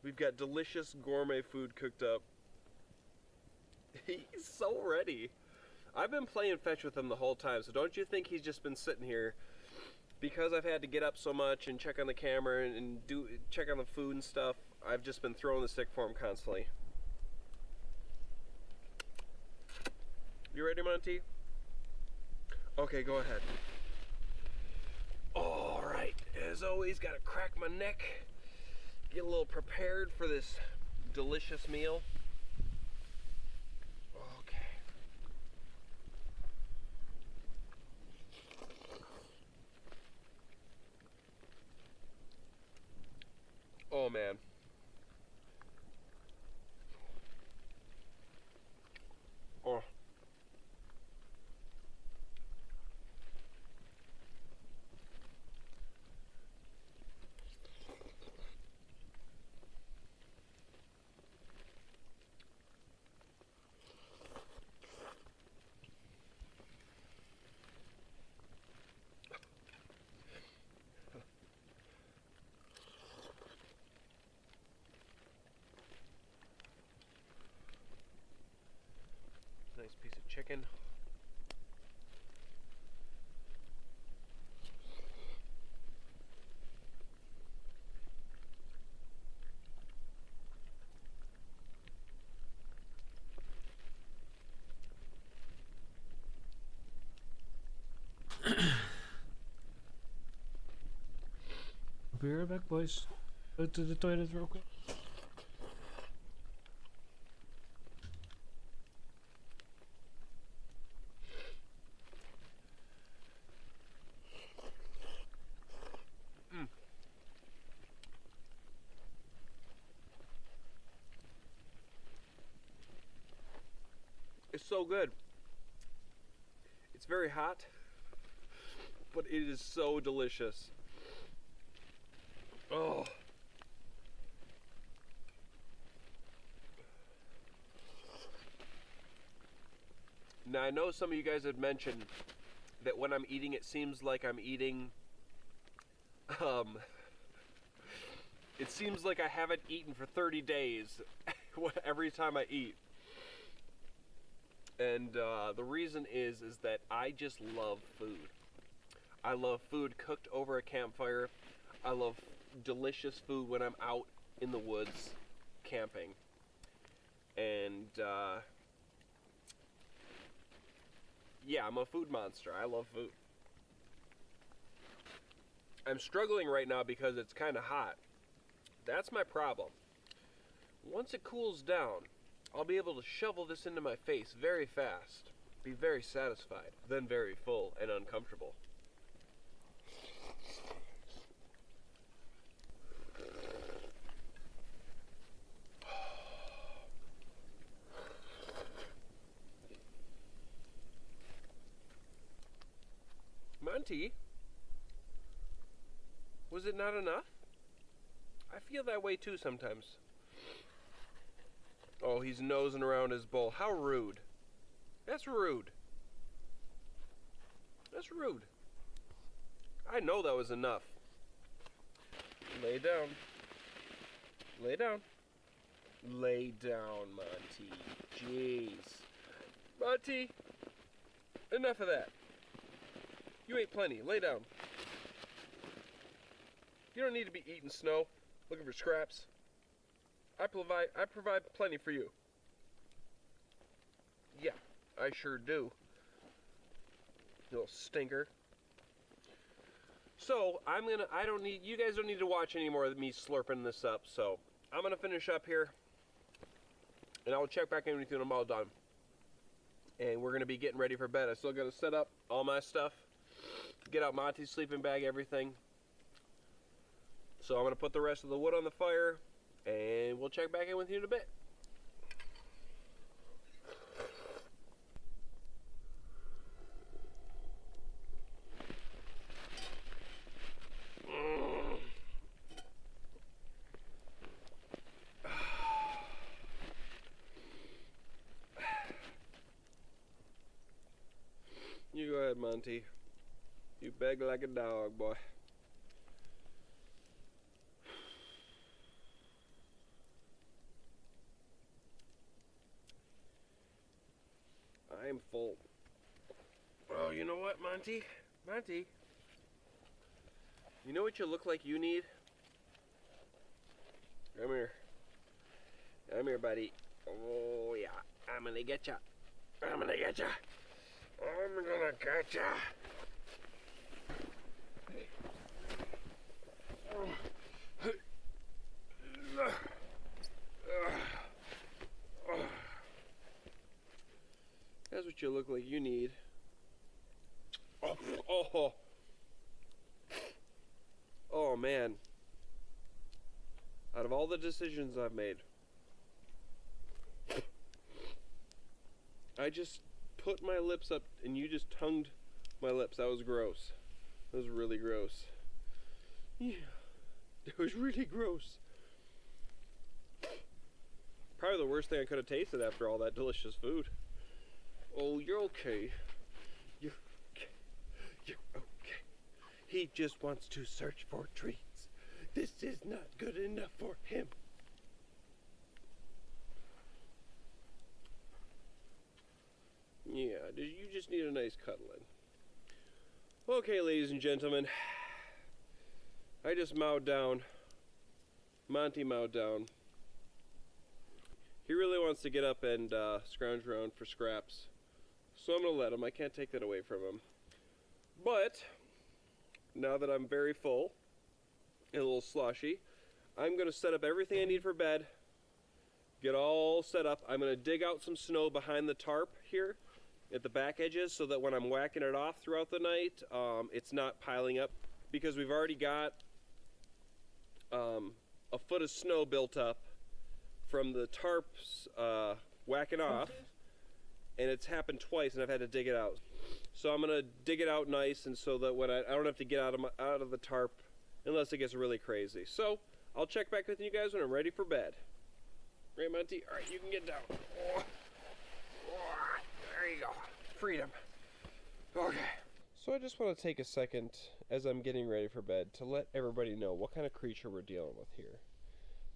we've got delicious gourmet food cooked up. He's so ready. I've been playing fetch with him the whole time, so don't you think he's just been sitting here because I've had to get up so much and check on the camera and check on the food and stuff. I've just been throwing the stick for him constantly. You ready, Monty? Okay, go ahead. All right, as always, gotta crack my neck, get a little prepared for this delicious meal. Oh man. Oh. Nice piece of chicken.
Be right back, boys. Go to the toilet real quick.
It's so good. It's very hot, but it is so delicious. Oh. Now I know some of you guys had mentioned that when I'm eating it seems like I'm eating it seems like I haven't eaten for 30 days every time I eat. And the reason is that I just love food. I love food cooked over a campfire. I love delicious food when I'm out in the woods camping. And yeah, I'm a food monster. I love food. I'm struggling right now because it's kind of hot. That's my problem. Once it cools down, I'll be able to shovel this into my face very fast, be very satisfied, then very full and uncomfortable. Monty, was it not enough? I feel that way too sometimes. Oh, he's nosing around his bowl. How rude. That's rude. That's rude. I know that was enough. Lay down. Lay down. Lay down, Monty. Jeez. Monty, enough of that. You ate plenty. Lay down. You don't need to be eating snow, looking for scraps. I provide plenty for you. Yeah, I sure do. You little stinker. So, you guys don't need to watch any more of me slurping this up, so I'm gonna finish up here, and I will check back in with you when I'm all done. And we're gonna be getting ready for bed. I still gotta set up all my stuff, get out Monty's sleeping bag, everything. So I'm gonna put the rest of the wood on the fire, and we'll check back in with you in a bit. You go ahead, Monty. You beg like a dog, boy. I am full. Oh, you know what, Monty? Monty. You know what you look like you need? Come here. Come here, buddy. Oh, yeah. I'm gonna get ya. I'm gonna get ya. I'm gonna get ya. That's what you look like you need. Oh man. Out of all the decisions I've made, I just put my lips up and you just tongued my lips. That was gross. That was really gross. Yeah. It was really gross. Probably the worst thing I could have tasted after all that delicious food. Oh, you're okay. You're okay. You're okay. He just wants to search for treats. This is not good enough for him. Yeah, you just need a nice cuddling. Okay, ladies and gentlemen. I just mowed down. Monty mowed down. He really wants to get up and scrounge around for scraps. So I'm going to let him. I can't take that away from him. But, now that I'm very full, and a little slushy. I'm gonna set up everything I need for bed. Get all set up. I'm gonna dig out some snow behind the tarp here at the back edges so that when I'm whacking it off throughout the night, it's not piling up, because we've already got a foot of snow built up from the tarps whacking off, and it's happened twice and I've had to dig it out. So I'm gonna dig it out nice, and so that when I don't have to get out of the tarp unless it gets really crazy. So I'll check back with you guys when I'm ready for bed. Right, Monty? All right, you can get down. Oh. Oh, there you go. Freedom. Okay. So I just want to take a second as I'm getting ready for bed to let everybody know what kind of creature we're dealing with here.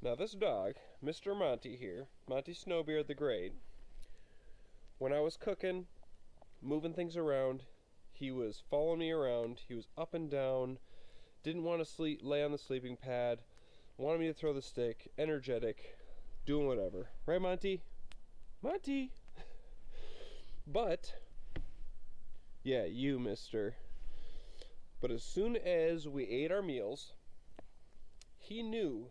Now this dog, Mr. Monty here, Monty Snowbeard the Great, when I was cooking, moving things around, he was following me around, he was up and down, didn't want to lay on the sleeping pad, wanted me to throw the stick, energetic, doing whatever. Right, Monty? Monty! But, yeah, you, mister. But as soon as we ate our meals, he knew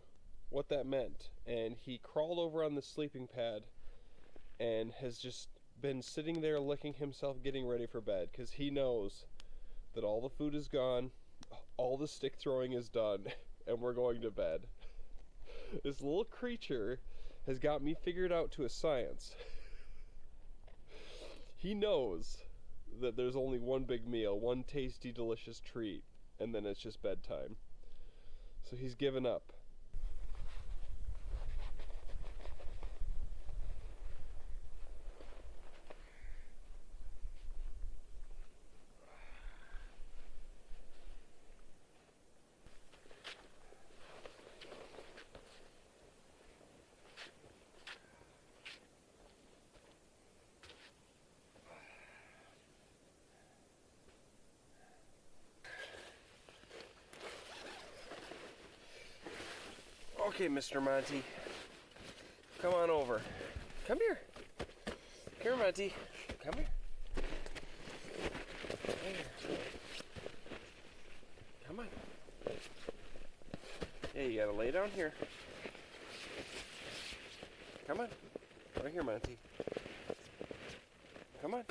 what that meant, and he crawled over on the sleeping pad and has just been sitting there licking himself, getting ready for bed, because he knows that all the food is gone, all the stick throwing is done, and we're going to bed. This little creature has got me figured out to a science. He knows that there's only one big meal, one tasty, delicious treat, and then it's just bedtime. So he's given up. Okay, Mr. Monty. Come on over. Come here. Come here, Monty. Come here. Come on. Yeah, you gotta lay down here. Come on. Right here, Monty. Come on.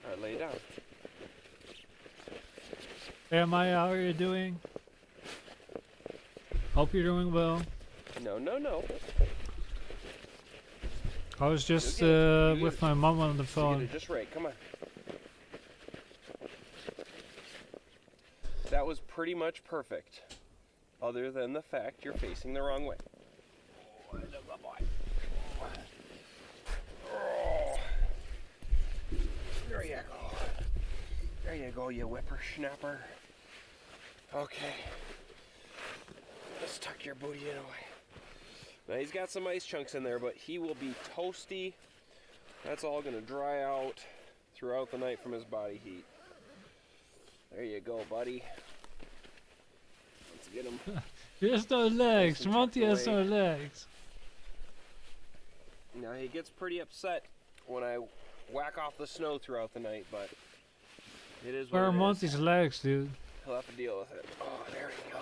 Alright, lay down.
Hey Maya, how are you doing? Hope you're doing well.
No, no, no.
I was just
You
with my mom on the
You
phone.
get it just right. Come on. That was pretty much perfect, other than the fact you're facing the wrong way. Oh, good boy. Oh. There you go. There you go, you whippersnapper. Okay. Let's tuck your booty in away. Now he's got some ice chunks in there, but he will be toasty. That's all gonna dry out throughout the night from his body heat. There you go, buddy. Let's get him.
He has no legs. Monty has no legs.
Now he gets pretty upset when I whack off the snow throughout the night, but it is what
Where are
it is.
Monty's legs, dude?
He'll have to deal with it. Oh, there you go.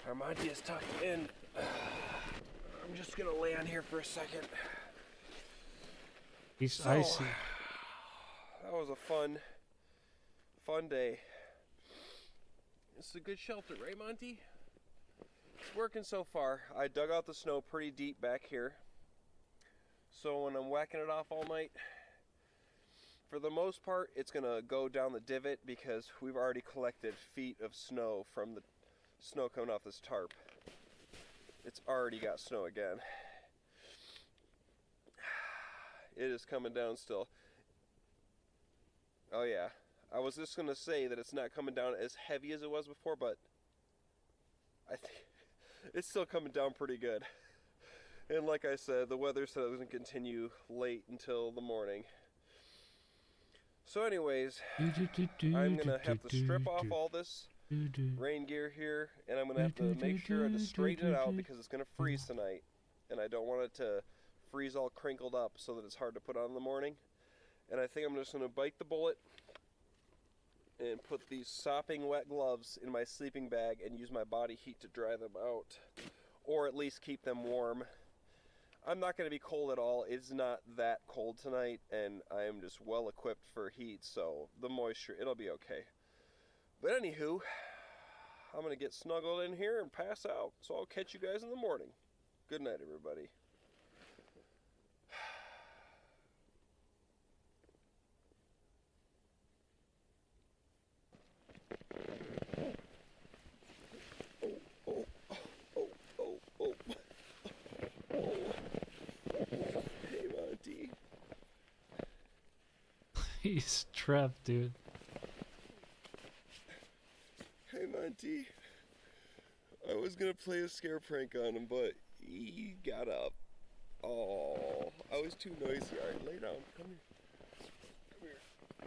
Our Monty is tucked in. I'm just gonna lay on here for a second.
He's icy.
That was a fun day. This is a good shelter, right, Monty? It's working so far. I dug out the snow pretty deep back here, so when I'm whacking it off all night, for the most part, it's gonna go down the divot because we've already collected feet of snow from the snow coming off this tarp. It's already got snow again. It is coming down still. Oh yeah, I was just gonna say that it's not coming down as heavy as it was before, but I think it's still coming down pretty good. And like I said, the weather said it was gonna continue late until the morning. So anyways, I'm gonna have to strip off all this rain gear here, and I'm gonna have to make sure to straighten it out because it's gonna freeze tonight, and I don't want it to freeze all crinkled up so that it's hard to put on in the morning. And I think I'm just gonna bite the bullet and put these sopping wet gloves in my sleeping bag and use my body heat to dry them out, or at least keep them warm. I'm not going to be cold at all. It's not that cold tonight, and I am just well equipped for heat, so the moisture, it'll be okay. But anywho, I'm going to get snuggled in here and pass out, so I'll catch you guys in the morning. Good night, everybody. Hey, Monty.
He's trapped, dude.
Hey, Monty. I was gonna play a scare prank on him, but he got up. Oh, I was too noisy. All right, lay down. Come here. Come here.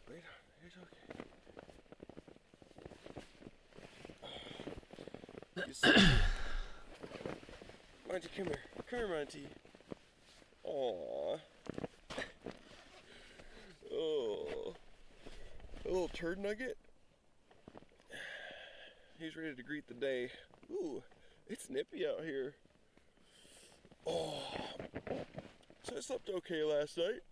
Lay down. It's okay. You see? Monty, come here. Come here, Monty. Aww. Oh. A little turd nugget. He's ready to greet the day. Ooh, it's nippy out here. Oh. So I slept okay last night.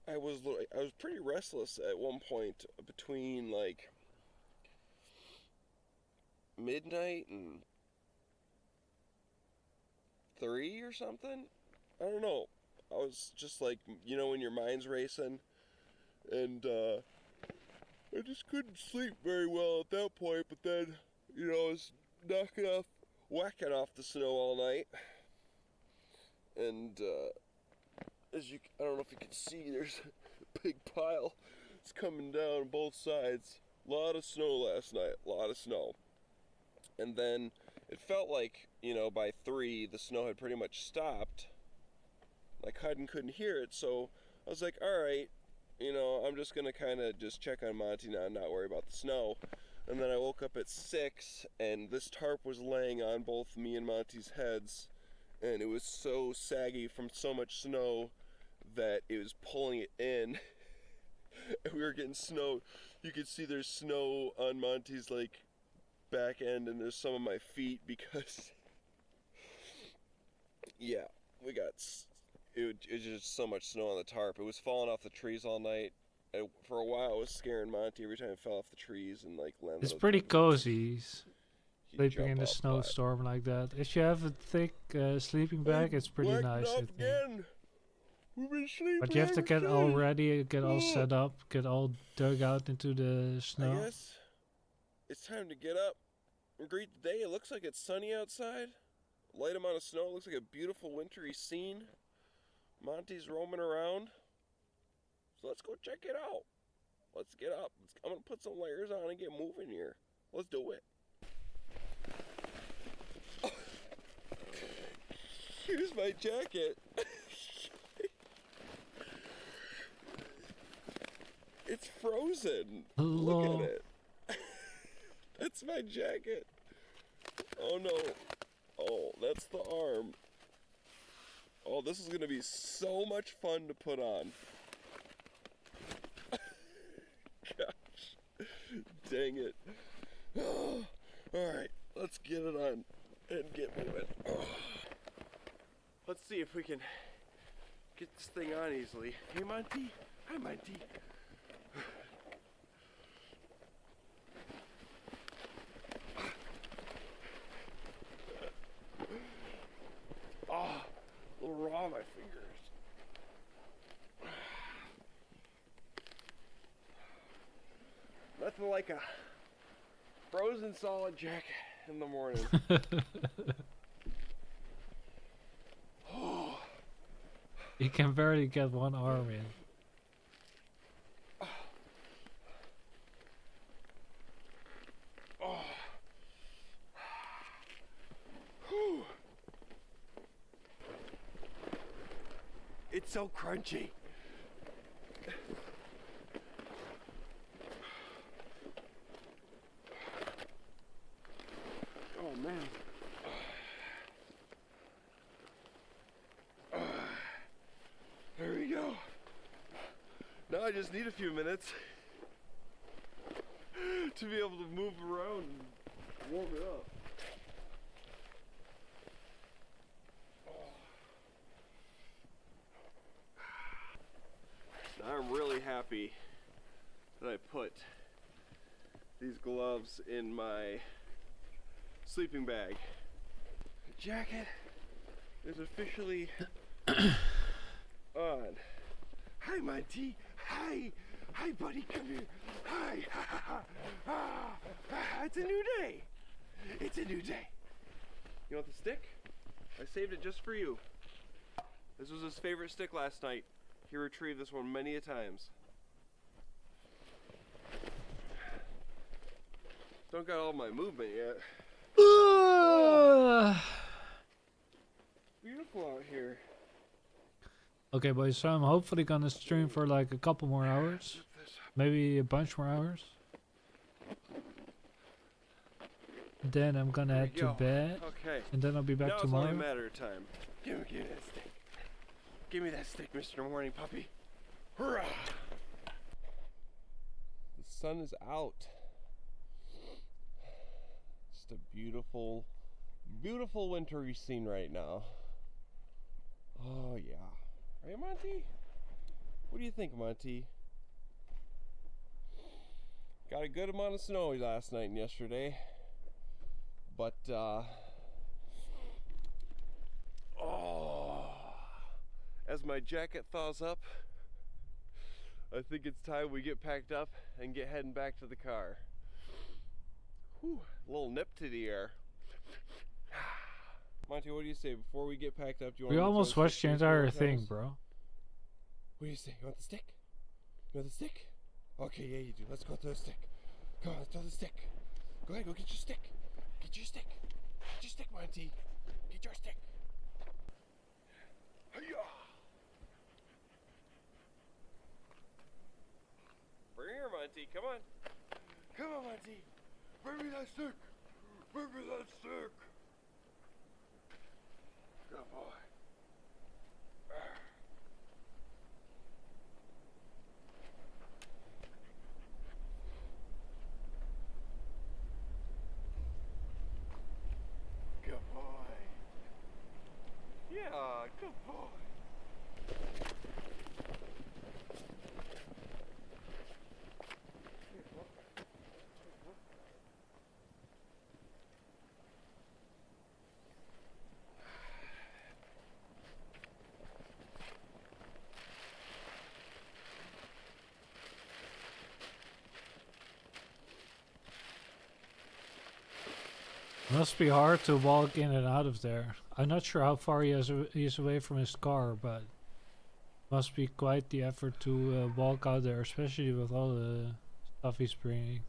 I was pretty restless at one point between like midnight and 3 or something. I don't know. I was just like, you know, when your mind's racing, and I just couldn't sleep very well at that point. But then, you know, I was whacking off the snow all night, and I don't know if you can see, there's a big pile. It's coming down both sides. A lot of snow last night, a lot of snow. And then it felt like, you know, by 3, the snow had pretty much stopped. Like, couldn't hear it, so I was like, alright, you know, I'm just gonna kind of just check on Monty now and not worry about the snow. And then I woke up at 6, and this tarp was laying on both me and Monty's heads, and it was so saggy from so much snow that it was pulling it in. And we were getting snow. You could see there's snow on Monty's, like, back end, and there's some of my feet because yeah, it was just so much snow on the tarp. It was falling off the trees all night. And for a while it was scaring Monty every time it fell off the trees and like landed.
It's
on
pretty
top of it.
cozy. Sleeping in a snowstorm like that. If you have a thick sleeping bag, it's pretty nice. I think.
We've been sleeping
But you have to get all
everything.
ready, get all set up, get all dug out into the snow.
I guess it's time to get up and greet the day. It looks like it's sunny outside. Light amount of snow. It looks like a beautiful wintry scene. Monty's roaming around. So let's go check it out. Let's get up. I'm going to put some layers on and get moving here. Let's do it. Here's my jacket. It's frozen. Look at it. That's my jacket. Oh no. Oh, that's the arm. Oh, this is gonna be so much fun to put on. Gosh. Dang it. Alright, let's get it on and get moving. Let's see if we can get this thing on easily. Hey, Monty. Hi, Monty. Oh, a little raw on my fingers. Nothing like a frozen solid jacket in the morning.
You can barely get one arm in.
Oh. Whew. It's so crunchy. Oh man. I just need a few minutes to be able to move around and warm it up. I'm really happy that I put these gloves in my sleeping bag. The jacket is officially on. Hi, Monty. Hi. Hi, buddy. Come here. Hi. It's a new day. It's a new day. You want the stick? I saved it just for you. This was his favorite stick last night. He retrieved this one many a times. Don't got all my movement yet. Beautiful out here.
Okay, boys, so I'm hopefully gonna stream for like a couple more hours. Maybe a bunch more hours. Then I'm gonna head to bed.
Okay.
And then I'll be back
now
tomorrow.
It's only a matter of time. Give me that stick. Give me that stick, Mr. Morning Puppy. Hurrah! The sun is out. Just a beautiful, beautiful wintry scene right now. Oh yeah. Right, Monty? What do you think, Monty? Got a good amount of snow last night and yesterday. But, as my jacket thaws up, I think it's time we get packed up and get heading back to the car. Whew, a little nip to the air. Monty, what do you say before we get packed up? Do you want
We
to
almost watched the entire thing,
house?
bro.
What do you say? You want the stick? You want the stick? Okay, yeah, you do. Let's go throw the stick. Come on, let's throw the stick. Go ahead, go get your stick. Get your stick. Get your stick, Monty. Get your stick. Hi-ya! Bring her, Monty. Come on. Come on, Monty. Bring me that stick. Bring me that stick. Good boy. Good boy. Yeah, good boy.
Must be hard to walk in and out of there. I'm not sure how far he is away from his car, but must be quite the effort to walk out there, especially with all the stuff he's bringing.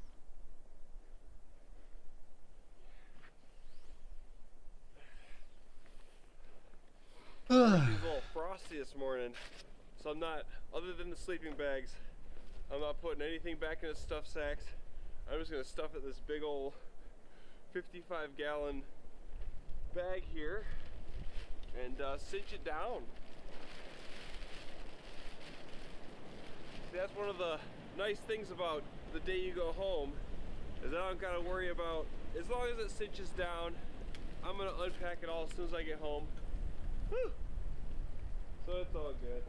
It's a little frosty this morning, so I'm not, other than the sleeping bags, I'm not putting anything back in the stuff sacks. I'm just gonna stuff it in this big old 55-gallon bag here and cinch it down. See, that's one of the nice things about the day you go home, is I don't gotta worry about, as long as it cinches down, I'm gonna unpack it all as soon as I get home. Whew. So it's all good.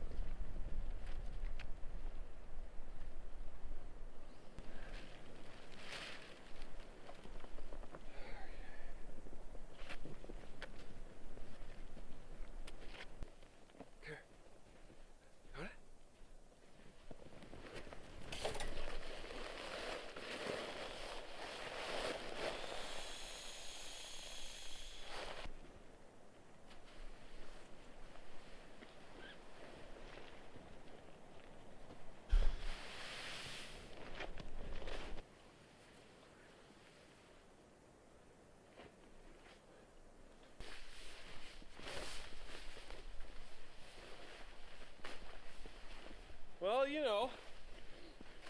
Well, you know,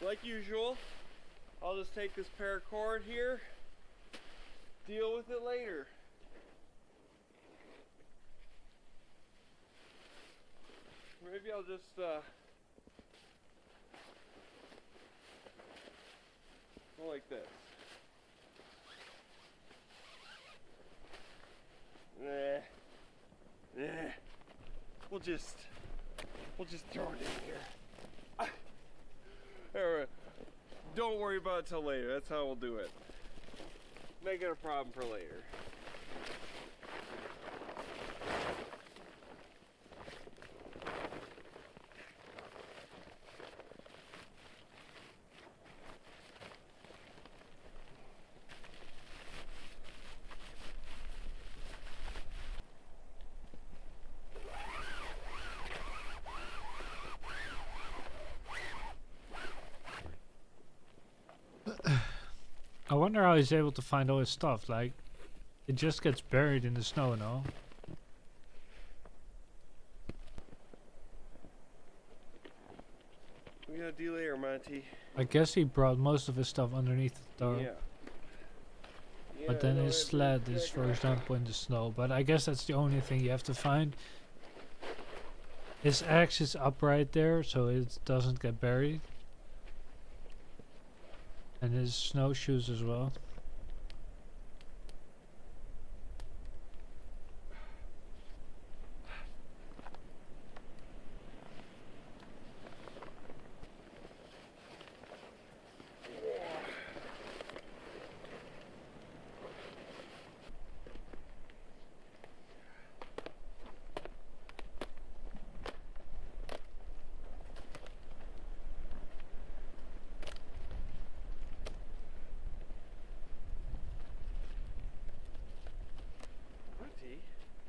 like usual, I'll just take this paracord here, deal with it later. Maybe I'll just More like this. We'll just throw it in here. Alright. Don't worry about it till later. That's how we'll do it. Make it a problem for later.
I wonder how he's able to find all his stuff. Like, it just gets buried in the snow, no?
We got a delay here, Monty.
I guess he brought most of his stuff underneath the door.
Yeah.
But then his sled is, for example, in the snow. But I guess that's the only thing you have to find. His axe is upright there, so it doesn't get buried. And his snowshoes as well.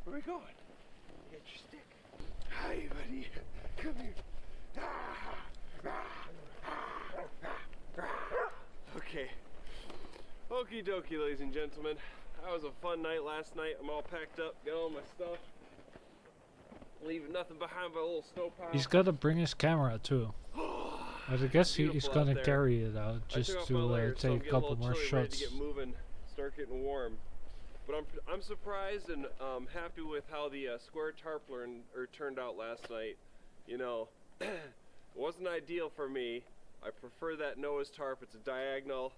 Where are we going? Get your stick. Hi, buddy. Come here. Okay. Okie dokie, ladies and gentlemen. That was a fun night last night. I'm all packed up, got all my stuff. Leaving nothing behind but a little snow pile.
He's got to bring his camera too. But I guess he's gonna carry it out just to take a couple more shots.
To get moving, start getting warm. But I'm surprised and happy with how the square tarp turned out last night. You know, it wasn't ideal for me. I prefer that Noah's tarp. It's a diagonal.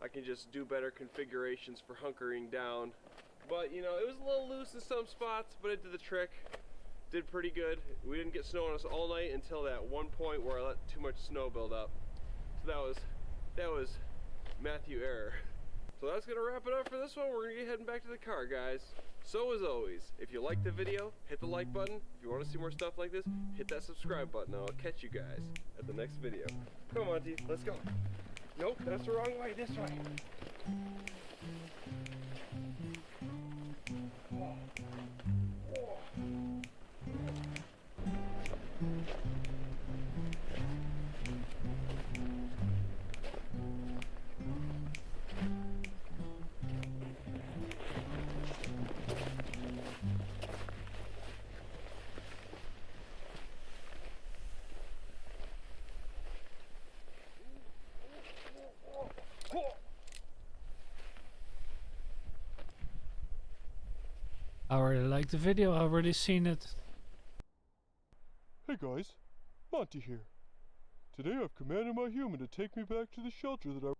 I can just do better configurations for hunkering down. But you know, it was a little loose in some spots, but it did the trick. Did pretty good. We didn't get snow on us all night until that one point where I let too much snow build up. So that was Matthew error. So that's gonna wrap it up for this one. We're gonna get heading back to the car, guys. So as always, if you liked the video, hit the like button. If you want to see more stuff like this, hit that subscribe button. I'll catch you guys at the next video. Come on, Monty, let's go. Nope, that's the wrong way. This way.
I already liked the video, I already seen it.
Hey guys, Monty here. Today I've commanded my human to take me back to the shelter that I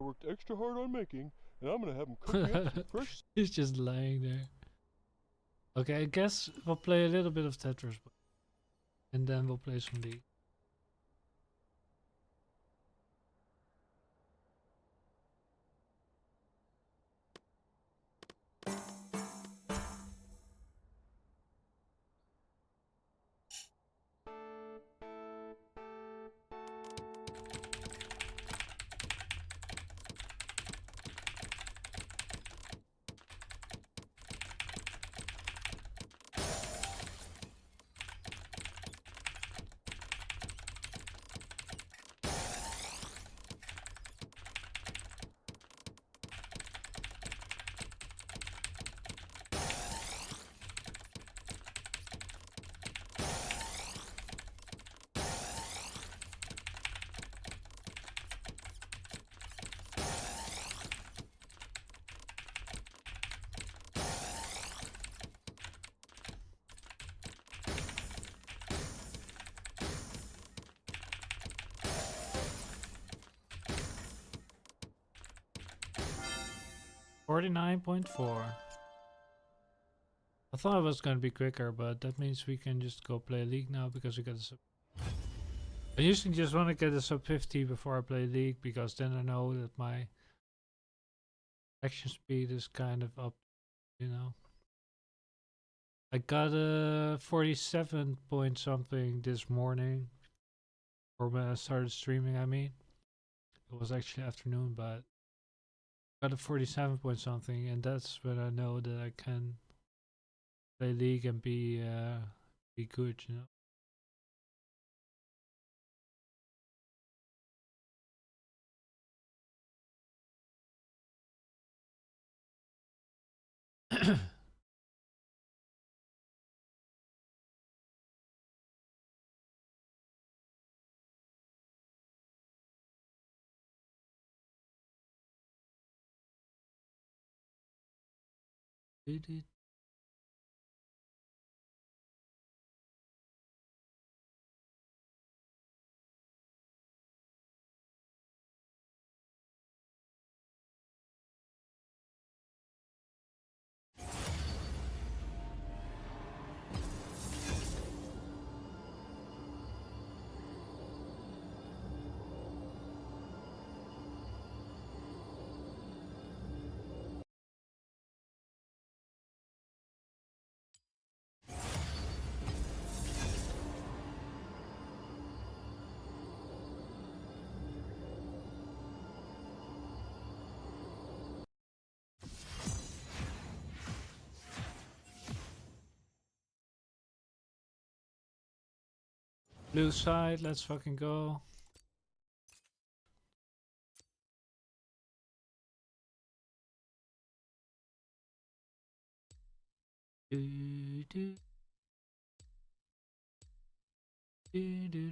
worked extra hard on making, and I'm gonna have him cook me up some fresh.
He's just lying there. Okay, I guess we'll play a little bit of Tetris. And then we'll play some League. 49.4. I thought it was gonna be quicker, but that means we can just go play League now because we got a sub. I usually just want to get a sub 50 before I play League because then I know that my action speed is kind of up, you know. I got a 47 point something this morning, or when I started streaming, I mean. It was actually afternoon, but got a 47 point something, and that's when I know that I can play League and be good, you know. Blue side, let's fucking go. Do, do, do, do.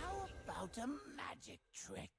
How about a magic trick?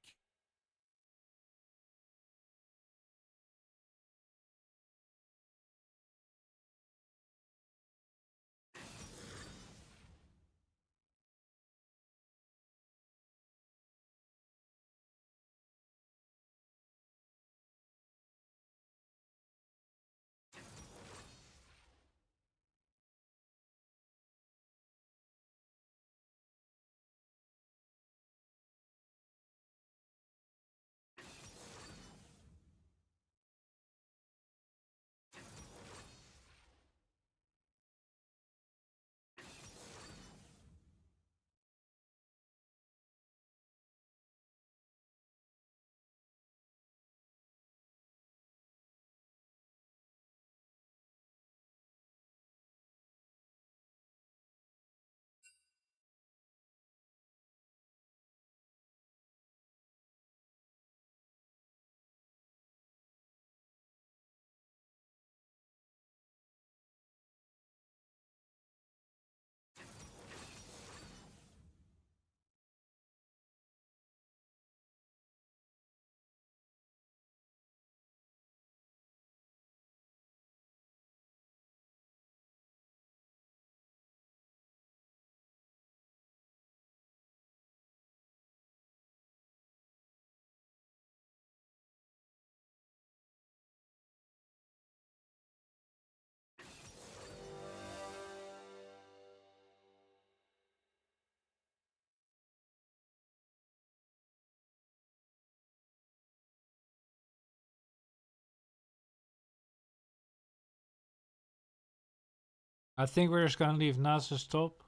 I think we're just gonna leave Nasus top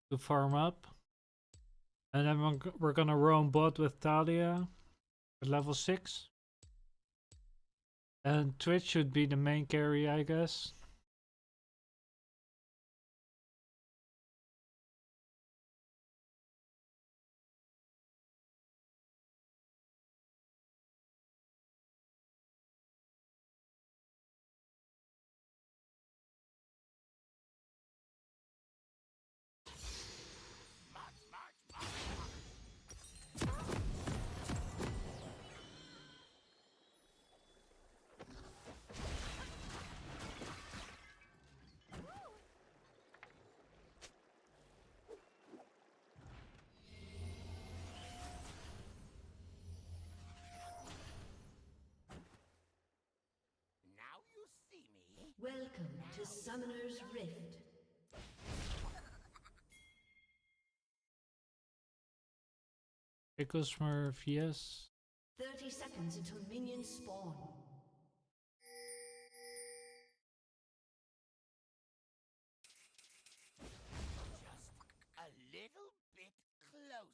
to farm up. And then we're gonna roam bot with Talia at level 6. And Twitch should be the main carry, I guess.
Now you see me. Welcome to Summoner's Rift.
Shaco smurf, yes.
30 seconds until minions spawn. Just a little bit closer.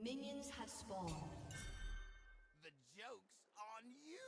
Minions have spawned. The joke's on you!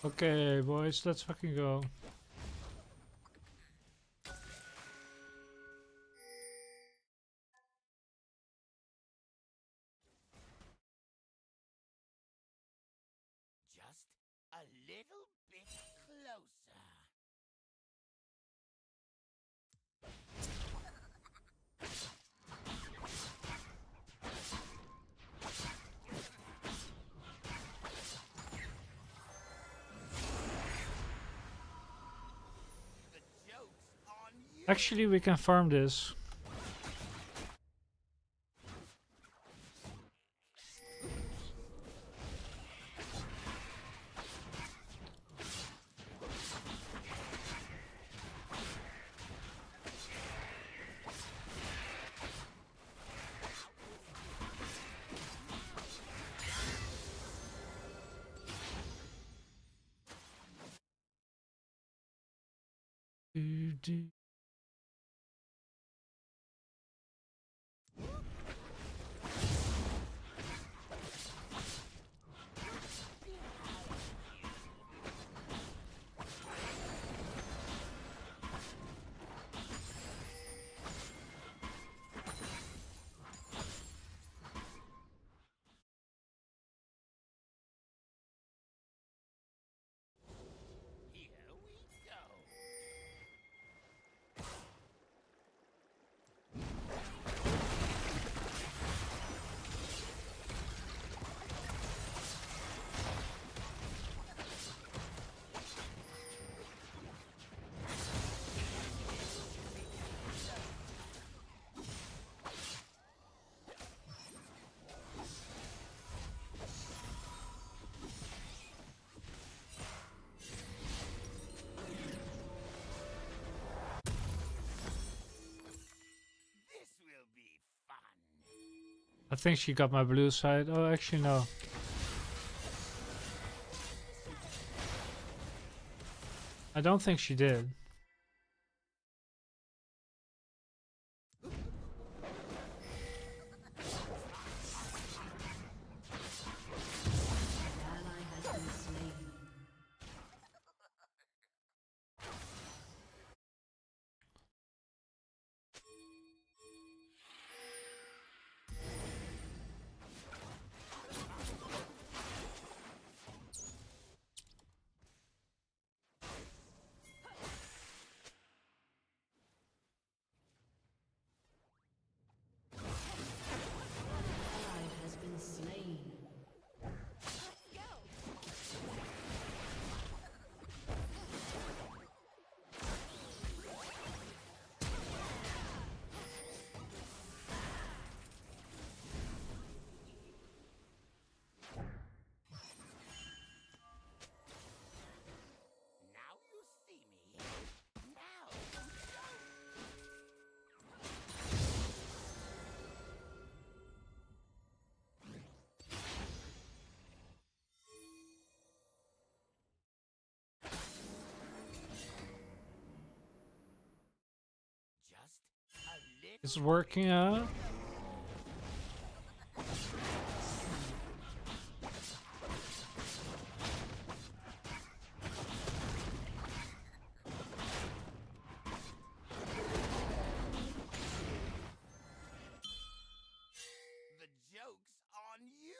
Okay, boys, let's fucking go.
Just a little bit closer.
Actually, we can farm this. I think she got my blue side. Oh, actually no. I don't think she did. It's working out.
The joke's on you!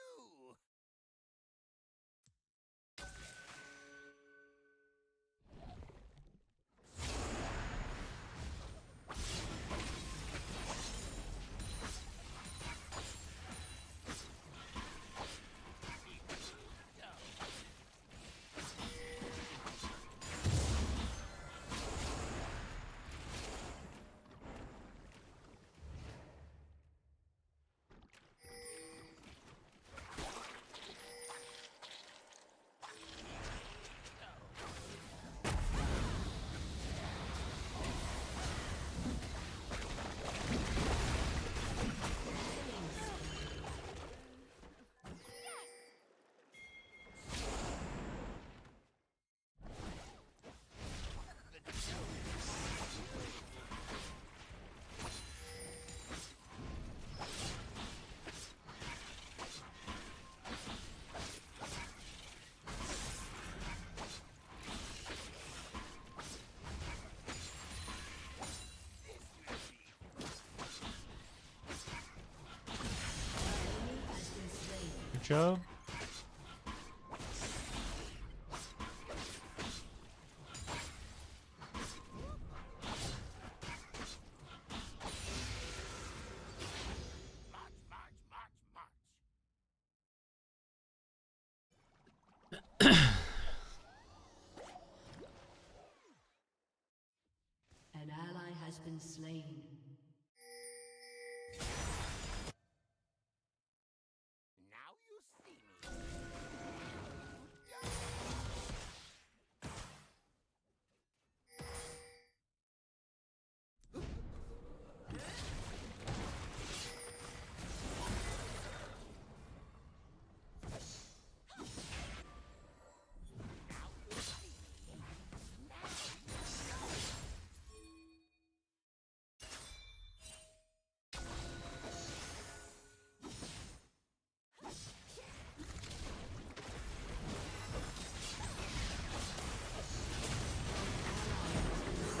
Good job.
An ally has been slain. Now you see me.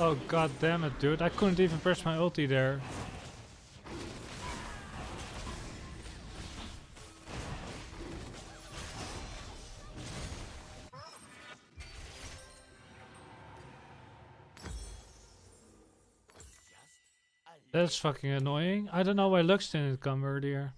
Oh god damn it, dude. I couldn't even press my ulti there. That's fucking annoying. I don't know why Lux didn't come earlier.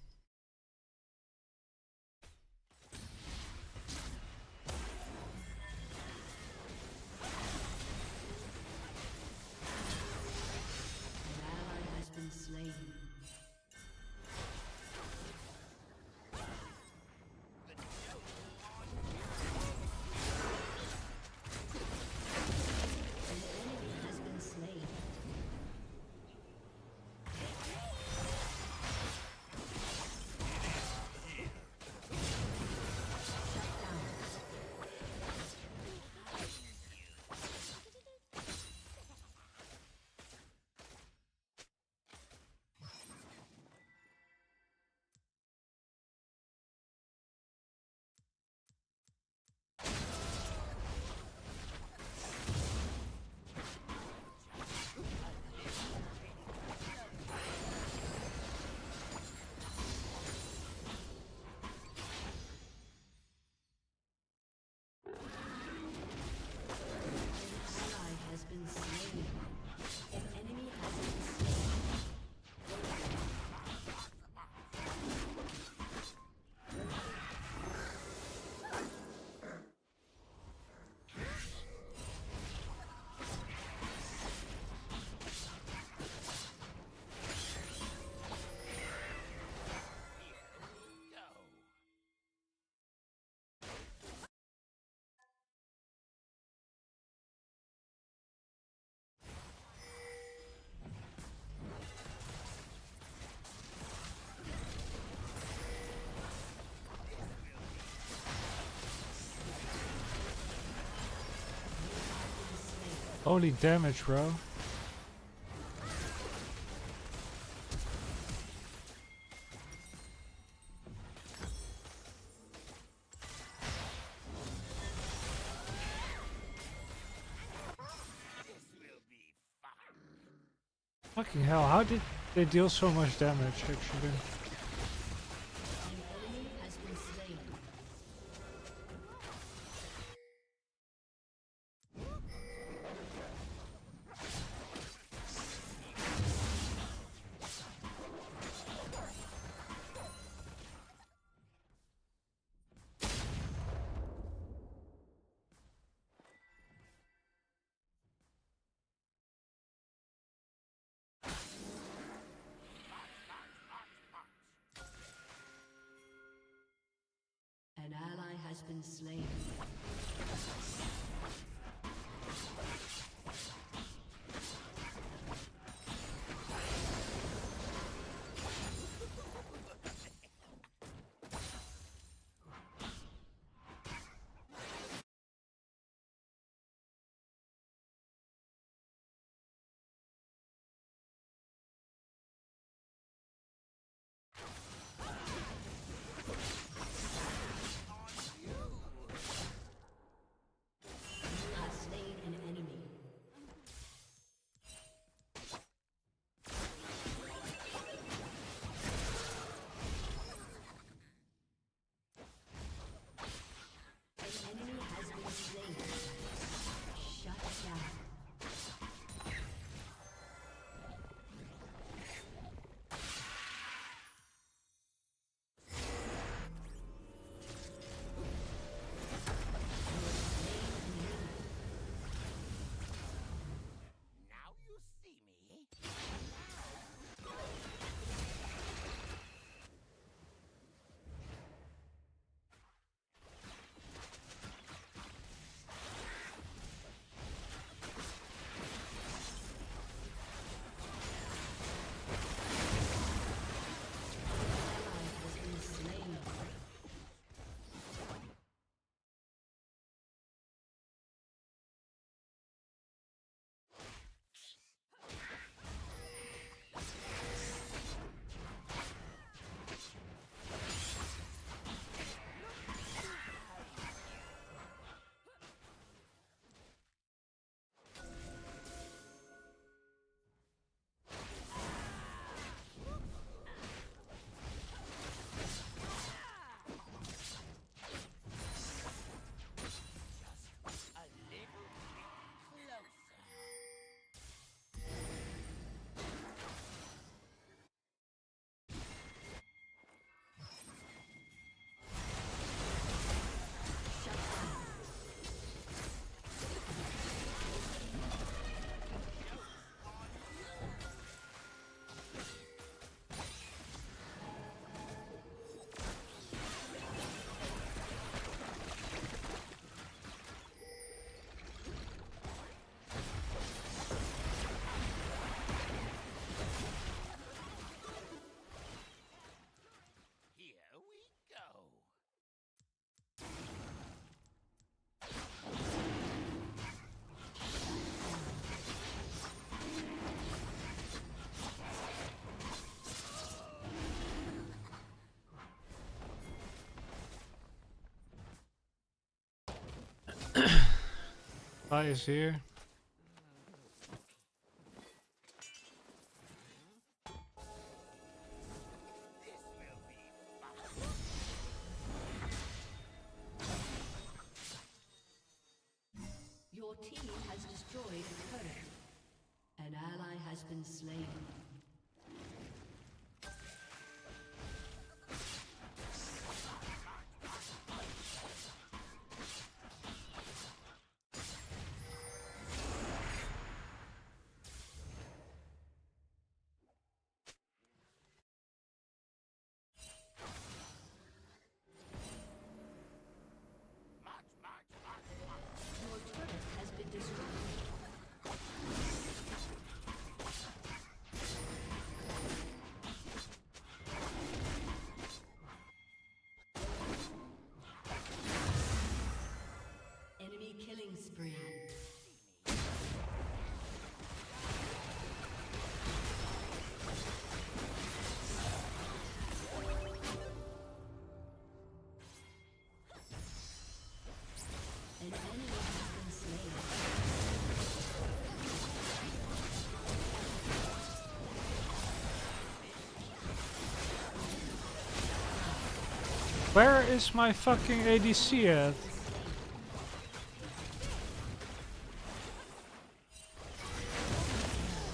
Holy damage, bro. Fucking hell, how did they deal so much damage actually?
An ally has been slain.
Vi is here.
Your team has destroyed a turret. An ally has been slain. Your turret has been destroyed.
Where is my fucking ADC at?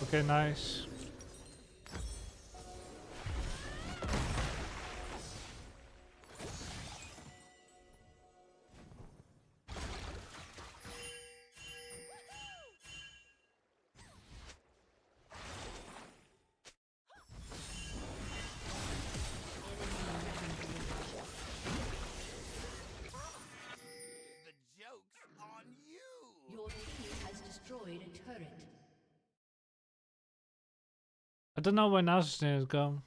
Okay, nice.
Your team has destroyed a turret.
I don't know when Nasus needs to come.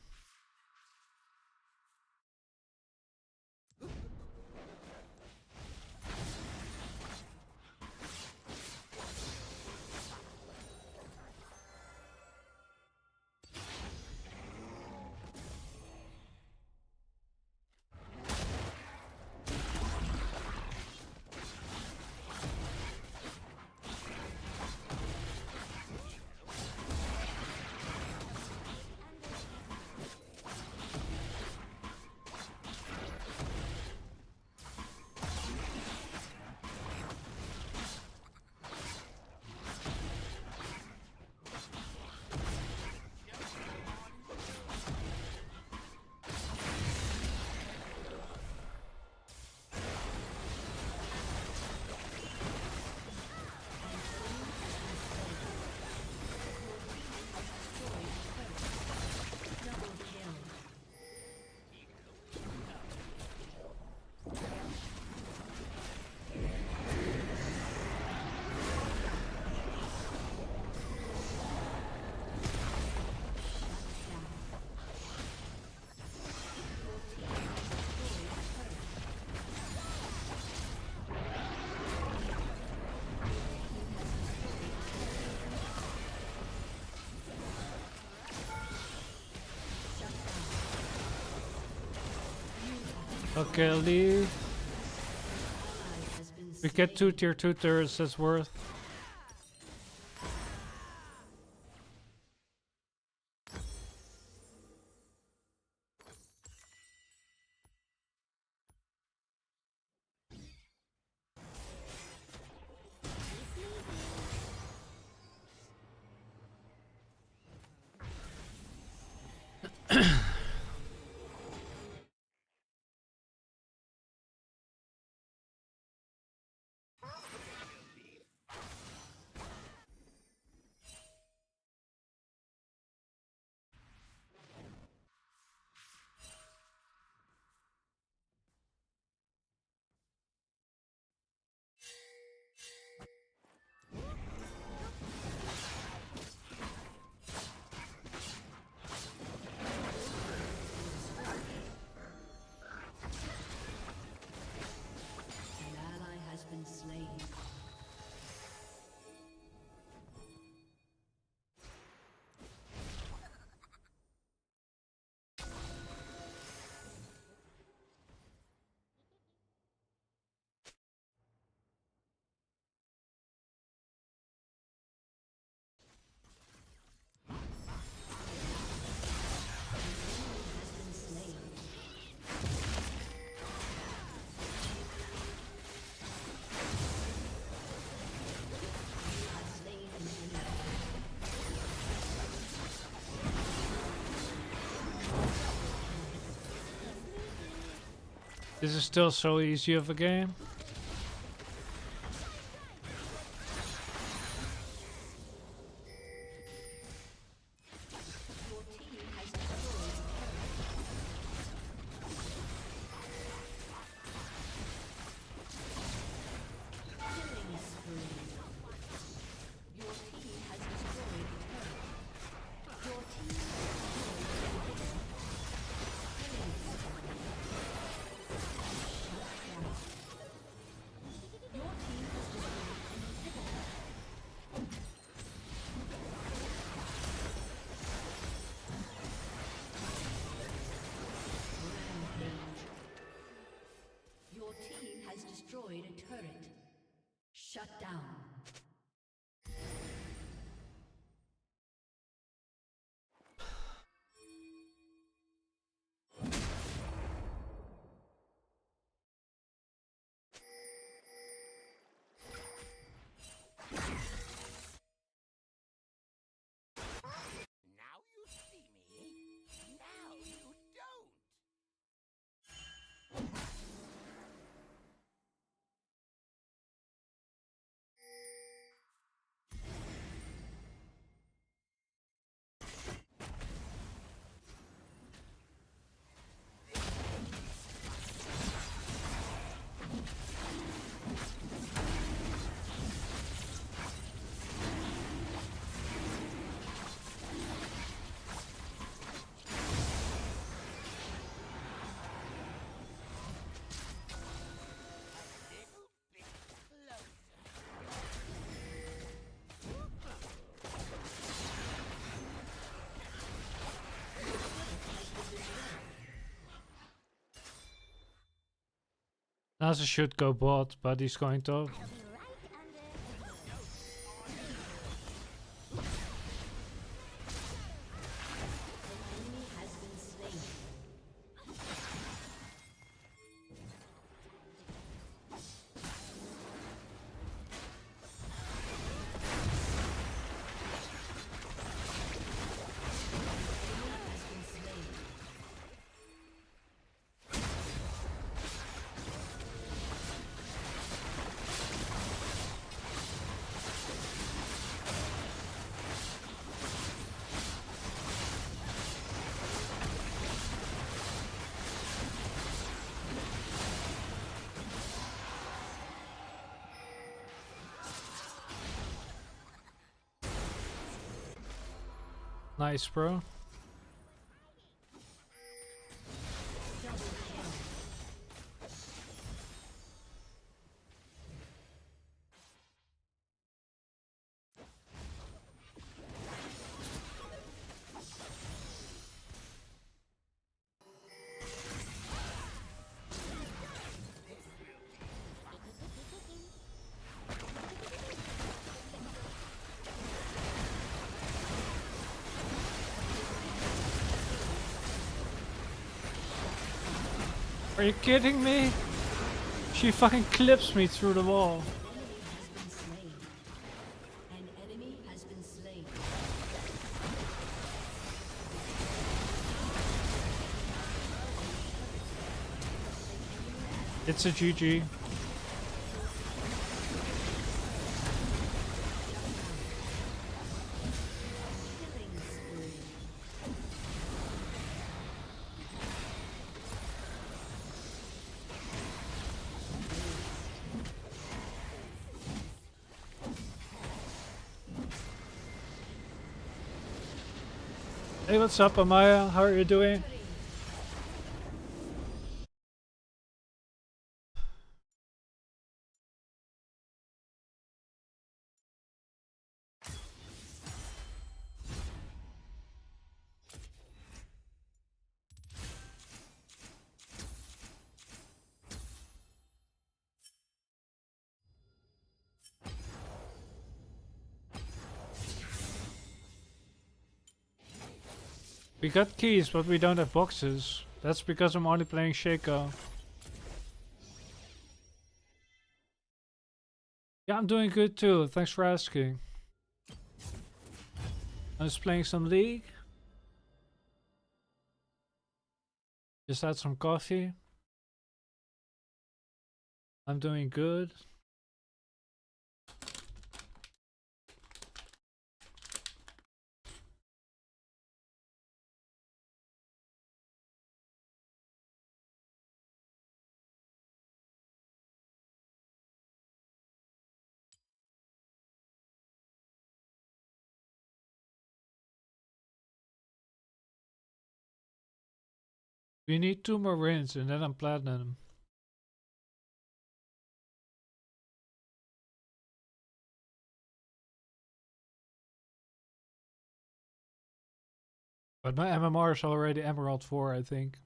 Okay, leave. We get 2 tier 2 turrets, that's worth.
An ally has been slain.
This is still so easy of a game.
Your team has destroyed a turret. Shut down.
Nasa should go bot, but he's going top. Nice, bro. Are you kidding me? She fucking clips me through the wall.
An enemy has been slain.
It's a GG. Hey, what's up, Amaya? How are you doing? We got keys, but we don't have boxes. That's because I'm only playing shaco. Yeah, I'm doing good too. Thanks for asking. I'm just playing some League. Just had some coffee. I'm doing good. We need 2 more wins and then I'm platinum. But my MMR is already Emerald 4, I think.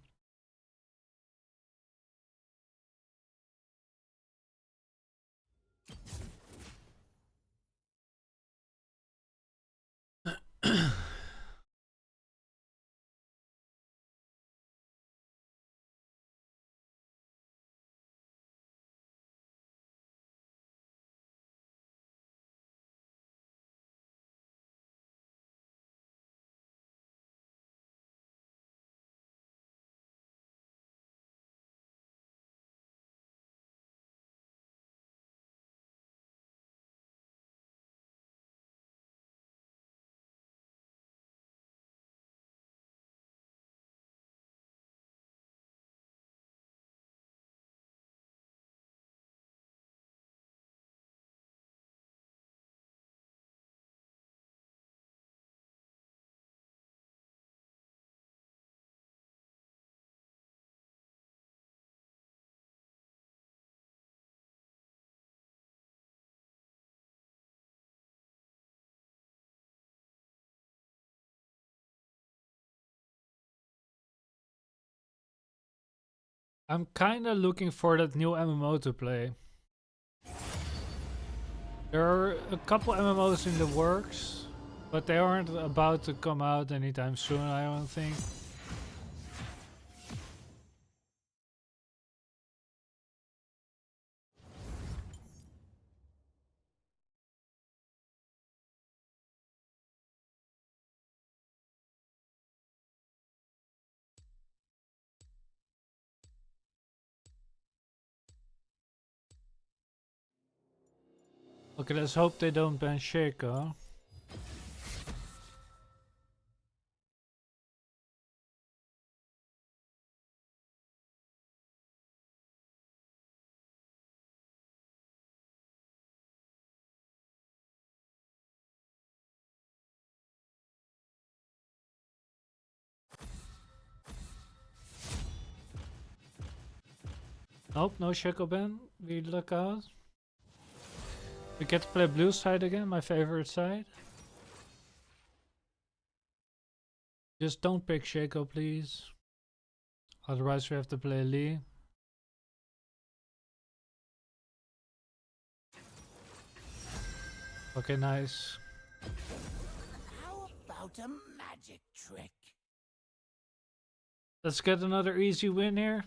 I'm kinda looking for that new MMO to play. There are a couple MMOs in the works, but they aren't about to come out anytime soon, I don't think. Okay, let's hope they don't ban shaco. Nope, no shaco ban. We look out. We get to play blue side again, my favorite side. Just don't pick shaco, please. Otherwise we have to play Lee. Okay, nice.
How about a magic trick?
Let's get another easy win here.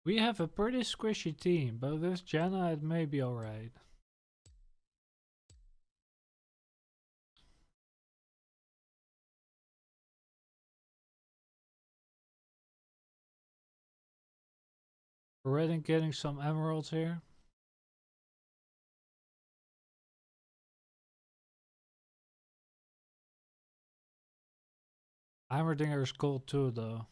We have a pretty squishy team, but with Janna it may be alright. We're already getting some emeralds here. Heimerdinger is gold too though.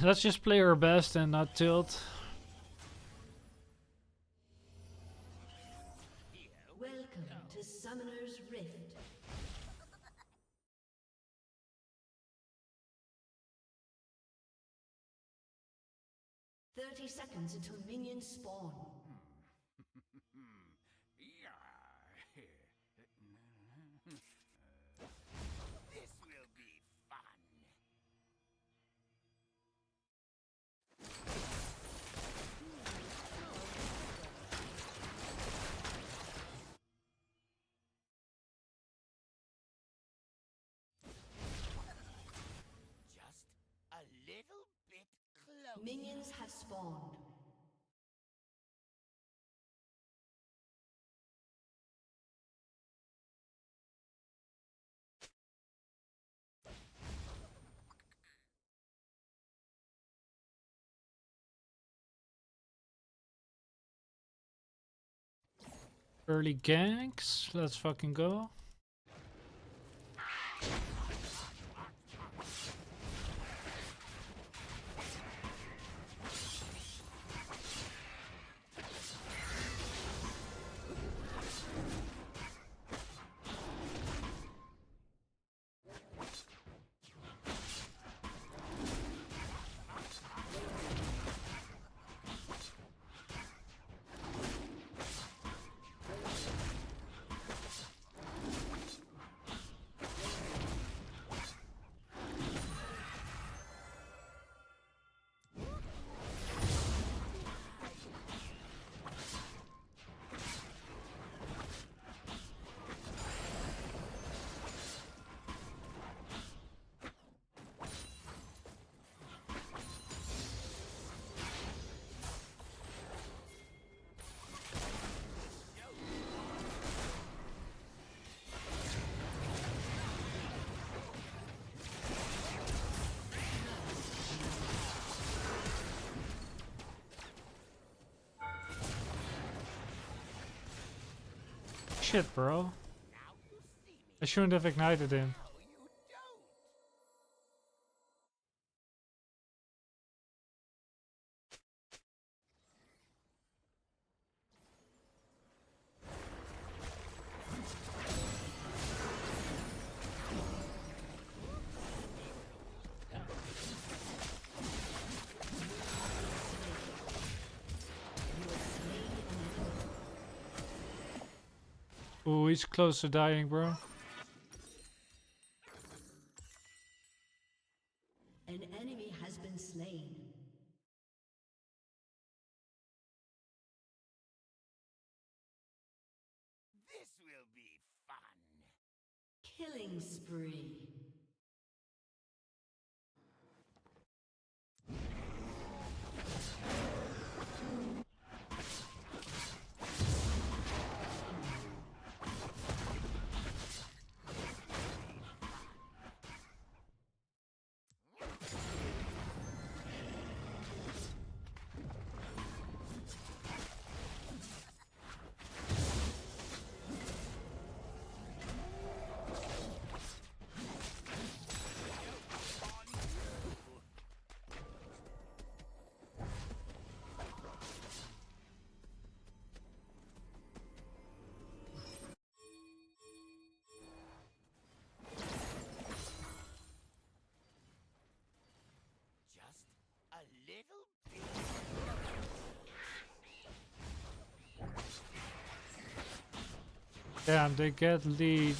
Let's just play our best and not tilt.
Welcome to Summoner's Rift. 30 seconds until minions spawn.
This will be fun. Just a little bit closer.
Minions have spawned.
Early ganks, let's fucking go. Shit, bro. I shouldn't have ignited him. Ooh, he's close to dying, bro.
An enemy has been slain.
This will be fun.
Killing spree.
A little bit.
Damn, they get lead.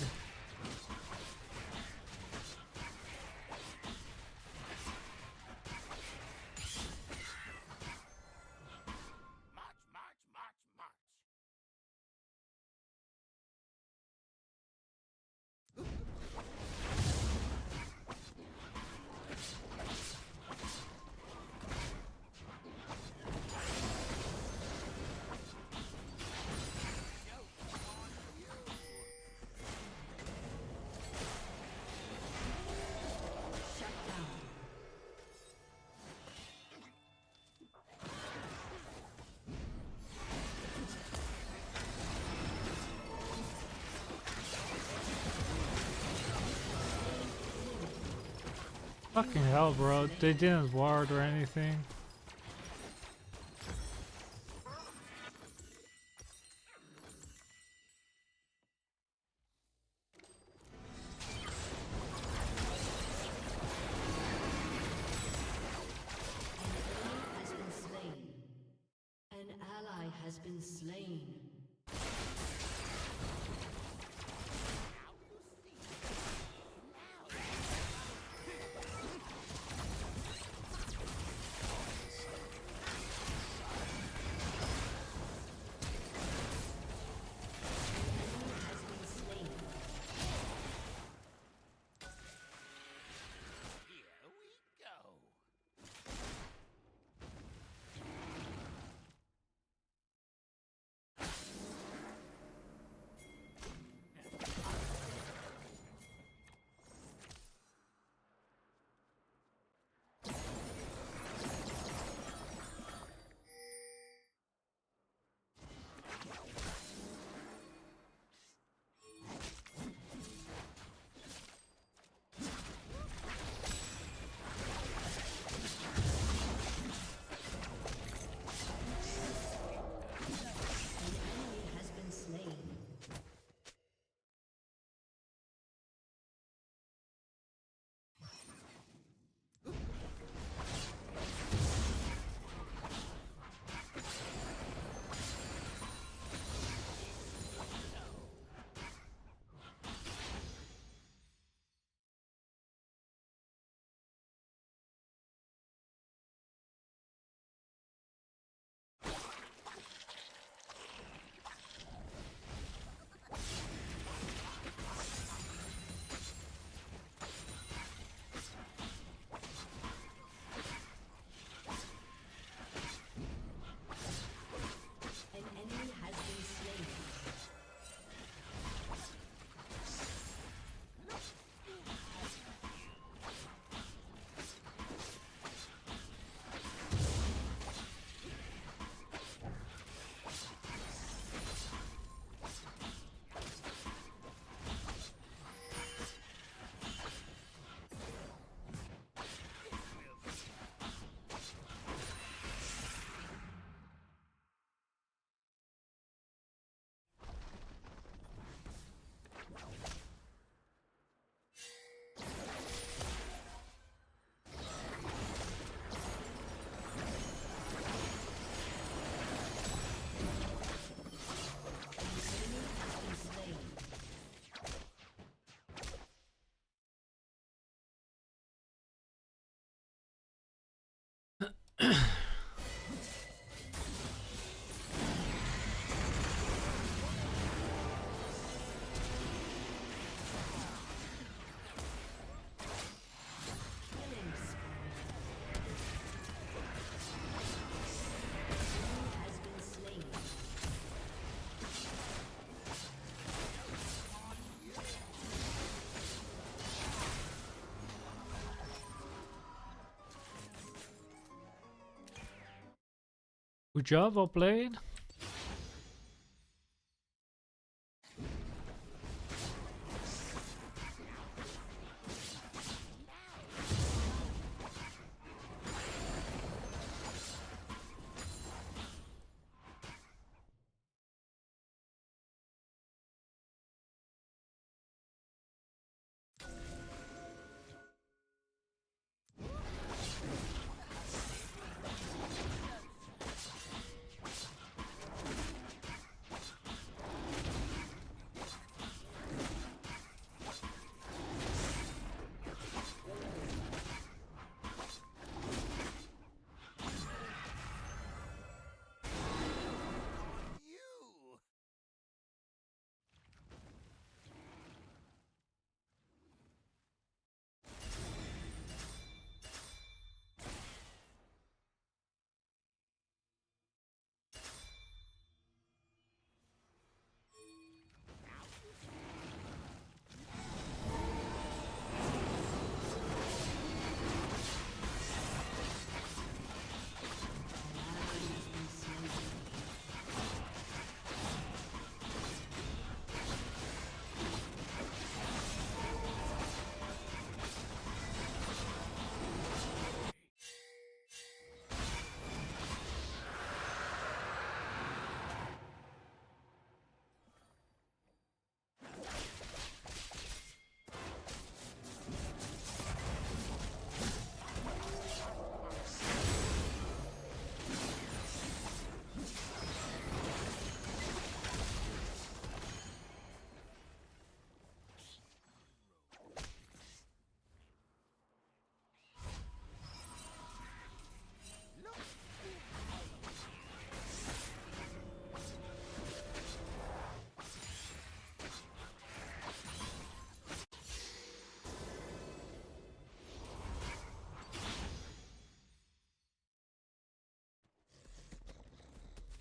Fucking hell, bro. They didn't ward or anything.
Has been slain. An ally has been slain.
Good job, well played.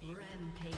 Rampage.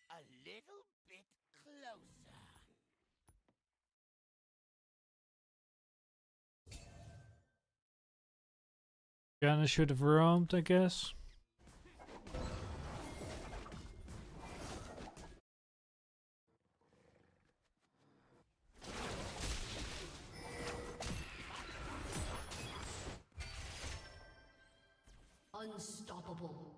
A little bit closer.
Janna should have roamed, I guess.
Unstoppable.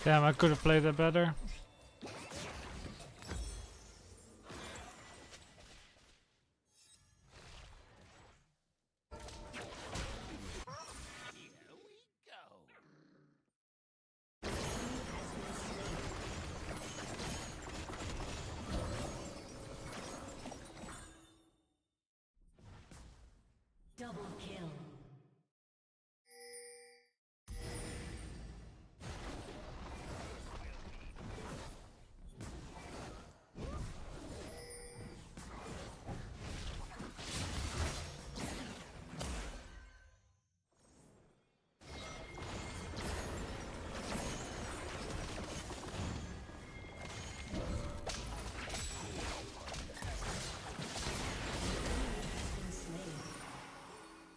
Damn, I could have played that better.
Double kill.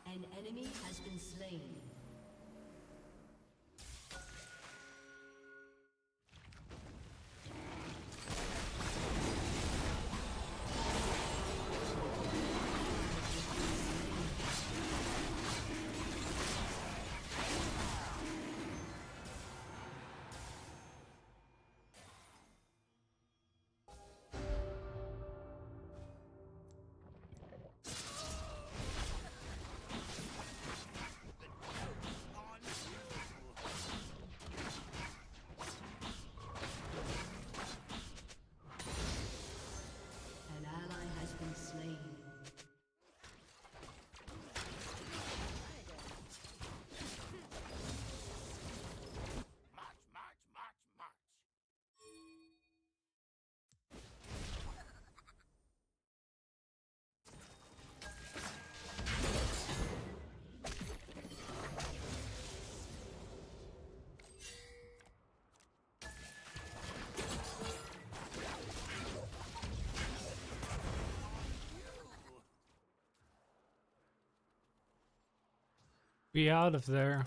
An enemy has been slain. An ally has been slain.
Be out of there.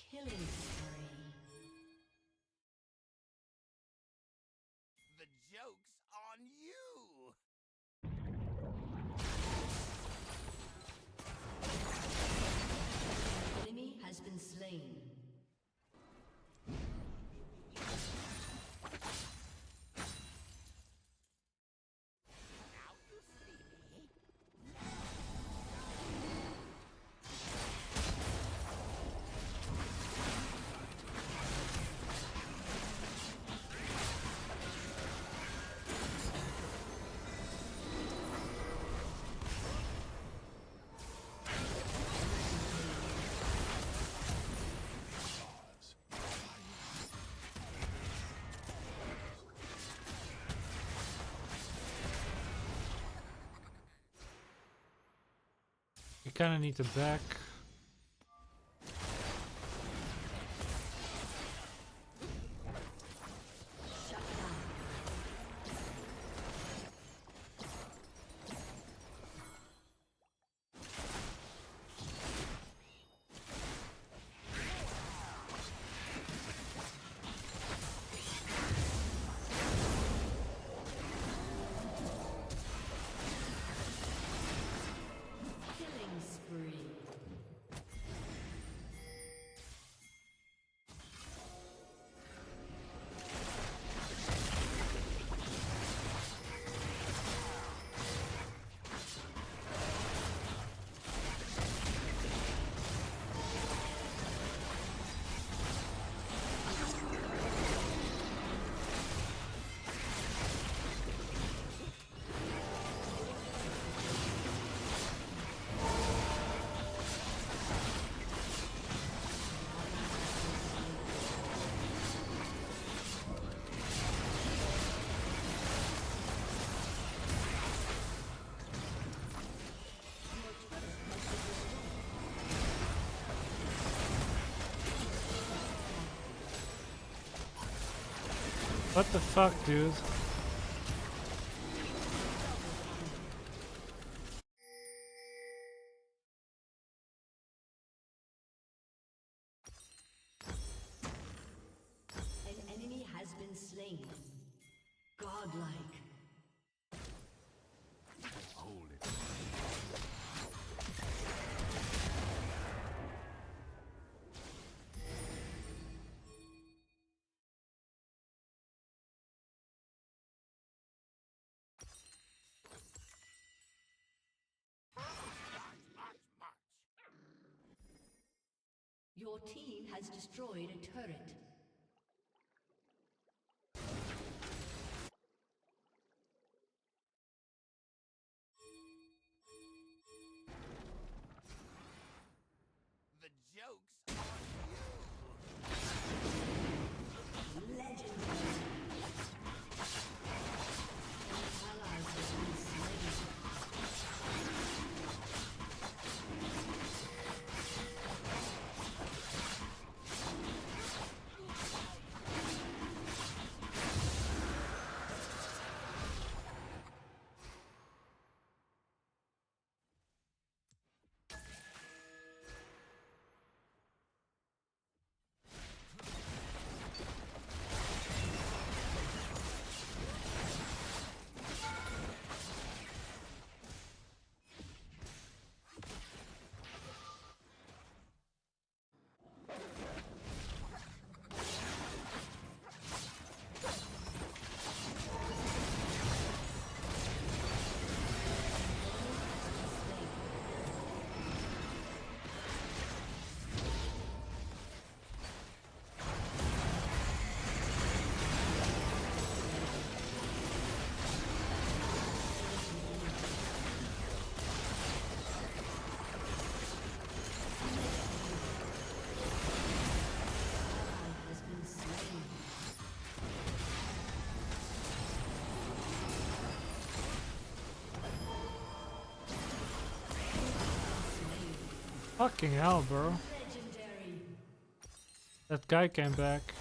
Killing spree.
The joke's on you!
Enemy has been slain.
kind of need to back.
Killing spree.
What the fuck, dude?
An enemy has been slain. Godlike.
Hold it.
Your team has destroyed a turret.
The joke's on you.
Legendary. An ally has been slain.
Fucking hell, bro.
Legendary.
That guy came back.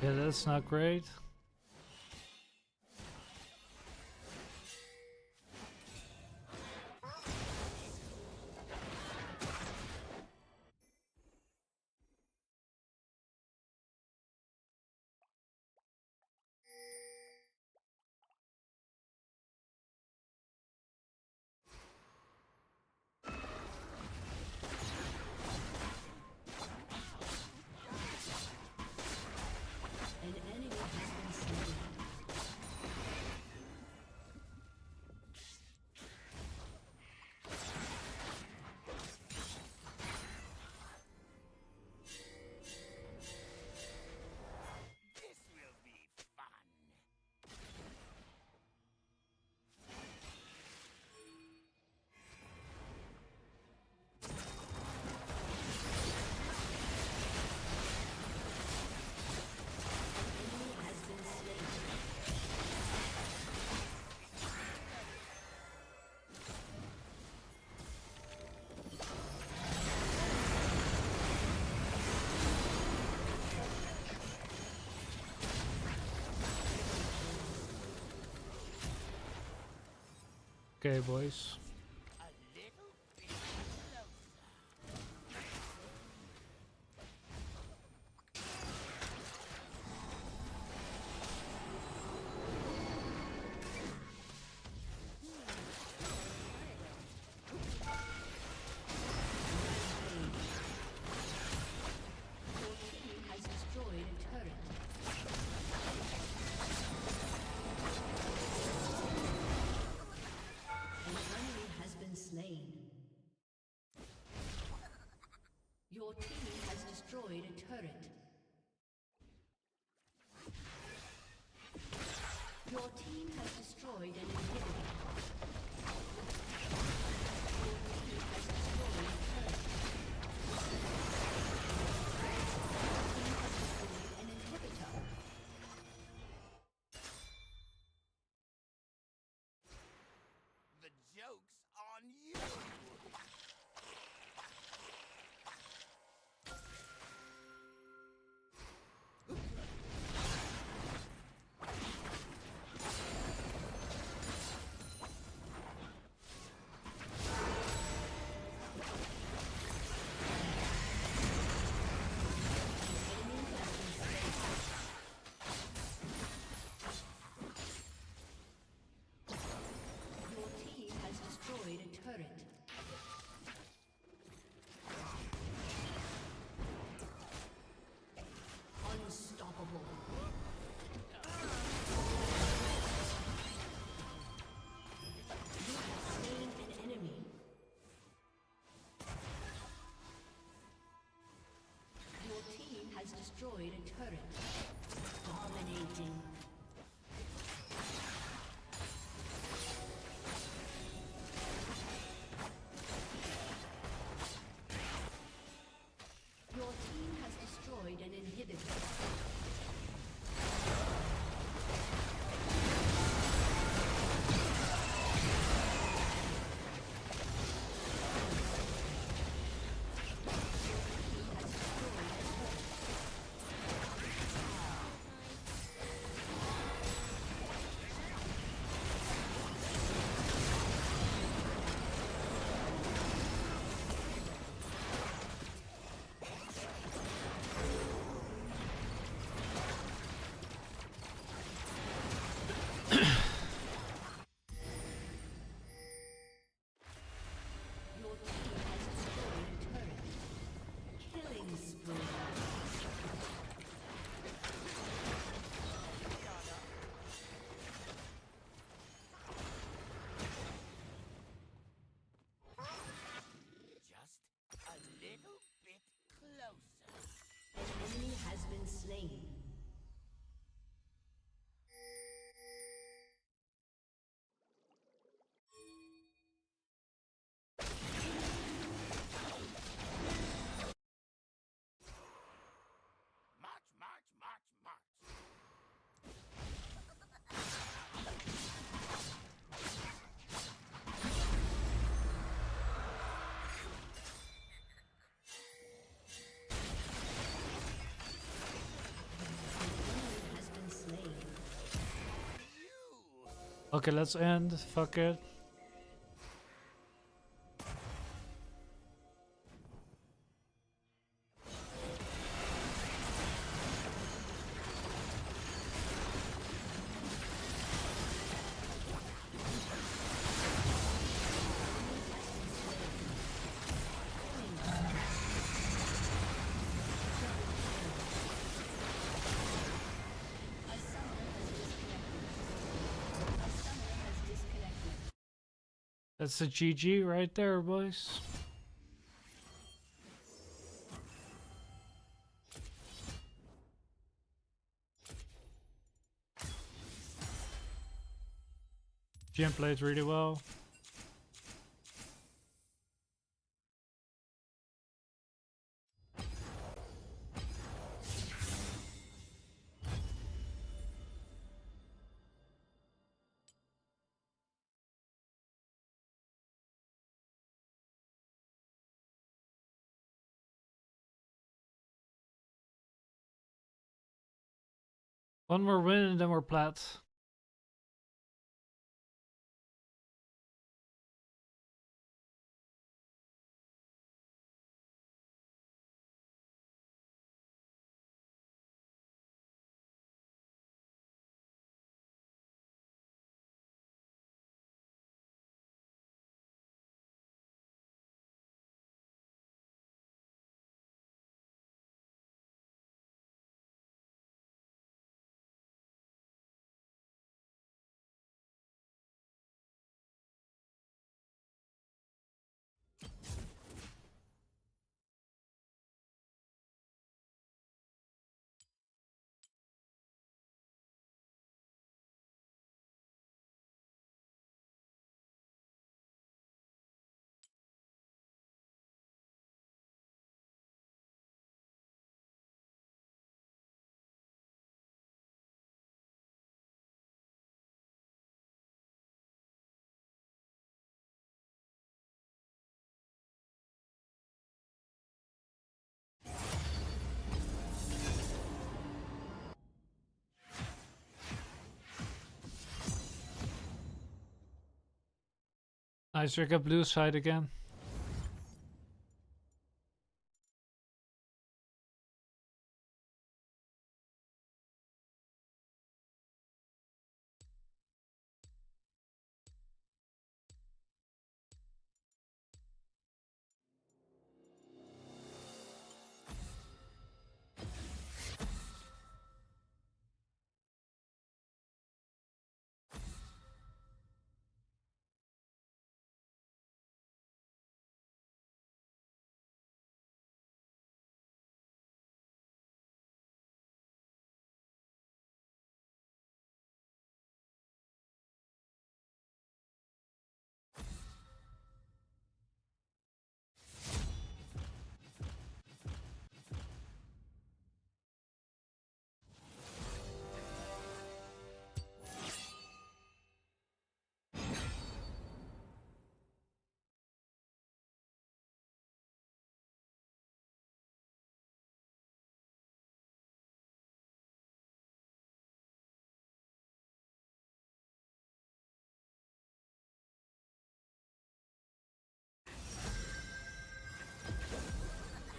Yeah, that's not great.
An enemy has been
Okay, boys.
Has destroyed a turret. An enemy has been slain. Your team has destroyed a turret. Your team has destroyed an inhibitor. Your team has destroyed a turret. An inhibitor.
The joke's on you!
Your team has destroyed a turret. Unstoppable. You have slain an enemy. Your team has destroyed a turret. Dominating. Your team has destroyed an inhibitor. Your team has destroyed a turret. Killing spree.
Just a little bit closer.
An enemy has been slain.
March, march, march, march.
Has been slain.
Okay, let's end. Fuck it. That's a GG right there, boys. Jim played really well. One more win and then we're plat. Nice, we got blue side again.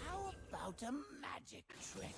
How about a magic trick?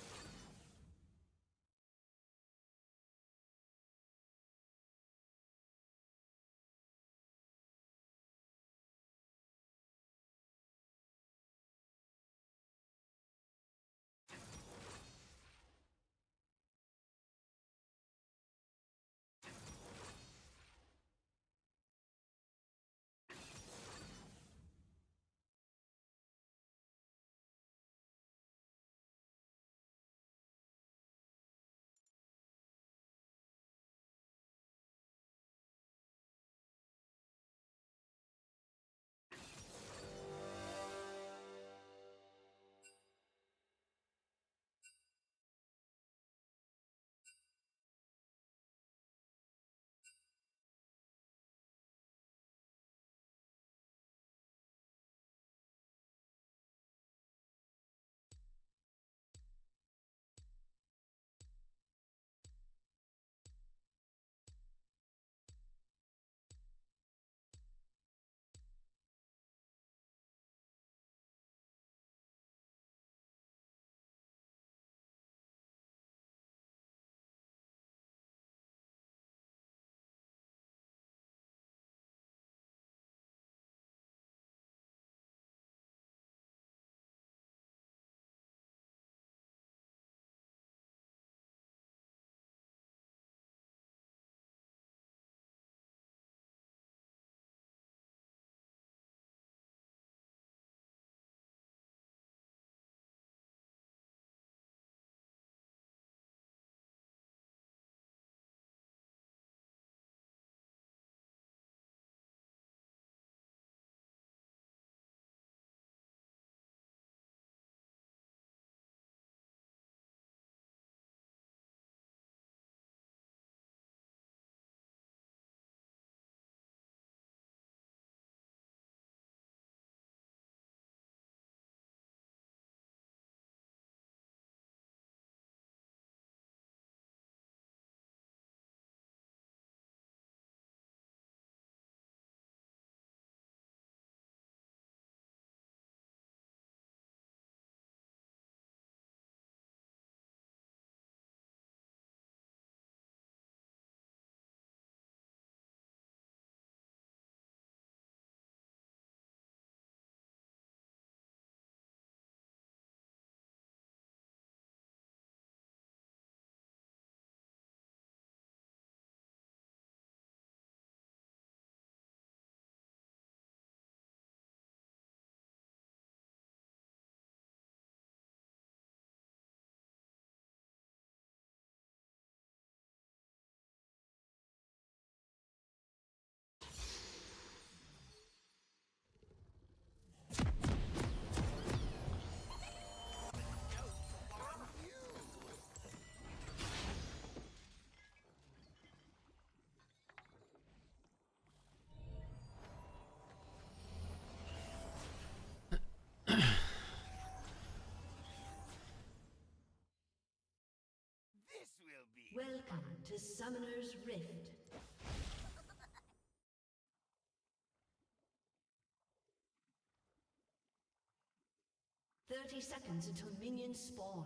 Welcome to Summoner's Rift. 30 seconds until minions spawn.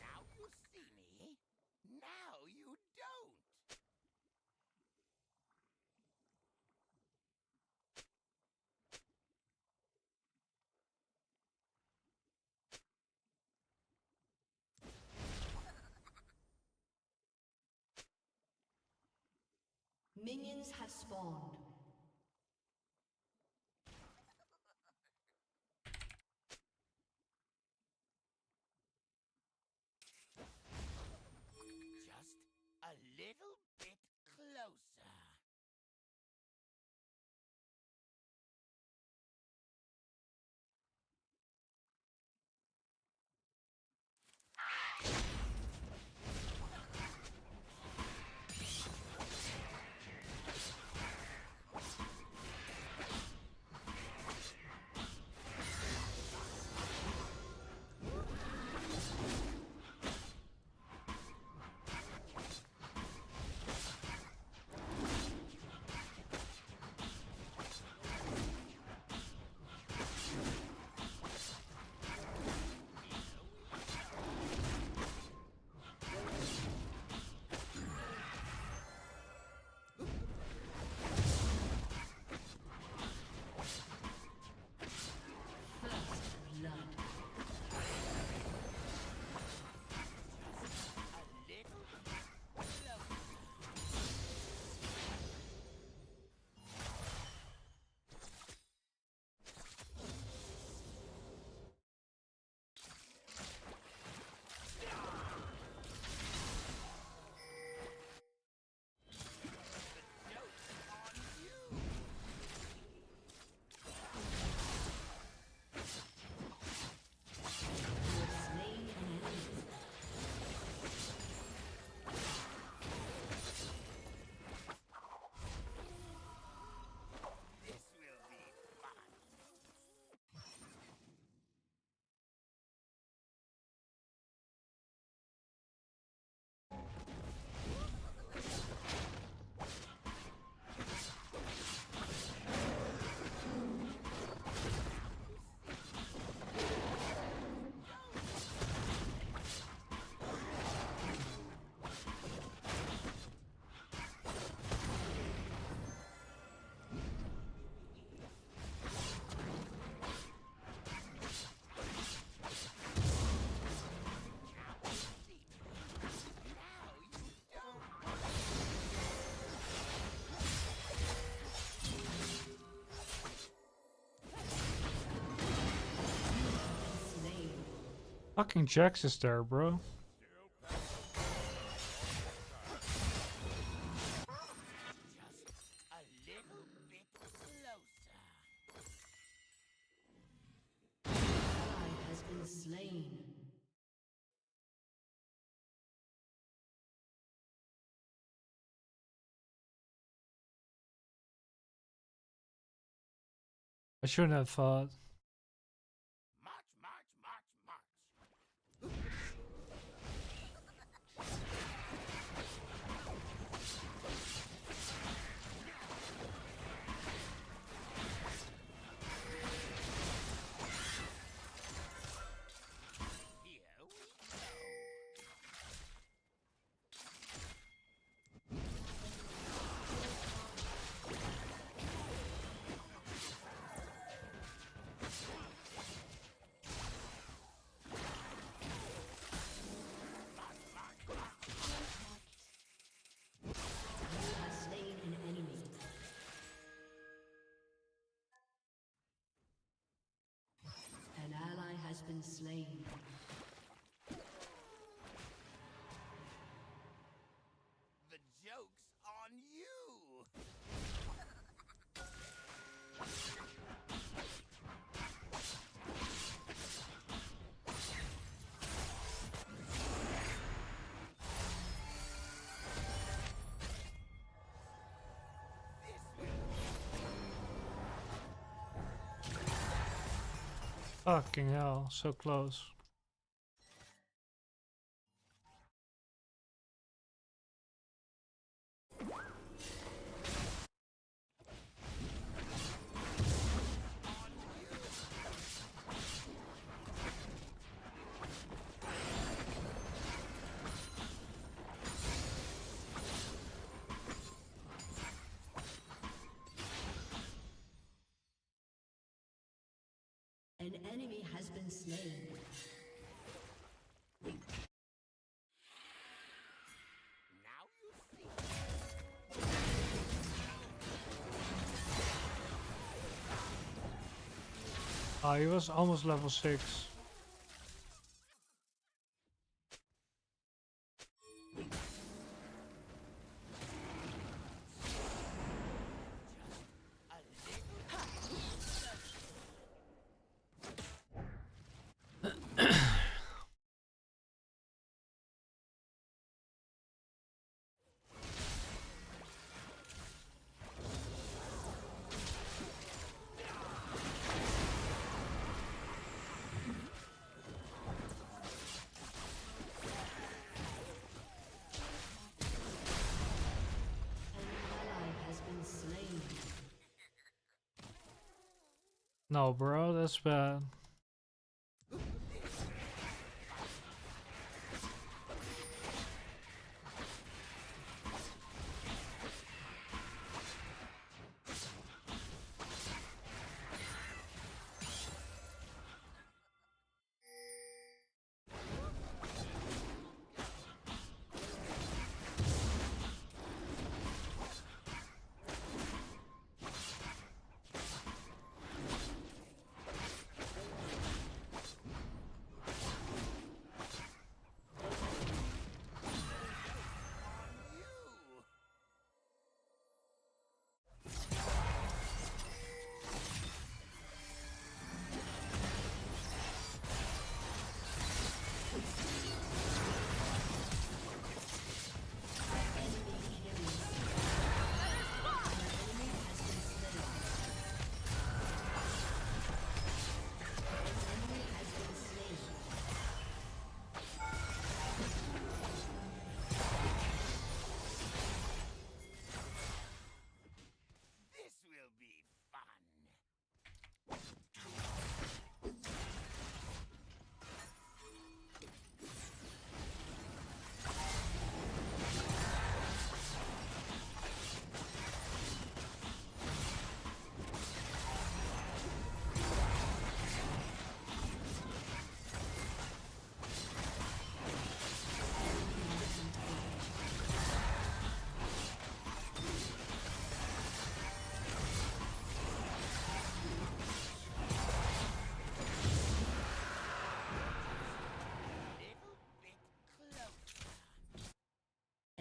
Now you see me. Now you don't.
Minions have spawned.
Just a little bit closer.
Fucking Jax is there, bro.
A little bit closer.
Ally has been slain.
I shouldn't have fought.
An ally has been slain.
The joke's on you.
Fucking hell, so close.
An enemy has been slain.
Oh, he was almost level 6. No, bro, that's bad.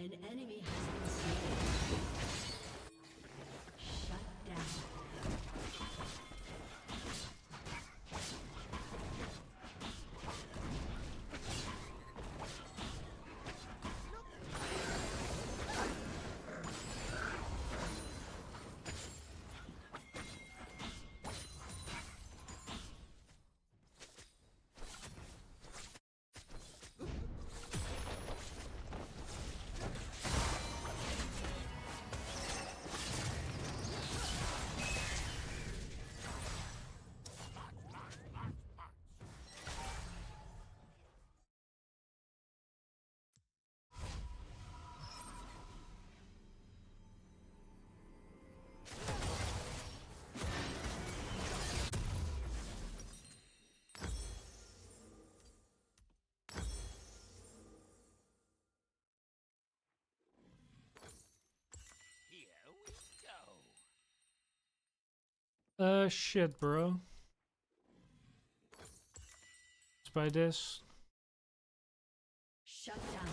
An enemy has been slain. Shut down.
Shit, bro. Let's buy this.
Shut down.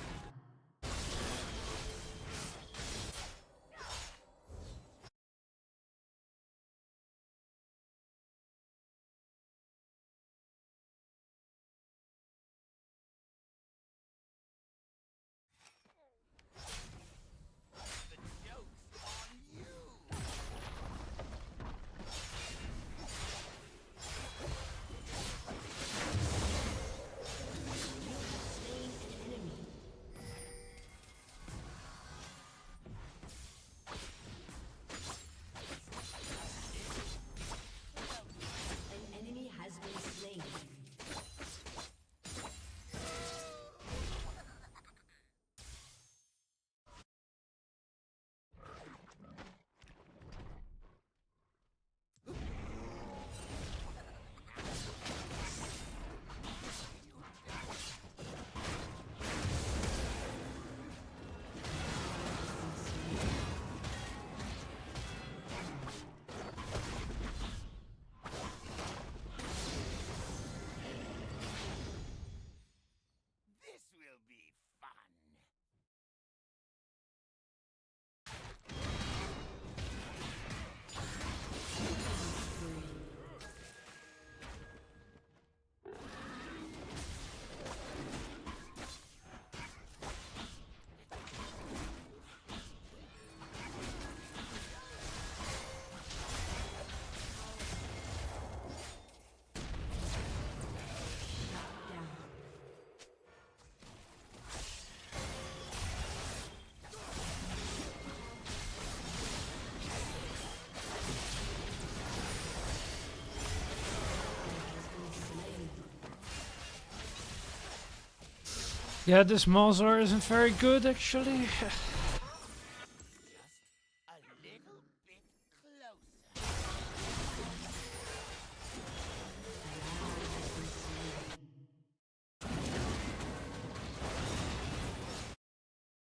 Yeah, this Malzor isn't very good actually.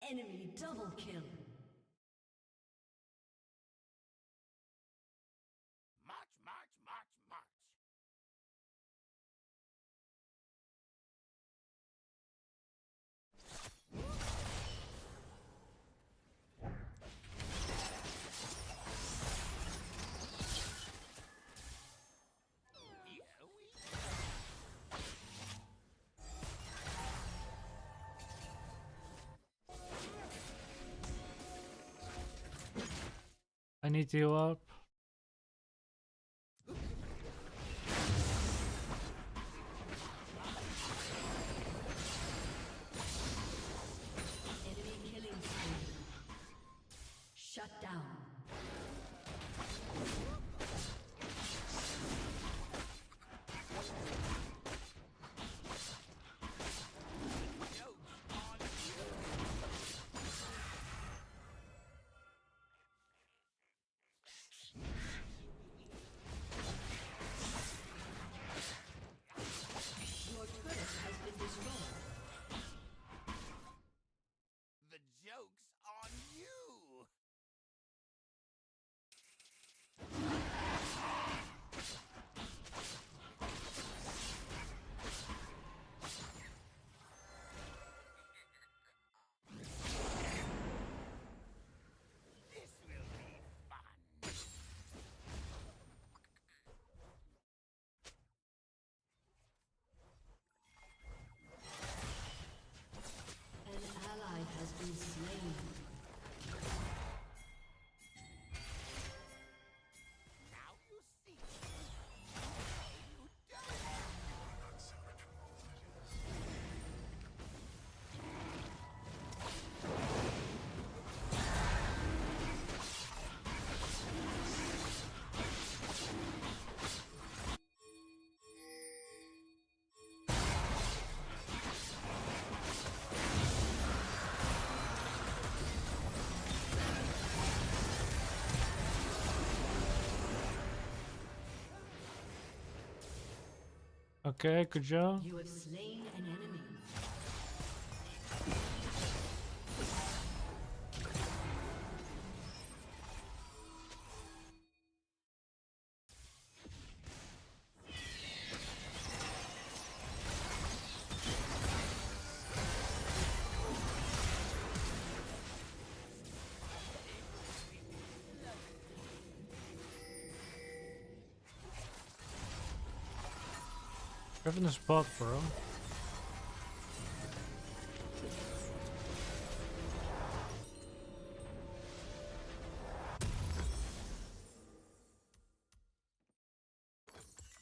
Enemy double kill.
March, march, march, march.
I need to heal up.
Enemy killing spree. Shut down. Your turret has been destroyed.
The joke's on you. This will be fun.
An ally has been slain.
Now you see.
Okay, good job.
You have slain an enemy.
Having a spot, bro.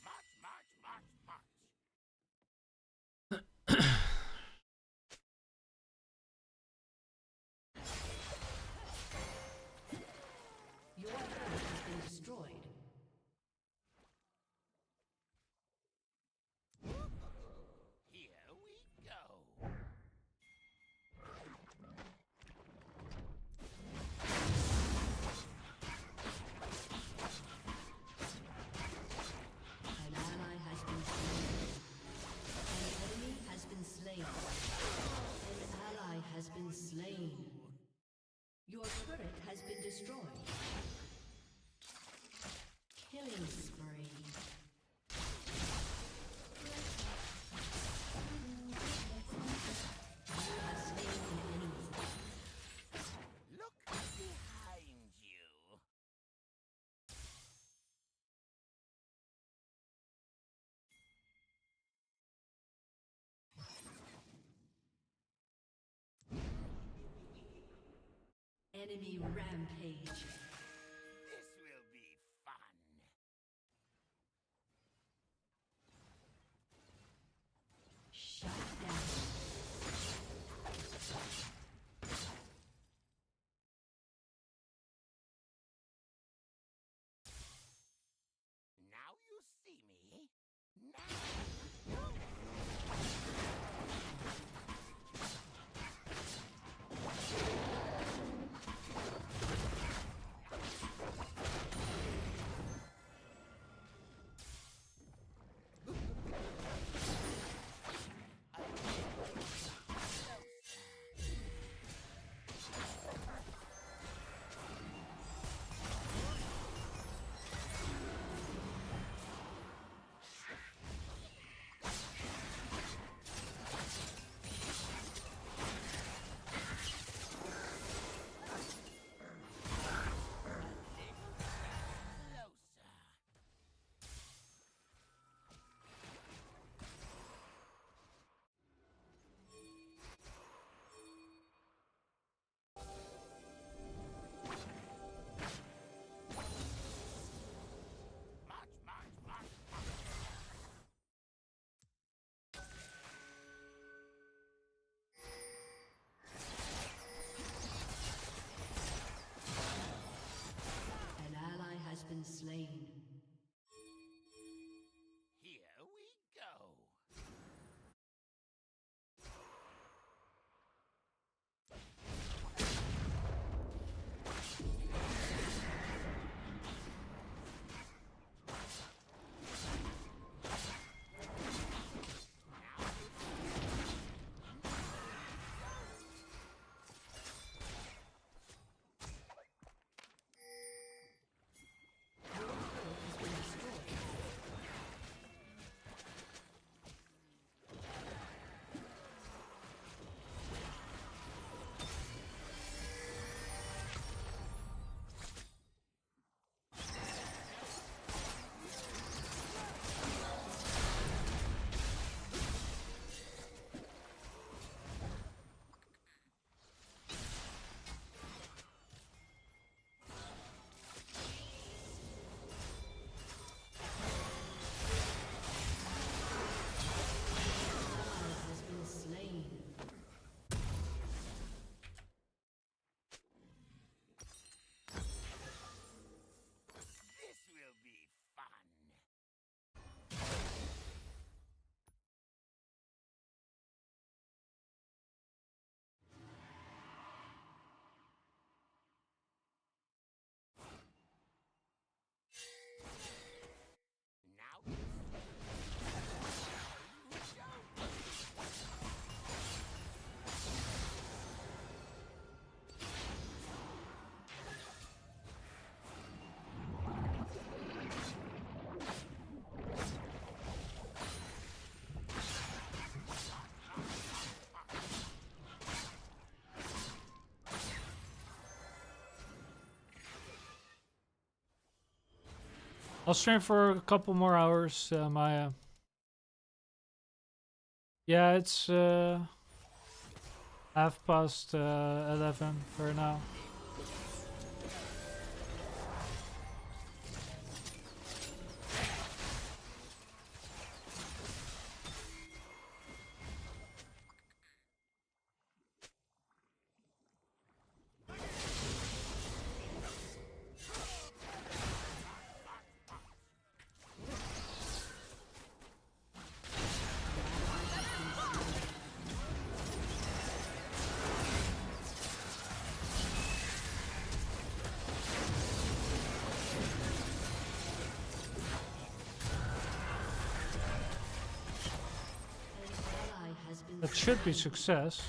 March, march, march, march.
Your turret has been destroyed.
Here we go.
An ally has been slain. An enemy has been slain. An ally has been slain. Your turret has been destroyed. Killing spree. You have slain an enemy.
Look behind you.
Enemy rampage.
This will be fun.
Shut down.
Now you see me. Now.
slain.
Here we go.
Has been slain.
This will be fun. Now.
I'll stream for a couple more hours, Maya. Yeah, it's 11:30 for now. That should be success.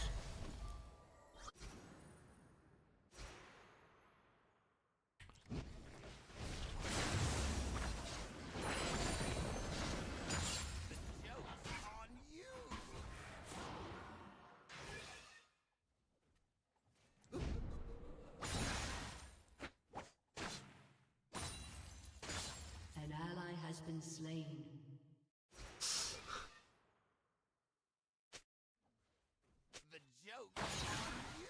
An ally has been slain.
The joke's on you.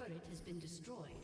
turret has been destroyed.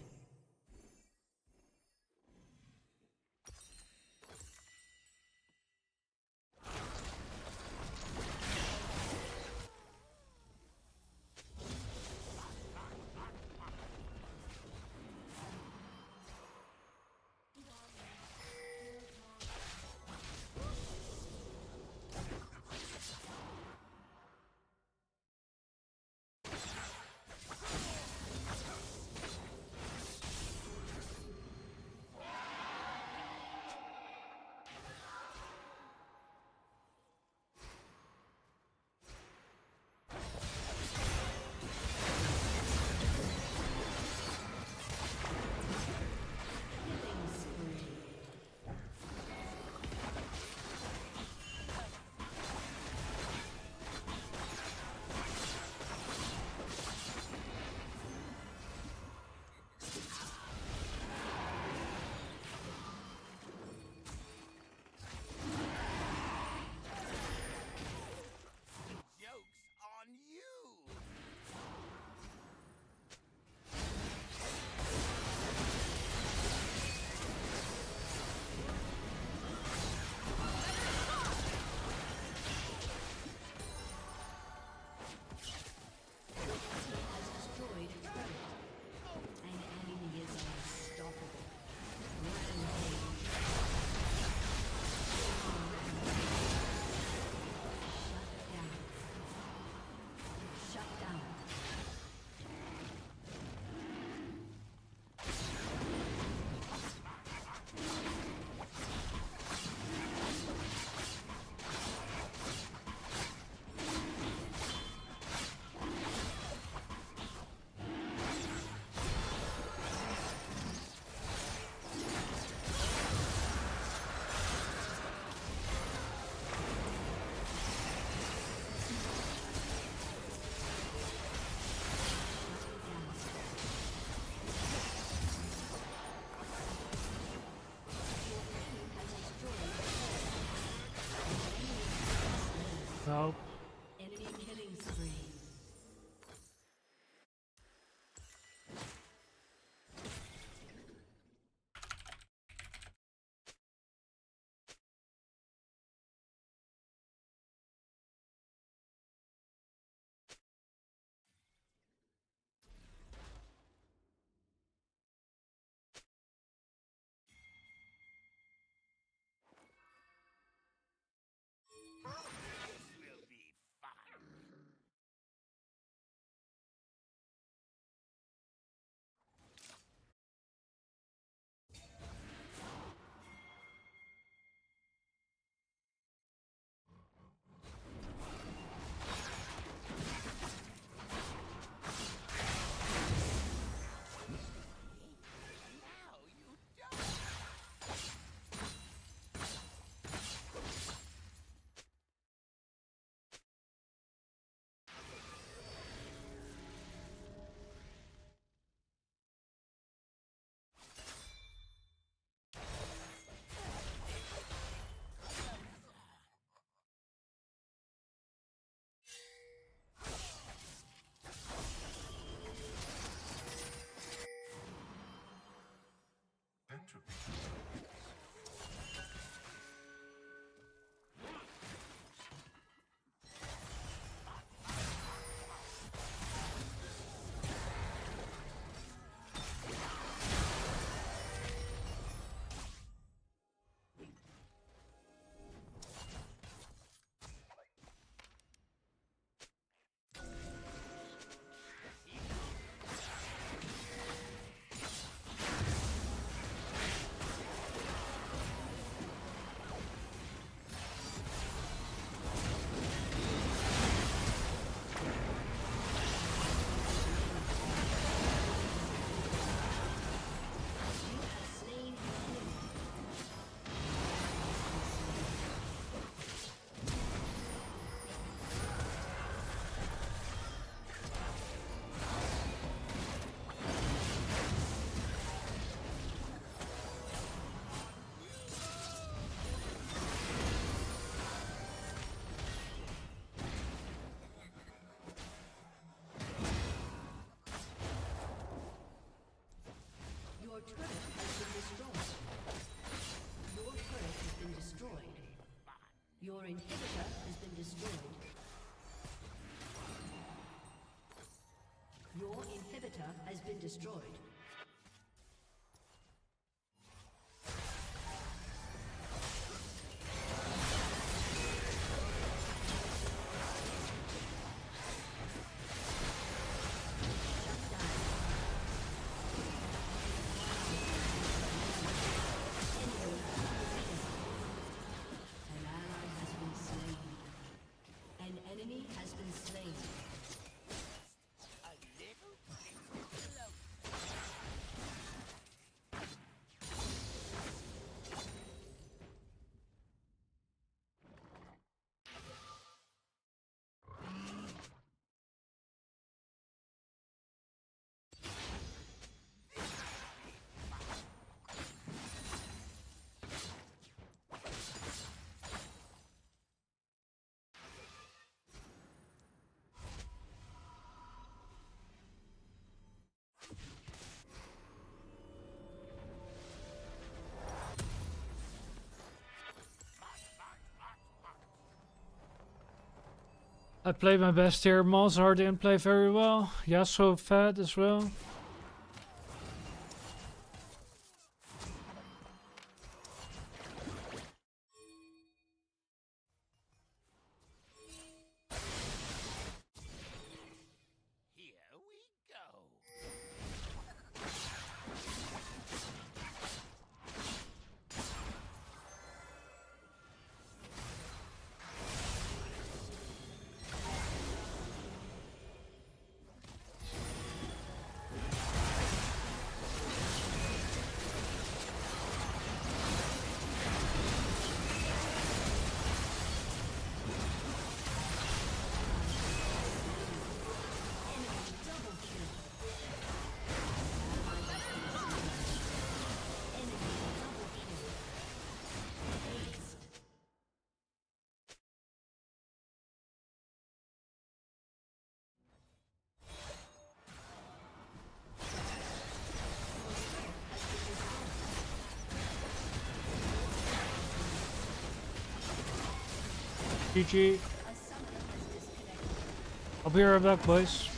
Your turret has been destroyed. Your turret has been destroyed. Your inhibitor has been destroyed. Your inhibitor has been destroyed. An ally has been slain. An enemy has been slain.
I played my best here. Malzahar didn't play very well. Yasuo fed as well. GG. I'll be right back, boys.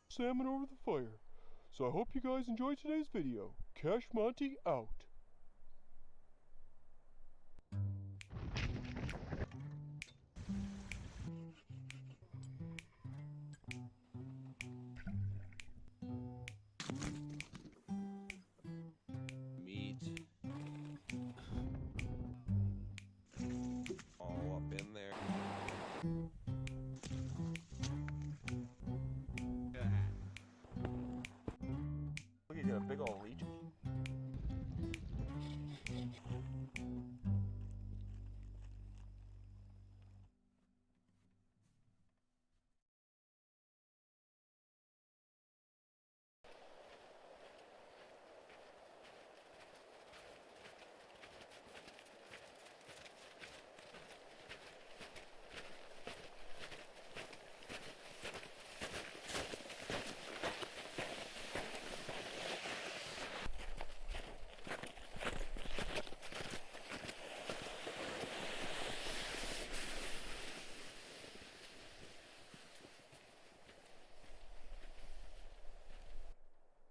salmon over the fire. So I hope you guys enjoyed today's video. Cash Monty out.
Meat. All up in there.
Look, you got a big old leech.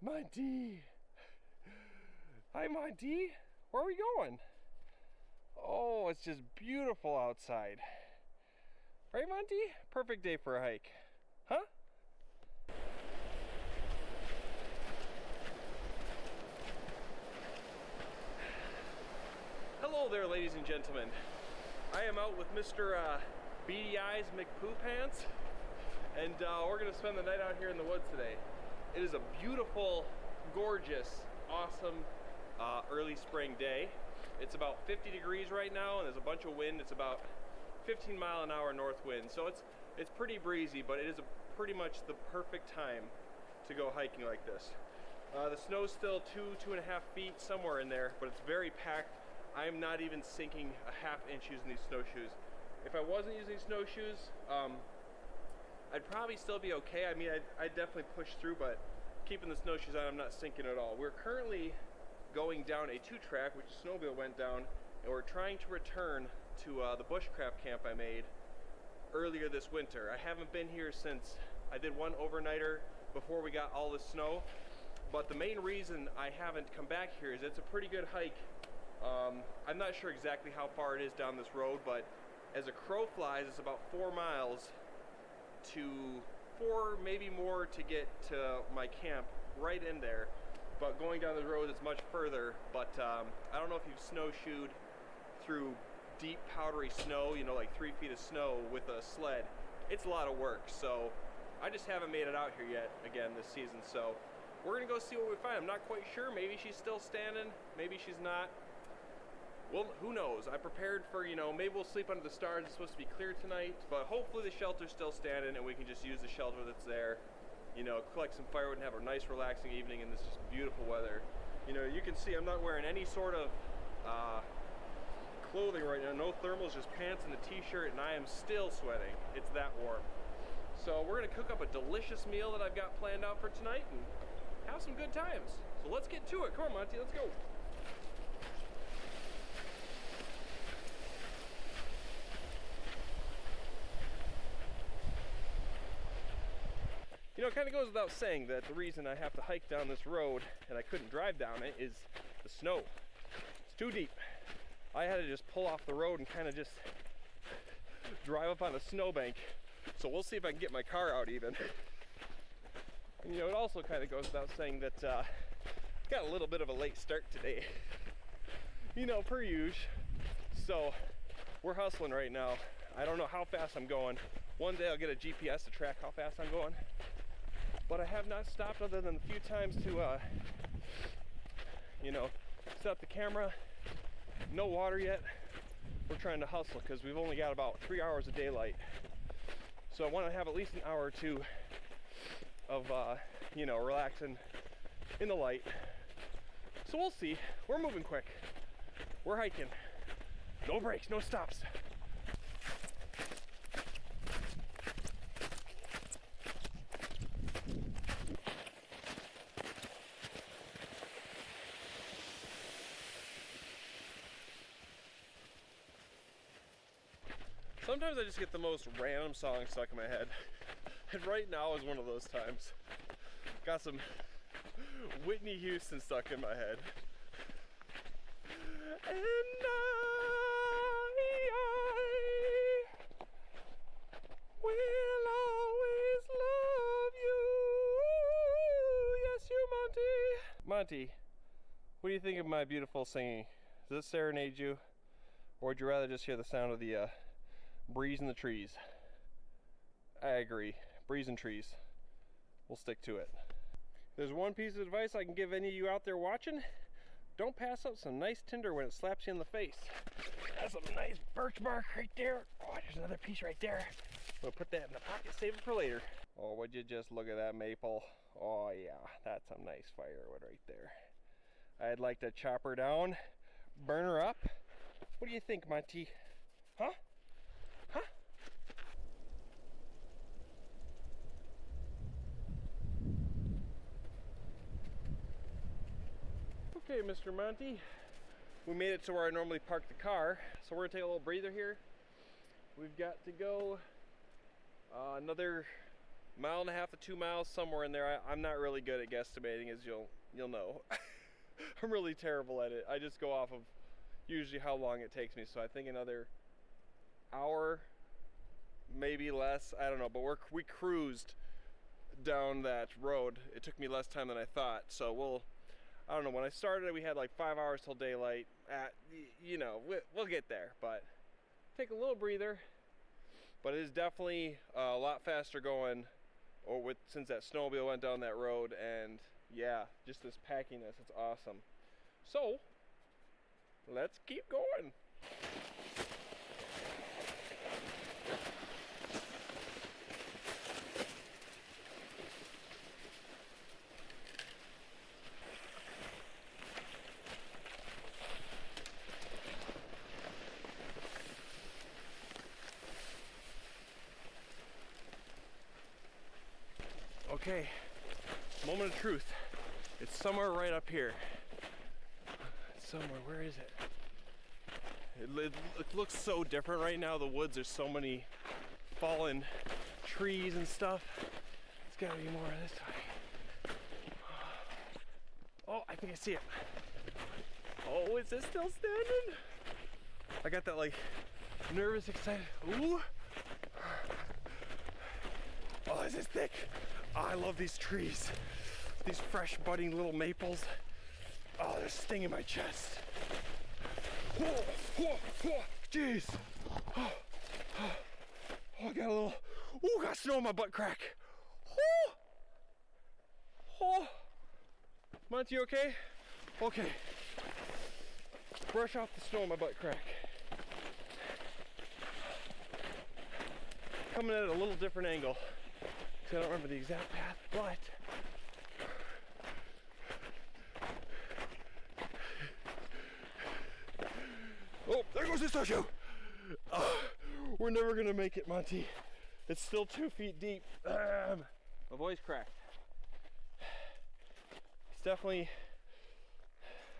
Monty! Hi, Monty! Where are we going? Oh, it's just beautiful outside. Right, Monty? Perfect day for a hike. Huh? Hello there, ladies and gentlemen. I am out with Mr. Beady Eyes McPoo Pants, and we're going to spend the night out here in the woods today. It is a beautiful, gorgeous, awesome early spring day. It's about 50 degrees right now, and there's a bunch of wind. It's about 15-mile-an-hour north wind, so it's pretty breezy, but it is pretty much the perfect time to go hiking like this. The snow's still 2.5 feet, somewhere in there, but it's very packed. I'm not even sinking a half inch using these snowshoes. If I wasn't using snowshoes, I'd probably still be okay. I mean, I'd definitely push through, but keeping the snowshoes on, I'm not sinking at all. We're currently going down a 2-track, which the snowmobile went down, and we're trying to return to the bushcraft camp I made earlier this winter. I haven't been here since I did one overnighter before we got all the snow, but the main reason I haven't come back here is it's a pretty good hike. I'm not sure exactly how far it is down this road, but as a crow flies, it's about 4 miles to 4, maybe more, to get to my camp right in there. But going down the road is much further. But I don't know if you've snowshoed through deep powdery snow, you know, like 3 feet of snow with a sled. It's a lot of work, so I just haven't made it out here yet again this season. So we're gonna go see what we find. I'm not quite sure. Maybe she's still standing, maybe she's not. Well, who knows? I prepared for, you know, maybe we'll sleep under the stars. It's supposed to be clear tonight, but hopefully the shelter's still standing and we can just use the shelter that's there, you know, collect some firewood and have a nice relaxing evening in this just beautiful weather. You know, you can see I'm not wearing any sort of clothing right now, no thermals, just pants and a t-shirt, and I am still sweating. It's that warm. So we're gonna cook up a delicious meal that I've got planned out for tonight and have some good times. So let's get to it. Come on, Monty, let's go. You know, it kind of goes without saying that the reason I have to hike down this road and I couldn't drive down it is the snow. It's too deep. I had to just pull off the road and kind of just drive up on a snowbank. So we'll see if I can get my car out even. And, you know, it also kind of goes without saying that got a little bit of a late start today. You know, per usual. So we're hustling right now. I don't know how fast I'm going. One day I'll get a GPS to track how fast I'm going. But I have not stopped other than a few times to, you know, set up the camera. No water yet. We're trying to hustle because we've only got about 3 hours of daylight. So I want to have at least an hour or two of, you know, relaxing in the light. So we'll see. We're moving quick. We're hiking. No brakes, no stops. Sometimes I just get the most random song stuck in my head. And right now is one of those times. Got some Whitney Houston stuck in my head. And I will always love you. Yes, you, Monty. Monty, what do you think of my beautiful singing? Does it serenade you? Or would you rather just hear the sound of the breeze in the trees? I agree. Breeze and trees. We'll stick to it. There's one piece of advice I can give any of you out there watching. Don't pass up some nice tinder when it slaps you in the face. That's some nice birch bark right there. Oh, there's another piece right there. We'll put that in the pocket, save it for later. Oh, would you just look at that maple? Oh yeah, that's some nice firewood right there. I'd like to chop her down, burn her up. What do you think, Monty? Huh? Huh? Okay, Mr. Monty, we made it to where I normally park the car, so we're gonna take a little breather here. We've got to go another 1.5 to 2 miles, somewhere in there. I'm not really good at guesstimating, as you'll know. I'm really terrible at it. I just go off of usually how long it takes me, so I think another hour, maybe less, I don't know, but we cruised down that road. It took me less time than I thought, so I don't know, when I started we had like 5 hours till daylight. You know, we'll get there, but take a little breather. But it is definitely a lot faster going since that snowmobile went down that road, and yeah, just this packiness, it's awesome. So, let's keep going. Okay, moment of truth. It's somewhere right up here. Somewhere, where is it? It looks so different right now. The woods, there's so many fallen trees and stuff. It's gotta be more this way. Oh, I think I see it. Oh, is it still standing? I got that like nervous, excited. Ooh. Oh, this is thick. Oh, I love these trees. These fresh budding little maples. Oh, they're stinging my chest. Whoa, whoa, whoa, jeez. Oh, I got a little, got snow in my butt crack. Oh. Monty, you okay? Okay. Brush off the snow in my butt crack. Coming at a little different angle. I don't remember the exact path, but oh, there goes the snowshoe. We're never gonna make it, Monty. It's still 2 feet deep. My voice cracked. It's definitely,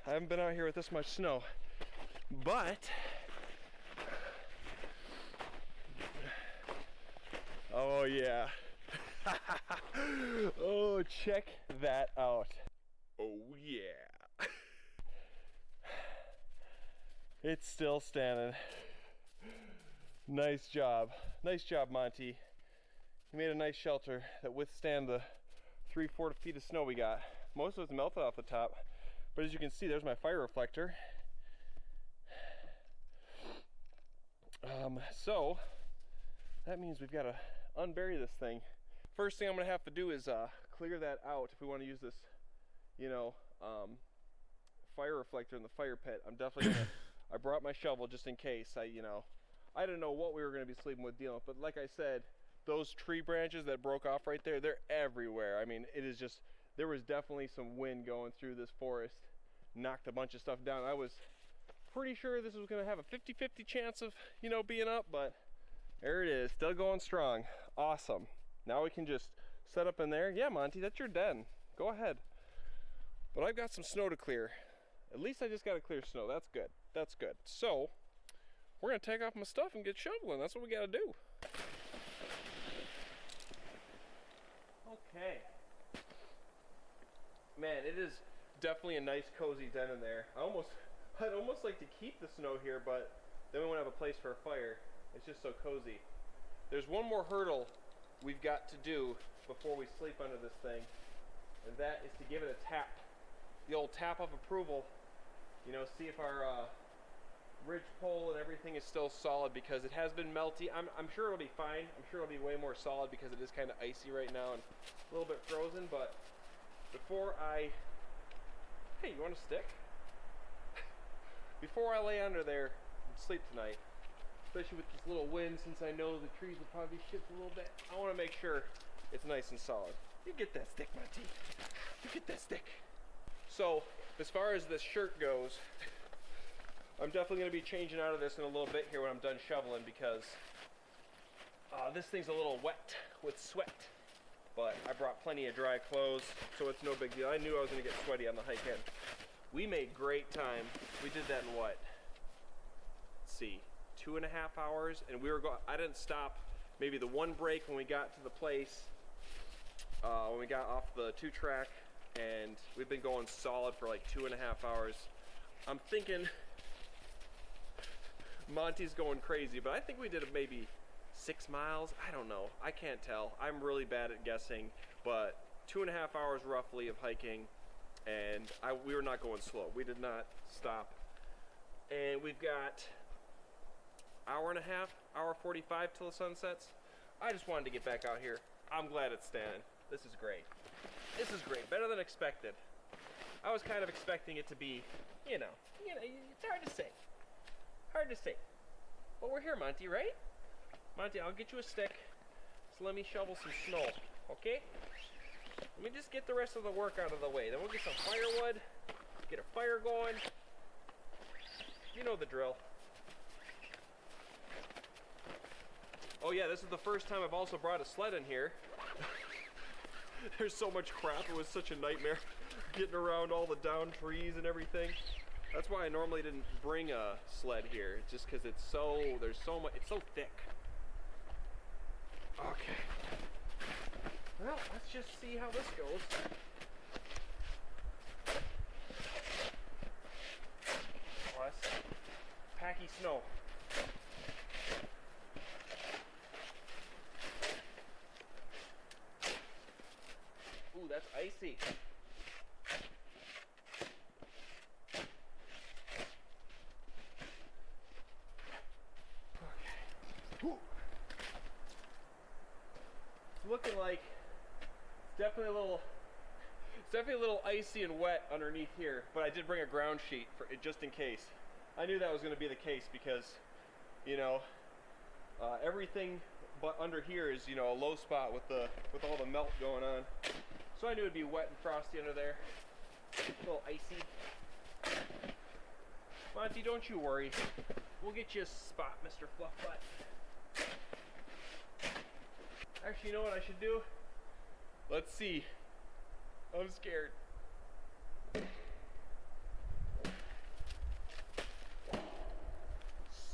I haven't been out here with this much snow, but oh yeah. Oh, check that out. Oh yeah. It's still standing. Nice job. Nice job, Monty. You made a nice shelter that withstand the 3-4 feet of snow we got. Most of it's melted off the top, but as you can see, there's my fire reflector. So that means we've got to unbury this thing. First thing I'm gonna have to do is clear that out if we want to use this, fire reflector in the fire pit. I'm definitely gonna, I brought my shovel just in case. I didn't know what we were gonna be sleeping with dealing with, but like I said, those tree branches that broke off right there, they're everywhere. I mean, it is just, there was definitely some wind going through this forest, knocked a bunch of stuff down. I was pretty sure this was gonna have a 50-50 chance of, being up, but there it is, still going strong. Awesome. Now we can just set up in there. Yeah, Monty, that's your den. Go ahead. But I've got some snow to clear. At least I just got to clear snow. That's good. That's good. So, we're going to take off my stuff and get shoveling. That's what we got to do. Okay. Man, it is definitely a nice cozy den in there. I'd almost like to keep the snow here, but then we won't have a place for a fire. It's just so cozy. There's one more hurdle we've got to do before we sleep under this thing, and that is to give it a tap. The old tap of approval, you know, see if our ridge pole and everything is still solid, because it has been melty. I'm sure it'll be fine. I'm sure it'll be way more solid because it is kind of icy right now and a little bit frozen, but before I... Hey, you want a stick? Before I lay under there and sleep tonight, especially with this little wind, since I know the trees will probably shift a little bit, I want to make sure it's nice and solid. You get that stick, Monty. You get that stick. So, as far as this shirt goes, I'm definitely going to be changing out of this in a little bit here when I'm done shoveling, because this thing's a little wet with sweat. But I brought plenty of dry clothes, so it's no big deal. I knew I was going to get sweaty on the hike in. We made great time. We did that in what? Let's see, 2.5 hours, and we were I didn't stop. Maybe the one break when we got to the place, when we got off the 2-track, and we've been going solid for like 2.5 hours. I'm thinking Monty's going crazy, but I think we did maybe 6 miles. I don't know. I can't tell. I'm really bad at guessing, but 2.5 hours roughly of hiking, and we were not going slow. We did not stop. And we've got hour and a half, hour 45 till the sun sets. I just wanted to get back out here. I'm glad it's standing. This is great. This is great. Better than expected. I was kind of expecting it to be, you know, it's hard to say. Hard to say. But we're here, Monty, right? Monty, I'll get you a stick. So let me shovel some snow, okay? Let me just get the rest of the work out of the way. Then we'll get some firewood, get a fire going. You know the drill. Oh yeah, this is the first time I've also brought a sled in here. There's so much crap. It was such a nightmare getting around all the down trees and everything. That's why I normally didn't bring a sled here, just because it's so thick. Okay. Well, let's just see how this goes. Oh, that's packy snow. Ooh, that's icy. Okay. It's looking like it's definitely a little icy and wet underneath here, but I did bring a ground sheet for it just in case. I knew that was going to be the case because, you know, everything but under here is, you know, a low spot with all the melt going on. So I knew it'd be wet and frosty under there. A little icy. Monty, don't you worry. We'll get you a spot, Mr. Fluffbutt. Actually, you know what I should do? Let's see. I'm scared.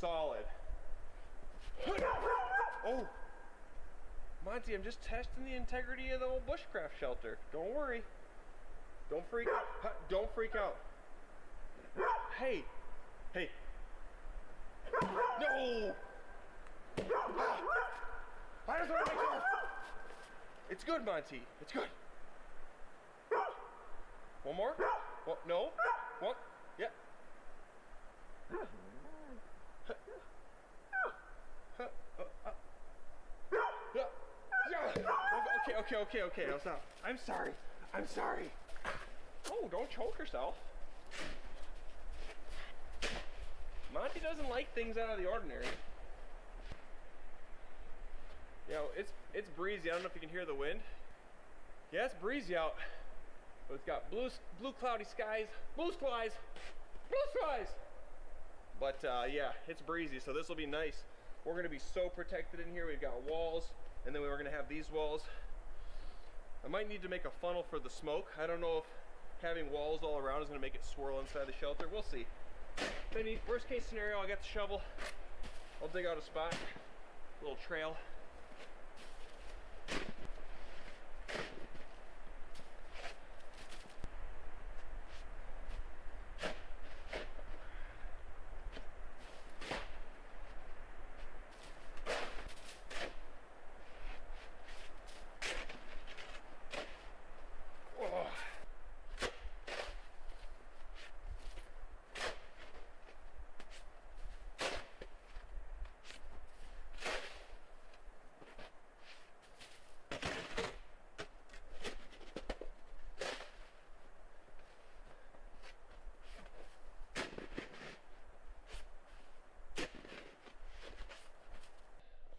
Solid. Oh! Monty, I'm just testing the integrity of the old bushcraft shelter. Don't worry. Don't freak out. Don't freak out. Hey! Hey! No! I just want to make sure. It's good, Monty. It's good. One more? What? No? What? Yeah. Okay. I'll stop. I'm sorry. Oh, don't choke yourself. Monty doesn't like things out of the ordinary. You know, it's breezy. I don't know if you can hear the wind. Yeah, it's breezy out. But it's got blue cloudy skies. Blue skies! But yeah, it's breezy, so this will be nice. We're going to be so protected in here. We've got walls, and then we're going to have these walls. I might need to make a funnel for the smoke. I don't know if having walls all around is going to make it swirl inside the shelter. We'll see. Maybe worst case scenario, I'll get the shovel. I'll dig out a spot, a little trail.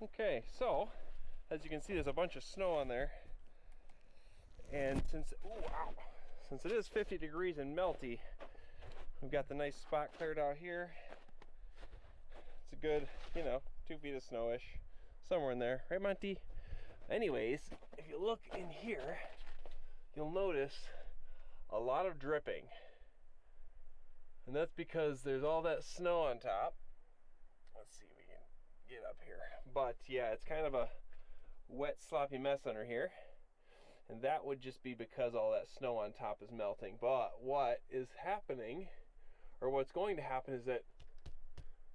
Okay, so as you can see, there's a bunch of snow on there, and since it is 50 degrees and melty, we've got the nice spot cleared out here. It's a good, 2 feet of snowish, somewhere in there, right, Monty? Anyways, if you look in here, you'll notice a lot of dripping, and that's because there's all that snow on top. Let's see if we can get up here. But yeah, it's kind of a wet, sloppy mess under here, and that would just be because all that snow on top is melting. But what is happening, or what's going to happen, is that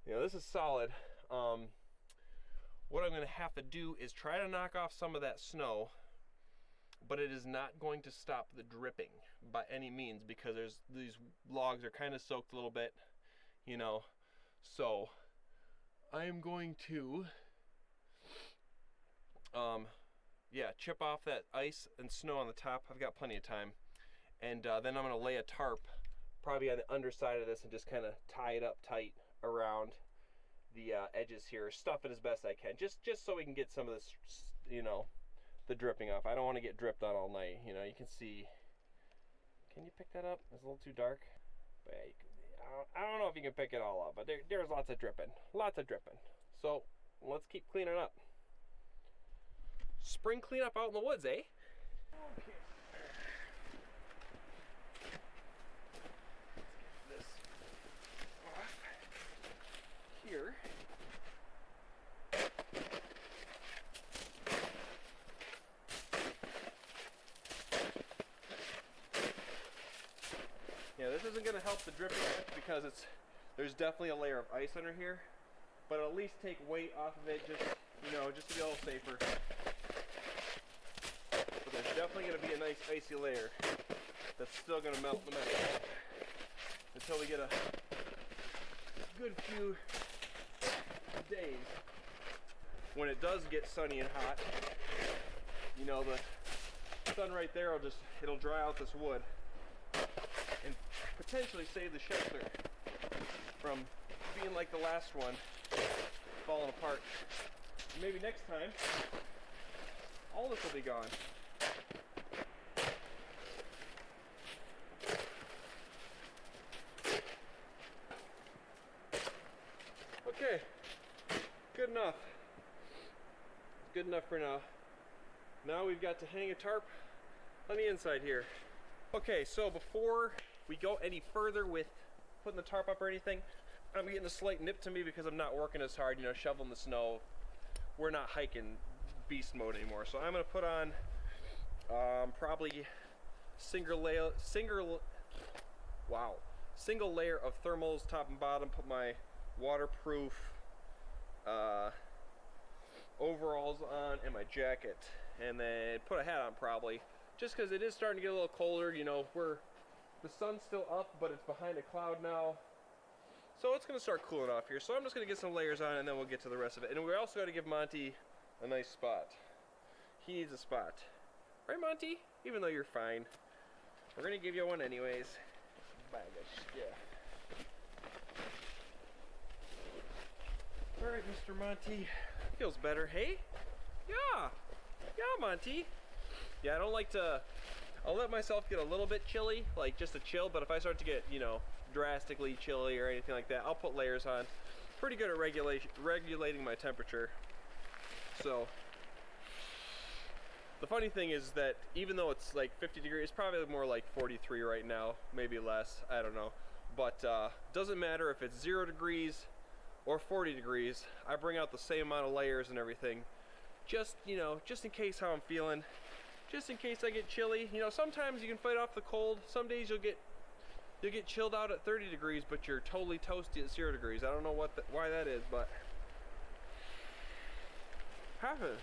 this is solid. What I'm going to have to do is try to knock off some of that snow, but it is not going to stop the dripping by any means, because these logs are kind of soaked a little bit, so I am going to chip off that ice and snow on the top. I've got plenty of time, and then I'm going to lay a tarp probably on the underside of this and just kind of tie it up tight around the edges here, stuff it as best I can, just so we can get some of this, the dripping off. I don't want to get dripped on all night. You can see. Can you pick that up? It's a little too dark, but I don't know if you can pick it all up, but there's lots of dripping, so let's keep cleaning up. Spring cleanup out in the woods, eh? Okay. Let's get this off here. Yeah, this isn't going to help the dripping much because there's definitely a layer of ice under here, but at least take weight off of it, just to be a little safer. But there's definitely going to be a nice icy layer that's still going to melt no matter what, until we get a good few days. When it does get sunny and hot, the sun right there it'll dry out this wood and potentially save the shelter from being like the last one, falling apart. Maybe next time, all this will be gone. Okay, good enough. Good enough for now. Now we've got to hang a tarp on the inside here. Okay, so before we go any further with putting the tarp up or anything, I'm getting a slight nip to me because I'm not working as hard, shoveling the snow. We're not hiking beast mode anymore. So I'm gonna put on probably single layer of thermals top and bottom, put my waterproof overalls on and my jacket, and then put a hat on probably, just because it is starting to get a little colder. The sun's still up, but it's behind a cloud now, so it's going to start cooling off here. So I'm just going to get some layers on, and then we'll get to the rest of it. And we also got to give Monty a nice spot. He needs a spot, right, Monty? Even though you're fine, we're going to give you one anyways. Bag of shit. All right, Mr. Monty, feels better, hey? Yeah, Monty. Yeah, I don't like to. I'll let myself get a little bit chilly, like just a chill, but if I start to get, drastically chilly or anything like that, I'll put layers on. Pretty good at regulating my temperature. So, the funny thing is that even though it's like 50 degrees, it's probably more like 43 right now, maybe less, I don't know. But doesn't matter if it's 0 degrees or 40 degrees, I bring out the same amount of layers and everything. Just, just in case how I'm feeling. Just in case I get chilly. Sometimes you can fight off the cold. Some days you'll get chilled out at 30 degrees, but you're totally toasty at 0 degrees. I don't know why that is, but happens.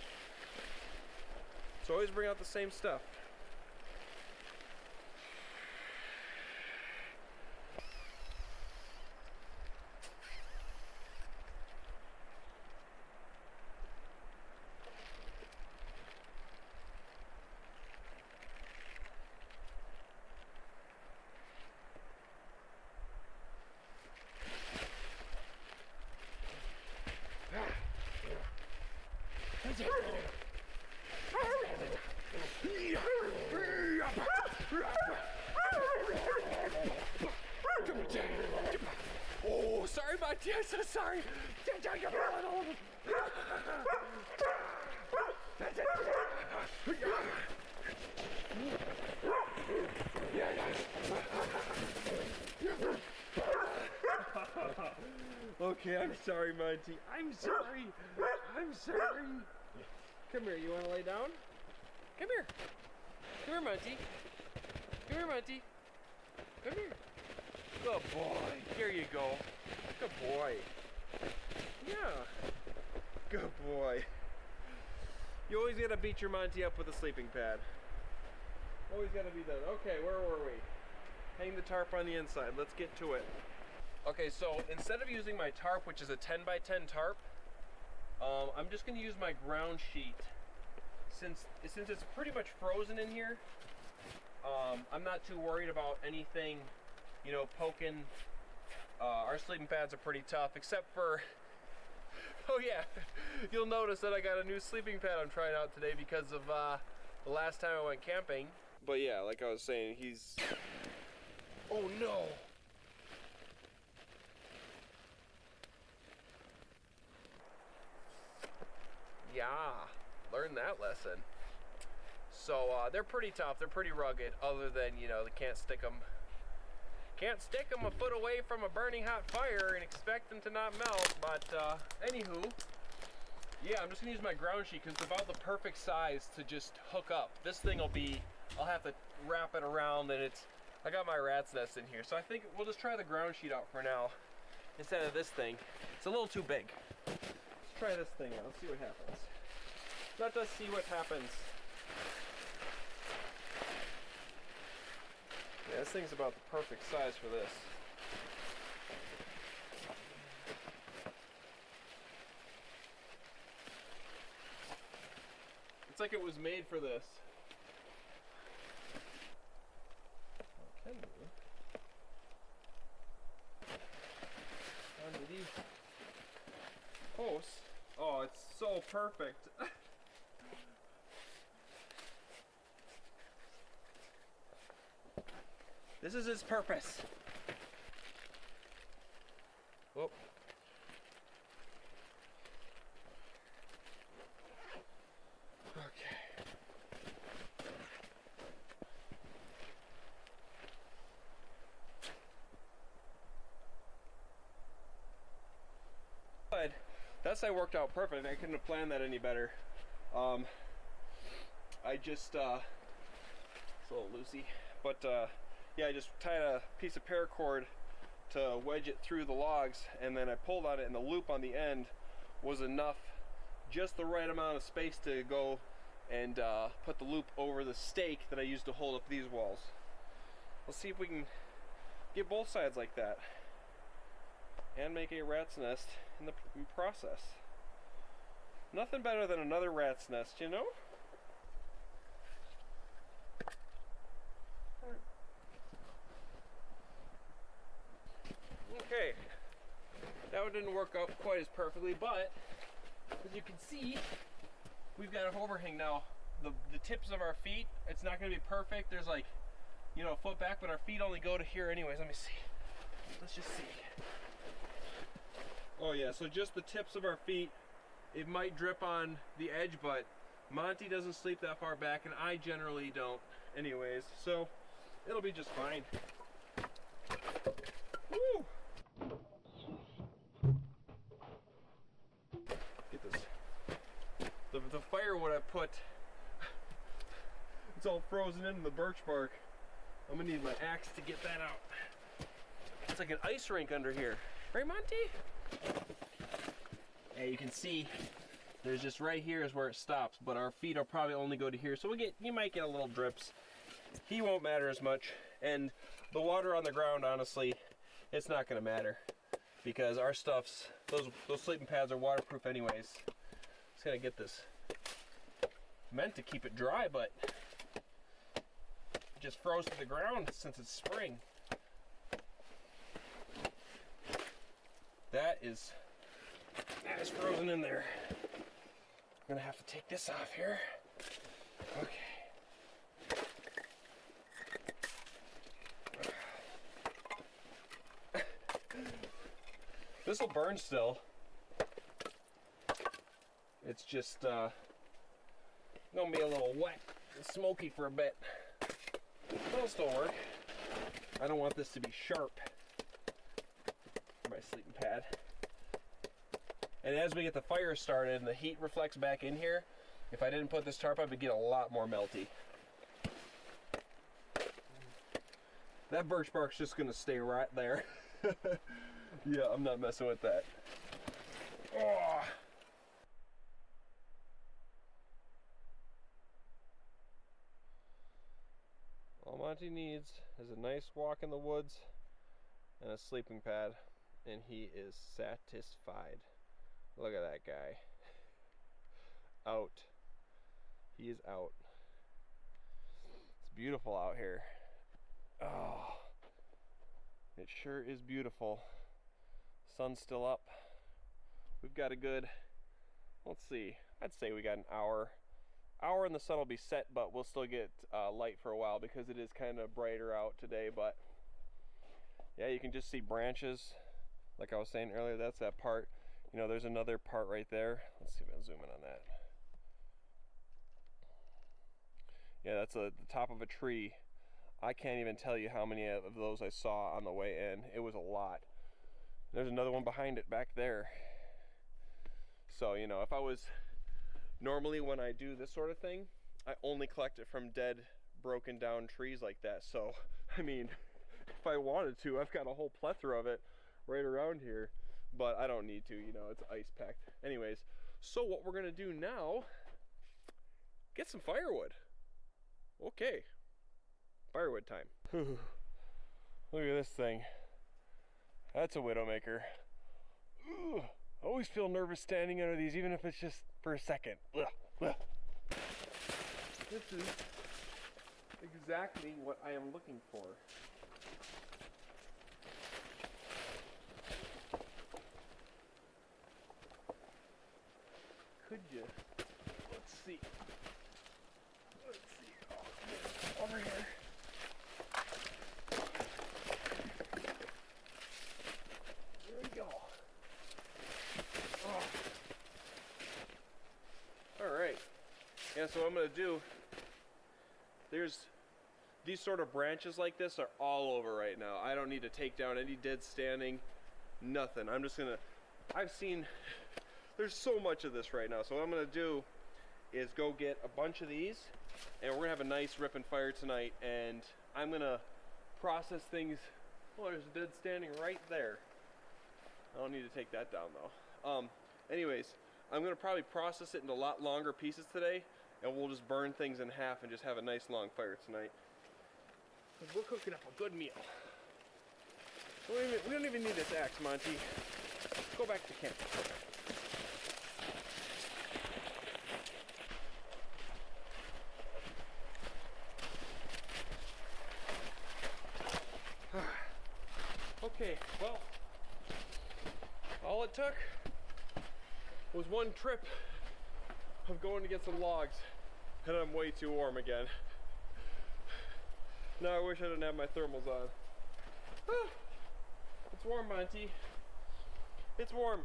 So always bring out the same stuff. Oh, sorry, Monty. I'm so sorry. Okay, I'm sorry, Monty. I'm sorry. I'm sorry. Come here. You want to lay down? Come here. Come here, Monty. Come here, Monty. Come here. Good boy. Here you go. Good boy. Yeah. Good boy. You always gotta beat your Monty up with a sleeping pad. Always gotta be done. Okay, where were we? Hang the tarp on the inside. Let's get to it. Okay, so instead of using my tarp, which is a 10 by 10 tarp, I'm just gonna use my ground sheet. Since it's pretty much frozen in here, I'm not too worried about anything, you know, poking. Our sleeping pads are pretty tough, except for, oh yeah, you'll notice that I got a new sleeping pad I'm trying out today because of the last time I went camping. But yeah, like I was saying, he's, oh no. Yeah, learned that lesson. So they're pretty tough, they're pretty rugged, other than, you know, they can't stick them a foot away from a burning hot fire and expect them to not melt. But anywho, yeah, I'm just gonna use my ground sheet because it's about the perfect size to just hook up. This thing will be, I'll have to wrap it around, and I got my rat's nest in here. So I think we'll just try the ground sheet out for now instead of this thing. It's a little too big. Let's try this thing out, let's see what happens. Let us see what happens. Yeah, this thing's about the perfect size for this. It's like it was made for this. Can we? Under these posts. Oh, it's so perfect. This is its purpose. Whoop. Okay. But that side worked out perfect. I couldn't have planned that any better. I just it's a little loosey, but yeah, I just tied a piece of paracord to wedge it through the logs, and then I pulled on it, and the loop on the end was enough, just the right amount of space to go and put the loop over the stake that I used to hold up these walls. Let's see if we can get both sides like that and make a rat's nest in the process. Nothing better than another rat's nest, you know? Okay, that one didn't work out quite as perfectly, but as you can see, we've got an overhang now. The tips of our feet, it's not going to be perfect. There's like, you know, a foot back, but our feet only go to here anyways. Let me see. Let's just see. Oh yeah, so just the tips of our feet. It might drip on the edge, but Monty doesn't sleep that far back, and I generally don't anyways, so it'll be just fine. Woo! Get this. The firewood I put, it's all frozen into the birch bark. I'm gonna need my axe to get that out. It's like an ice rink under here. Right, Monty? Yeah, you can see there's just right here is where it stops, but our feet will probably only go to here, so you might get a little drips. He won't matter as much, and the water on the ground, honestly, it's not gonna matter because our stuff's, those sleeping pads are waterproof anyways. Just gotta get this. Meant to keep it dry, but it just froze to the ground since it's spring. That is frozen in there. gonna have to take this off here. Okay. This will burn still. It's just gonna be a little wet and smoky for a bit. It'll still work. I don't want this to be sharp for my sleeping pad. And as we get the fire started and the heat reflects back in here, if I didn't put this tarp up, it'd get a lot more melty. That birch bark's just gonna stay right there. Yeah, I'm not messing with that. Oh. All Monty needs is a nice walk in the woods and a sleeping pad, and he is satisfied. Look at that guy. Out. He is out. It's beautiful out here. Oh, it sure is beautiful. Sun's still up. We've got a good, let's see, I'd say we got an hour and the sun will be set, but we'll still get light for a while because it is kind of brighter out today. But yeah, you can just see branches like I was saying earlier. That's that part. You know, there's another part right there. Let's see if I can zoom in on that. Yeah, that's the top of a tree. I can't even tell you how many of those I saw on the way in. It was a lot. There's another one behind it back there. So, you know, if I was normally when I do this sort of thing, I only collect it from dead, broken down trees like that. So, I mean, if I wanted to, I've got a whole plethora of it right around here, but I don't need to, you know, it's ice packed. Anyways, so what we're gonna do now, get some firewood. Okay, firewood time. Look at this thing. That's a Widowmaker. Ugh. I always feel nervous standing under these, even if it's just for a second. Ugh. Ugh. This is exactly what I am looking for. Could you? Let's see. Let's see. Oh, over here. There we go. Alright, yeah, so what I'm going to do, these sort of branches like this are all over right now. I don't need to take down any dead standing, nothing. I'm just going to, there's so much of this right now. So what I'm going to do is go get a bunch of these, and we're going to have a nice ripping fire tonight, and I'm going to process things. Oh, there's a dead standing right there. I don't need to take that down though. Anyways, I'm going to probably process it into a lot longer pieces today, and we'll just burn things in half and just have a nice long fire tonight. We're cooking up a good meal. We don't even need this axe, Monty. Let's go back to camp. Okay, well, all it took was one trip of going to get some logs, and I'm way too warm again. Now I wish I didn't have my thermals on. It's warm, Monty. It's warm.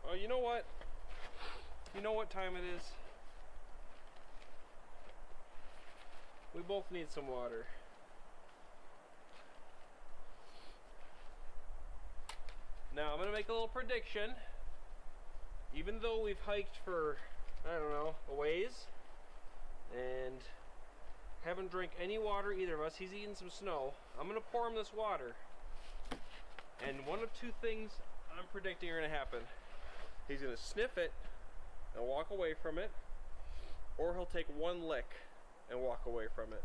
Oh, you know what? You know what time it is? We both need some water. Now I'm gonna make a little prediction. Even though we've hiked for, I don't know, a ways, and haven't drank any water, either of us, he's eaten some snow, I'm gonna pour him this water. And one of two things I'm predicting are gonna happen. He's gonna sniff it and walk away from it, or he'll take one lick and walk away from it.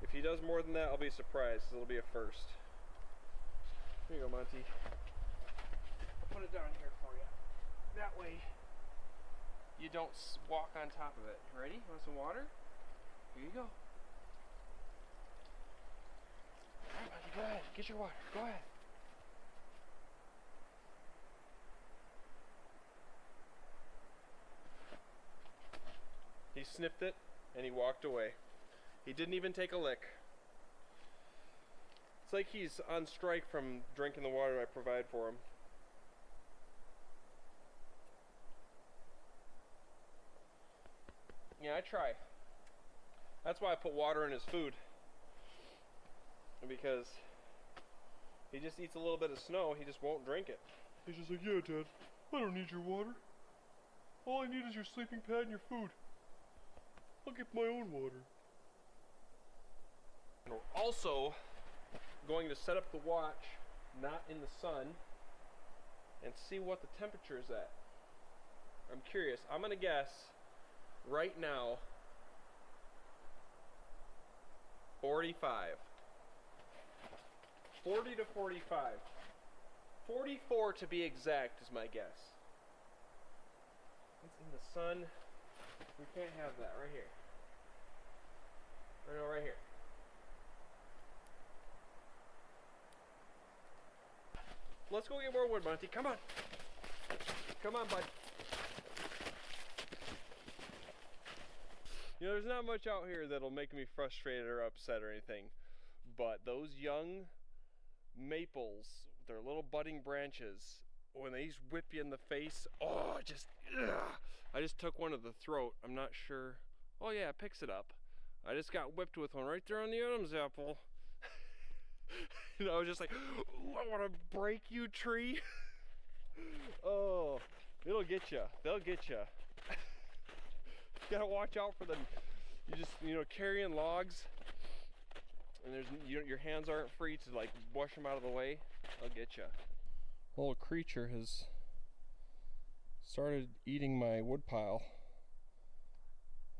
If he does more than that, I'll be surprised. It'll be a first. Here you go, Monty. I'll put it down here for you. That way you don't walk on top of it. Ready? Want some water? Here you go. Alright, Monty, go ahead. Get your water. Go ahead. sniffed it and he walked away. He didn't even take a lick. It's like he's on strike from drinking the water I provide for him. Yeah, I try. That's why I put water in his food. Because he just eats a little bit of snow, he just won't drink it.
He's just like, yeah, Dad, I don't need your water. All I need is your sleeping pad and your food. I'll get my own water.
And we're also going to set up the watch not in the sun and see what the temperature is at. I'm curious. I'm gonna guess right now 45. 40 to 45. 44 to be exact is my guess. It's in the sun. We can't have that right here. No, right here. Let's go get more wood, Monty. Come on. Come on, bud. You know, there's not much out here that'll make me frustrated or upset or anything, but those young maples, their little budding branches, when they whip you in the face, oh, just, ugh. I just took one to the throat. I'm not sure. Oh yeah, it picks it up. I just got whipped with one right there on the Adam's apple. And I was just like, I want to break you, tree. Oh, it'll get you. They'll get you. You gotta watch out for them. You just, you know, carrying logs, and there's your hands aren't free to like wash them out of the way. They'll get you. Little creature has started eating my wood pile.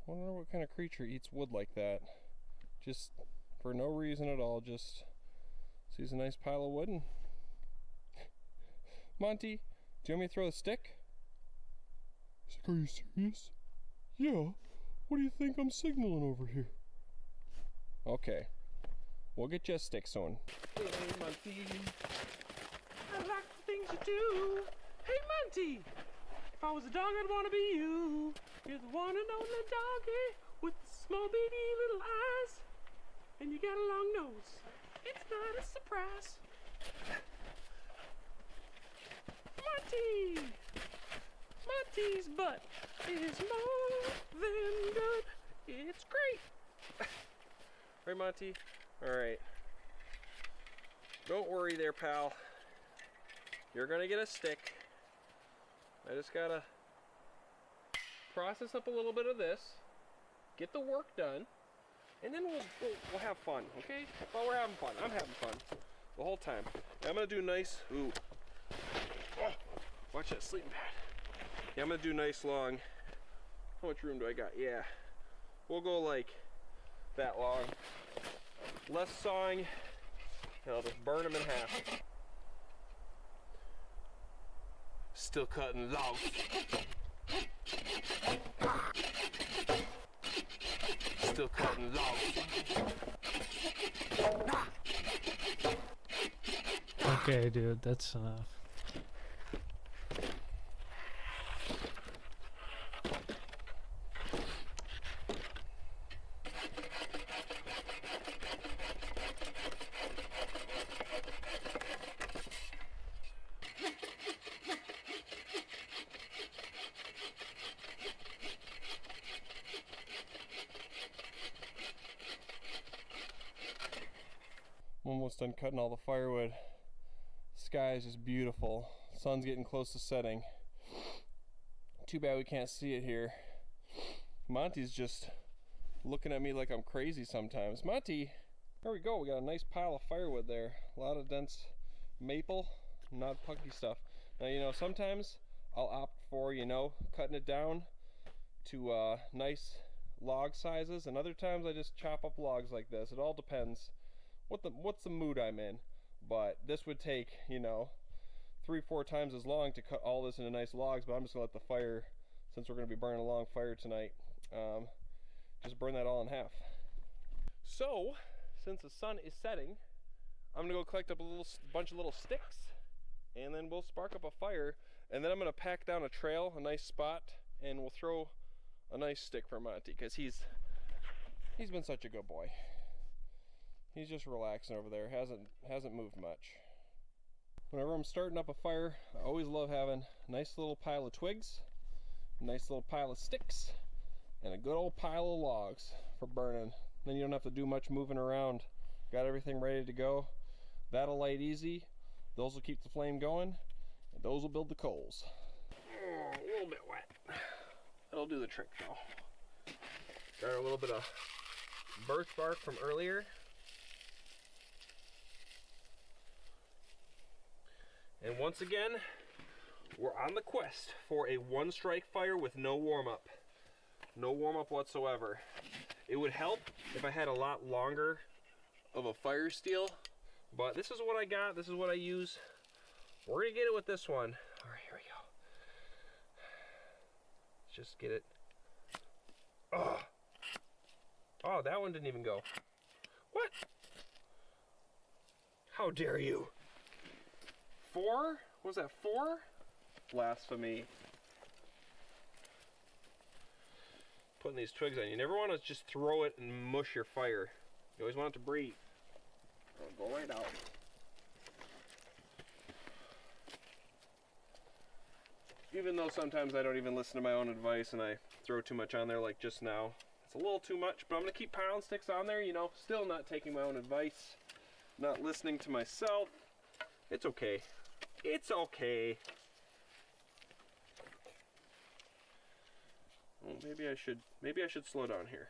I wonder what kind of creature eats wood like that. Just for no reason at all, just sees a nice pile of wood and Monty, do you want me to throw the stick?
He's like, are you serious? Yeah. What do you think I'm signaling over here?
Okay. We'll get you a stick soon.
Hey, Monty. I like the things you do. Hey, Monty. If I was a dog, I'd want to be you. You're the one and only doggy with the small beady little eyes. And you got a long nose. It's not a surprise. Monty! Monty's butt is more than good. It's great.
Right, Monty? Alright. Don't worry there, pal. You're gonna get a stick. I just gotta process up a little bit of this, get the work done, and then we'll have fun, okay? Well, we're having fun. I'm having fun the whole time. And I'm gonna do nice. Ooh. Oh, watch that sleeping pad. Yeah, I'm gonna do nice long. How much room do I got? Yeah. We'll go like that long. Less sawing, and I'll just burn them in half. Still cutting logs. Still cutting logs.
Okay, dude, that's enough.
I'm almost done cutting all the firewood. Sky is just beautiful. Sun's getting close to setting. Too bad we can't see it here. Monty's just looking at me like I'm crazy sometimes. Monty, there we go. We got a nice pile of firewood there. A lot of dense maple, not punky stuff. Now, you know, sometimes I'll opt for, you know, cutting it down to nice log sizes, and other times I just chop up logs like this. It all depends what's the mood I'm in. But this would take, you know, 3-4 times as long to cut all this into nice logs, but I'm just gonna let the fire, since we're gonna be burning a long fire tonight, just burn that all in half. So, since the sun is setting, I'm gonna go collect up a bunch of little sticks, and then we'll spark up a fire, and then I'm gonna pack down a trail, a nice spot, and we'll throw a nice stick for Monty, because he's been such a good boy. He's just relaxing over there, hasn't moved much. Whenever I'm starting up a fire, I always love having a nice little pile of twigs, a nice little pile of sticks, and a good old pile of logs for burning. Then you don't have to do much moving around. Got everything ready to go. That'll light easy. Those will keep the flame going, and those will build the coals. Oh, a little bit wet. That'll do the trick though. Got a little bit of birch bark from earlier. And once again, we're on the quest for a one-strike fire with no warm-up. No warm-up whatsoever. It would help if I had a lot longer of a fire steel, but this is what I got, this is what I use. We're gonna get it with this one. All right, here we go. Let's just get it. Oh, that one didn't even go. What? How dare you? 4? What was that, 4? Blasphemy. Putting these twigs on. You never want to just throw it and mush your fire. You always want it to breathe. It'll go right out. Even though sometimes I don't even listen to my own advice and I throw too much on there like just now. It's a little too much, but I'm going to keep piling sticks on there, you know, still not taking my own advice, not listening to myself. It's okay. It's okay. Well, maybe I should slow down here.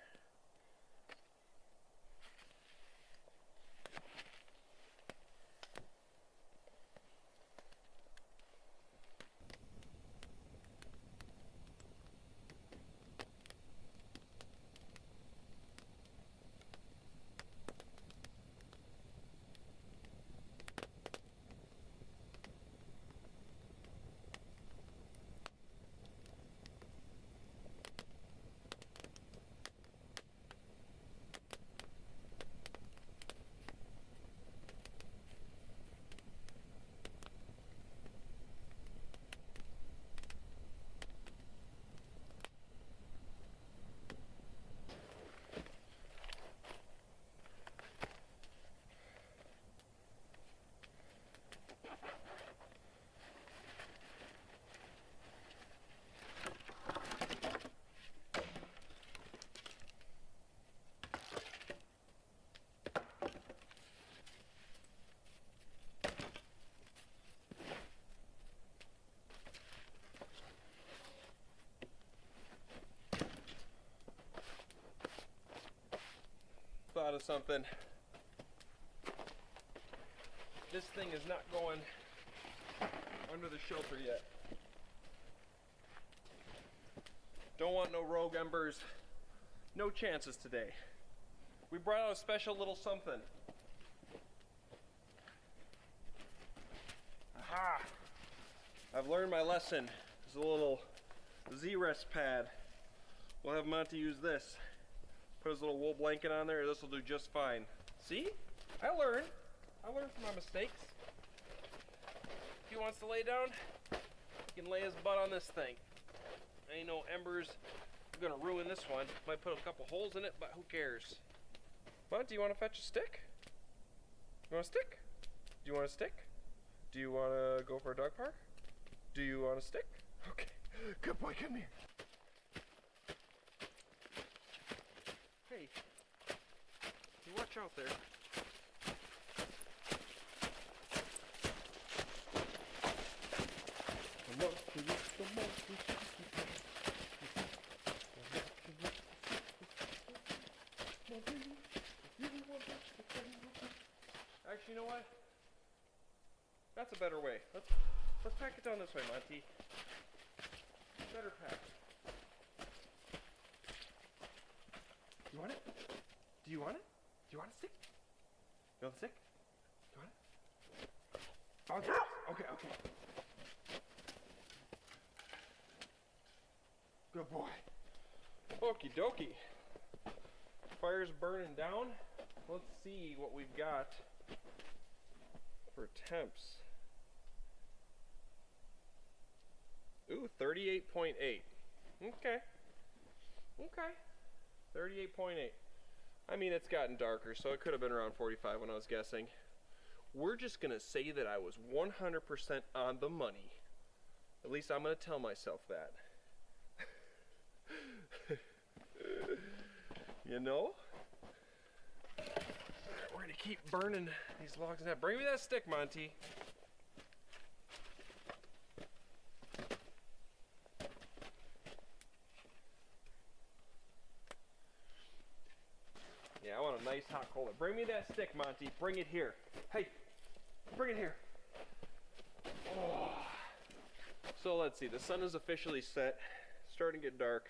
Thought of something. This thing is not going under the shelter yet. Don't want no rogue embers. No chances today. We brought out a special little something. Aha! I've learned my lesson. There's a little Z-rest pad. We'll have Monty use this. Put his little wool blanket on there, this will do just fine. See? I learned from my mistakes. If he wants to lay down, he can lay his butt on this thing. Ain't no embers gonna ruin this one. Might put a couple holes in it, but who cares? But do you want to fetch a stick? You want a stick? Do you want a stick? Do you want to go for a dog park? Do you want a stick? Okay, good boy, come here. Hey, you watch out there. Actually, you know what? That's a better way. Let's pack it down this way, Monty. Better pack. You want it? Do you want it? Do you want a stick? You want a stick? Do you want it? Okay, okay. Good boy. Okie dokie. Fire's burning down. Let's see what we've got for temps. Ooh, 38.8. Okay. 38.8. I mean, it's gotten darker, so it could have been around 45 when I was guessing. We're just gonna say that I was 100% on the money. At least I'm gonna tell myself that. You know? We're gonna keep burning these logs now. Bring me that stick, Monty. Yeah, I want a nice hot cola. Bring me that stick, Monty. Bring it here. Hey, bring it here. Oh. So let's see. The sun is officially set. It's starting to get dark.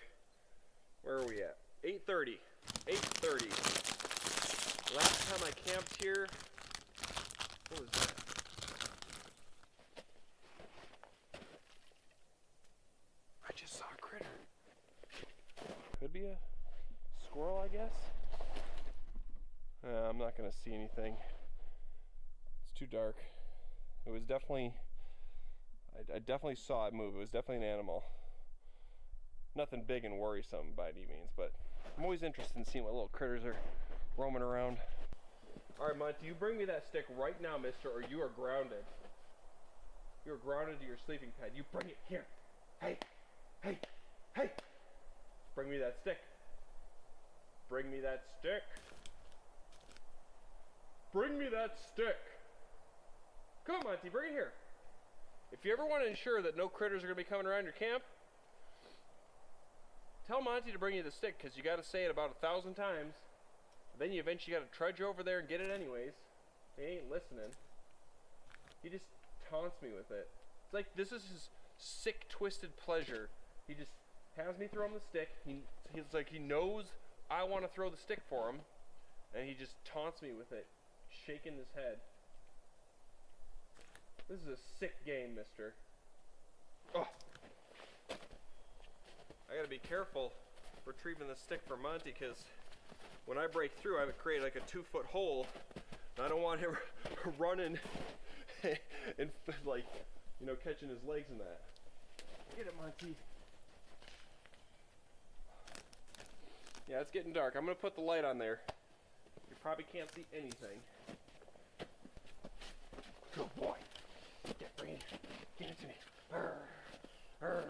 Where are we at? 8:30. 8:30. Last time I camped here, what was that? I just saw a critter. Could be a squirrel, I guess. I'm not gonna see anything. It's too dark. It was definitely, I definitely saw it move. It was definitely an animal. Nothing big and worrisome by any means, but I'm always interested in seeing what little critters are roaming around. All right, Monty, you bring me that stick right now, mister, or you are grounded. You are grounded to your sleeping pad. You bring it here. Hey, hey, hey. Bring me that stick. Bring me that stick. Bring me that stick. Come on, Monty, bring it here. If you ever want to ensure that no critters are going to be coming around your camp, tell Monty to bring you the stick, because you got to say it about 1,000 times. Then you eventually got to trudge over there and get it anyways. He ain't listening. He just taunts me with it. It's like this is his sick, twisted pleasure. He just has me throw him the stick. He's like he knows I want to throw the stick for him, and he just taunts me with it, shaking his head. This is a sick game, mister. Oh. I gotta be careful retrieving the stick for Monty, because when I break through, I would create like a 2-foot hole. And I don't want him running and like, you know, catching his legs in that. Get it, Monty. Yeah, it's getting dark. I'm gonna put the light on there. You probably can't see anything. Good boy. Yeah, bring it. Give it to me. Arr, arr,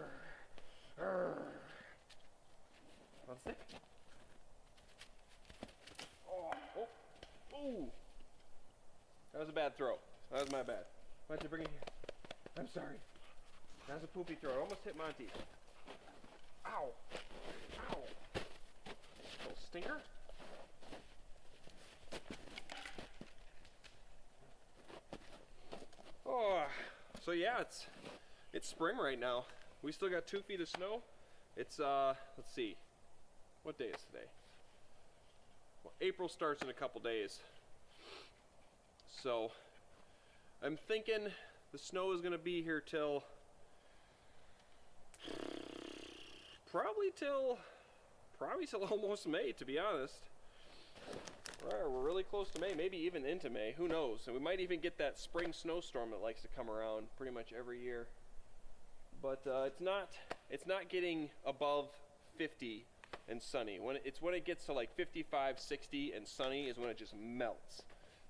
arr. Want a stick? Oh, oh, ooh. That was a bad throw. That was my bad. Why don't you bring it here? I'm sorry. That was a poopy throw. It almost hit Monty. Ow. Ow. Little stinker. Oh, so yeah, it's spring right now. We still got 2 feet of snow. It's let's see, what day is today? Well, April starts in a couple days. So I'm thinking the snow is gonna be here till probably till almost May, to be honest. We're really close to May, maybe even into May, who knows? And we might even get that spring snowstorm that likes to come around pretty much every year. But it's not getting above 50 and sunny. When it gets to like 55, 60 and sunny is when it just melts.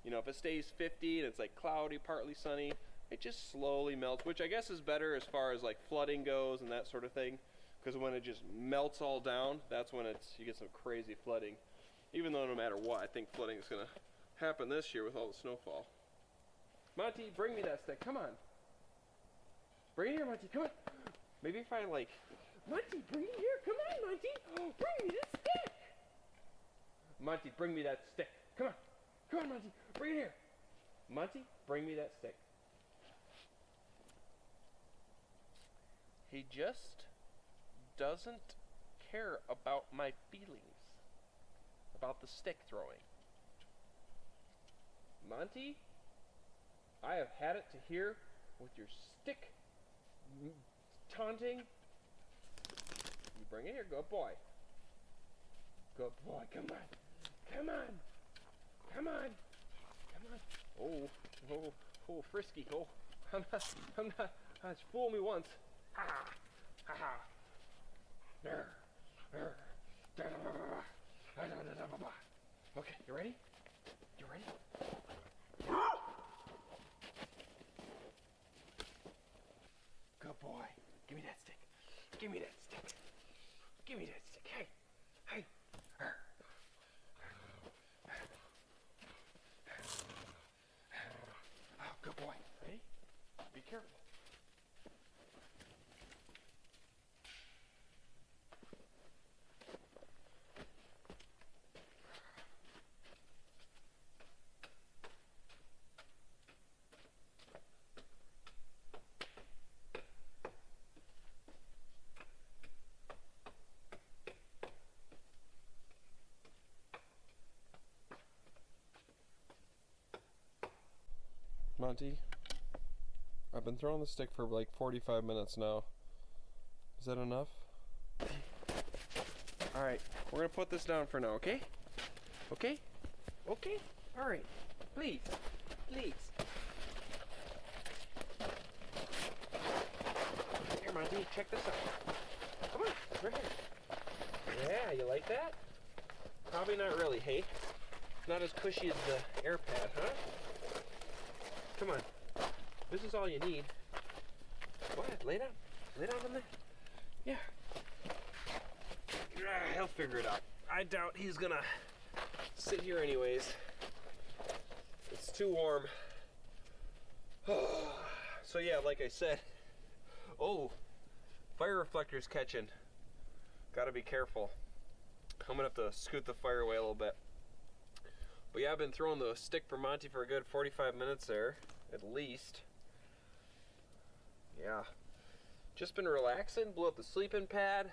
You know, if it stays 50 and it's like cloudy, partly sunny, it just slowly melts, which I guess is better as far as like flooding goes and that sort of thing. Because when it just melts all down, that's when you get some crazy flooding. Even though no matter what, I think flooding is going to happen this year with all the snowfall. Monty, bring me that stick. Come on. Bring it here, Monty. Come on. Maybe if I like... Monty, bring it here. Come on, Monty. Oh, bring me the stick. Monty, bring me that stick. Come on. Come on, Monty. Bring it here. Monty, bring me that stick. He just doesn't care about my feelings about the stick throwing. Monty, I have had it to here with your stick taunting. You bring it here, good boy. Good boy, come on. Come on. Come on. Come on. Oh, frisky. Oh, I'm not, just fool me once. Ha ha. Ha ha. Give me that stick. Hey. Hey. Oh, good boy. Ready? Be careful. Monty, I've been throwing the stick for like 45 minutes now. Is that enough? Alright, we're gonna put this down for now, okay? Okay? Okay? Alright. Please. Please. Here, Monty, check this out. Come on, right here. Yeah, you like that? Probably not really, hey? Not as cushy as the air pad, huh? Come on. This is all you need. Go ahead, lay down. Lay down on there. Yeah. He'll figure it out. I doubt he's gonna sit here anyways. It's too warm. So yeah, like I said. Oh, fire reflector's catching. Gotta be careful. I'm gonna have to scoot the fire away a little bit. But yeah, I've been throwing the stick for Monty for a good 45 minutes there, at least. Yeah. Just been relaxing, blew up the sleeping pad.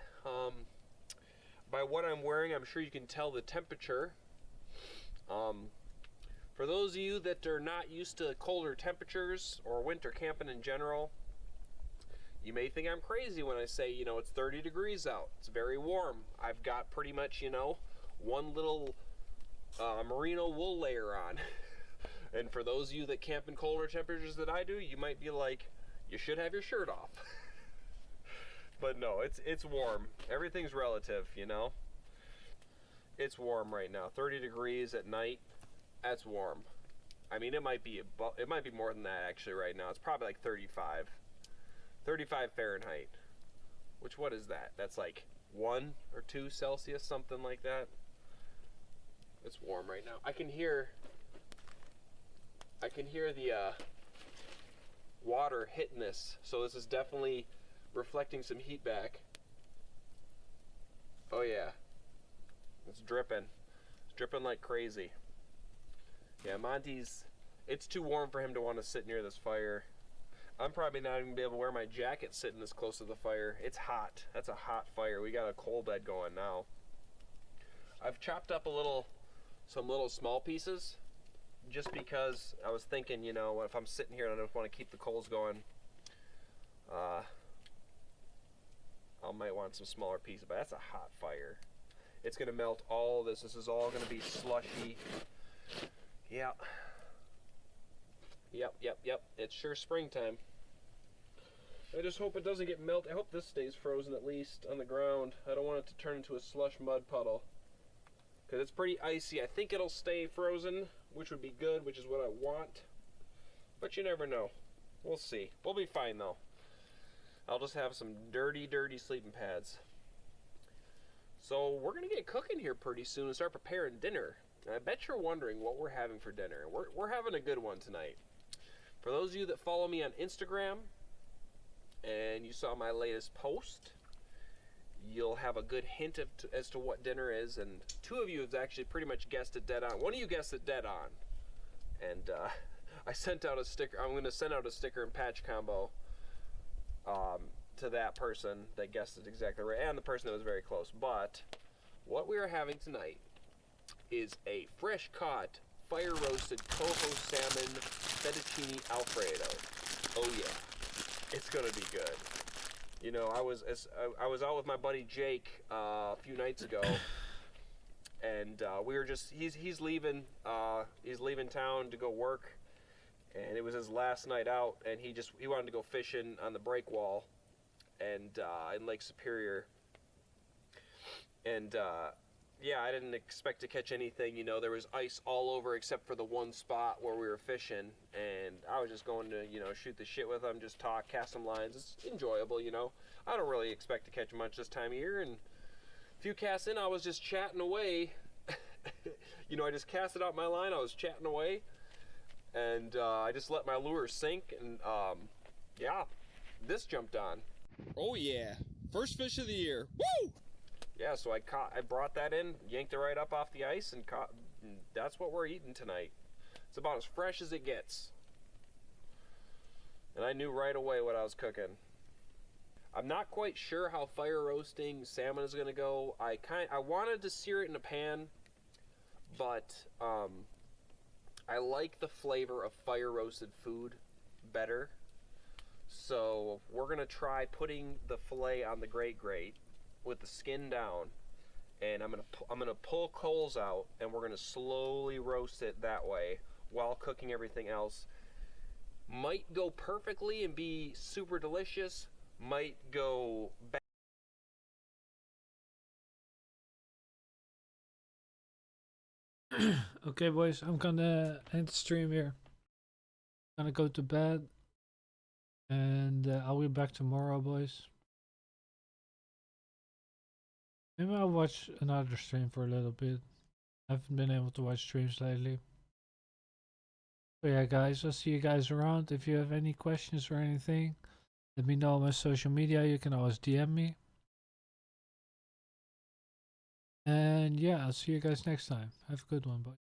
By what I'm wearing, I'm sure you can tell the temperature. For those of you that are not used to colder temperatures or winter camping in general, you may think I'm crazy when I say, you know, it's 30 degrees out. It's very warm. I've got pretty much, you know, one little merino wool layer on. And for those of you that camp in colder temperatures that I do, you might be like, you should have your shirt off. But no, it's warm. Everything's relative, you know. It's warm right now. 30 degrees at night. That's warm. I mean, it might be more than that actually right now. It's probably like 35. 35 Fahrenheit. Which, what is that? That's like 1 or 2 Celsius, something like that. It's warm right now. I can hear the water hitting this, so this is definitely reflecting some heat back. Oh yeah, it's dripping. It's dripping like crazy. Yeah, it's too warm for him to want to sit near this fire. I'm probably not even gonna be able to wear my jacket sitting this close to the fire. It's hot. That's a hot fire. We got a coal bed going now. I've chopped up some little small pieces, just because I was thinking, you know, if I'm sitting here and I just want to keep the coals going, I might want some smaller pieces, but that's a hot fire. It's gonna melt all this. This is all gonna be slushy. Yeah. Yep. It's sure springtime. I just hope it doesn't get melted. I hope this stays frozen at least on the ground. I don't want it to turn into a slush mud puddle, because it's pretty icy. I think it'll stay frozen, which would be good, which is what I want. But you never know. We'll see. We'll be fine though. I'll just have some dirty sleeping pads. So we're gonna get cooking here pretty soon and start preparing dinner. And I bet you're wondering what we're having for dinner. We're having a good one tonight. For those of you that follow me on Instagram and you saw my latest post, you'll have a good hint as to what dinner is, and 2 of you have actually pretty much guessed it dead on. 1 of you guessed it dead on, and I sent out a sticker. I'm going to send out a sticker and patch combo to that person that guessed it exactly right, and the person that was very close. But what we are having tonight is a fresh caught, fire roasted coho salmon fettuccine alfredo. Oh yeah, it's gonna be good. You know, I was out with my buddy Jake a few nights ago, and we were just he's leaving town to go work, and it was his last night out, and he wanted to go fishing on the breakwall, and in Lake Superior, and yeah, I didn't expect to catch anything. You know, there was ice all over except for the one spot where we were fishing, and I was just going to, you know, shoot the shit with them, just talk, cast some lines. It's enjoyable, you know. I don't really expect to catch much this time of year, and few casts in, I was just chatting away. You know, I just casted out my line, I was chatting away, and I just let my lure sink, and yeah, this jumped on.
Oh yeah, first fish of the year. Woo!
Yeah, so I brought that in, yanked it right up off the ice, and caught. And that's what we're eating tonight. It's about as fresh as it gets. And I knew right away what I was cooking. I'm not quite sure how fire roasting salmon is gonna go. I wanted to sear it in a pan, but I like the flavor of fire roasted food better. So we're gonna try putting the fillet on the grate with the skin down, and I'm gonna pull coals out, and we're gonna slowly roast it that way while cooking everything else. Might go perfectly and be super delicious. Might go bad.
Okay, boys, I'm gonna end the stream here. Gonna go to bed, and I'll be back tomorrow, boys. Maybe I'll watch another stream for a little bit. I haven't been able to watch streams lately. So yeah, guys, I'll see you guys around. If you have any questions or anything, let me know on my social media. You can always DM me. And yeah, I'll see you guys next time. Have a good one, boys.